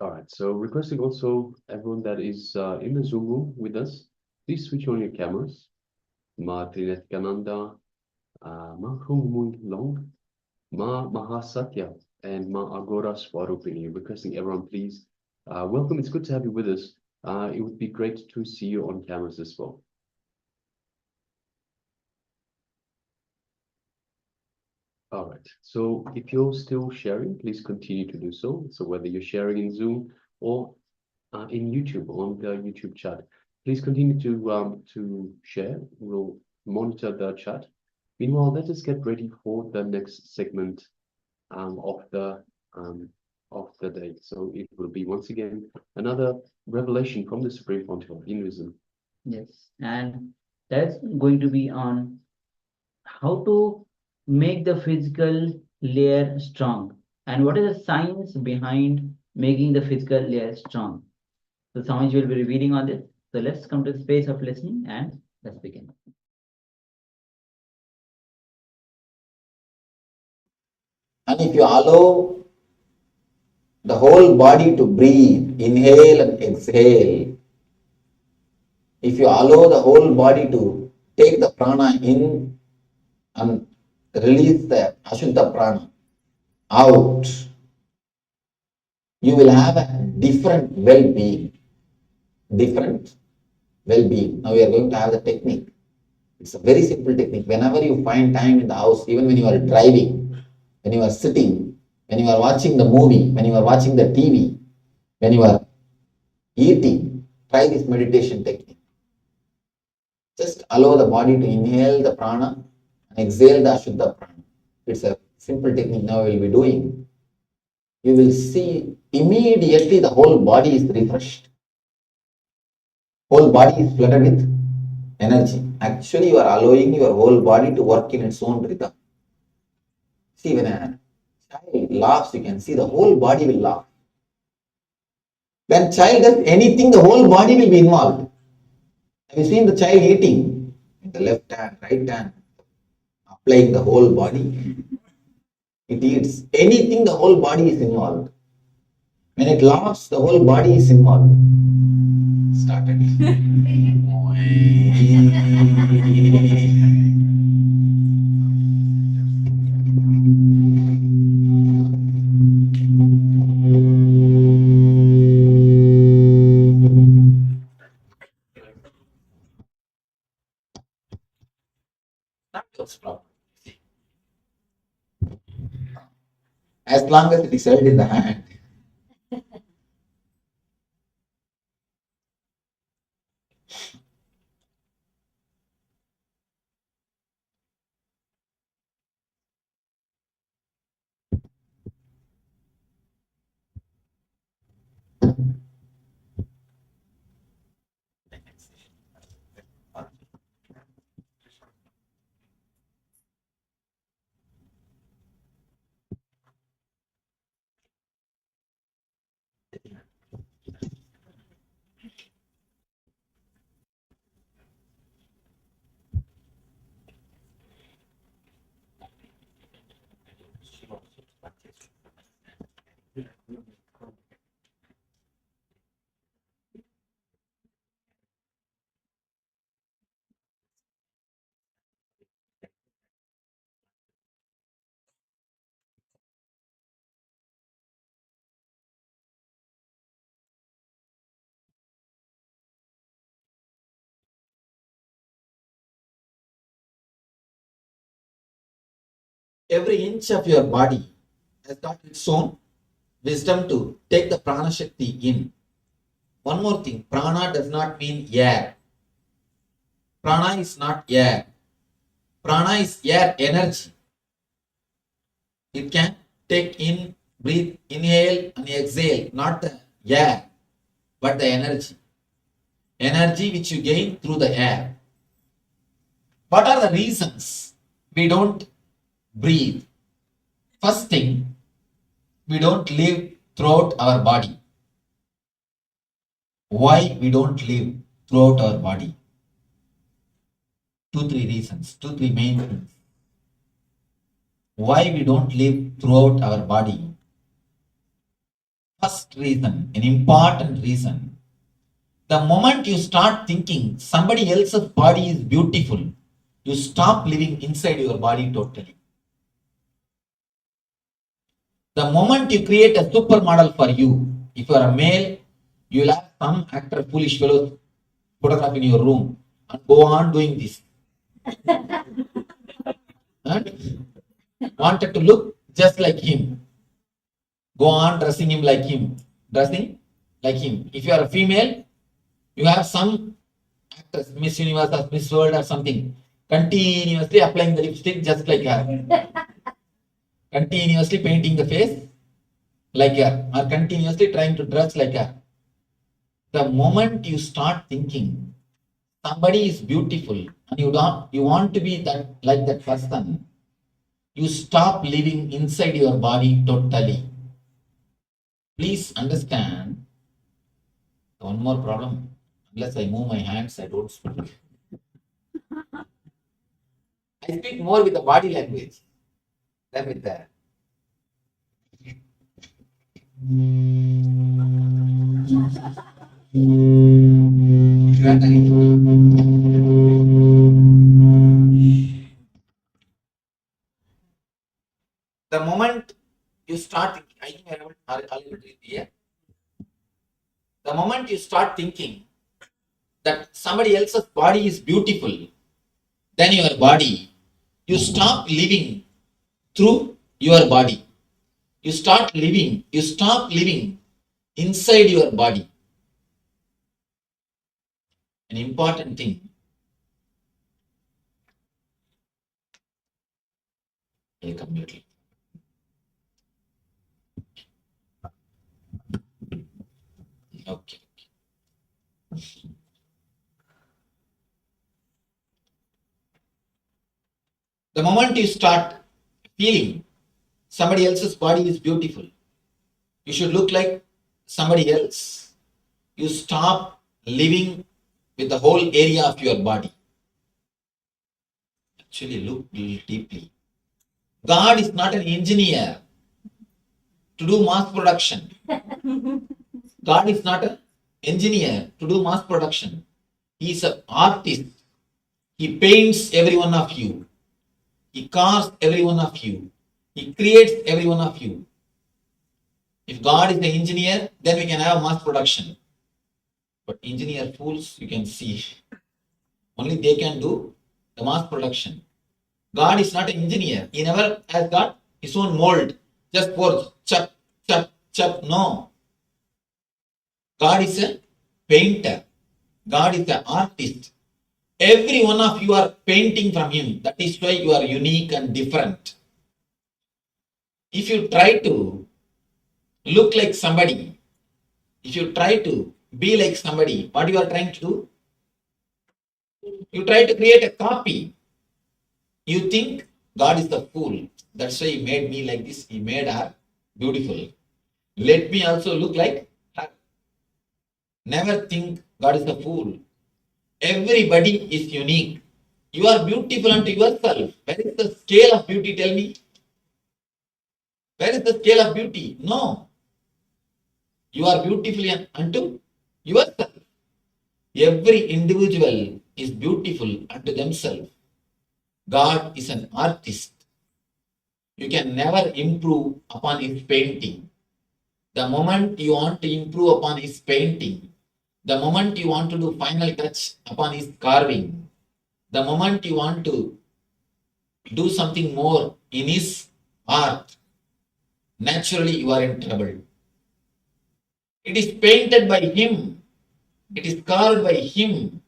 All right, so requesting also everyone that is in the Zoom room with us, please switch on your cameras. Ma Trinet Kananda, Ma Hung Mun Long, Ma Mahasatya, and Ma Agora Swarupini. Requesting everyone, please, welcome. It's good to have you with us. It would be great to see you on cameras as well. All right, so if you're still sharing, please continue to do so. So whether you're sharing in Zoom or in YouTube, on the YouTube chat, please continue to share. We'll monitor the chat. Meanwhile, let us get ready for the next segment of the day. So it will be once again another revelation from the Supreme Pontiff of Hinduism. Yes, and that's going to be on how to make the physical layer strong and what is the science behind making the physical layer strong. So Swamiji will be revealing on this. So let's come to the space of listening and let's begin. And if you allow the whole body to breathe, inhale and exhale, if you allow the whole body to take the prana in and release the Ashuddha prana out, you will have a different well-being. Different well-being. Now we are going to have the technique. It's a very simple technique. Whenever you find time in the house, even when you are driving, when you are sitting, when you are watching the movie, when you are watching the TV, when you are eating, try this meditation technique. Just allow the body to inhale the prana and exhale the Ashuddha prana. It's a simple technique now we will be doing. You will see immediately the whole body is refreshed. Whole body is flooded with energy. Actually, you are allowing your whole body to work in its own rhythm. See, when a child laughs, you can see the whole body will laugh. When child does anything, the whole body will be involved. Have you seen the child eating? The left hand, right hand, applying the whole body. It eats. Anything, the whole body is involved. When it laughs, the whole body is involved. Started. As long as it is held in the hand. Every inch of your body has got its own wisdom to take the prana shakti in. One more thing, prana does not mean air. Prana is not air. Prana is air energy. It can take in, breathe, inhale and exhale, not the air, but the energy. Energy which you gain through the air. What are the reasons we don't breathe? First thing, we don't live throughout our body. Why we don't live throughout our body? 2-3 reasons, 2-3 main things. Why we don't live throughout our body? First reason, an important reason. The moment you start thinking somebody else's body is beautiful, you stop living inside your body totally. The moment you create a supermodel for you, if you are a male, you will have some actor foolish fellow photograph in your room and go on doing this. And wanted to look just like him. Go on dressing him like him. Dressing like him. If you are a female, you have some actors, Miss Universe or Miss World or something, continuously applying the lipstick just like her. Continuously painting the face like her, or continuously trying to dress like her. The moment you start thinking somebody is beautiful and you want to be that like that person, you stop living inside your body totally. Please understand. One more problem. Unless I move my hands, I don't speak. I speak more with the body language than with the. The moment you start thinking, I think I will read here. The moment you start thinking that somebody else's body is beautiful than your body, you stop living through your body. You stop living inside your body. An important thing. I'll come here. Okay. The moment you start feeling somebody else's body is beautiful, you should look like somebody else, you stop living with the whole area of your body. Actually, look deeply. God is not an engineer to do mass production. God is not an engineer to do mass production. He is an artist. He paints every one of you. He carves every one of you. He creates every one of you. If God is the engineer, then we can have mass production. But engineer fools, you can see. Only they can do the mass production. God is not an engineer. He never has got his own mold. Just for chop, chop, chop. No. God is a painter. God is an artist. Every one of you are painting from him. That is why you are unique and different. If you try to look like somebody, if you try to be like somebody, what you are trying to do? You try to create a copy. You think God is the fool. That's why he made me like this. He made her beautiful. Let me also look like Never think God is a fool. Everybody is unique. You are beautiful unto yourself. Where is the scale of beauty? Tell me. Where is the scale of beauty? No. You are beautiful unto yourself. Every individual is beautiful unto themselves. God is an artist. You can never improve upon his painting. The moment you want to improve upon his painting, the moment you want to do final touch upon his carving, the moment you want to do something more in his art, naturally you are in trouble. It is painted by him. It is carved by him.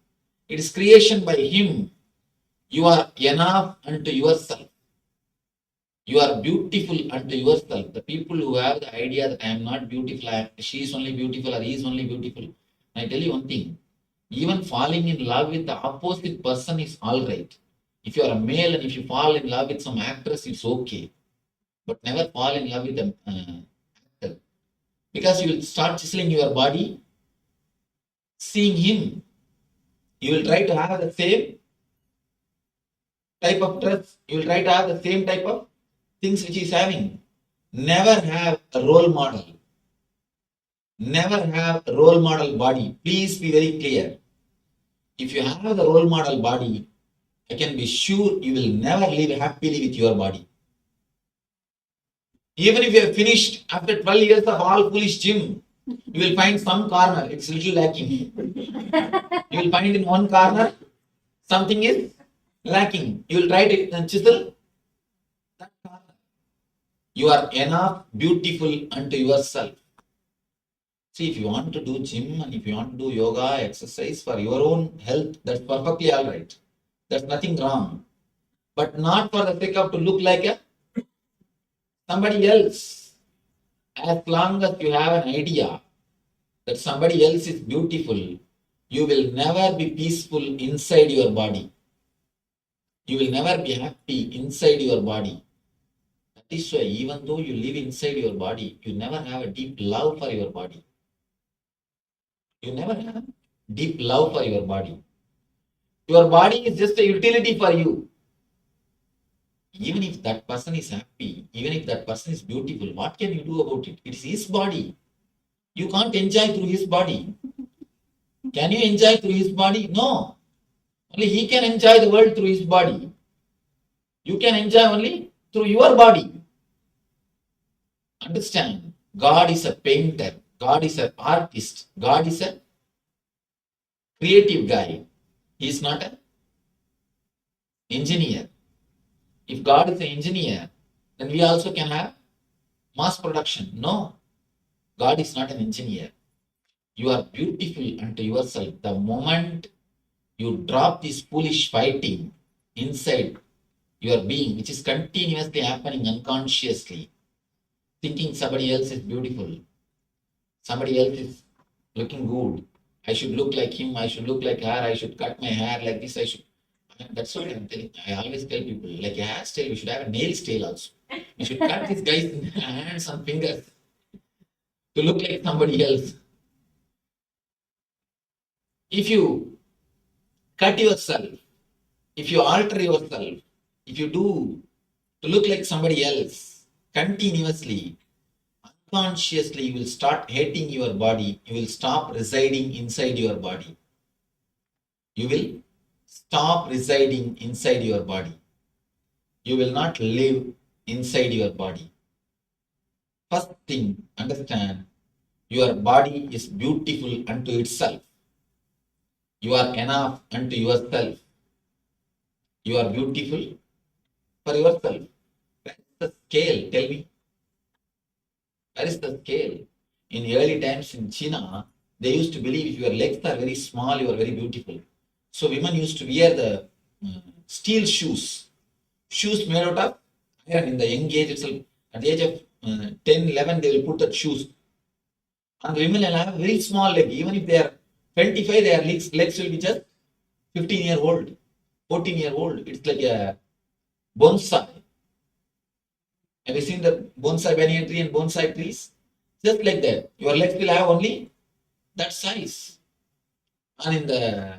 It is creation by him. You are enough unto yourself. You are beautiful unto yourself. The people who have the idea that I am not beautiful, she is only beautiful or he is only beautiful. I tell you one thing, even falling in love with the opposite person is all right. If you are a male and if you fall in love with some actress, it's okay. But never fall in love with an actor. Because you will start chiseling your body, seeing him. You will try to have the same type of dress. You will try to have the same type of things which he is having. Never have a role model. Never have a role model body. Please be very clear. If you have the role model body, I can be sure you will never live happily with your body. Even if you have finished after 12 years of all foolish gym, you will find some corner, it's little lacking. You will find in one corner, something is lacking. You will try to chisel that corner. You are enough beautiful unto yourself. See, if you want to do gym and if you want to do yoga, exercise for your own health, that's perfectly all right. There's nothing wrong. But not for the sake of to look like somebody else. As long as you have an idea that somebody else is beautiful, you will never be peaceful inside your body. You will never be happy inside your body. That is why even though you live inside your body, you never have a deep love for your body. You never have deep love for your body. Your body is just a utility for you. Even if that person is happy, even if that person is beautiful, what can you do about it? It is his body. You can't enjoy through his body. Can you enjoy through his body? No. Only he can enjoy the world through his body. You can enjoy only through your body. Understand? God is a painter. God is an artist. God is a creative guy. He is not an engineer. If God is an engineer, then we also can have mass production. No. God is not an engineer. You are beautiful unto yourself. The moment you drop this foolish fighting inside your being, which is continuously happening unconsciously, thinking somebody else is beautiful, somebody else is looking good, I should look like him, I should look like her, I should cut my hair like this, I should. That's what I'm telling. I always tell people, like a hairstyle, we should have a nail style also. We should cut these guys in hands and fingers to look like somebody else. If you cut yourself, if you alter yourself, if you do to look like somebody else continuously, unconsciously, you will start hating your body. You will stop residing inside your body. You will stop residing inside your body. You will not live inside your body. First thing, understand, your body is beautiful unto itself. You are enough unto yourself. You are beautiful for yourself. Where is the scale? Tell me. Where is the scale? In early times in China, they used to believe if your legs are very small, you are very beautiful. So women used to wear the steel shoes. Shoes made out of iron in the young age itself. At the age of 10, 11, they will put that shoes. And the women will have very small leg. Even if they are 25, their legs will be just 15-year-old, 14-year-old. It's like a bonsai. Have you seen the bonsai banyan tree and bonsai trees? Just like that. Your legs will have only that size. And in the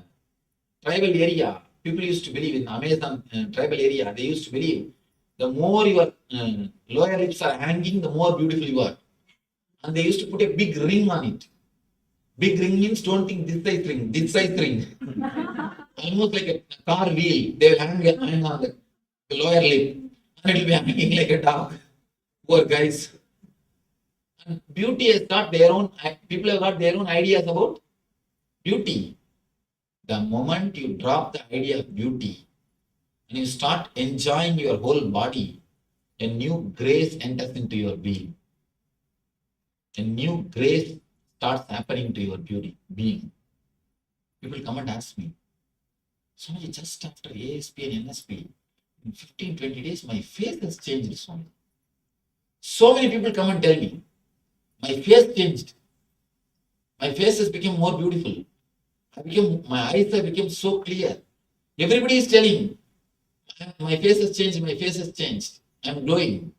tribal area, people used to believe, in Amazon tribal area, they used to believe the more your lower lips are hanging, the more beautiful you are. And they used to put a big ring on it. Big ring means don't think this size ring. Almost like a car wheel. They will hang on the lower lip. And it will be hanging like a dog. Poor guys. And beauty has got their own, people have got their own ideas about beauty. The moment you drop the idea of beauty and you start enjoying your whole body, a new grace enters into your being. A new grace starts happening to your being. People come and ask me, Swamiji, just after ASP and NSP, in 15-20 days, my face has changed, Swami. So many people come and tell me, my face changed. My face has become more beautiful. My eyes have become so clear. Everybody is telling, my face has changed. I'm glowing.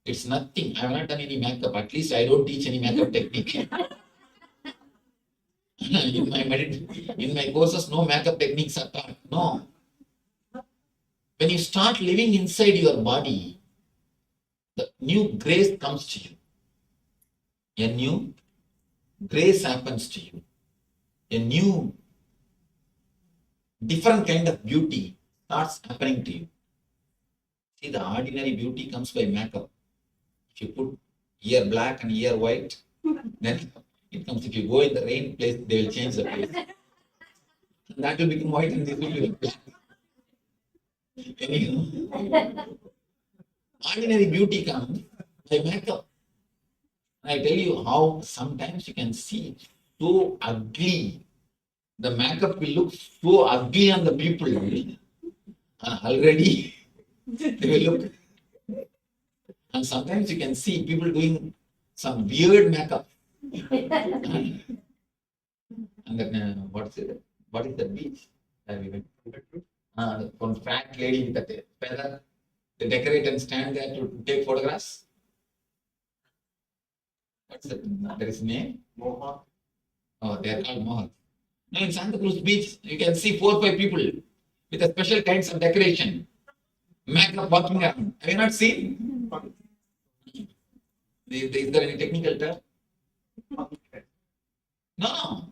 It's nothing. I have not done any makeup. At least I don't teach any makeup technique. In my courses, no makeup techniques are taught. No. When you start living inside your body, the new grace comes to you. A new grace happens to you. A new, different kind of beauty starts happening to you. See, the ordinary beauty comes by makeup. If you put ear black and ear white, then it comes. If you go in the rain place, they will change the place. That will become white and this will become black. Ordinary beauty comes by makeup. I tell you how sometimes you can see so ugly. The makeup will look so ugly on the people. And already they will look. And sometimes you can see people doing some weird makeup. And then, what is the beach that we went to? One fat lady with a feather. They decorate and stand there to take photographs. What's that? There is a name? Mohawk. Oh, they are called Mohawk. Now in Santa Cruz Beach, you can see 4 or 5 people with a special kinds of decoration. Makeup walking around. Have you not seen? Is there any technical term? No.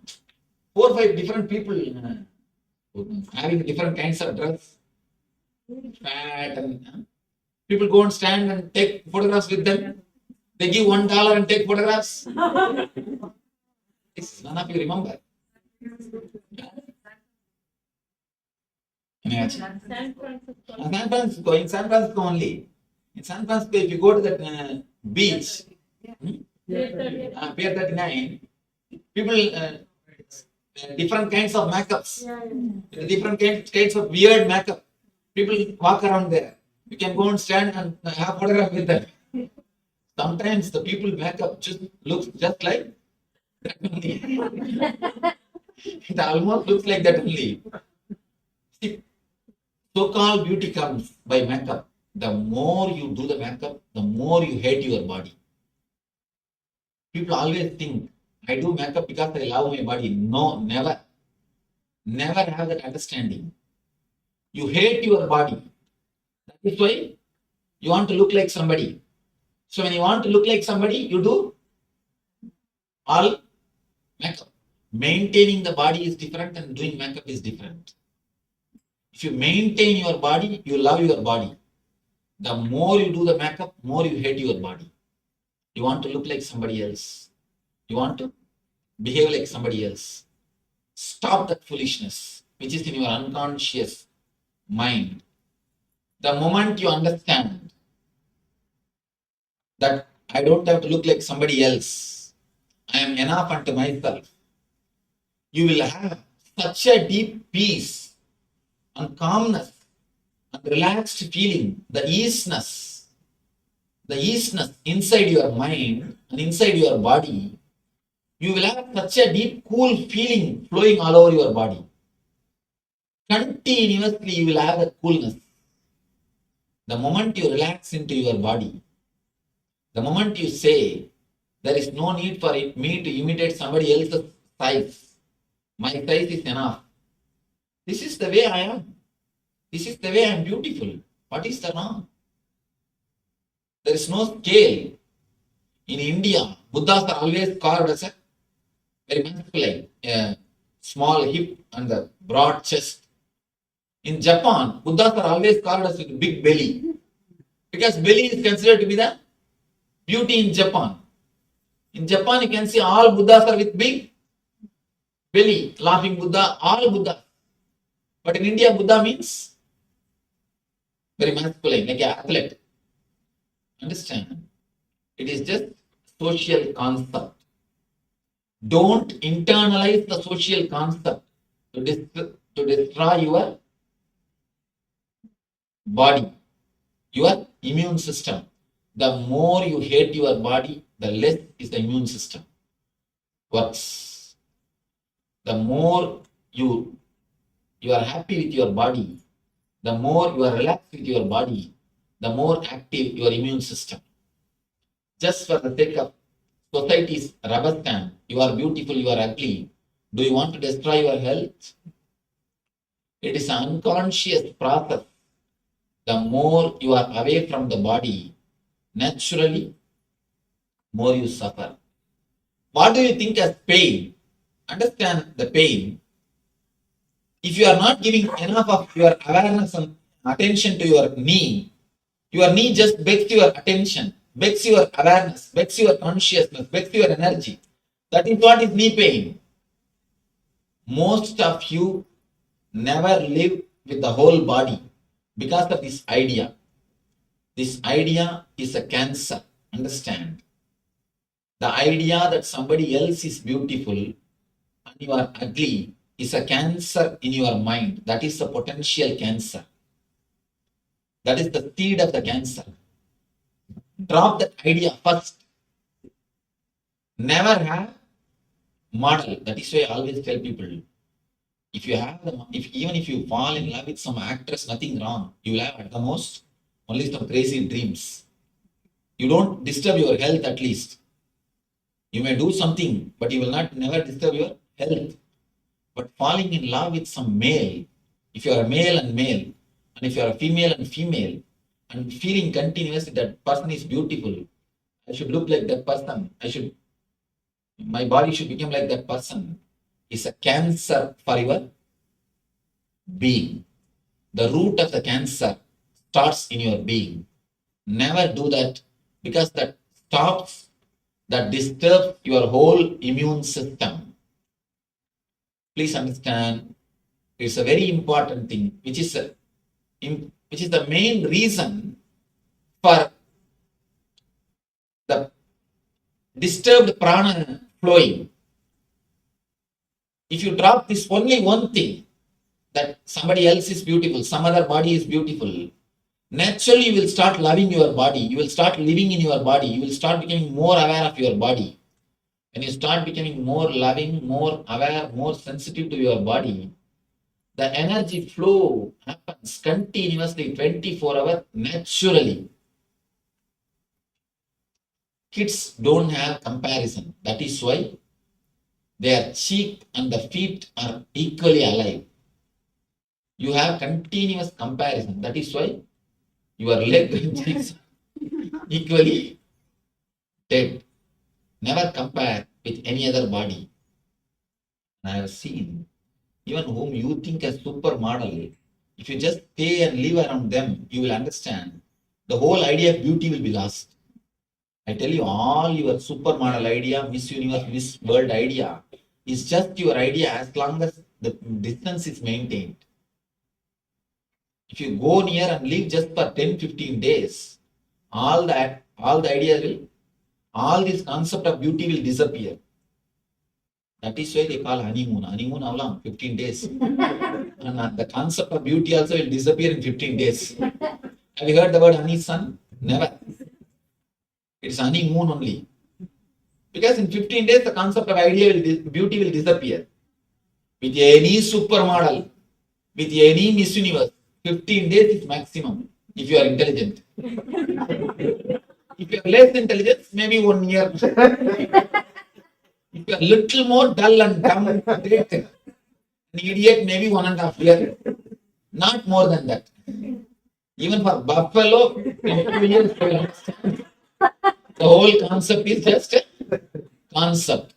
4 or 5 different people having different kinds of dress. Fat and people go and stand and take photographs with them. They give $1 and take photographs. None of you remember. San Francisco. In San Francisco only. In San Francisco, if you go to that beach, Pier 39, people, different kinds of makeups, different kinds of weird makeup. People walk around there. You can go and stand and have photograph with them. Sometimes the people makeup just looks just like that only. It almost looks like that only. See, so-called beauty comes by makeup. The more you do the makeup, the more you hate your body. People always think, I do makeup because I love my body. No, never. Never have that understanding. You hate your body. That is why you want to look like somebody. So when you want to look like somebody, you do all makeup. Maintaining the body is different and doing makeup is different. If you maintain your body, you love your body. The more you do the makeup, more you hate your body. You want to look like somebody else. You want to behave like somebody else. Stop that foolishness, which is in your unconscious mind. The moment you understand that I don't have to look like somebody else, I am enough unto myself, you will have such a deep peace and calmness and relaxed feeling, the easiness inside your mind and inside your body. You will have such a deep, cool feeling flowing all over your body. Continuously, you will have that coolness. The moment you relax into your body, the moment you say, there is no need for me to imitate somebody else's size. My size is enough. This is the way I am. This is the way I am beautiful. What is the wrong? There is no scale. In India, Buddhas are always carved as a very masculine, small hip and the broad chest. In Japan, Buddhas are always carved as with a big belly. Because belly is considered to be the beauty in Japan. In Japan, you can see all Buddhas are with big belly, laughing Buddha, all Buddha. But in India, Buddha means very masculine, like an athlete. Understand? It is just social concept. Don't internalize the social concept to destroy your body, your immune system. The more you hate your body, the less is the immune system works. The more you are happy with your body, the more you are relaxed with your body, the more active your immune system. Just for the sake of society's rubber stamp, you are beautiful, you are ugly. Do you want to destroy your health? It is an unconscious process. The more you are away from the body, naturally, more you suffer. What do you think as pain? Understand the pain. If you are not giving enough of your awareness and attention to your knee just begs your attention, begs your awareness, begs your consciousness, begs your energy. That is what is knee pain. Most of you never live with the whole body because of this idea. This idea is a cancer. Understand? The idea that somebody else is beautiful and you are ugly is a cancer in your mind. That is the potential cancer. That is the seed of the cancer. Drop that idea first. Never have model. That is why I always tell people, even if you fall in love with some actress, nothing wrong. You will have at the most only some crazy dreams. You don't disturb your health at least. You may do something, but you will never disturb your health. But falling in love with some male, if you are a male and male, and if you are a female and female, and feeling continuously that person is beautiful, I should look like that person, my body should become like that person, is a cancer for your being. The root of the cancer starts in your being. Never do that, because that disturbs your whole immune system. Please understand, it's a very important thing, which is the main reason for the disturbed prana flowing. If you drop this only one thing, that somebody else is beautiful, some other body is beautiful, naturally you will start loving your body, you will start living in your body, you will start becoming more aware of your body. When you start becoming more loving, more aware, more sensitive to your body, the energy flow happens continuously 24 hours naturally. Kids don't have comparison. That is why their cheek and the feet are equally alive. You have continuous comparison. That is why your leg and cheeks are equally dead. Never compare with any other body. I have seen, even whom you think as supermodel, if you just stay and live around them, you will understand the whole idea of beauty will be lost. I tell you, all your supermodel idea, Miss Universe, Miss World idea is just your idea as long as the distance is maintained. If you go near and live just for 10-15 days, all the idea will, all this concept of beauty will disappear. That is why they call honeymoon. Honeymoon how long? 15 days. And the concept of beauty also will disappear in 15 days. Have you heard the word honey sun? Never. It's honeymoon only. Because in 15 days, the concept of beauty will disappear. With any supermodel, with any Miss Universe, 15 days is maximum if you are intelligent. If you are less intelligent, maybe 1 year. If you you are little more dull and dumb, great. An idiot, maybe 1.5 years. Not more than that. Even for buffalo, in 2 years, you will understand. The whole concept is just a concept.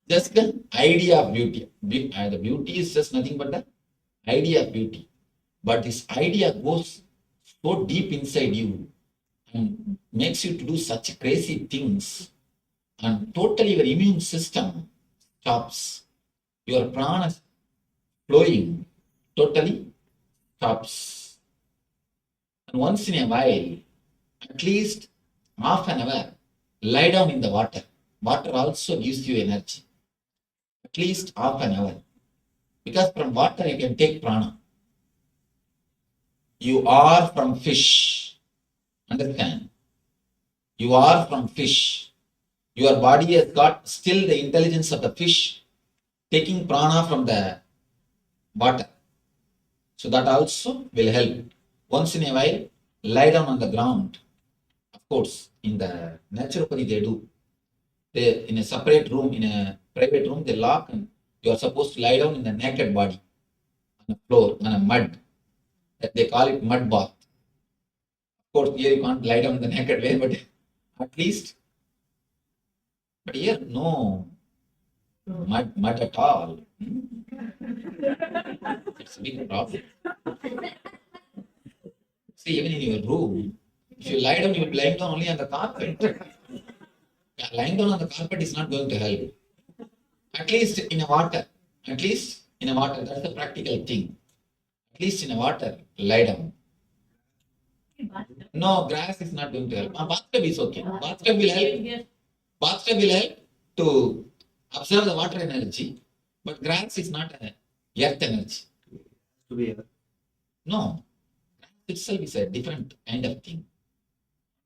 Just the idea of beauty. The beauty is just nothing but the idea of beauty. But this idea goes so deep inside you and makes you to do such crazy things, and totally your immune system stops. Your prana flowing totally stops. And once in a while, at least half an hour, lie down in the water. Water also gives you energy. At least half an hour. Because from water you can take prana. You are from fish. Understand? You are from fish. Your body has got still the intelligence of the fish taking prana from the water. So that also will help. Once in a while, lie down on the ground. Of course, in the naturopathy they do. They in a separate room, in a private room, they lock and you are supposed to lie down in the naked body on the floor, on a mud. They call it mud bath. Of course, here you can't lie down in the naked way, but at least. But here, no mud at all. It's a big problem. See, even in your room, if you lie down, you will lie down only on the carpet. Lying down on the carpet is not going to help. At least in a water. At least in a water. That's the practical thing. At least in a water, lie down. No, grass is not going to help. Bathtub is okay. Bathtub will help. Bathtub will help to observe the water energy, but grass is not an earth energy. No, grass itself is a different kind of thing.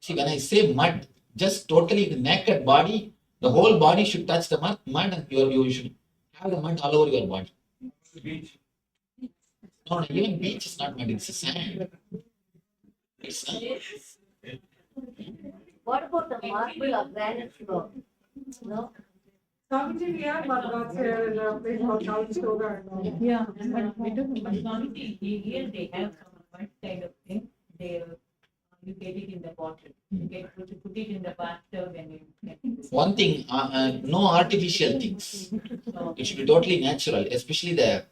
See, when I say mud, just totally the naked body, the whole body should touch the mud and you should have the mud all over your body. Beach. No, even beach is not mud, it's sand. It's sand. What about the marble or granite floor? No? Swamiji, we are place for couch yoga. Yeah, but we don't. But Swamiji, here they have some mud kind of thing. You get it in the bottle. You put it in the bathtub and you. One thing, no artificial things. It should be totally natural, especially the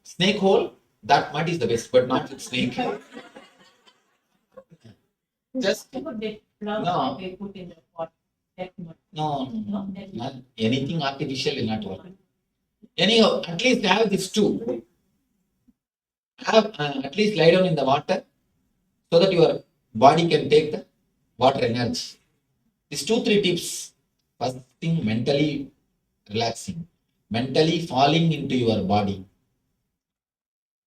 snake hole. That mud is the best, but not with snake. Just no. They put in the pot. No, not anything artificial will not work. Anyhow, at least have these two. Have at least lie down in the water so that your body can take the water energy. These 2-3 tips. First thing, mentally relaxing, mentally falling into your body.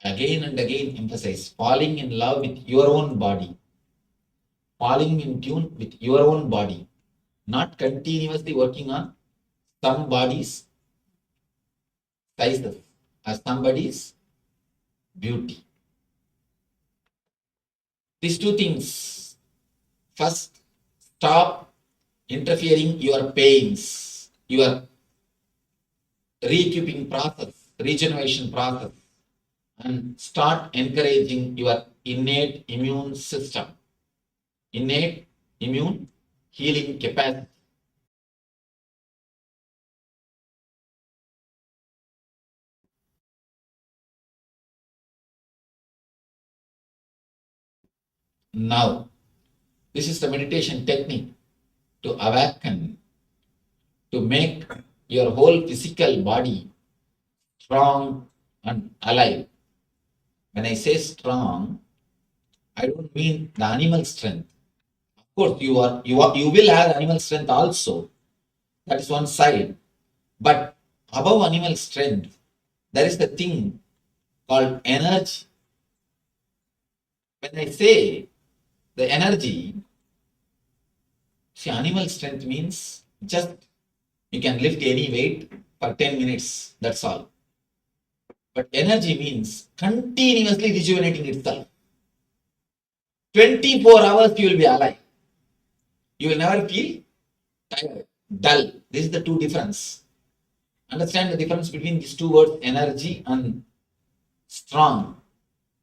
Again and again emphasize, falling in love with your own body, falling in tune with your own body, not continuously working on somebody's sizes or somebody's beauty. These 2 things. First, stop interfering your pains, your reequipping process, regeneration process, and start encouraging your innate immune system, innate immune healing capacity. Now, this is the meditation technique to awaken, to make your whole physical body strong and alive. When I say strong, I don't mean the animal strength. Of course, you will have animal strength also. That is one side. But above animal strength, there is the thing called energy. When I say the energy, see, animal strength means just you can lift any weight for 10 minutes. That's all. But energy means continuously rejuvenating itself. 24 hours you will be alive. You will never feel tired, dull. This is the 2 difference. Understand the difference between these two words, energy and strong.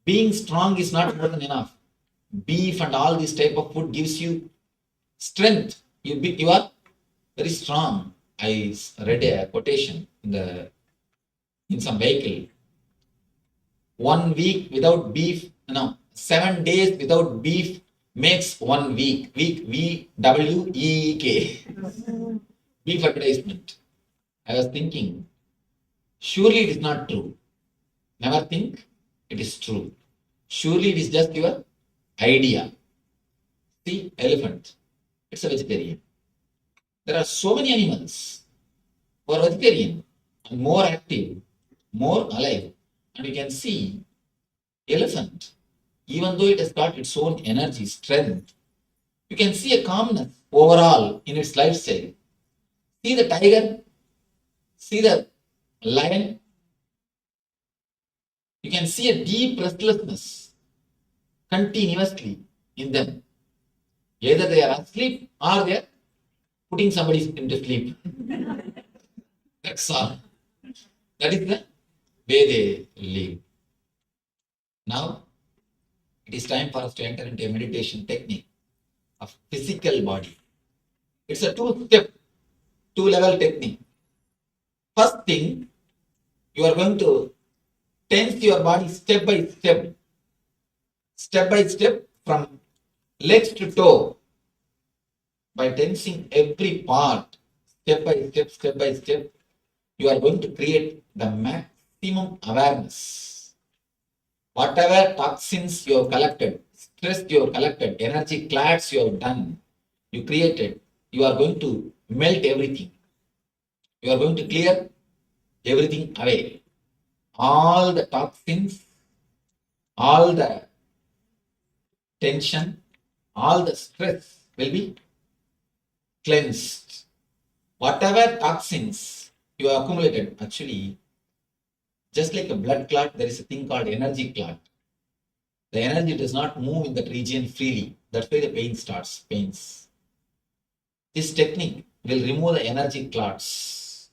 Being strong is not more than enough. Beef and all this type of food gives you strength. You are very strong. I read a quotation in some vehicle. 1 week without beef, 7 days without beef makes 1 week. WEEK. Beef advertisement. I was thinking, surely it is not true. Never think it is true. Surely it is just your idea. See, elephant. It's a vegetarian. There are so many animals who are vegetarian and more active, more alive. And you can see elephant, even though it has got its own energy, strength, you can see a calmness overall in its lifestyle. See the tiger, see the lion, you can see a deep restlessness continuously in them. Either they are asleep or they are putting somebody into sleep. That's all. That is the way they live. Now, it is time for us to enter into a meditation technique of physical body. It's a two-level technique. First thing, you are going to tense your body step by step from legs to toe. By tensing every part, step by step, you are going to create the maximum awareness. Whatever toxins you have collected, stress you have collected, energy clouds you have done, you created, you are going to melt everything. You are going to clear everything away. All the toxins, all the tension, all the stress will be cleansed. Whatever toxins you have accumulated, actually, just like a blood clot, there is a thing called energy clot. The energy does not move in that region freely. That's why the pain starts, pains. This technique will remove the energy clots.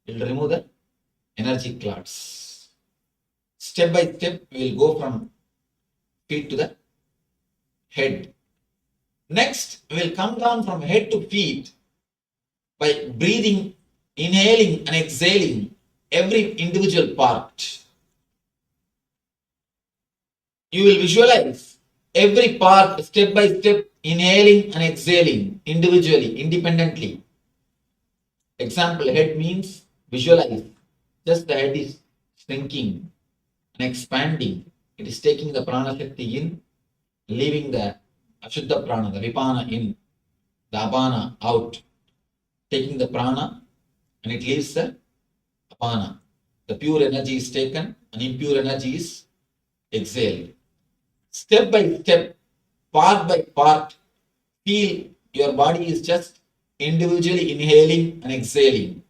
It will remove the energy clots. Step by step, we will go from feet to the head. Next, we will come down from head to feet by breathing, inhaling and exhaling every individual part. You will visualize every part step by step, inhaling and exhaling individually, independently. Example, head means visualize. Just the head is shrinking and expanding. It is taking the prana shakti in, leaving the ashuddha prana, the vipana in, the apana out. Taking the prana and it leaves the apana. The pure energy is taken and impure energy is exhaled. Step by step, part by part, feel your body is just individually inhaling and exhaling.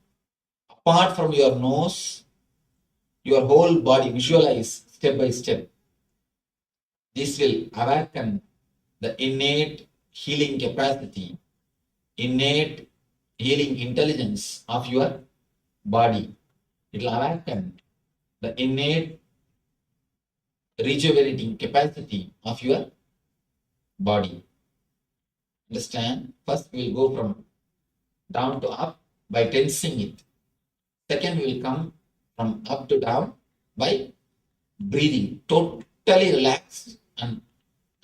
Apart from your nose, your whole body, visualize step by step. This will awaken the innate healing capacity, innate healing intelligence of your body. It will awaken the innate rejuvenating capacity of your body. Understand? First, we will go from down to up by tensing it. Second, we will come from up to down by breathing, totally relaxed and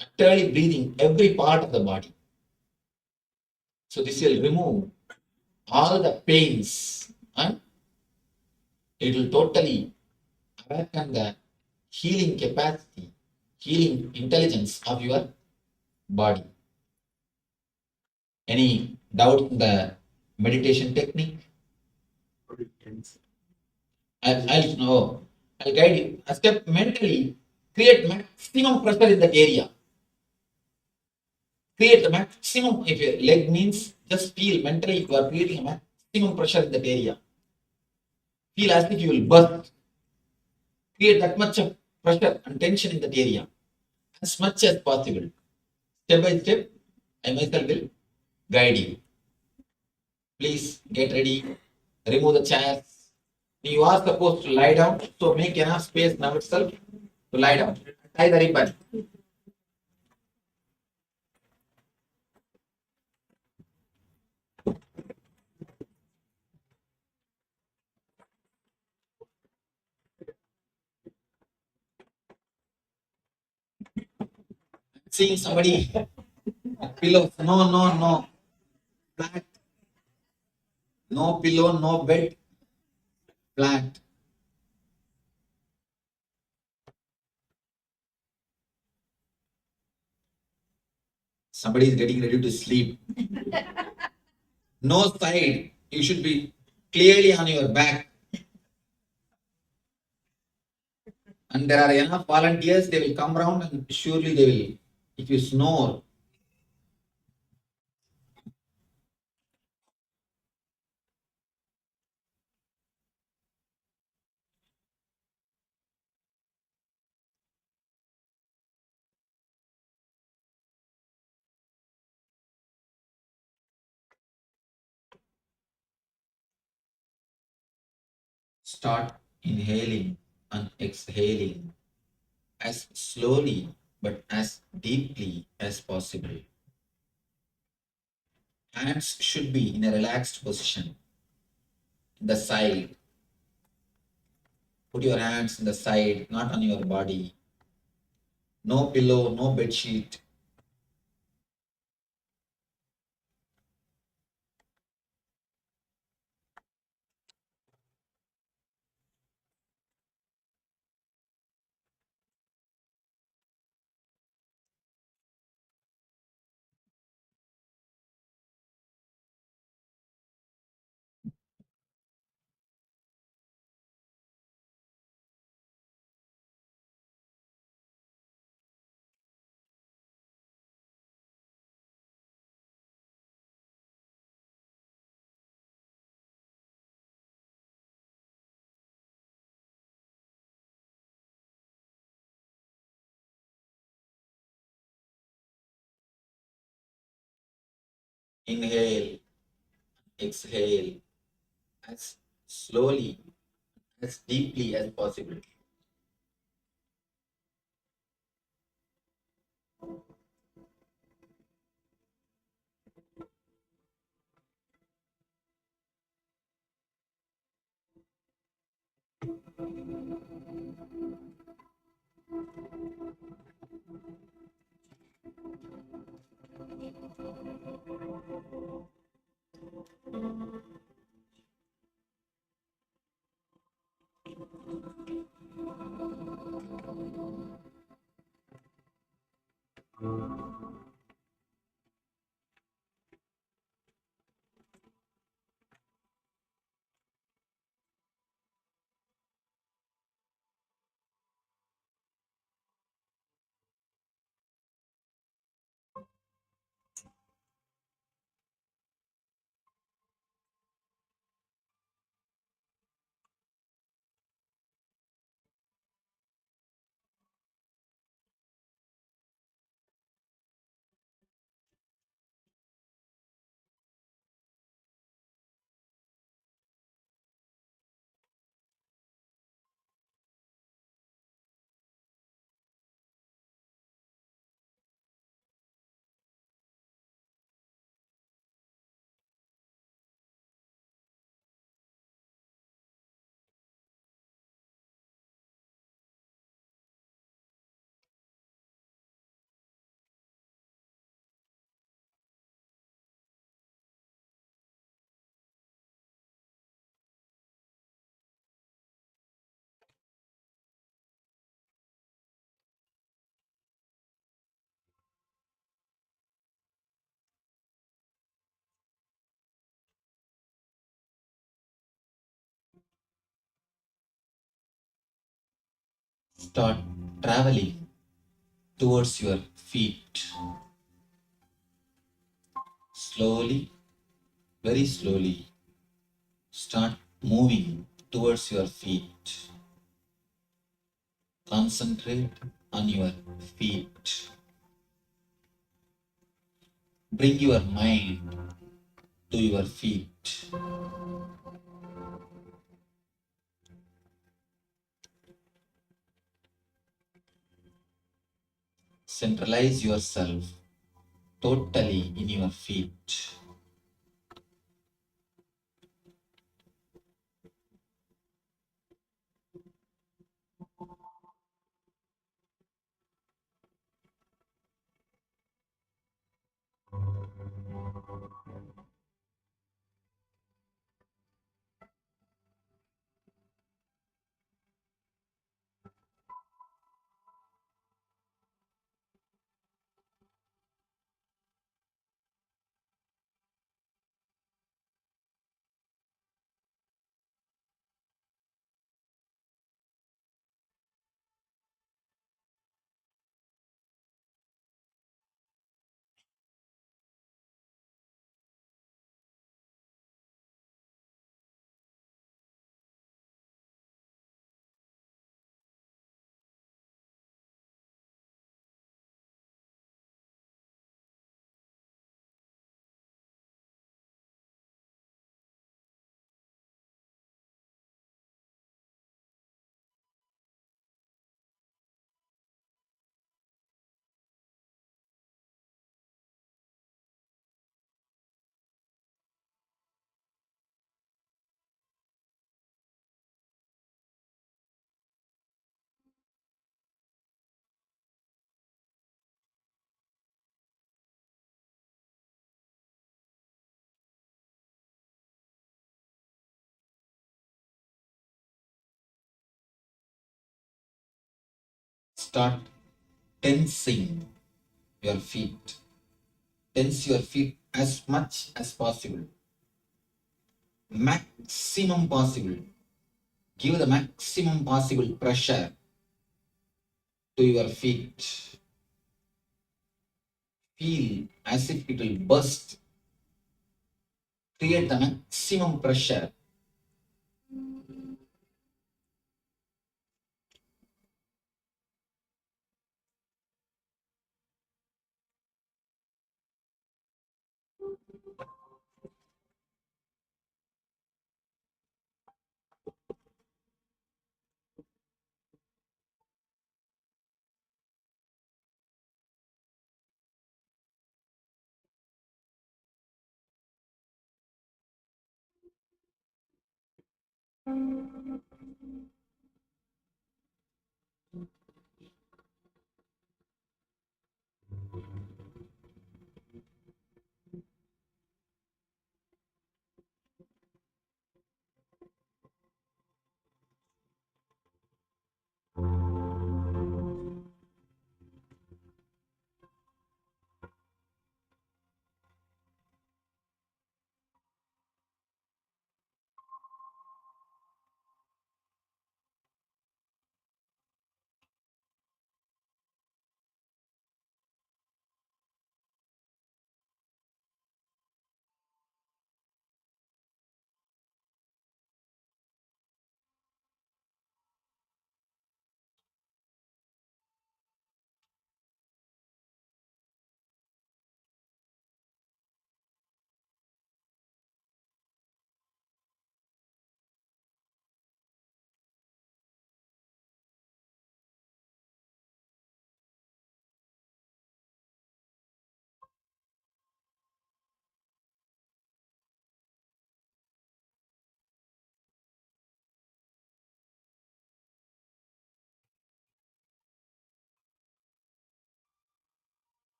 utterly breathing every part of the body. So this will remove all the pains and it will totally awaken the healing capacity, healing intelligence of your body. Any doubt in the meditation technique? I'll guide you. A step mentally, create maximum pressure in that area. Create the maximum, if your leg means, just feel mentally you are creating a maximum pressure in that area. Feel as if you will burst. Create that much of pressure and tension in that area as much as possible. Step by step, I myself will guide you. Please get ready, remove the chairs, You are supposed to lie down, so make enough space now itself to lie down. Tie the ribbon. Seeing somebody pillow. No, no, no. Flat. No pillow, no bed. Flat. Somebody is getting ready to sleep. No side. You should be clearly on your back. And there are enough volunteers, they will come round and surely they will. If you snore, start inhaling and exhaling as slowly but as deeply as possible. Hands should be in a relaxed position. The side. Put your hands in the side, not on your body. No pillow, no bed sheet. Inhale, exhale as slowly, as deeply as possible. Start traveling towards your feet. Slowly, very slowly, start moving towards your feet. Concentrate on your feet. Bring your mind to your feet. Centralize yourself totally in your feet. Start tensing your feet. Tense your feet as much as possible. Maximum possible. Give the maximum possible pressure to your feet. Feel as if it will burst. Create the maximum pressure.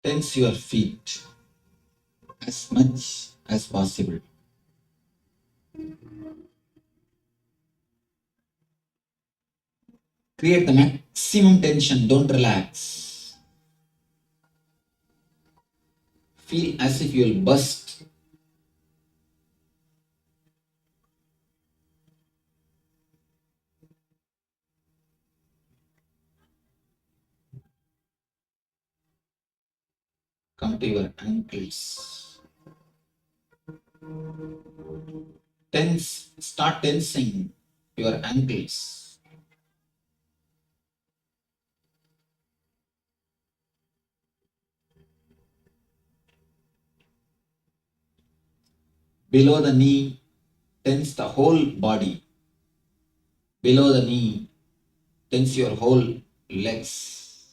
Tense your feet as much as possible. Create the maximum tension. Don't relax. Feel as if you will burst. Come to your ankles. Tense. Start tensing your ankles. Below the knee, tense the whole body. Below the knee, tense your whole legs.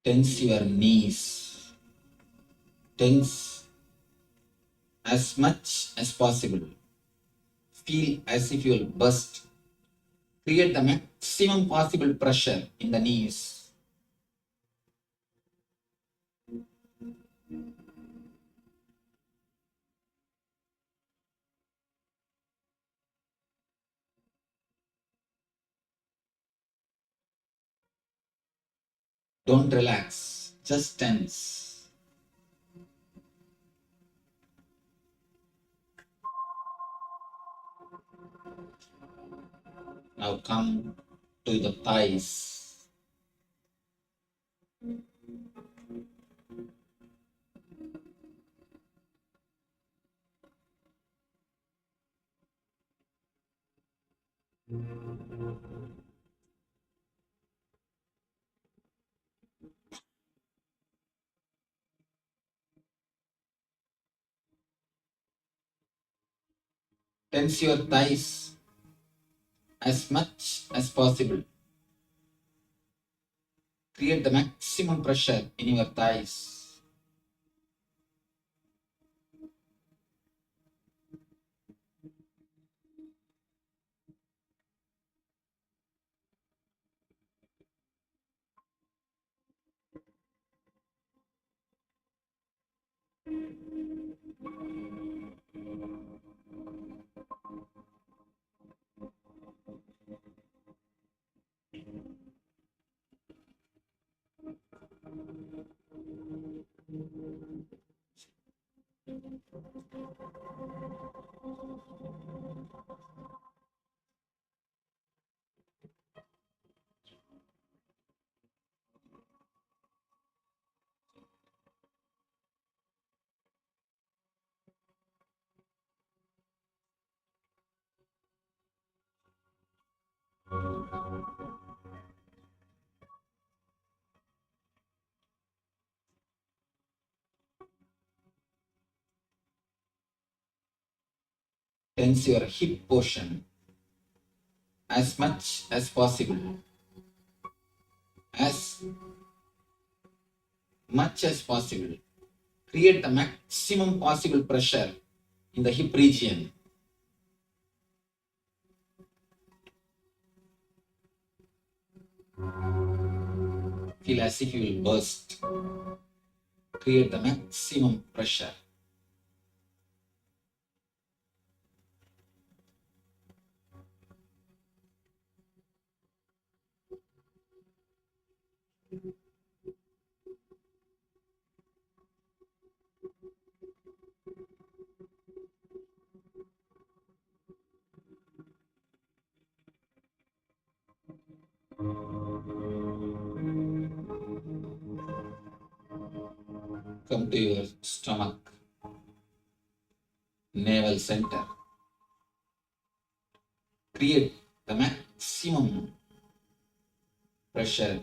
Tense your knees. Tense as much as possible. Feel as if you will burst. Create the maximum possible pressure in the knees. Don't relax, just tense. Now come to the thighs. Tense your thighs as much as possible. Create the maximum pressure in your thighs. Tense your hip portion as much as possible. As much as possible. Create the maximum possible pressure in the hip region. Feel as if you will burst. Create the maximum pressure. Come to your stomach, navel center. Create the maximum pressure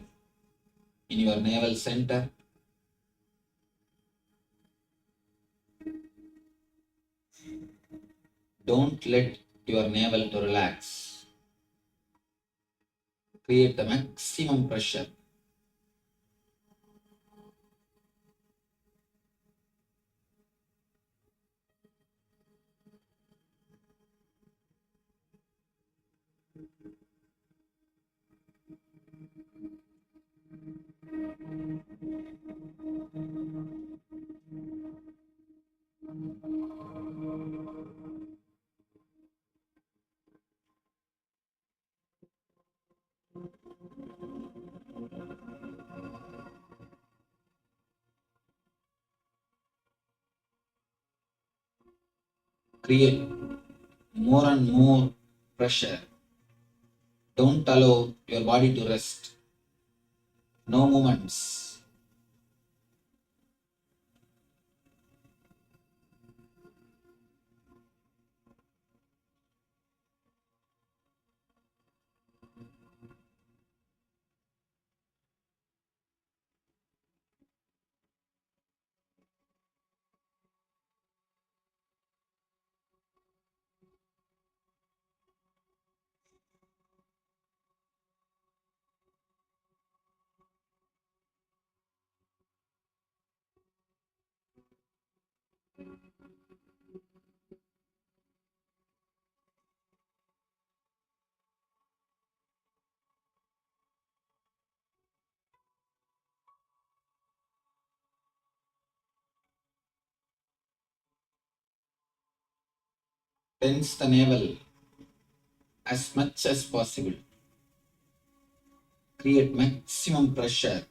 in your navel center. Don't let your navel to relax. Create the maximum pressure. Create more and more pressure. Don't allow your body to rest. No movements. Tense the navel as much as possible. Create maximum pressure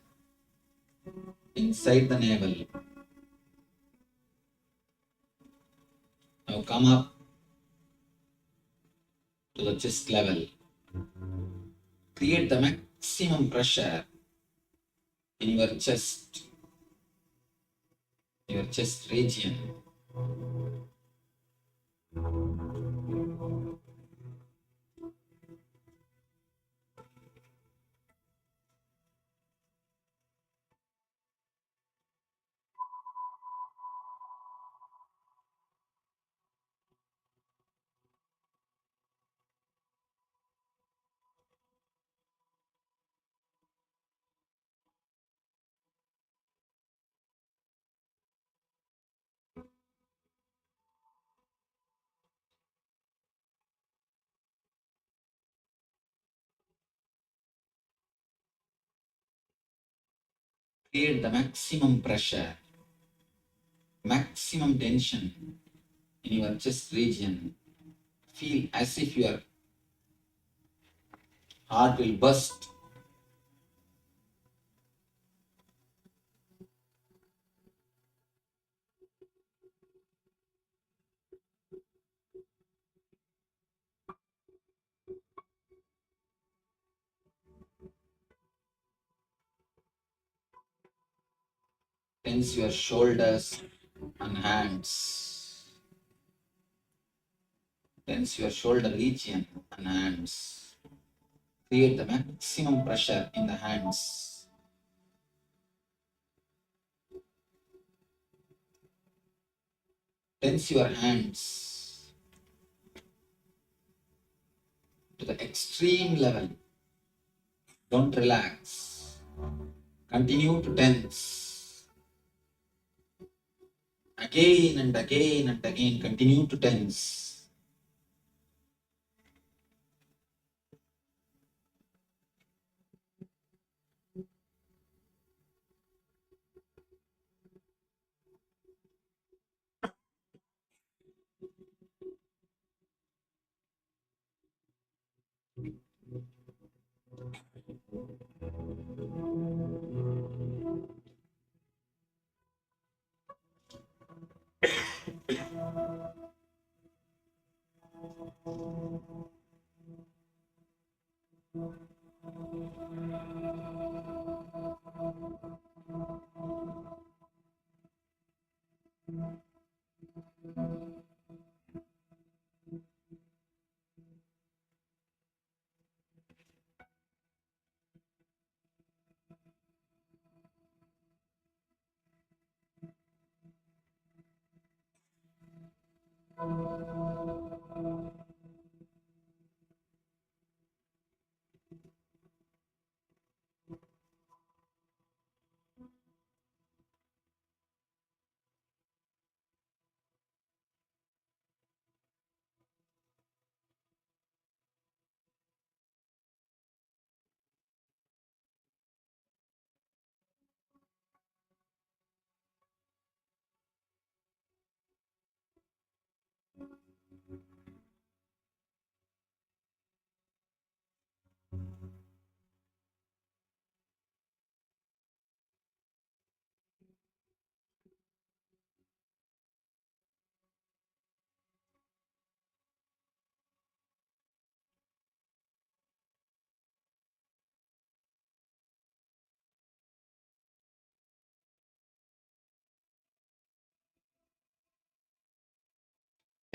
inside the navel. Now come up to the chest level. Create the maximum pressure in your chest region. Create the maximum pressure, maximum tension in your chest region. Feel as if your heart will burst. Tense your shoulders and hands. Tense your shoulder region and hands. Create the maximum pressure in the hands. Tense your hands to the extreme level. Don't relax. Continue to tense. Again and again and again, continue to tense.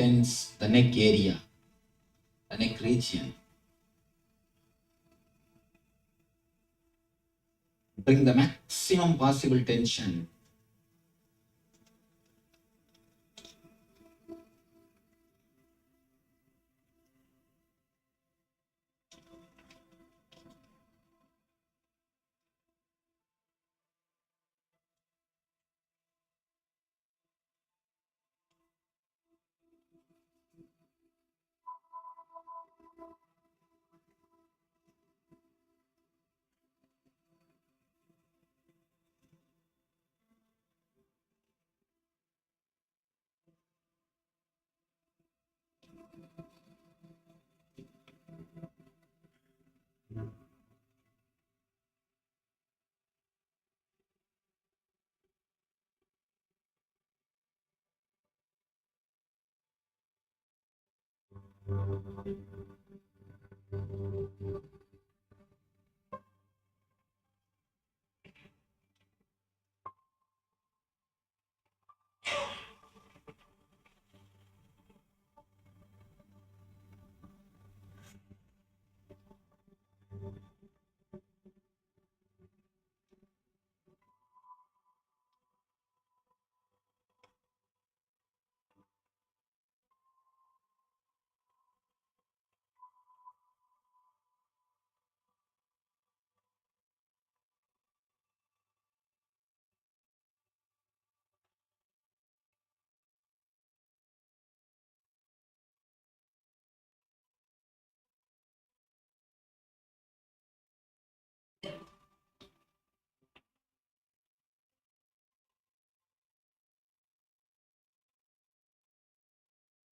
tense the neck area, the neck region. Bring the maximum possible tension.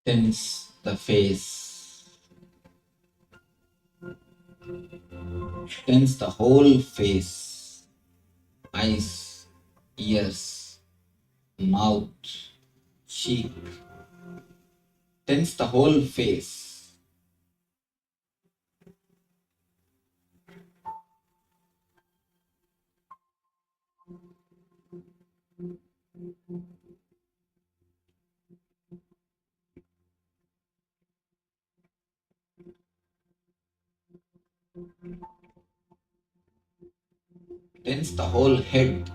Tense the face. Tense the whole face. Eyes, ears, mouth, cheek. Tense the whole face. Tense the whole head.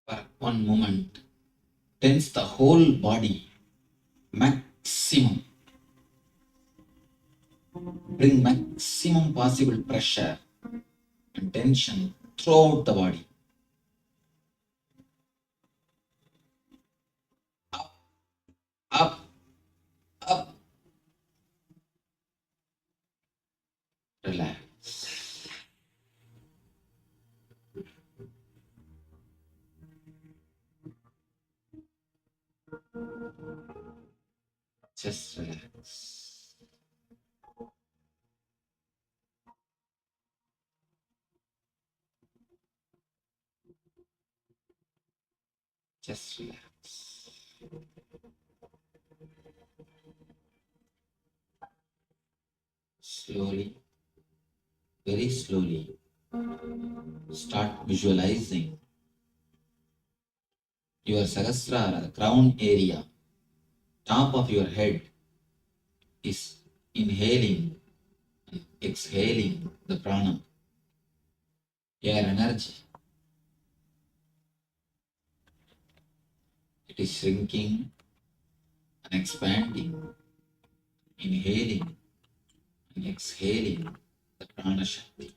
for one moment. Tense the whole body, maximum. Bring maximum possible pressure and tension throughout the body. Up, up. Relax. Just relax. Just relax. Slowly, very slowly, start visualizing your Sahasrara, the crown area, top of your head is inhaling and exhaling the prana, air energy. It is shrinking and expanding, inhaling and exhaling the prana shakti.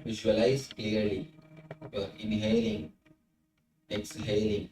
Visualize clearly. You're inhaling, exhaling.